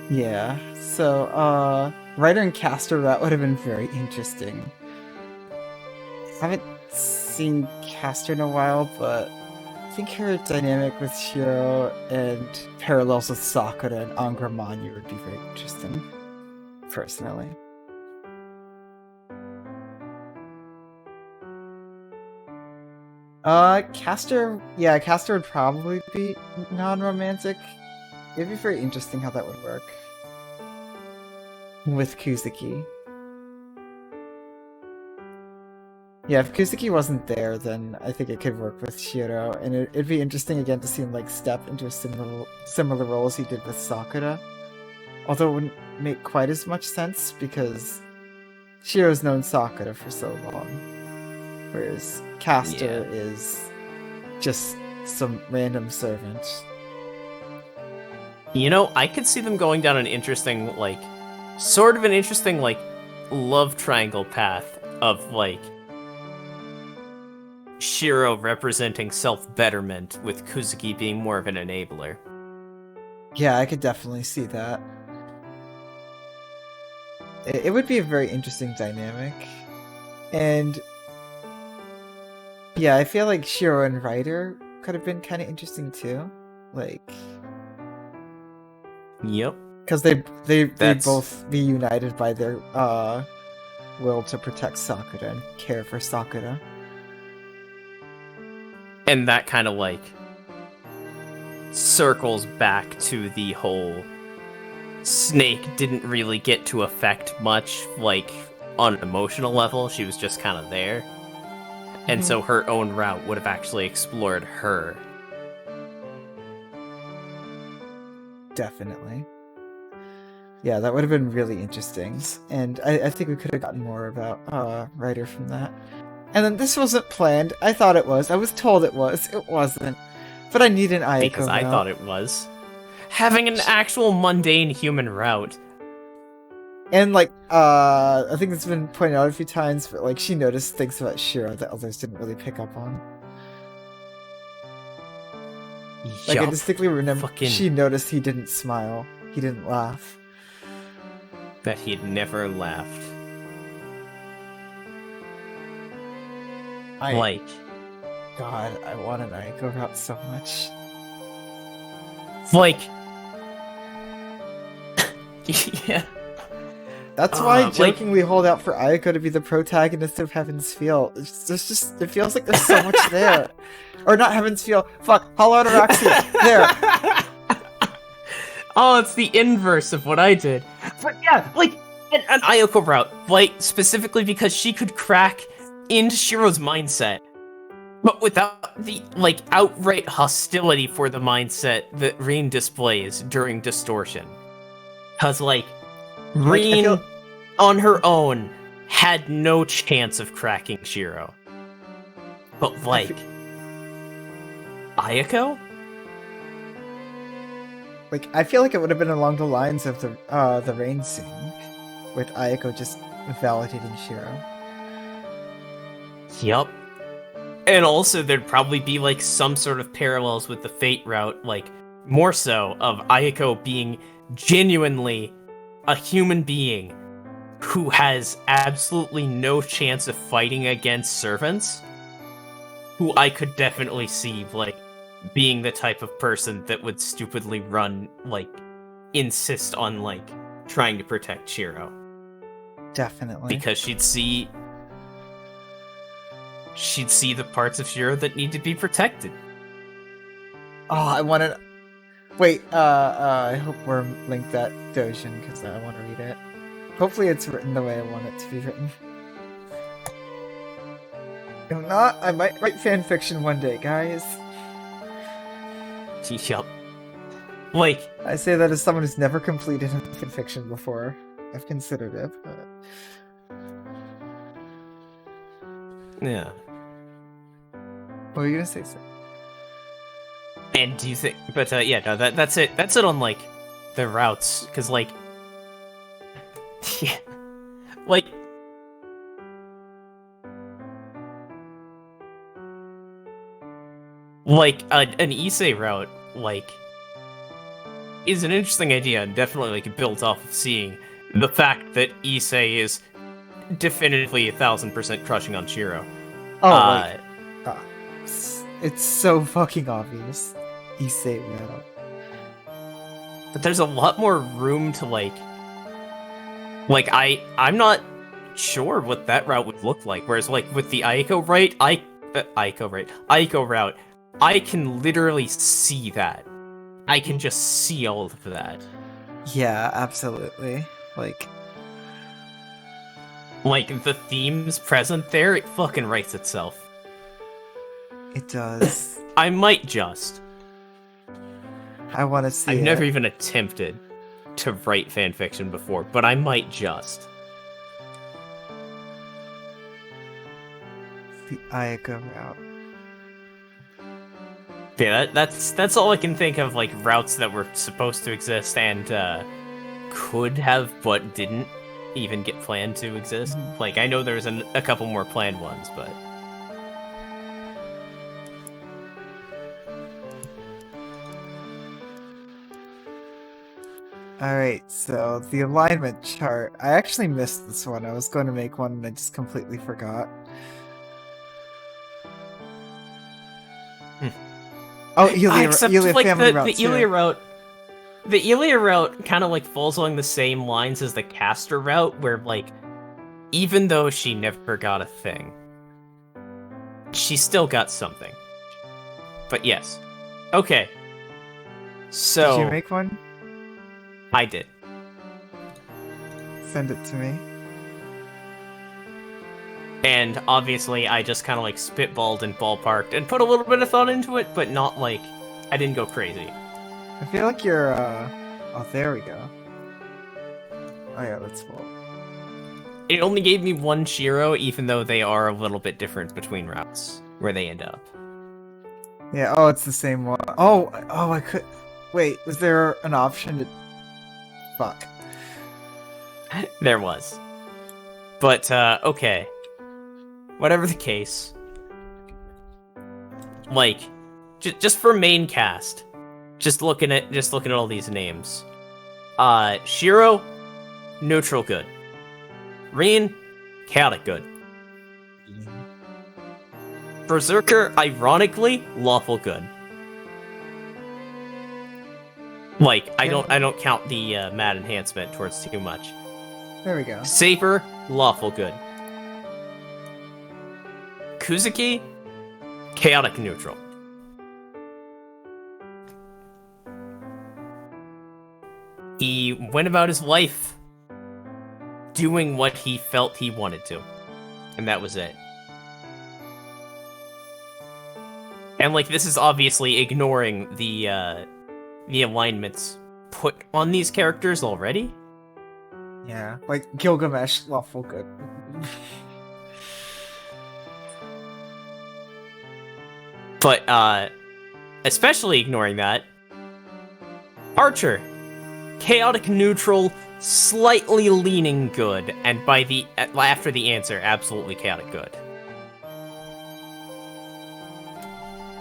A: yeah. So, writer and caster route would have been very interesting. I haven't seen caster in a while, but I think her dynamic with Shiro and parallels with Sakura and Angramani would be very interesting, personally. Caster would probably be non-romantic. It'd be very interesting how that would work with Kuzuki. Yeah, if Kuzuki wasn't there, then I think it could work with Shiro, and it'd be interesting again to see him like step into a similar role as he did with Sakura. Although it wouldn't make quite as much sense because Shiro's known Sakura for so long, whereas Caster is just some random servant.
B: You know, I could see them going down an interesting, like, sort of an interesting, like, love triangle path of, like, Shiro representing self-betterment with Kuzuki being more of an enabler.
A: Yeah, I could definitely see that. It would be a very interesting dynamic. And yeah, I feel like Shiro and Ryder could have been kind of interesting too. Like,
B: yep.
A: Because they both be united by their will to protect Sakura and care for Sakura.
B: And that kind of, like, circles back to the whole Snake didn't really get to affect much, like, on an emotional level. She was just kind of there. And so her own route would have actually explored her.
A: Definitely. Yeah, that would have been really interesting. And I think we could have gotten more about Ryder from that. And then this wasn't planned. I thought it was. I was told it was. It wasn't. But I need an Ayako
B: Because I
A: route.
B: thought it was. Having an actual mundane human route.
A: And, like, I think it's been pointed out a few times, but, like, she noticed things about Shiro that others didn't really pick up on. Like, I distinctly remember she noticed he didn't smile. He didn't laugh.
B: That he'd never laughed.
A: God, I want an Ayako route so much.
B: Like... yeah.
A: That's why I jokingly hold out for Ayako to be the protagonist of Heaven's Feel. It feels like there's so much there. Or not Heaven's Feel. Fuck, Hollow Ataraxia. There.
B: Oh, it's the inverse of what I did. But yeah, like, an Ayako route, like, specifically because she could crack into Shiro's mindset, but without the, like, outright hostility for the mindset that Rin displays during Distortion. Because, like, Rin, on her own, had no chance of cracking Shiro. But, like, Ayako?
A: Like, I feel like it would have been along the lines of the rain scene, with Ayako just validating Shiro.
B: Yup. And also, there'd probably be, like, some sort of parallels with the Fate route, like, more so, of Ayako being genuinely a human being who has absolutely no chance of fighting against servants, who I could definitely see, like, being the type of person that would stupidly run, like, insist on, like, trying to protect Shiro.
A: Definitely.
B: Because she'd see the parts of Shiro that need to be protected.
A: Oh, I want to... Wait, I hope we're linked that Dojin, because I want to read it. Hopefully it's written the way I want it to be written. If not, I might write fanfiction one day, guys.
B: Yup. Like,
A: I say that as someone who's never completed a fanfiction before. I've considered it, but...
B: yeah.
A: What were you gonna say, sir?
B: And do you think... But, yeah, no, that's it. That's it on, like, the routes. Because, like... yeah. Like... Like, an Issei route, like... is an interesting idea, and definitely, like, built off of seeing the fact that Issei is definitively 1000% crushing on Shiro.
A: Oh, it's so fucking obvious. Issei route.
B: But there's a lot more room to, like, I'm not sure what that route would look like. Whereas, like, with the Ayako route, I can literally see that. I can just see all of that.
A: Yeah, absolutely.
B: Like, the themes present there, it fucking writes itself.
A: It does.
B: I might just.
A: I want to see
B: I've
A: it.
B: never even attempted to write fanfiction before, but I might just.
A: The Ayako route.
B: Yeah, that's all I can think of, like, routes that were supposed to exist and could have, but didn't even get planned to exist.
A: Mm-hmm.
B: Like, I know there's a couple more planned ones, but...
A: Alright, so the alignment chart. I actually missed this one. I was going to make one and I just completely forgot. Oh, Elia
B: like,
A: family route
B: the Elia route. The Elia route kind of, like, falls along the same lines as the Caster route, where, like, even though she never got a thing, she still got something. But yes. Okay. So...
A: Did you make one?
B: I did.
A: Send it to me.
B: And obviously, I just kind of, like, spitballed and ballparked and put a little bit of thought into it, but not, like, I didn't go crazy.
A: I feel like you're, oh, there we go. Oh yeah, that's full.
B: It only gave me one Shiro, even though they are a little bit different between routes, where they end up.
A: Yeah, oh, it's the same one. Oh, I could... Wait, was there an option to... Fuck.
B: There was. But, okay. Whatever the case. Like, just for main cast, just looking at all these names. Shiro, neutral good. Rin, chaotic good. Berserker, ironically, lawful good. Like, I don't count the mad enhancement towards too much.
A: There we go.
B: Saber, lawful good. Kuzuki, chaotic neutral. He went about his life doing what he felt he wanted to. And that was it. And, like, this is obviously ignoring the alignments put on these characters already.
A: Yeah, like Gilgamesh, lawful good.
B: But, especially ignoring that, Archer, chaotic neutral, slightly leaning good, and after the answer, absolutely chaotic good.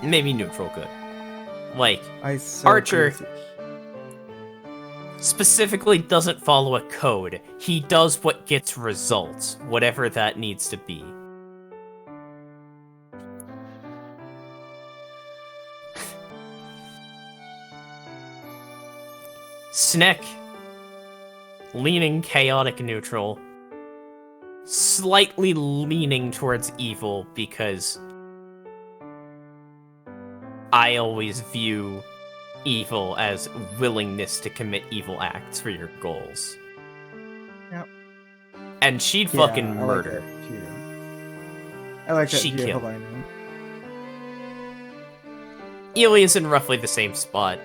B: Maybe neutral good. Like, Archer specifically doesn't follow a code. He does what gets results, whatever that needs to be. Snek, leaning chaotic neutral, slightly leaning towards evil because I always view evil as willingness to commit evil acts for your goals.
A: Yep.
B: And she'd fucking murder.
A: I like that
B: She'd
A: view
B: kill.
A: of alignment.
B: Ilia's in roughly the same spot.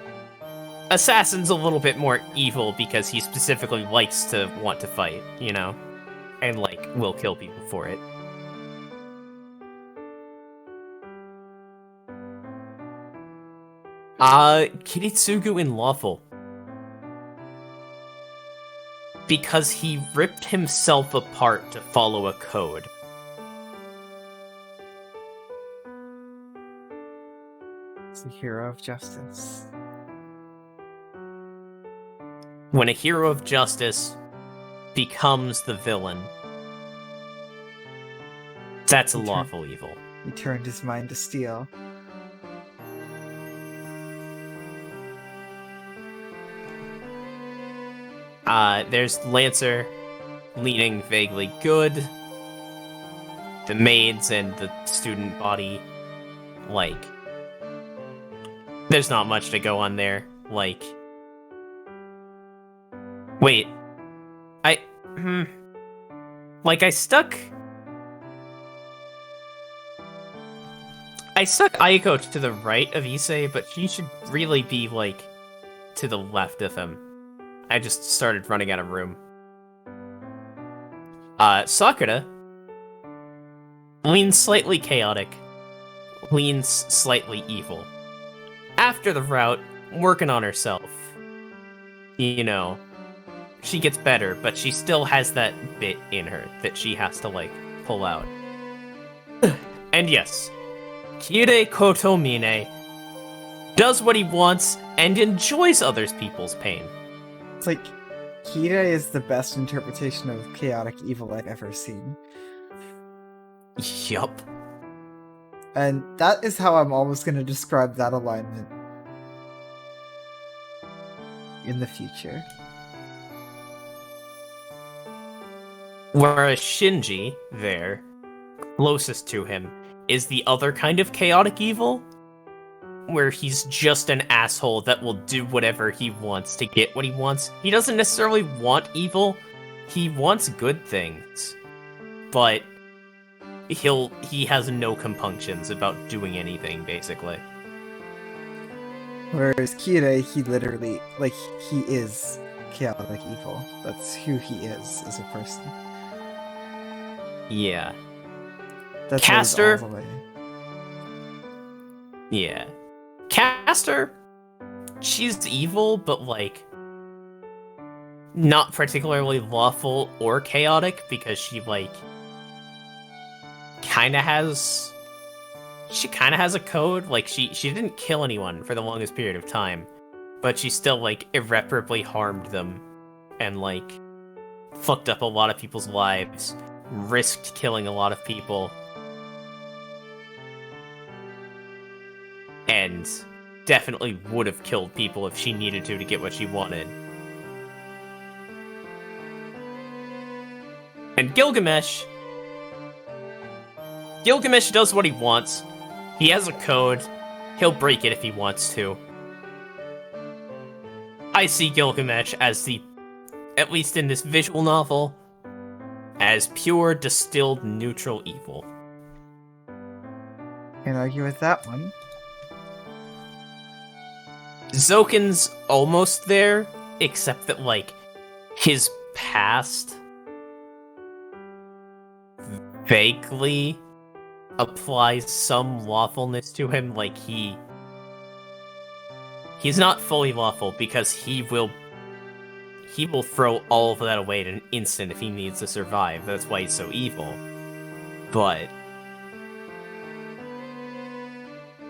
B: Assassin's a little bit more evil because he specifically likes to want to fight, you know? And, like, will kill people for it. Kiritsugu in Lawful. Because he ripped himself apart to follow a code.
A: He's the hero of justice.
B: When a hero of justice becomes the villain, that's a lawful evil.
A: He turned his mind to steel.
B: There's Lancer, leaning vaguely good. The maids and the student body, like, there's not much to go on there. Like, wait, I stuck Ayako to the right of Issei, but she should really be, like, to the left of him. I just started running out of room. Sakura leans slightly chaotic, leans slightly evil. After the route, working on herself. You know, she gets better, but she still has that bit in her that she has to, like, pull out. And yes, Kirei Kotomine does what he wants and enjoys other people's pain.
A: It's like, Kira is the best interpretation of chaotic evil I've ever seen.
B: Yup.
A: And that is how I'm always going to describe that alignment in the future.
B: Whereas Shinji, there, closest to him, is the other kind of chaotic evil, where he's just an asshole that will do whatever he wants to get what he wants. He doesn't necessarily want evil, he wants good things. But he has no compunctions about doing anything, basically.
A: Whereas Kira, he literally, like, he is chaotic evil. That's who he is as a person.
B: Yeah.
A: That's
B: Caster.
A: all the way.
B: Yeah. Caster, she's evil, but, like, not particularly lawful or chaotic, because she, like, kinda has a code. Like, she didn't kill anyone for the longest period of time, but she still, like, irreparably harmed them, and, like, fucked up a lot of people's lives, risked killing a lot of people, and definitely would have killed people if she needed to get what she wanted. And Gilgamesh does what he wants. He has a code. He'll break it if he wants to. I see Gilgamesh as at least in this visual novel, as pure, distilled, neutral evil.
A: Can't argue with that one.
B: Zokin's almost there, except that, like, his past vaguely applies some lawfulness to him. Like, he's not fully lawful because he will throw all of that away in an instant if he needs to survive. That's why he's so evil. But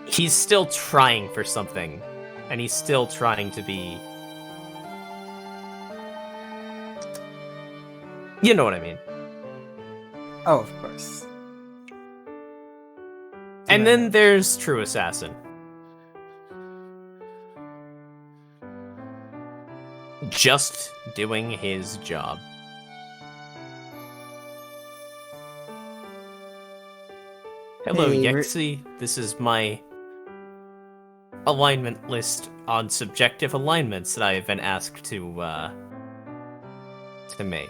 B: he's still trying for something, and he's still trying to be... You know what I mean.
A: Oh, of course.
B: And then there's True Assassin. Just doing his job. Hello,
A: Hey,
B: Yexi. This is my alignment list on subjective alignments that I have been asked to make.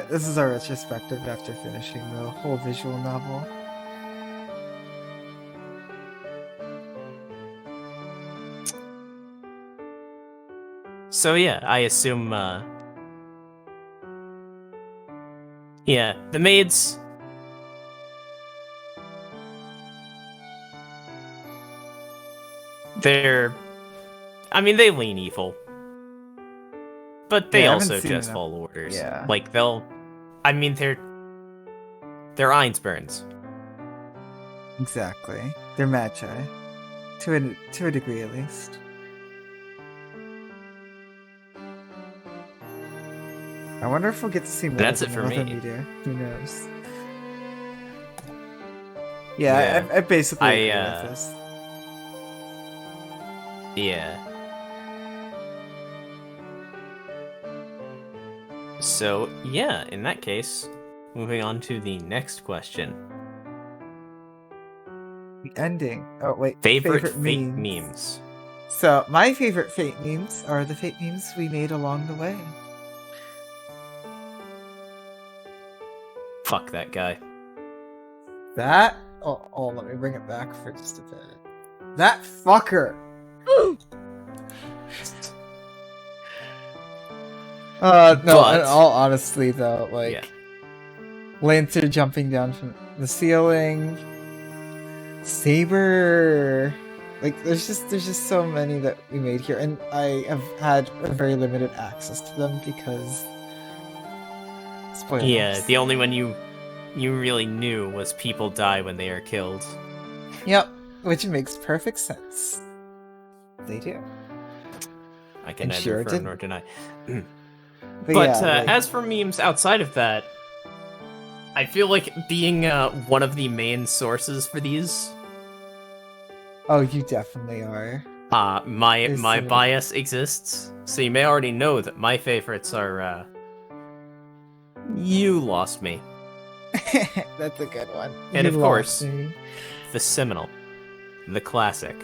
A: This is our retrospective after finishing the whole visual novel.
B: So yeah, I assume yeah, the maids they lean evil. But they also just follow orders.
A: Yeah.
B: Like, they're Einsburns.
A: Exactly. They're magi. To a degree, at least. I wonder if we'll get to see more
B: That's
A: of
B: it for
A: another
B: me.
A: meteor. Who knows? Yeah, I basically agree with this.
B: Yeah. So, yeah, in that case, moving on to the next question.
A: The ending. Oh, wait.
B: Favorite fake memes.
A: So, my favorite fate memes are the fate memes we made along the way.
B: Fuck that guy.
A: That? Oh, let me bring it back for just a bit. That fucker! No,
B: But,
A: in all honesty though, like,
B: yeah.
A: Lancer jumping down from the ceiling, Saber, like, there's just so many that we made here, and I have had a very limited access to them because... Spoilers.
B: Yeah, the only one you really knew was people die when they are killed.
A: Yep, which makes perfect sense. They do.
B: I can neither
A: sure
B: affirm nor deny.
A: But yeah, like...
B: as for memes outside of that, I feel like being one of the main sources for these.
A: Oh, you definitely are.
B: My bias exists, so you may already know that my favorites are. You Lost Me.
A: That's a good one.
B: And of course, the seminal, the classic.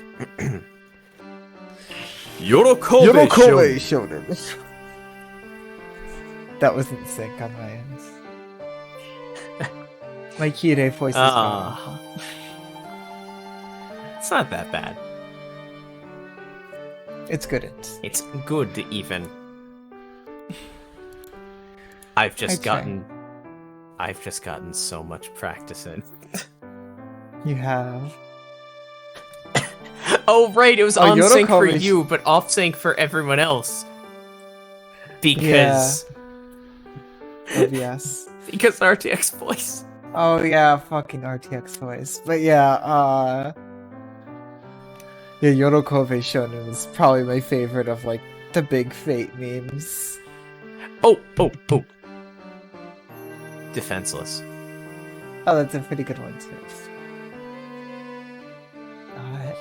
A: Yorokove Shonen. That was in sync on my end. My Kirei voice is gone.
B: It's not that bad.
A: It's good.
B: It's good, even. I've just gotten so much practice in.
A: You have.
B: Oh right, it was on sync for you, but off sync for everyone else. Because
A: OBS.
B: Because RTX voice.
A: Oh yeah, fucking RTX voice. But yeah, Yorokove Shonen is probably my favorite of like the big fate memes.
B: Oh. Defenseless.
A: Oh, that's a pretty good one too. God.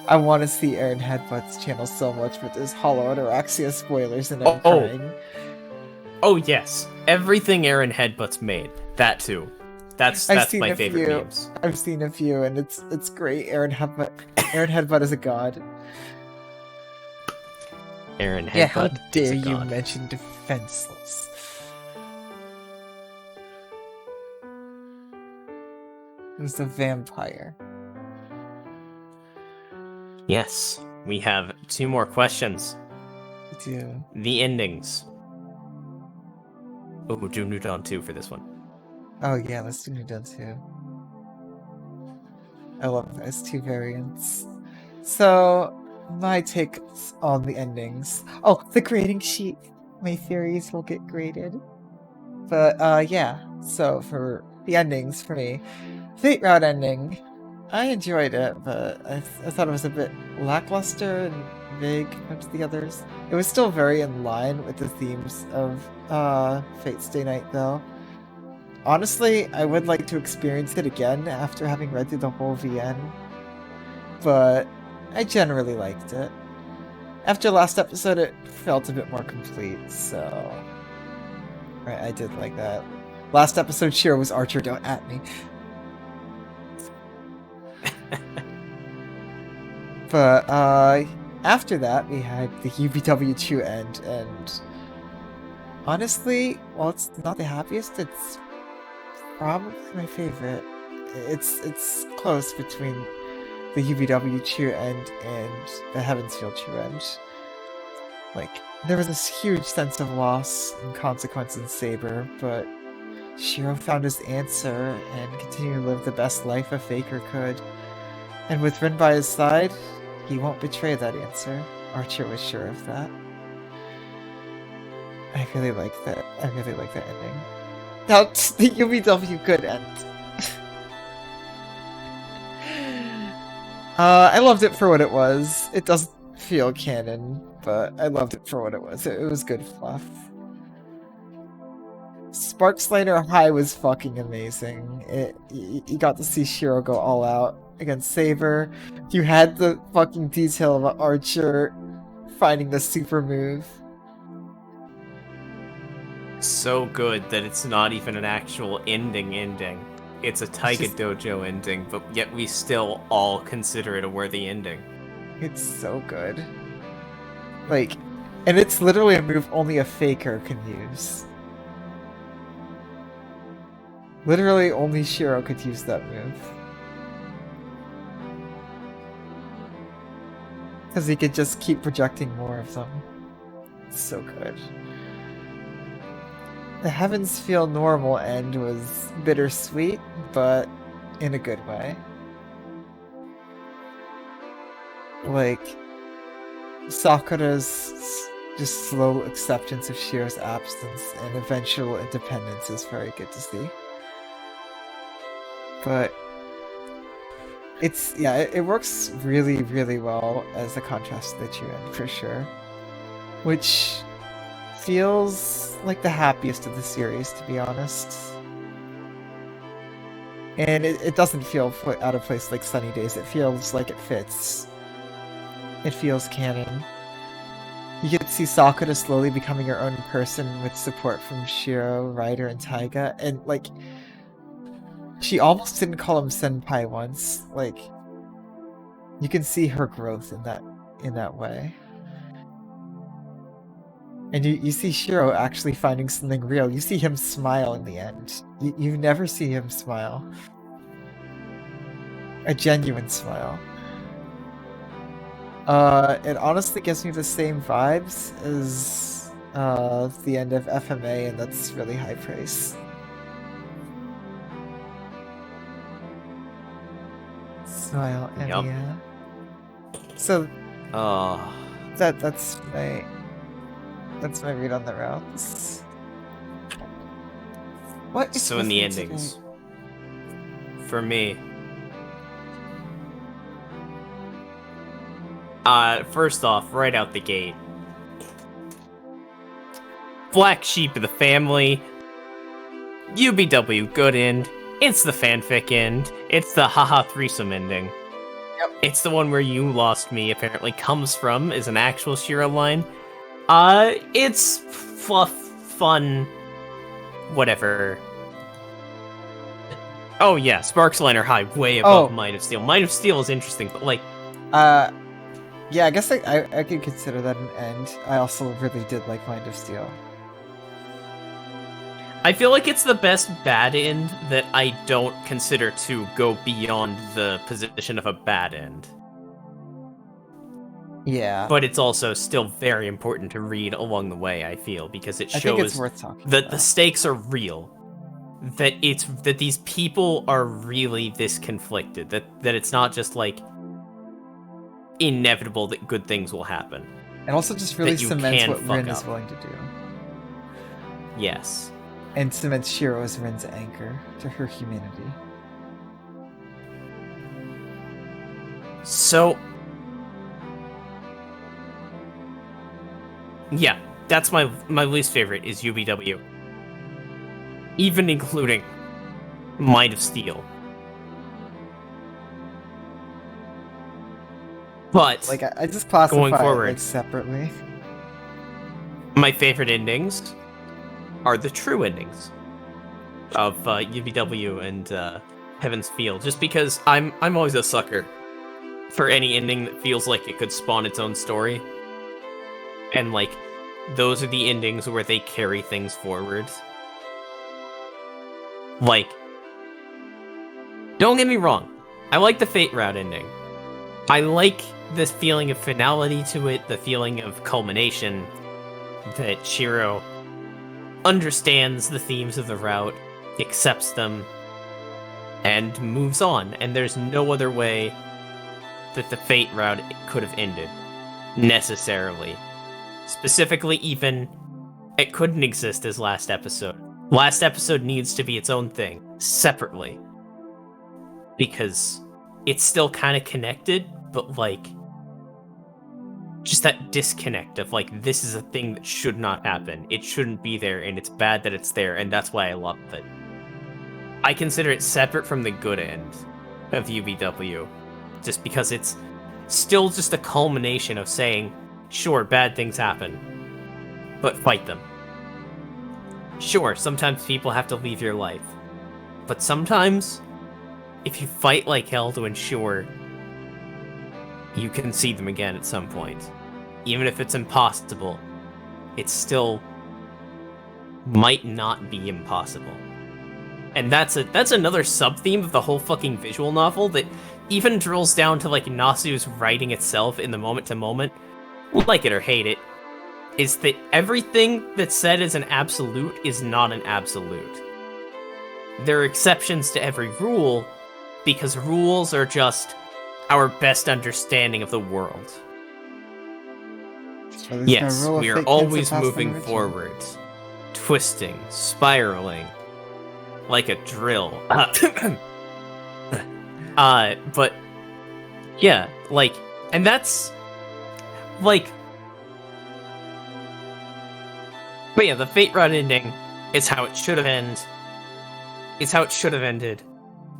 A: I want to see Aaron Headbutt's channel so much, but there's Hollow Ataraxia spoilers and I'm crying.
B: Oh yes, everything Aaron Headbutt's made. That too. That's my favorite memes.
A: I've seen a few, and it's great. Aaron Headbutt is a god.
B: Aaron Headbutt.
A: Yeah, how dare
B: is a
A: you
B: god.
A: mention defenseless? Who's the vampire?
B: Yes, we have 2 more questions.
A: We do.
B: The endings. Oh, do New Dawn 2 for this one.
A: Oh yeah, let's do New Dawn 2. I love those 2 variants. So, my takes on the endings. Oh, the grading sheet. My theories will get graded. But, yeah. So, for the endings for me. Fate Route ending. I enjoyed it, but I thought it was a bit lackluster and vague compared to the others. It was still very in line with the themes of Fate Stay Night, though. Honestly, I would like to experience it again after having read through the whole VN, but I generally liked it. After last episode, it felt a bit more complete, so... Right, I did like that. Last episode, Shiro was Archer, don't at me. But, after that, we had the UBW2 end, and... Honestly, while it's not the happiest, it's probably my favorite. It's close between the UBW2 end and the Heavensfield 2 end. Like, there was this huge sense of loss and consequence in Saber, but Shiro found his answer and continued to live the best life a Faker could. And with Rin by his side, he won't betray that answer. Archer was sure of that. I really like that. I really like that ending. Now, the UBW could end. I loved it for what it was. It doesn't feel canon, but I loved it for what it was. It was good fluff. Sparkslayer High was fucking amazing. You got to see Shiro go all out against Saber. You had the fucking detail of Archer finding the super move.
B: So good that it's not even an actual ending. It's a Taiga Dojo ending, but yet we still all consider it a worthy ending.
A: It's so good. Like, and it's literally a move only a Faker can use. Literally only Shiro could use that move. Because he could just keep projecting more of them. It's so good. The Heavens Feel Normal end was bittersweet, but in a good way. Like, Sakura's just slow acceptance of Shiro's absence and eventual independence is very good to see. But it works really, really well as a contrast to the true end, for sure. Which feels like the happiest of the series, to be honest. And it doesn't feel out of place like Sunny Days. It feels like it fits. It feels canon. You get to see Sakura slowly becoming her own person with support from Shiro, Ryder, and Taiga. And, like, she almost didn't call him Senpai once. Like, you can see her growth in that way. And you see Shiro actually finding something real. You see him smile in the end. You never see him smile. A genuine smile. It honestly gives me the same vibes as the end of FMA, and that's really high praise. Smile, and
B: Yep.
A: yeah. So, that's my read on the routes. What is
B: So in the
A: with me
B: endings,
A: today?
B: for me, first off, right out the gate, black sheep of the family, UBW good end. It's the fanfic end. It's the haha threesome ending.
A: Yep.
B: It's the one where you lost me apparently comes from is an actual Shiro line. It's fluff fun, whatever. Oh yeah, Sparks Line are high, way above Might of Steel. Might of Steel is interesting, but like,
A: yeah, I guess I could consider that an end. I also really did like Mind of Steel.
B: I feel like it's the best bad end that I don't consider to go beyond the position of a bad end.
A: Yeah.
B: But it's also still very important to read along the way, I feel, because it shows
A: I think it's worth talking
B: that
A: about.
B: the stakes are real. That these people are really this conflicted. That it's not just like inevitable that good things will happen.
A: And also just really cements what Rin is willing to do.
B: Yes.
A: And cements Shiro as Rin's anchor to her humanity.
B: So, yeah, that's my least favorite is UBW. Even including Might of Steel. But
A: like I just classify
B: going forward,
A: it like separately.
B: My favorite endings are the true endings of UBW and Heaven's Feel, just because I'm always a sucker for any ending that feels like it could spawn its own story. And like those are the endings where they carry things forward. Like, don't get me wrong, I like the Fate route ending. I like this feeling of finality to it, the feeling of culmination, that Shiro understands the themes of the route, accepts them, and moves on. And there's no other way that the Fate route could have ended, necessarily. Specifically, even, it couldn't exist as last episode. Last episode needs to be its own thing, separately. Because it's still kind of connected, but like, just that disconnect of like, this is a thing that should not happen. It shouldn't be there, and it's bad that it's there, and that's why I love it. I consider it separate from the good end of UBW, just because it's still just a culmination of saying, sure, bad things happen, but fight them. Sure, sometimes people have to leave your life, but sometimes, if you fight like hell to ensure you can see them again at some point, even if it's impossible, it still might not be impossible. And that's another sub-theme of the whole fucking visual novel that even drills down to like Nasu's writing itself in the moment-to-moment, like it or hate it, is that everything that's said as an absolute is not an absolute. There are exceptions to every rule, because rules are just our best understanding of the world.
A: So
B: yes, we are always moving forward, twisting, spiraling, like a drill. But yeah, like, and that's like, but yeah, the Fate route ending is how it should have ended. It's how it should have ended.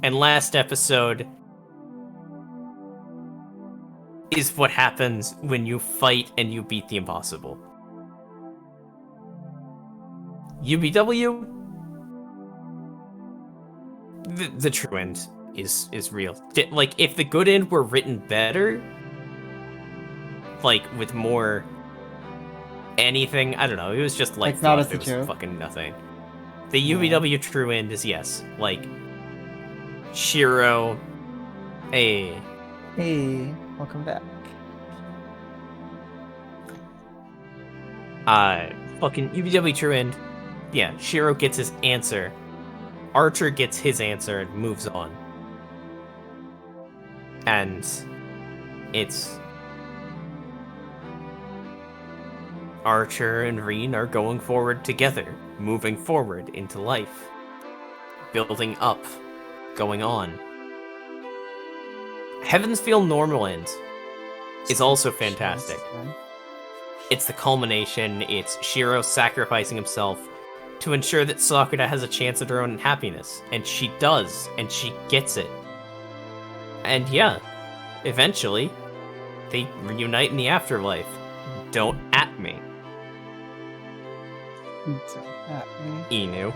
B: And last episode is what happens when you fight and you beat the impossible. UBW, the true end is real. Like, if the good end were written better, like with more anything, I don't know, it was just like
A: not as
B: it was
A: joke.
B: fucking nothing. The UBW true end is yes, like Shiro, hey,
A: welcome back.
B: Fucking UBW true end. Yeah, Shiro gets his answer. Archer gets his answer and moves on. And it's Archer and Reen are going forward together, moving forward into life, building up, going on. Heaven's Feel normal end is also fantastic. It's the culmination, it's Shiro sacrificing himself to ensure that Sakura has a chance at her own happiness, and she does, and she gets it. And yeah, eventually, they reunite in the afterlife. Don't at me.
A: Don't at me.
B: Inu.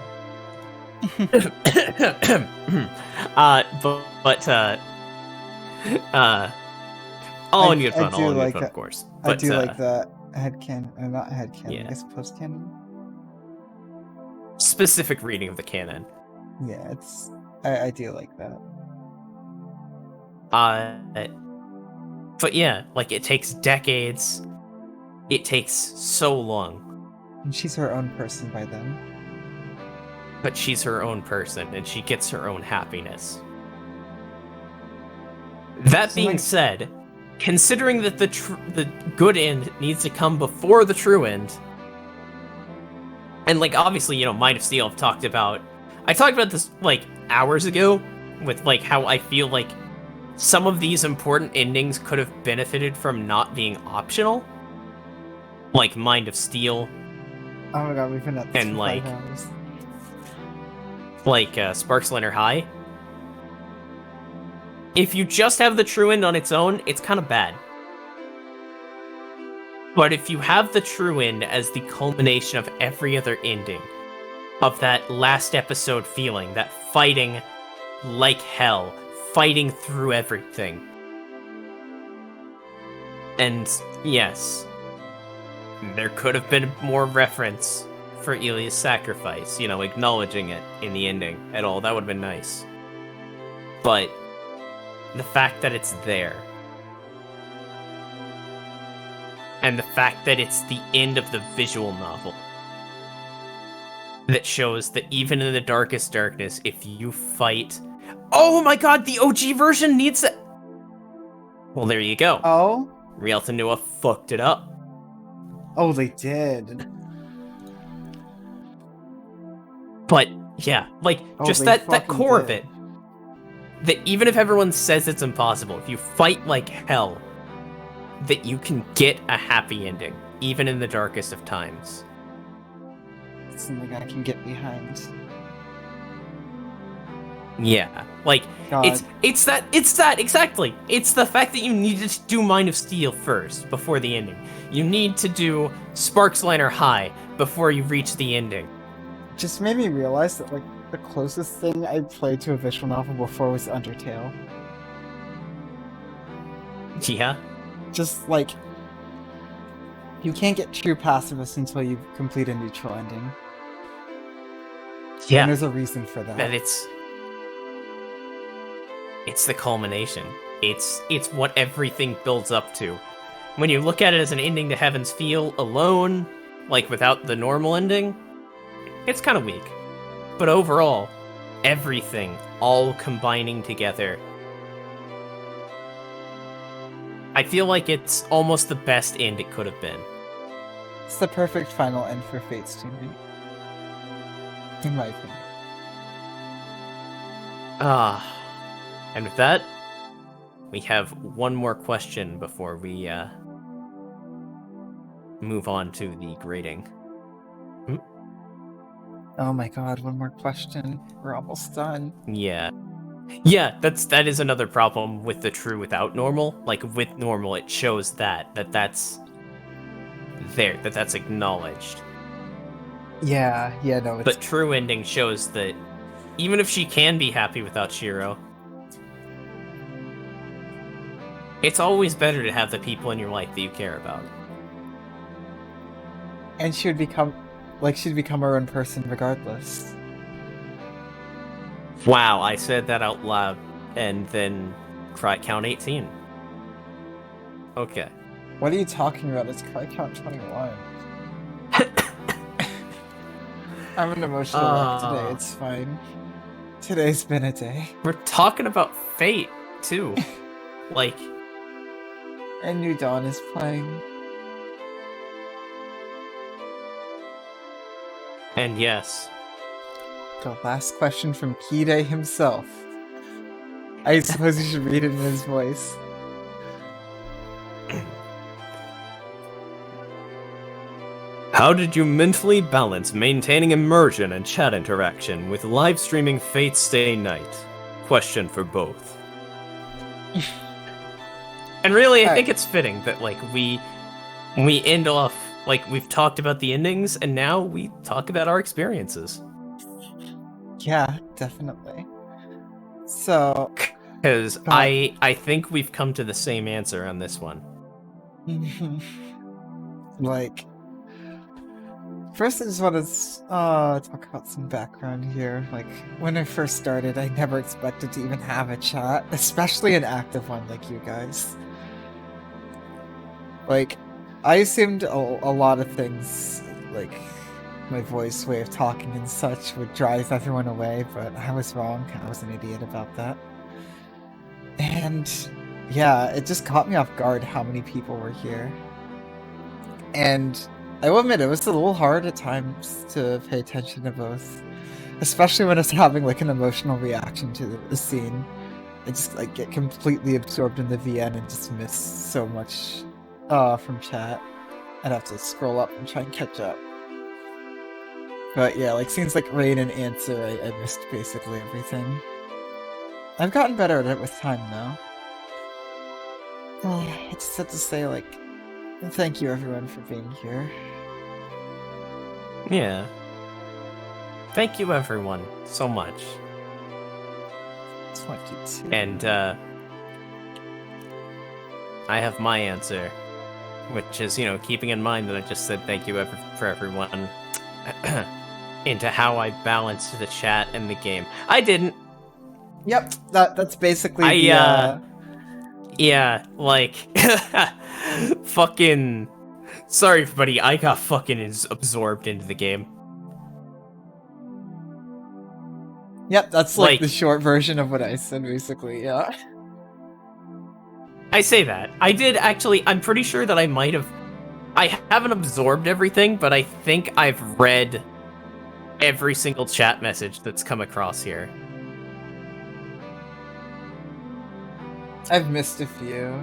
B: All in good fun, all in good fun, of course. But,
A: I do like that headcanon, or not headcanon,
B: yeah.
A: I guess post-canon.
B: Specific reading of the canon.
A: Yeah, I do like that.
B: But yeah, like, it takes decades. It takes so long.
A: And she's her own person by then.
B: But she's her own person, and she gets her own happiness. That being said, considering that the good end needs to come before the true end, and, like, obviously, you know, Mind of Steel I talked about this, like, hours ago, with, like, how I feel like some of these important endings could have benefited from not being optional. Like Mind of Steel.
A: Oh my god, we've been at this
B: and
A: for
B: like
A: 5 hours.
B: Like Sparks Liner High. If you just have the true end on its own, it's kind of bad. But if you have the true end as the culmination of every other ending, of that last episode feeling, that fighting like hell, fighting through everything. And yes, there could have been more reference for Ilya's sacrifice, you know, acknowledging it in the ending at all. That would have been nice. But the fact that it's there, and the fact that it's the end of the visual novel, that shows that even in the darkest darkness, if you fight... Oh my god, the OG version needs it! Well, there you go.
A: Oh?
B: Rialto Nua fucked it up.
A: Oh, they did.
B: But, yeah, like, just that core of it. That even if everyone says it's impossible, if you fight like hell, that you can get a happy ending, even in the darkest of times.
A: It's something I can get behind.
B: Yeah, like,
A: God.
B: it's that, exactly. It's the fact that you needed to do Mind of Steel first, before the ending. You need to do Sparks Liner High before you reach the ending.
A: Just made me realize that, like, the closest thing I played to a visual novel before was Undertale.
B: Yeah?
A: Just, like, you can't get true pacifist until you complete a neutral ending.
B: Yeah.
A: And there's a reason for that.
B: And it's the culmination. It's what everything builds up to. When you look at it as an ending to Heaven's Feel alone, like without the normal ending, it's kind of weak. But overall, everything all combining together, I feel like it's almost the best end it could have been.
A: It's the perfect final end for Fate's teammate. In my opinion.
B: And with that, we have one more question before we move on to the grading.
A: Oh my god, one more question. We're almost done.
B: Yeah, that is another problem with the true without normal. Like, with normal, it shows that's there, that's acknowledged.
A: Yeah, no, it's...
B: But true ending shows that even if she can be happy without Shiro, it's always better to have the people in your life that you care about.
A: And she'd become her own person regardless.
B: Wow, I said that out loud and then count 18. Okay.
A: What are you talking about? It's cry count 21. I'm an emotional wreck today, it's fine. Today's been a day.
B: We're talking about Fate, too. Like...
A: And New Dawn is playing.
B: And yes.
A: The last question from Kide himself. I suppose you should read it in his voice.
B: How did you mentally balance maintaining immersion and chat interaction with live streaming Fate Stay Night? Question for both. And really, I think it's fitting that, like, we end off, Like, we've talked about the endings, and now we talk about our experiences.
A: Yeah, definitely. So,
B: Because I think we've come to the same answer on this one.
A: like, first I just want to talk about some background here. Like, when I first started, I never expected to even have a chat, especially an active one like you guys. Like, I assumed a lot of things, like my voice, way of talking and such, would drive everyone away, but I was wrong. I was an idiot about that. And yeah, it just caught me off guard how many people were here. And I will admit, it was a little hard at times to pay attention to both, especially when it's having like an emotional reaction to the scene. I just like get completely absorbed in the VN and just miss so much from chat. I'd have to scroll up and try and catch up. But yeah, like scenes like Rain and Answer, I missed basically everything. I've gotten better at it with time now. I just have to say, like, thank you everyone for being here.
B: Yeah. Thank you everyone so much.
A: Thank you too.
B: And I have my answer, which is, keeping in mind that I just said thank you for everyone into how I balanced the chat and the game. I didn't.
A: Yep, that's basically
B: yeah, like fucking sorry everybody, I got fucking absorbed into the game.
A: Yep, that's like the short version of what I said basically, yeah.
B: I say that. I did actually, I'm pretty sure that I haven't absorbed everything, but I think I've read every single chat message that's come across here.
A: I've missed a few.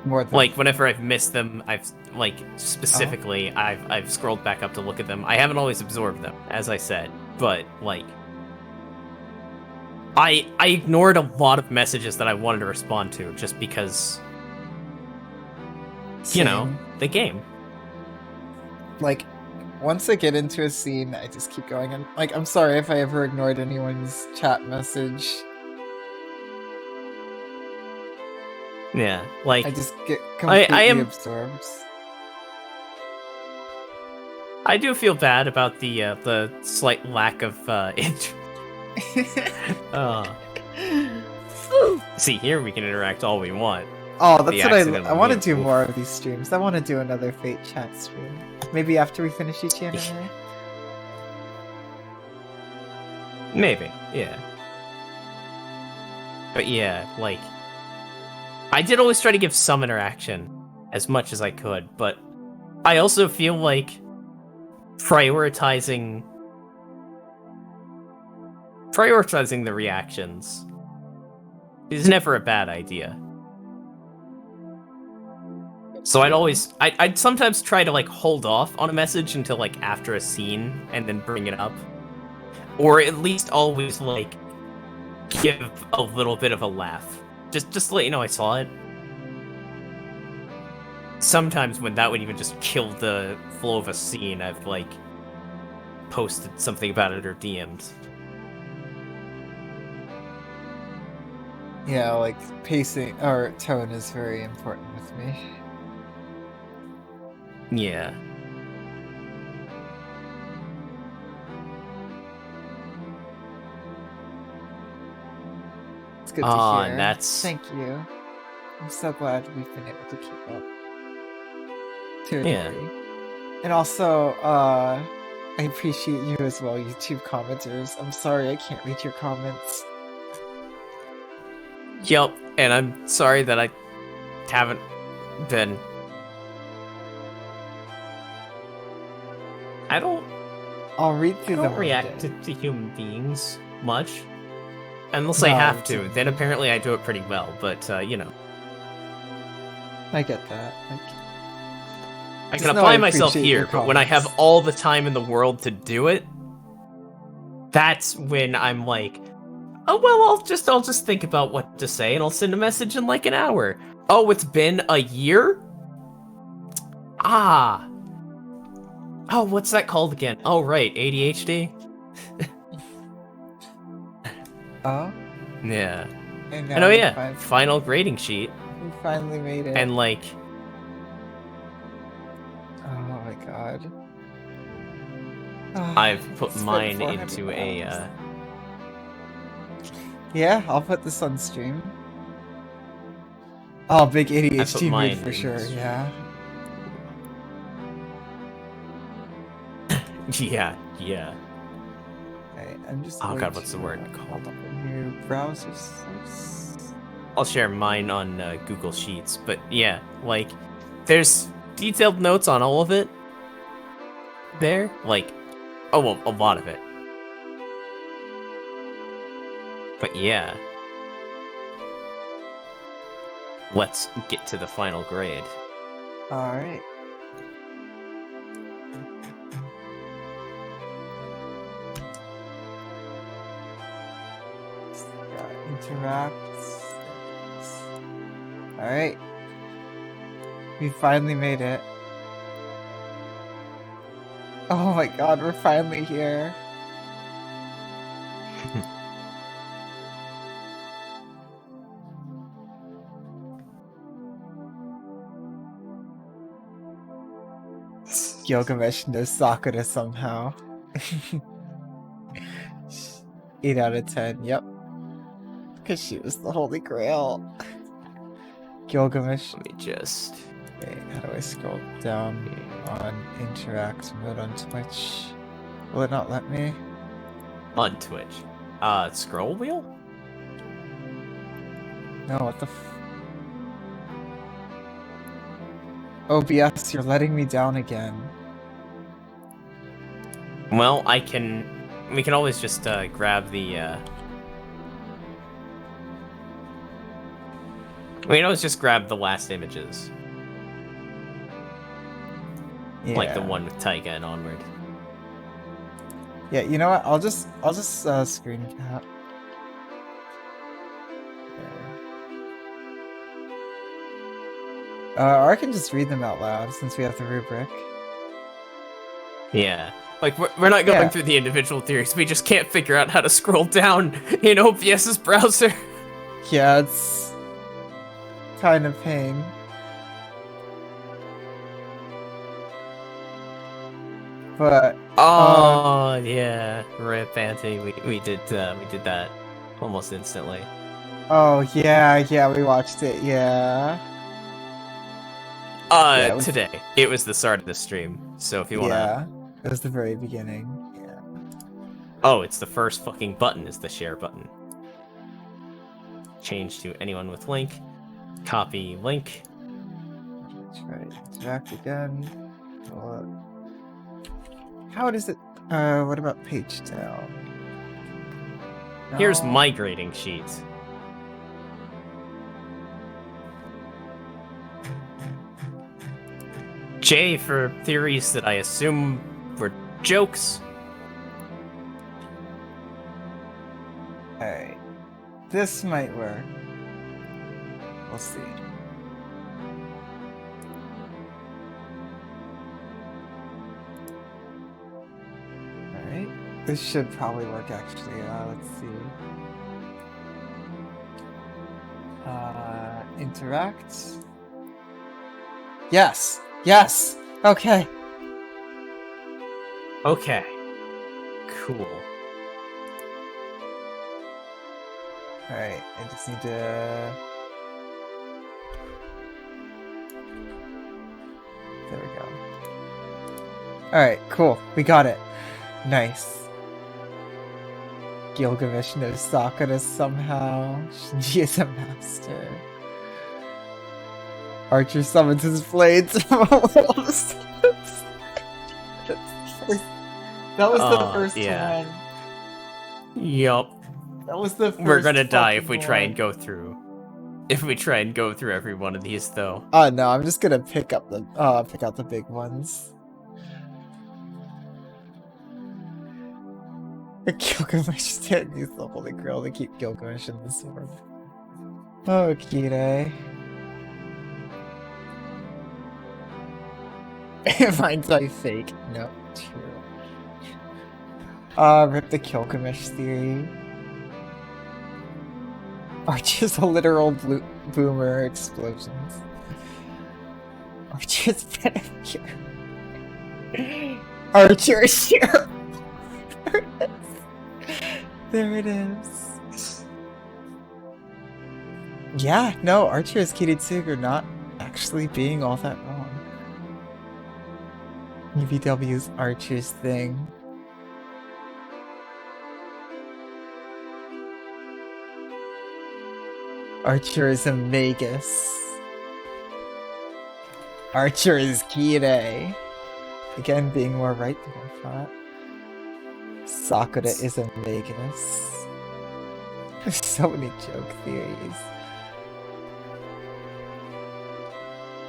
A: More than
B: like whenever I've missed them, I've like specifically I've scrolled back up to look at them. I haven't always absorbed them, as I said, but like I ignored a lot of messages that I wanted to respond to just because the game.
A: Like once I get into a scene, I just keep going, and like I'm sorry if I ever ignored anyone's chat message.
B: Yeah, like
A: I just get completely absorbed.
B: I do feel bad about the slight lack of interest. See, here we can interact all we want.
A: Oh, that's what I want to do more of these streams. I want to do another Fate chat stream. Maybe after we finish each anime.
B: Maybe, yeah. But yeah, like I did always try to give some interaction as much as I could, but I also feel like prioritizing the reactions is never a bad idea. So I'd sometimes try to like hold off on a message until like after a scene and then bring it up. Or at least always like give a little bit of a laugh. Just to let you know I saw it. Sometimes when that would even just kill the flow of a scene, I've like posted something about it or DM'd.
A: Yeah, like pacing or tone is very important with me.
B: Yeah.
A: It's good to hear.
B: And that's...
A: Thank you. I'm so glad we've been able to keep up. To a degree. And also, I appreciate you as well, YouTube commenters. I'm sorry I can't read your comments.
B: Yep, and I'm sorry that I haven't been...
A: I'll read through them.
B: I don't react to human beings much. Unless I have to. Then apparently I do it pretty well, but,
A: I get that.
B: I can apply myself here, but when I have all the time in the world to do it, that's when I'm like, oh, well, I'll just think about what to say, and I'll send a message in like an hour. Oh, it's been a year? Ah! Oh, what's that called again? Oh, right, ADHD?
A: Oh,
B: Yeah.
A: and
B: And
A: now
B: oh
A: we
B: yeah, final grading sheet.
A: finally made it.
B: And like,
A: Oh my god.
B: I've put
A: Spent
B: mine
A: 400
B: into
A: pounds.
B: a,
A: Yeah, I'll put this on stream. Oh, big
B: I put
A: ADHD mood
B: mine
A: for
B: in.
A: sure, yeah.
B: Yeah.
A: Okay, I'm just
B: Oh
A: going
B: god, what's
A: to
B: the word
A: pop
B: called?
A: up a new browser source.
B: I'll share mine on Google Sheets, but yeah, like, there's detailed notes on all of it there. Like, oh, well, a lot of it. But yeah. Let's get to the final grade.
A: Alright. Interacts. Alright. We finally made it. Oh my god, we're finally here. Gilgamesh knows Sakura somehow. 8 out of 10, yep. Because she was the Holy Grail. Gilgamesh.
B: Let me just...
A: Okay, how do I scroll down on interact mode on Twitch? Will it not let me?
B: On Twitch. Scroll wheel?
A: No, what the OBS, you're letting me down again.
B: Well, we can always just grab the we can always just grab the last images.
A: Yeah.
B: Like the one with Taika and onward.
A: Yeah, you know what? I'll just screen cap. Or I can just read them out loud since we have the rubric.
B: Yeah. Like, we're not going through the individual theories. We just can't figure out how to scroll down in OBS's browser.
A: Yeah, it's kind of pain. But
B: oh yeah, rip Auntie. We did that almost instantly.
A: Oh yeah, we watched it. Yeah.
B: Today it was the start of the stream. So if you wanna,
A: yeah, it was the very beginning. Yeah.
B: Oh, it's the first fucking button is the share button. Change to anyone with link. Copy link.
A: That's right. Interact again. How does it? What about page down? No.
B: Here's my grading sheet. J for theories that I assume were jokes.
A: Alright. This might work. We'll see. Alright. This should probably work actually. Let's see. Interact. Yes! Yes! Okay.
B: Okay. Cool.
A: Alright, I just need to... There we go. Alright, cool. We got it. Nice. Gilgamesh knows Sakura somehow. Shinji is a master. Archer summons his blades from a little distance. That was the first one.
B: Yup.
A: That was the first.
B: We're gonna die if we
A: one.
B: try and go through. If we try and go through every one of these, though.
A: Oh no, I'm just gonna pick out the big ones. Gilgamesh didn't use the Holy Grail to keep Gilgamesh in the sword. Oh, Kire. Mine's like fake. No, true. Rip the Kilgamish theory. Archer's a literal boomer explosions. Archer's better here. Archer is here. There it is. Yeah, no, Archer is Kiritsugu not actually being all that wrong. UVW's Archer's thing. Archer is a Magus. Archer is Kirei. Again, being more right than I thought. Sakura is a Magus. There's so many joke theories.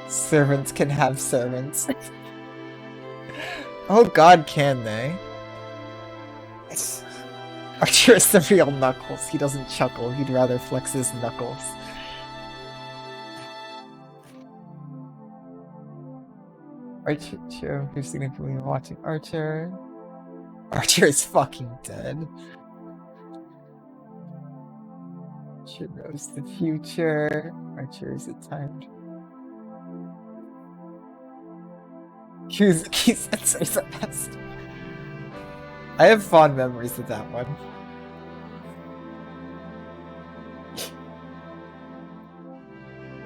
A: Servants can have servants. Oh god, can they? Archer is the real Knuckles. He doesn't chuckle, he'd rather flex his knuckles. Archer, you're significantly watching Archer. Archer is fucking dead. Archer knows the future. Archer is a timed. He censors the best. I have fond memories of that one.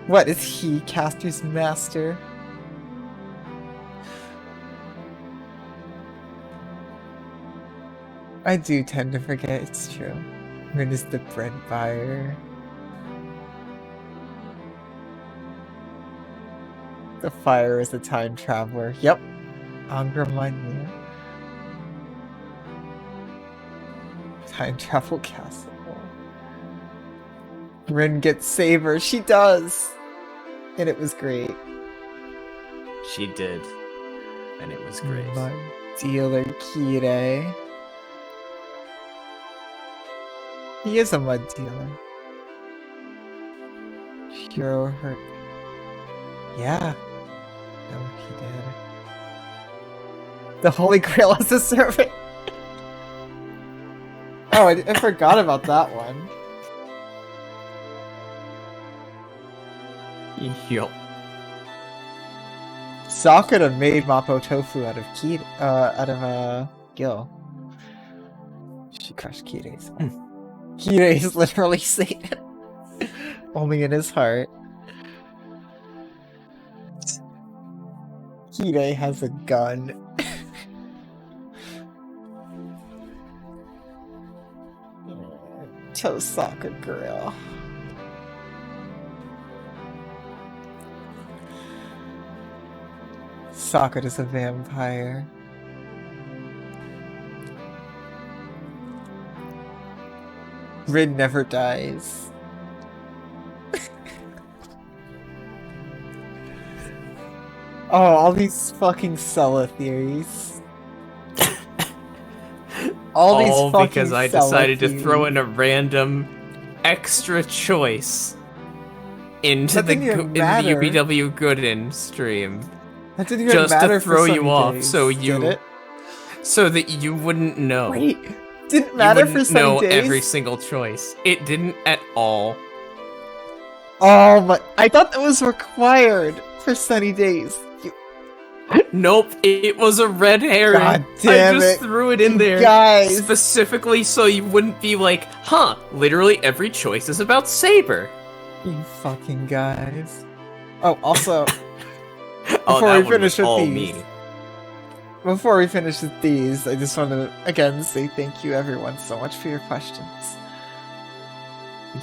A: What is he, Caster's master? I do tend to forget, it's true. Rin is the bread buyer. The fire is a time traveler. Yep. Angra Mainyu. Time travel castle. Rin gets Saber. She does! And it was great.
B: She did. And it was great.
A: Mud dealer Kirei. He is a mud dealer. Hero hurt. Yeah. No, he did. The Holy Grail as a servant. Oh, I forgot about that one.
B: Yup.
A: Sakura made Mapo Tofu out of Gil. She crushed Kirei's. Kirei is literally Satan. Only in his heart. Kirei has a gun. Tosaka girl. Sakura's a vampire. Rin never dies. Oh, all these fucking Sella theories. All
B: because I decided to throw in a random extra choice into the UBW Gooden stream.
A: That didn't even matter
B: just to throw you off,
A: days,
B: so that you wouldn't know.
A: Wait, didn't matter for Sunny
B: know
A: days?
B: Every single choice. It didn't at all.
A: Oh my! I thought that was required for Sunny Days.
B: Nope, it was a red herring.
A: God damn
B: I just threw it in there
A: guys.
B: specifically so you wouldn't be like, huh, literally every choice is about Saber.
A: You fucking guys. Oh, also,
B: Before
A: we finish with these, I just want to again say thank you everyone so much for your questions.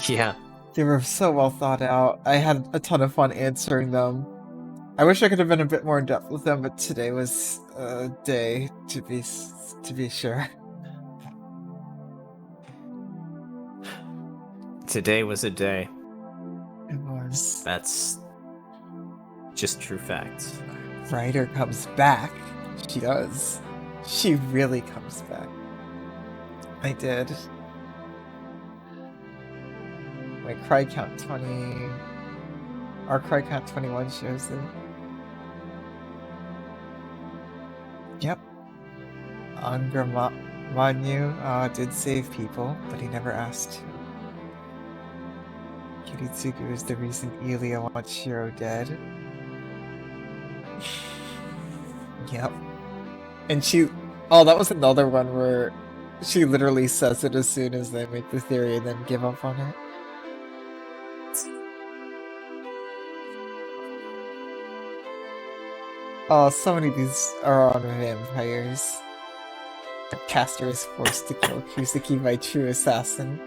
B: Yeah.
A: They were so well thought out. I had a ton of fun answering them. I wish I could have been a bit more in depth with them, but today was a day to be sure.
B: Today was a day.
A: It was.
B: That's just true facts.
A: Ryder comes back. She does. She really comes back. I did. My cry count 20. Our cry count 21 shows it. Yep. Manyu did save people, but he never asked to. Kiritsugu is the reason Ilya wants Shiro dead. Yep. And oh, that was another one where she literally says it as soon as they make the theory and then give up on it. Oh, so many of these are on vampires. The caster is forced to kill Kusuki by true assassin.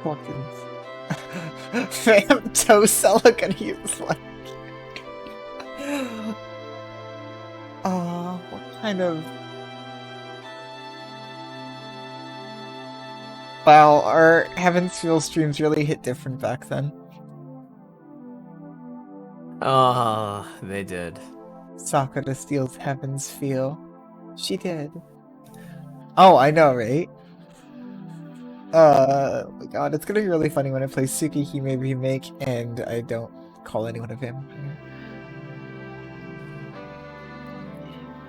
A: Fucking Fam Tosella, and he's like, oh, what kind of... Wow, our Heaven's Feel streams really hit different back then.
B: They did.
A: Sakura steals Heaven's Feel. She did. Oh, I know, right? Oh my god, it's gonna be really funny when I play Tsukihime Remake and I don't call anyone a vampire.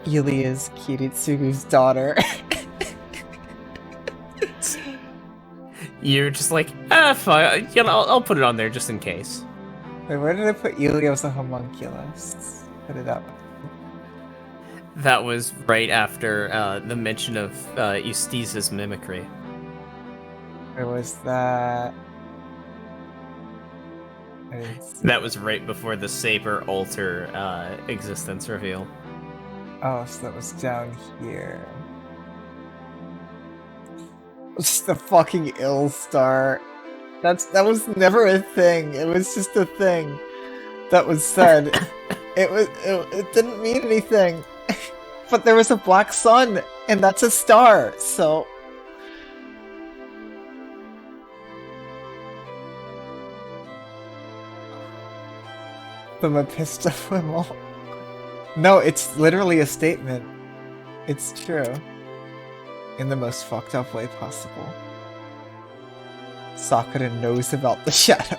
A: Ilya's Kiritsugu's daughter.
B: You're just like, fine, I'll put it on there just in case.
A: Wait, where did I put Ilya as a homunculus? Put it up.
B: That was right after the mention of Eustace's mimicry.
A: Where was that?
B: That was right before the Saber Alter existence reveal.
A: Oh, so that was down here. Just the fucking ill star. That was never a thing. It was just a thing that was said. It didn't mean anything. But there was a black sun, and that's a star, so... The Mephistophel. No, it's literally a statement. It's true. In the most fucked up way possible. Sakura knows about the shadow.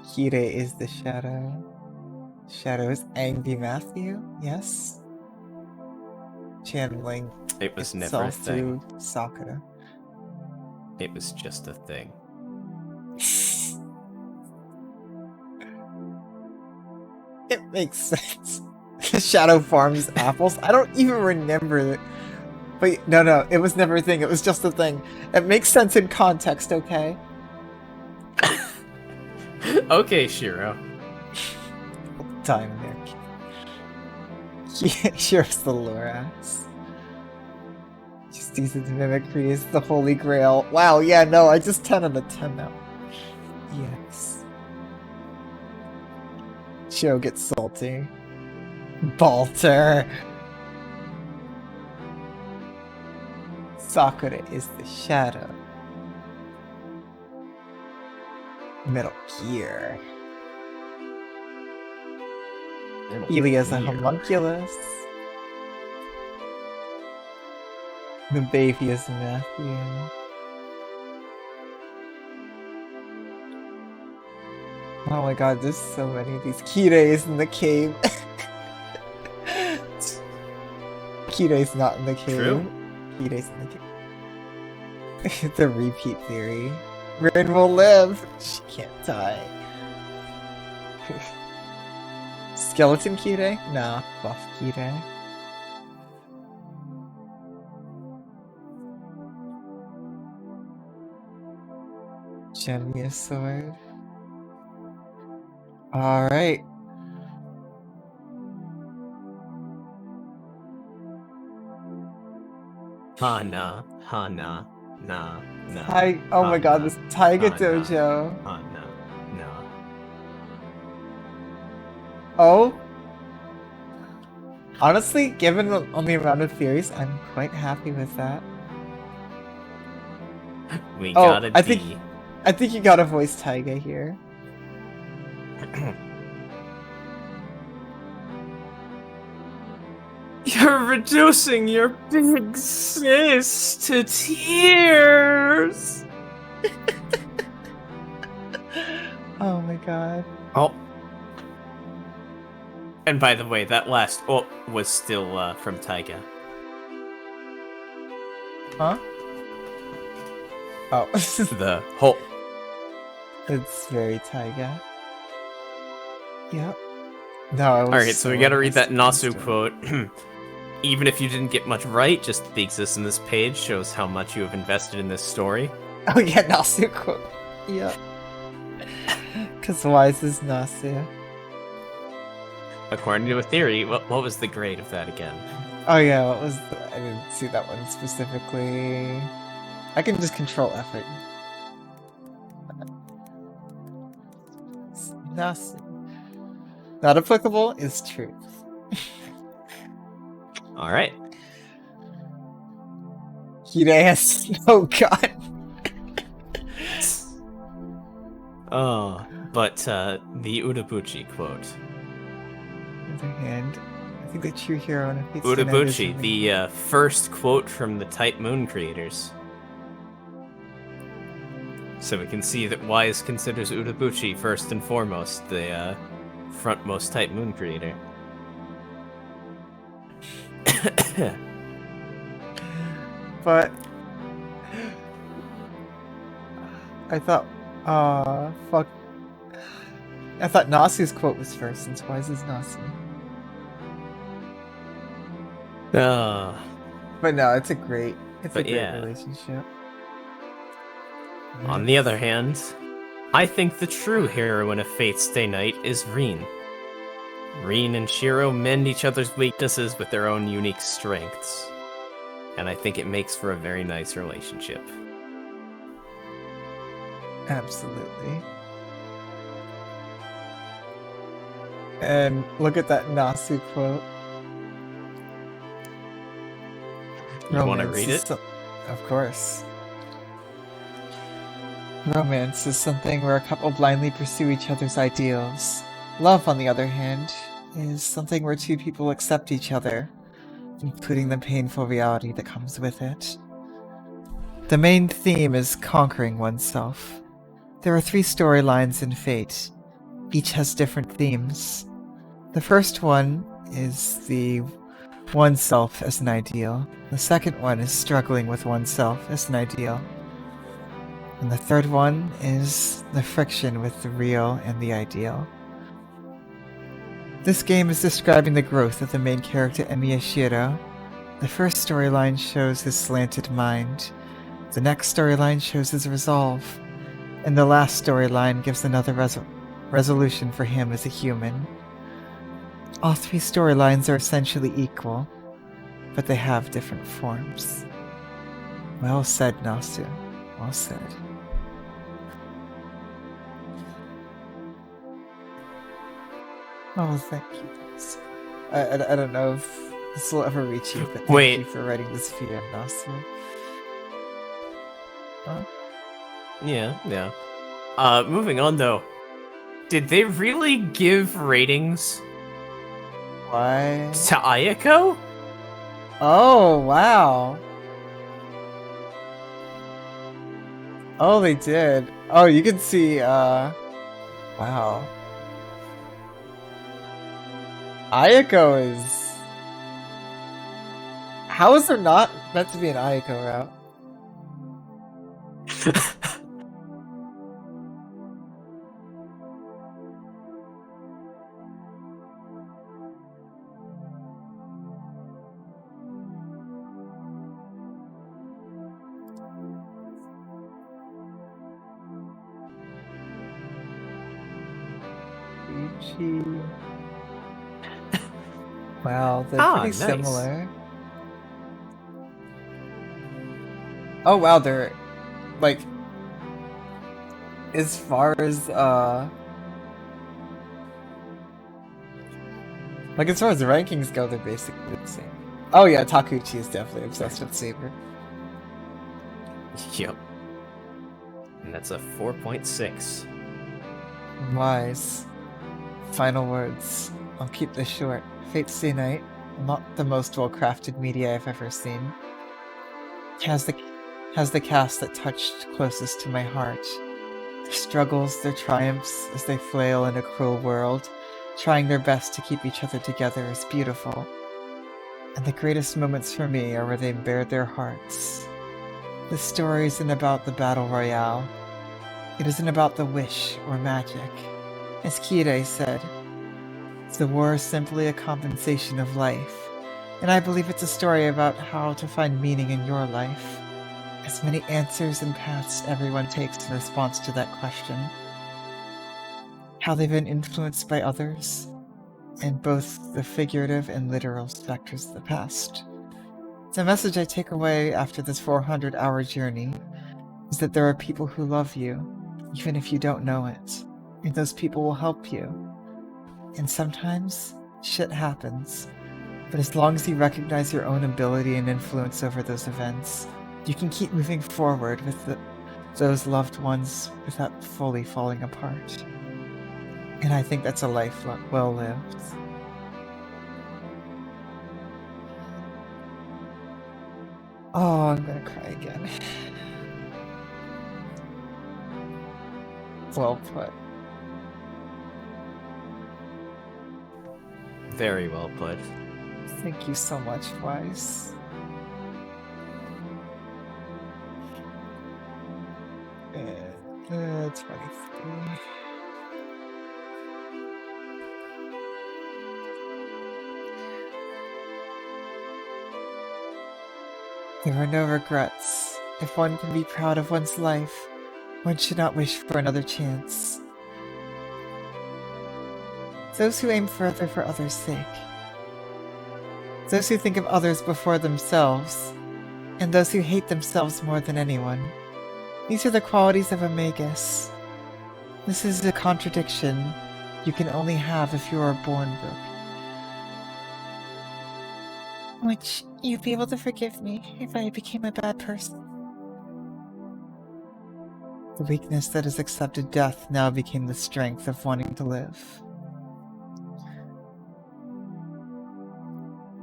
A: Kire is the shadow. Shadow is Angry Matthew, yes. Channeling
B: it was never a thing.
A: Through Sakura.
B: It was just a thing.
A: It makes sense. The shadow farms apples. I don't even remember it. But no, it was never a thing. It was just a thing. It makes sense in context, okay?
B: Okay, Shiro.
A: Time there. Yeah, Shiro's the Lorax. Just decent mimicry is the holy grail. Wow, yeah, no, I just 10 out of 10 now. Yes. Shiro gets salty. Balter. Sakura is the shadow. Metal Gear. Ilya's a homunculus. The baby is Matthew. Oh my god, there's so many of these. Kire's in the cave. Kire's not in the cave.
B: True.
A: Kire's in the cave. It's a repeat theory. Rin will live. She can't die. Skeleton Kire? Nah, buff Kire. Gem sword. Alright.
B: Hana.
A: Oh my god, this Taiga Dojo.
B: No.
A: Oh? Honestly, given on the amount of theories, I'm quite happy with that.
B: We got a D.
A: I think you gotta voice Taiga here.
B: You're reducing your big sis to tears.
A: Oh my god.
B: Oh. And by the way, that last was still from Taiga.
A: Huh? Oh.
B: The whole.
A: It's very Taiga. Yep. No, I was
B: Alright, so we gotta read that
A: invested in
B: Nasu
A: the
B: quote. Even if you didn't get much right, just the existence of this page shows how much you have invested in this story.
A: Oh yeah, Nasu quote. Yep. Because wise is Nasu.
B: According to a theory, what was the grade of that again?
A: Oh yeah, what was I didn't see that one specifically. I can just control effort. Nasu. Not applicable is truth.
B: Alright.
A: Hideas. Oh god.
B: Oh, but the Udabuchi quote.
A: On the other hand, I think the true hero in a fate stay night is
B: Udabuchi, the first quote from the Type Moon creators. So we can see that Wise considers Udabuchi first and foremost the frontmost Type Moon creator.
A: But I thought, fuck. I thought Nasu's quote was first, since Wise is Nasu. But no, it's a great relationship.
B: On the other hand, I think the true heroine of Fate's Stay Night is Rin. Rin and Shiro mend each other's weaknesses with their own unique strengths. And I think it makes for a very nice relationship.
A: Absolutely. And look at that Nasu quote.
B: You want to read it?
A: Of course. Romance is something where a couple blindly pursue each other's ideals. Love, on the other hand, is something where two people accept each other, including the painful reality that comes with it. The main theme is conquering oneself. There are 3 storylines in Fate. Each has different themes. The first one is the oneself as an ideal. The second one is struggling with oneself as an ideal. And the third one is the friction with the real and the ideal. This game is describing the growth of the main character Emiya Shiro. The first storyline shows his slanted mind. The next storyline shows his resolve. And the last storyline gives another resolution for him as a human. All 3 storylines are essentially equal, but they have different forms. Well said, Nasu. Well said. Oh, thank you. I don't know if this will ever reach you, but thank you for writing this via Nasu. Huh?
B: Yeah. Moving on though. Did they really give ratings
A: Why?
B: to Ayako?
A: Oh, wow. Oh, they did. Oh, you can see, wow. Ayako is... How is there not meant to be an Ayako route? Wow, they're pretty
B: nice.
A: similar. Oh wow, they're like as far as the rankings go, they're basically the same. Oh yeah, Takuchi is definitely obsessed with Saber.
B: Yep. And that's a 4.6.
A: Wise. Final words. I'll keep this short. Fate stay night. not the most well-crafted media I've ever seen. Has the cast that touched closest to my heart. Their struggles, their triumphs as they flail in a cruel world, trying their best to keep each other together is beautiful. And the greatest moments for me are where they bared their hearts. This story isn't about the battle royale. It isn't about the wish or magic. As Kirei said, the war is simply a compensation of life. And I believe it's a story about how to find meaning in your life. As many answers and paths everyone takes in response to that question. How they've been influenced by others, and both the figurative and literal specters of the past. The message I take away after this 400-hour journey is that there are people who love you, even if you don't know it, and those people will help you. And sometimes, shit happens, but as long as you recognize your own ability and influence over those events, you can keep moving forward with those loved ones without fully falling apart. And I think that's a life well lived. Oh, I'm gonna cry again. Well put.
B: Very well put.
A: Thank you so much, Wise. Uh, 23. There are no regrets. If one can be proud of one's life, one should not wish for another chance. Those who aim further for others' sake. Those who think of others before themselves, and those who hate themselves more than anyone. These are the qualities of a magus. This is a contradiction you can only have if you are born broken. Would you be able to forgive me if I became a bad person? The weakness that has accepted death now became the strength of wanting to live.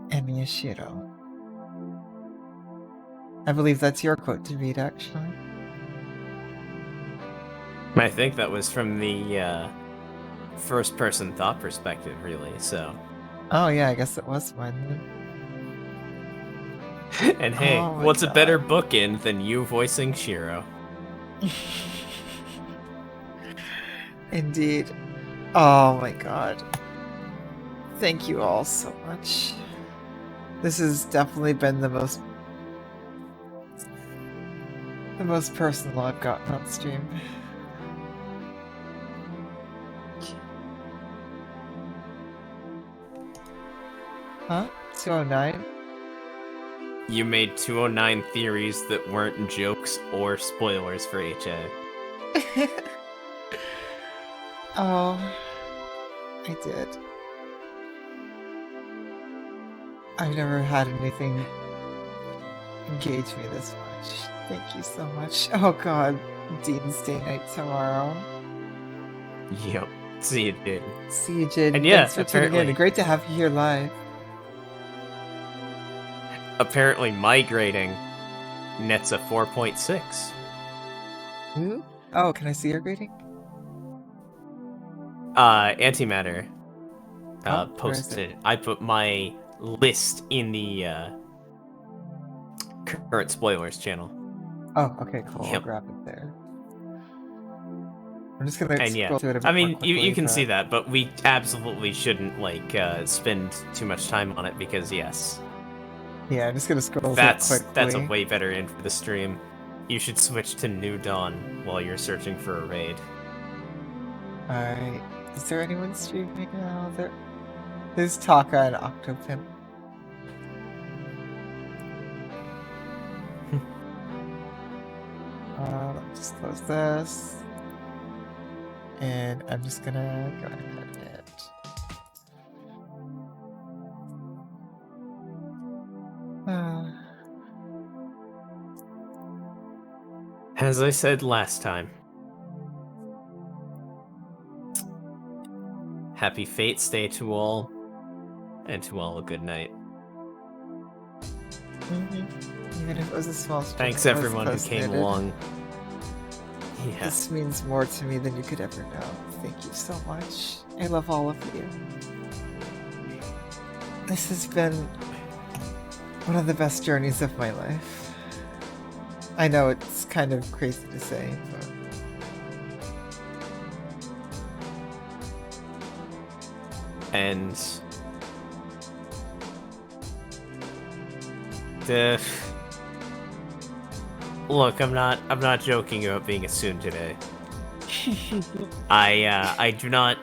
A: Emiyashiro. I believe that's your quote to read, actually.
B: I think that was from the first-person thought perspective, really, so...
A: Oh yeah, I guess it was mine.
B: And hey,
A: Oh my
B: what's
A: God.
B: a better bookend than you voicing Shiro?
A: Indeed. Oh my god. Thank you all so much. This has definitely been the most personal I've gotten on stream. Huh? 209?
B: You made 209 theories that weren't jokes or spoilers for HA.
A: Oh, I did. I've never had anything engage me this much. Thank you so much. Oh god, Dean's Day night tomorrow.
B: Yep. See you, dude.
A: See you, Jin.
B: And yeah,
A: Thanks for tuning in. Great to have you here live.
B: Apparently my grading nets a 4.6.
A: Who? Oh, can I see your grading?
B: Antimatter
A: Oh, where is
B: posted. I put my list in the current spoilers channel.
A: Oh, okay, cool. I'll
B: Yep.
A: grab it there. I'm just gonna
B: And yeah,
A: scroll through it a bit
B: I mean,
A: more quickly,
B: you can
A: but...
B: see that, but we absolutely shouldn't spend too much time on it because yes,
A: Yeah, I'm just gonna scroll
B: that's
A: through it quickly.
B: a way better end for the stream. You should switch to New Dawn while you're searching for a raid.
A: Alright. Is there anyone streaming now? There's Taka and Octopimp. Let me just close this. And I'm just gonna go ahead and edit.
B: As I said last time, happy Fate's Day to all, and to all a good night.
A: Even if it was a small stream.
B: Thanks
A: I was
B: everyone who came
A: close-knitted.
B: along. Yeah.
A: This means more to me than you could ever know. Thank you so much. I love all of you. This has been one of the best journeys of my life. I know it's kind of crazy to say, but...
B: And look, I'm not joking about being a soon today. I do not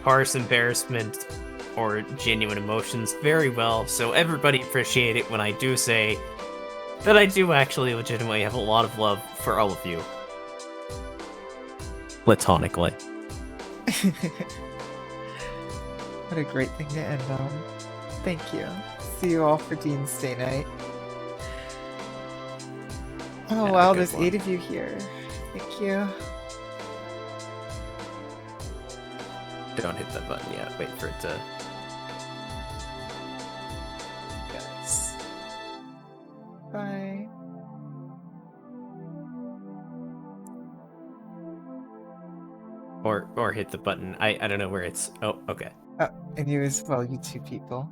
B: parse embarrassment or genuine emotions very well, so everybody appreciate it when I do say that I do actually legitimately have a lot of love for all of you. Platonically.
A: What a great thing to end on. Thank you. See you all for Dean's Day night. Oh
B: Yeah,
A: wow,
B: good
A: there's
B: one.
A: 8 of you here. Thank you.
B: Don't hit that button yet. Wait for it to...
A: Guys. Bye.
B: Or hit the button. I don't know where it's... Oh, okay.
A: Oh, and you as well, you two people.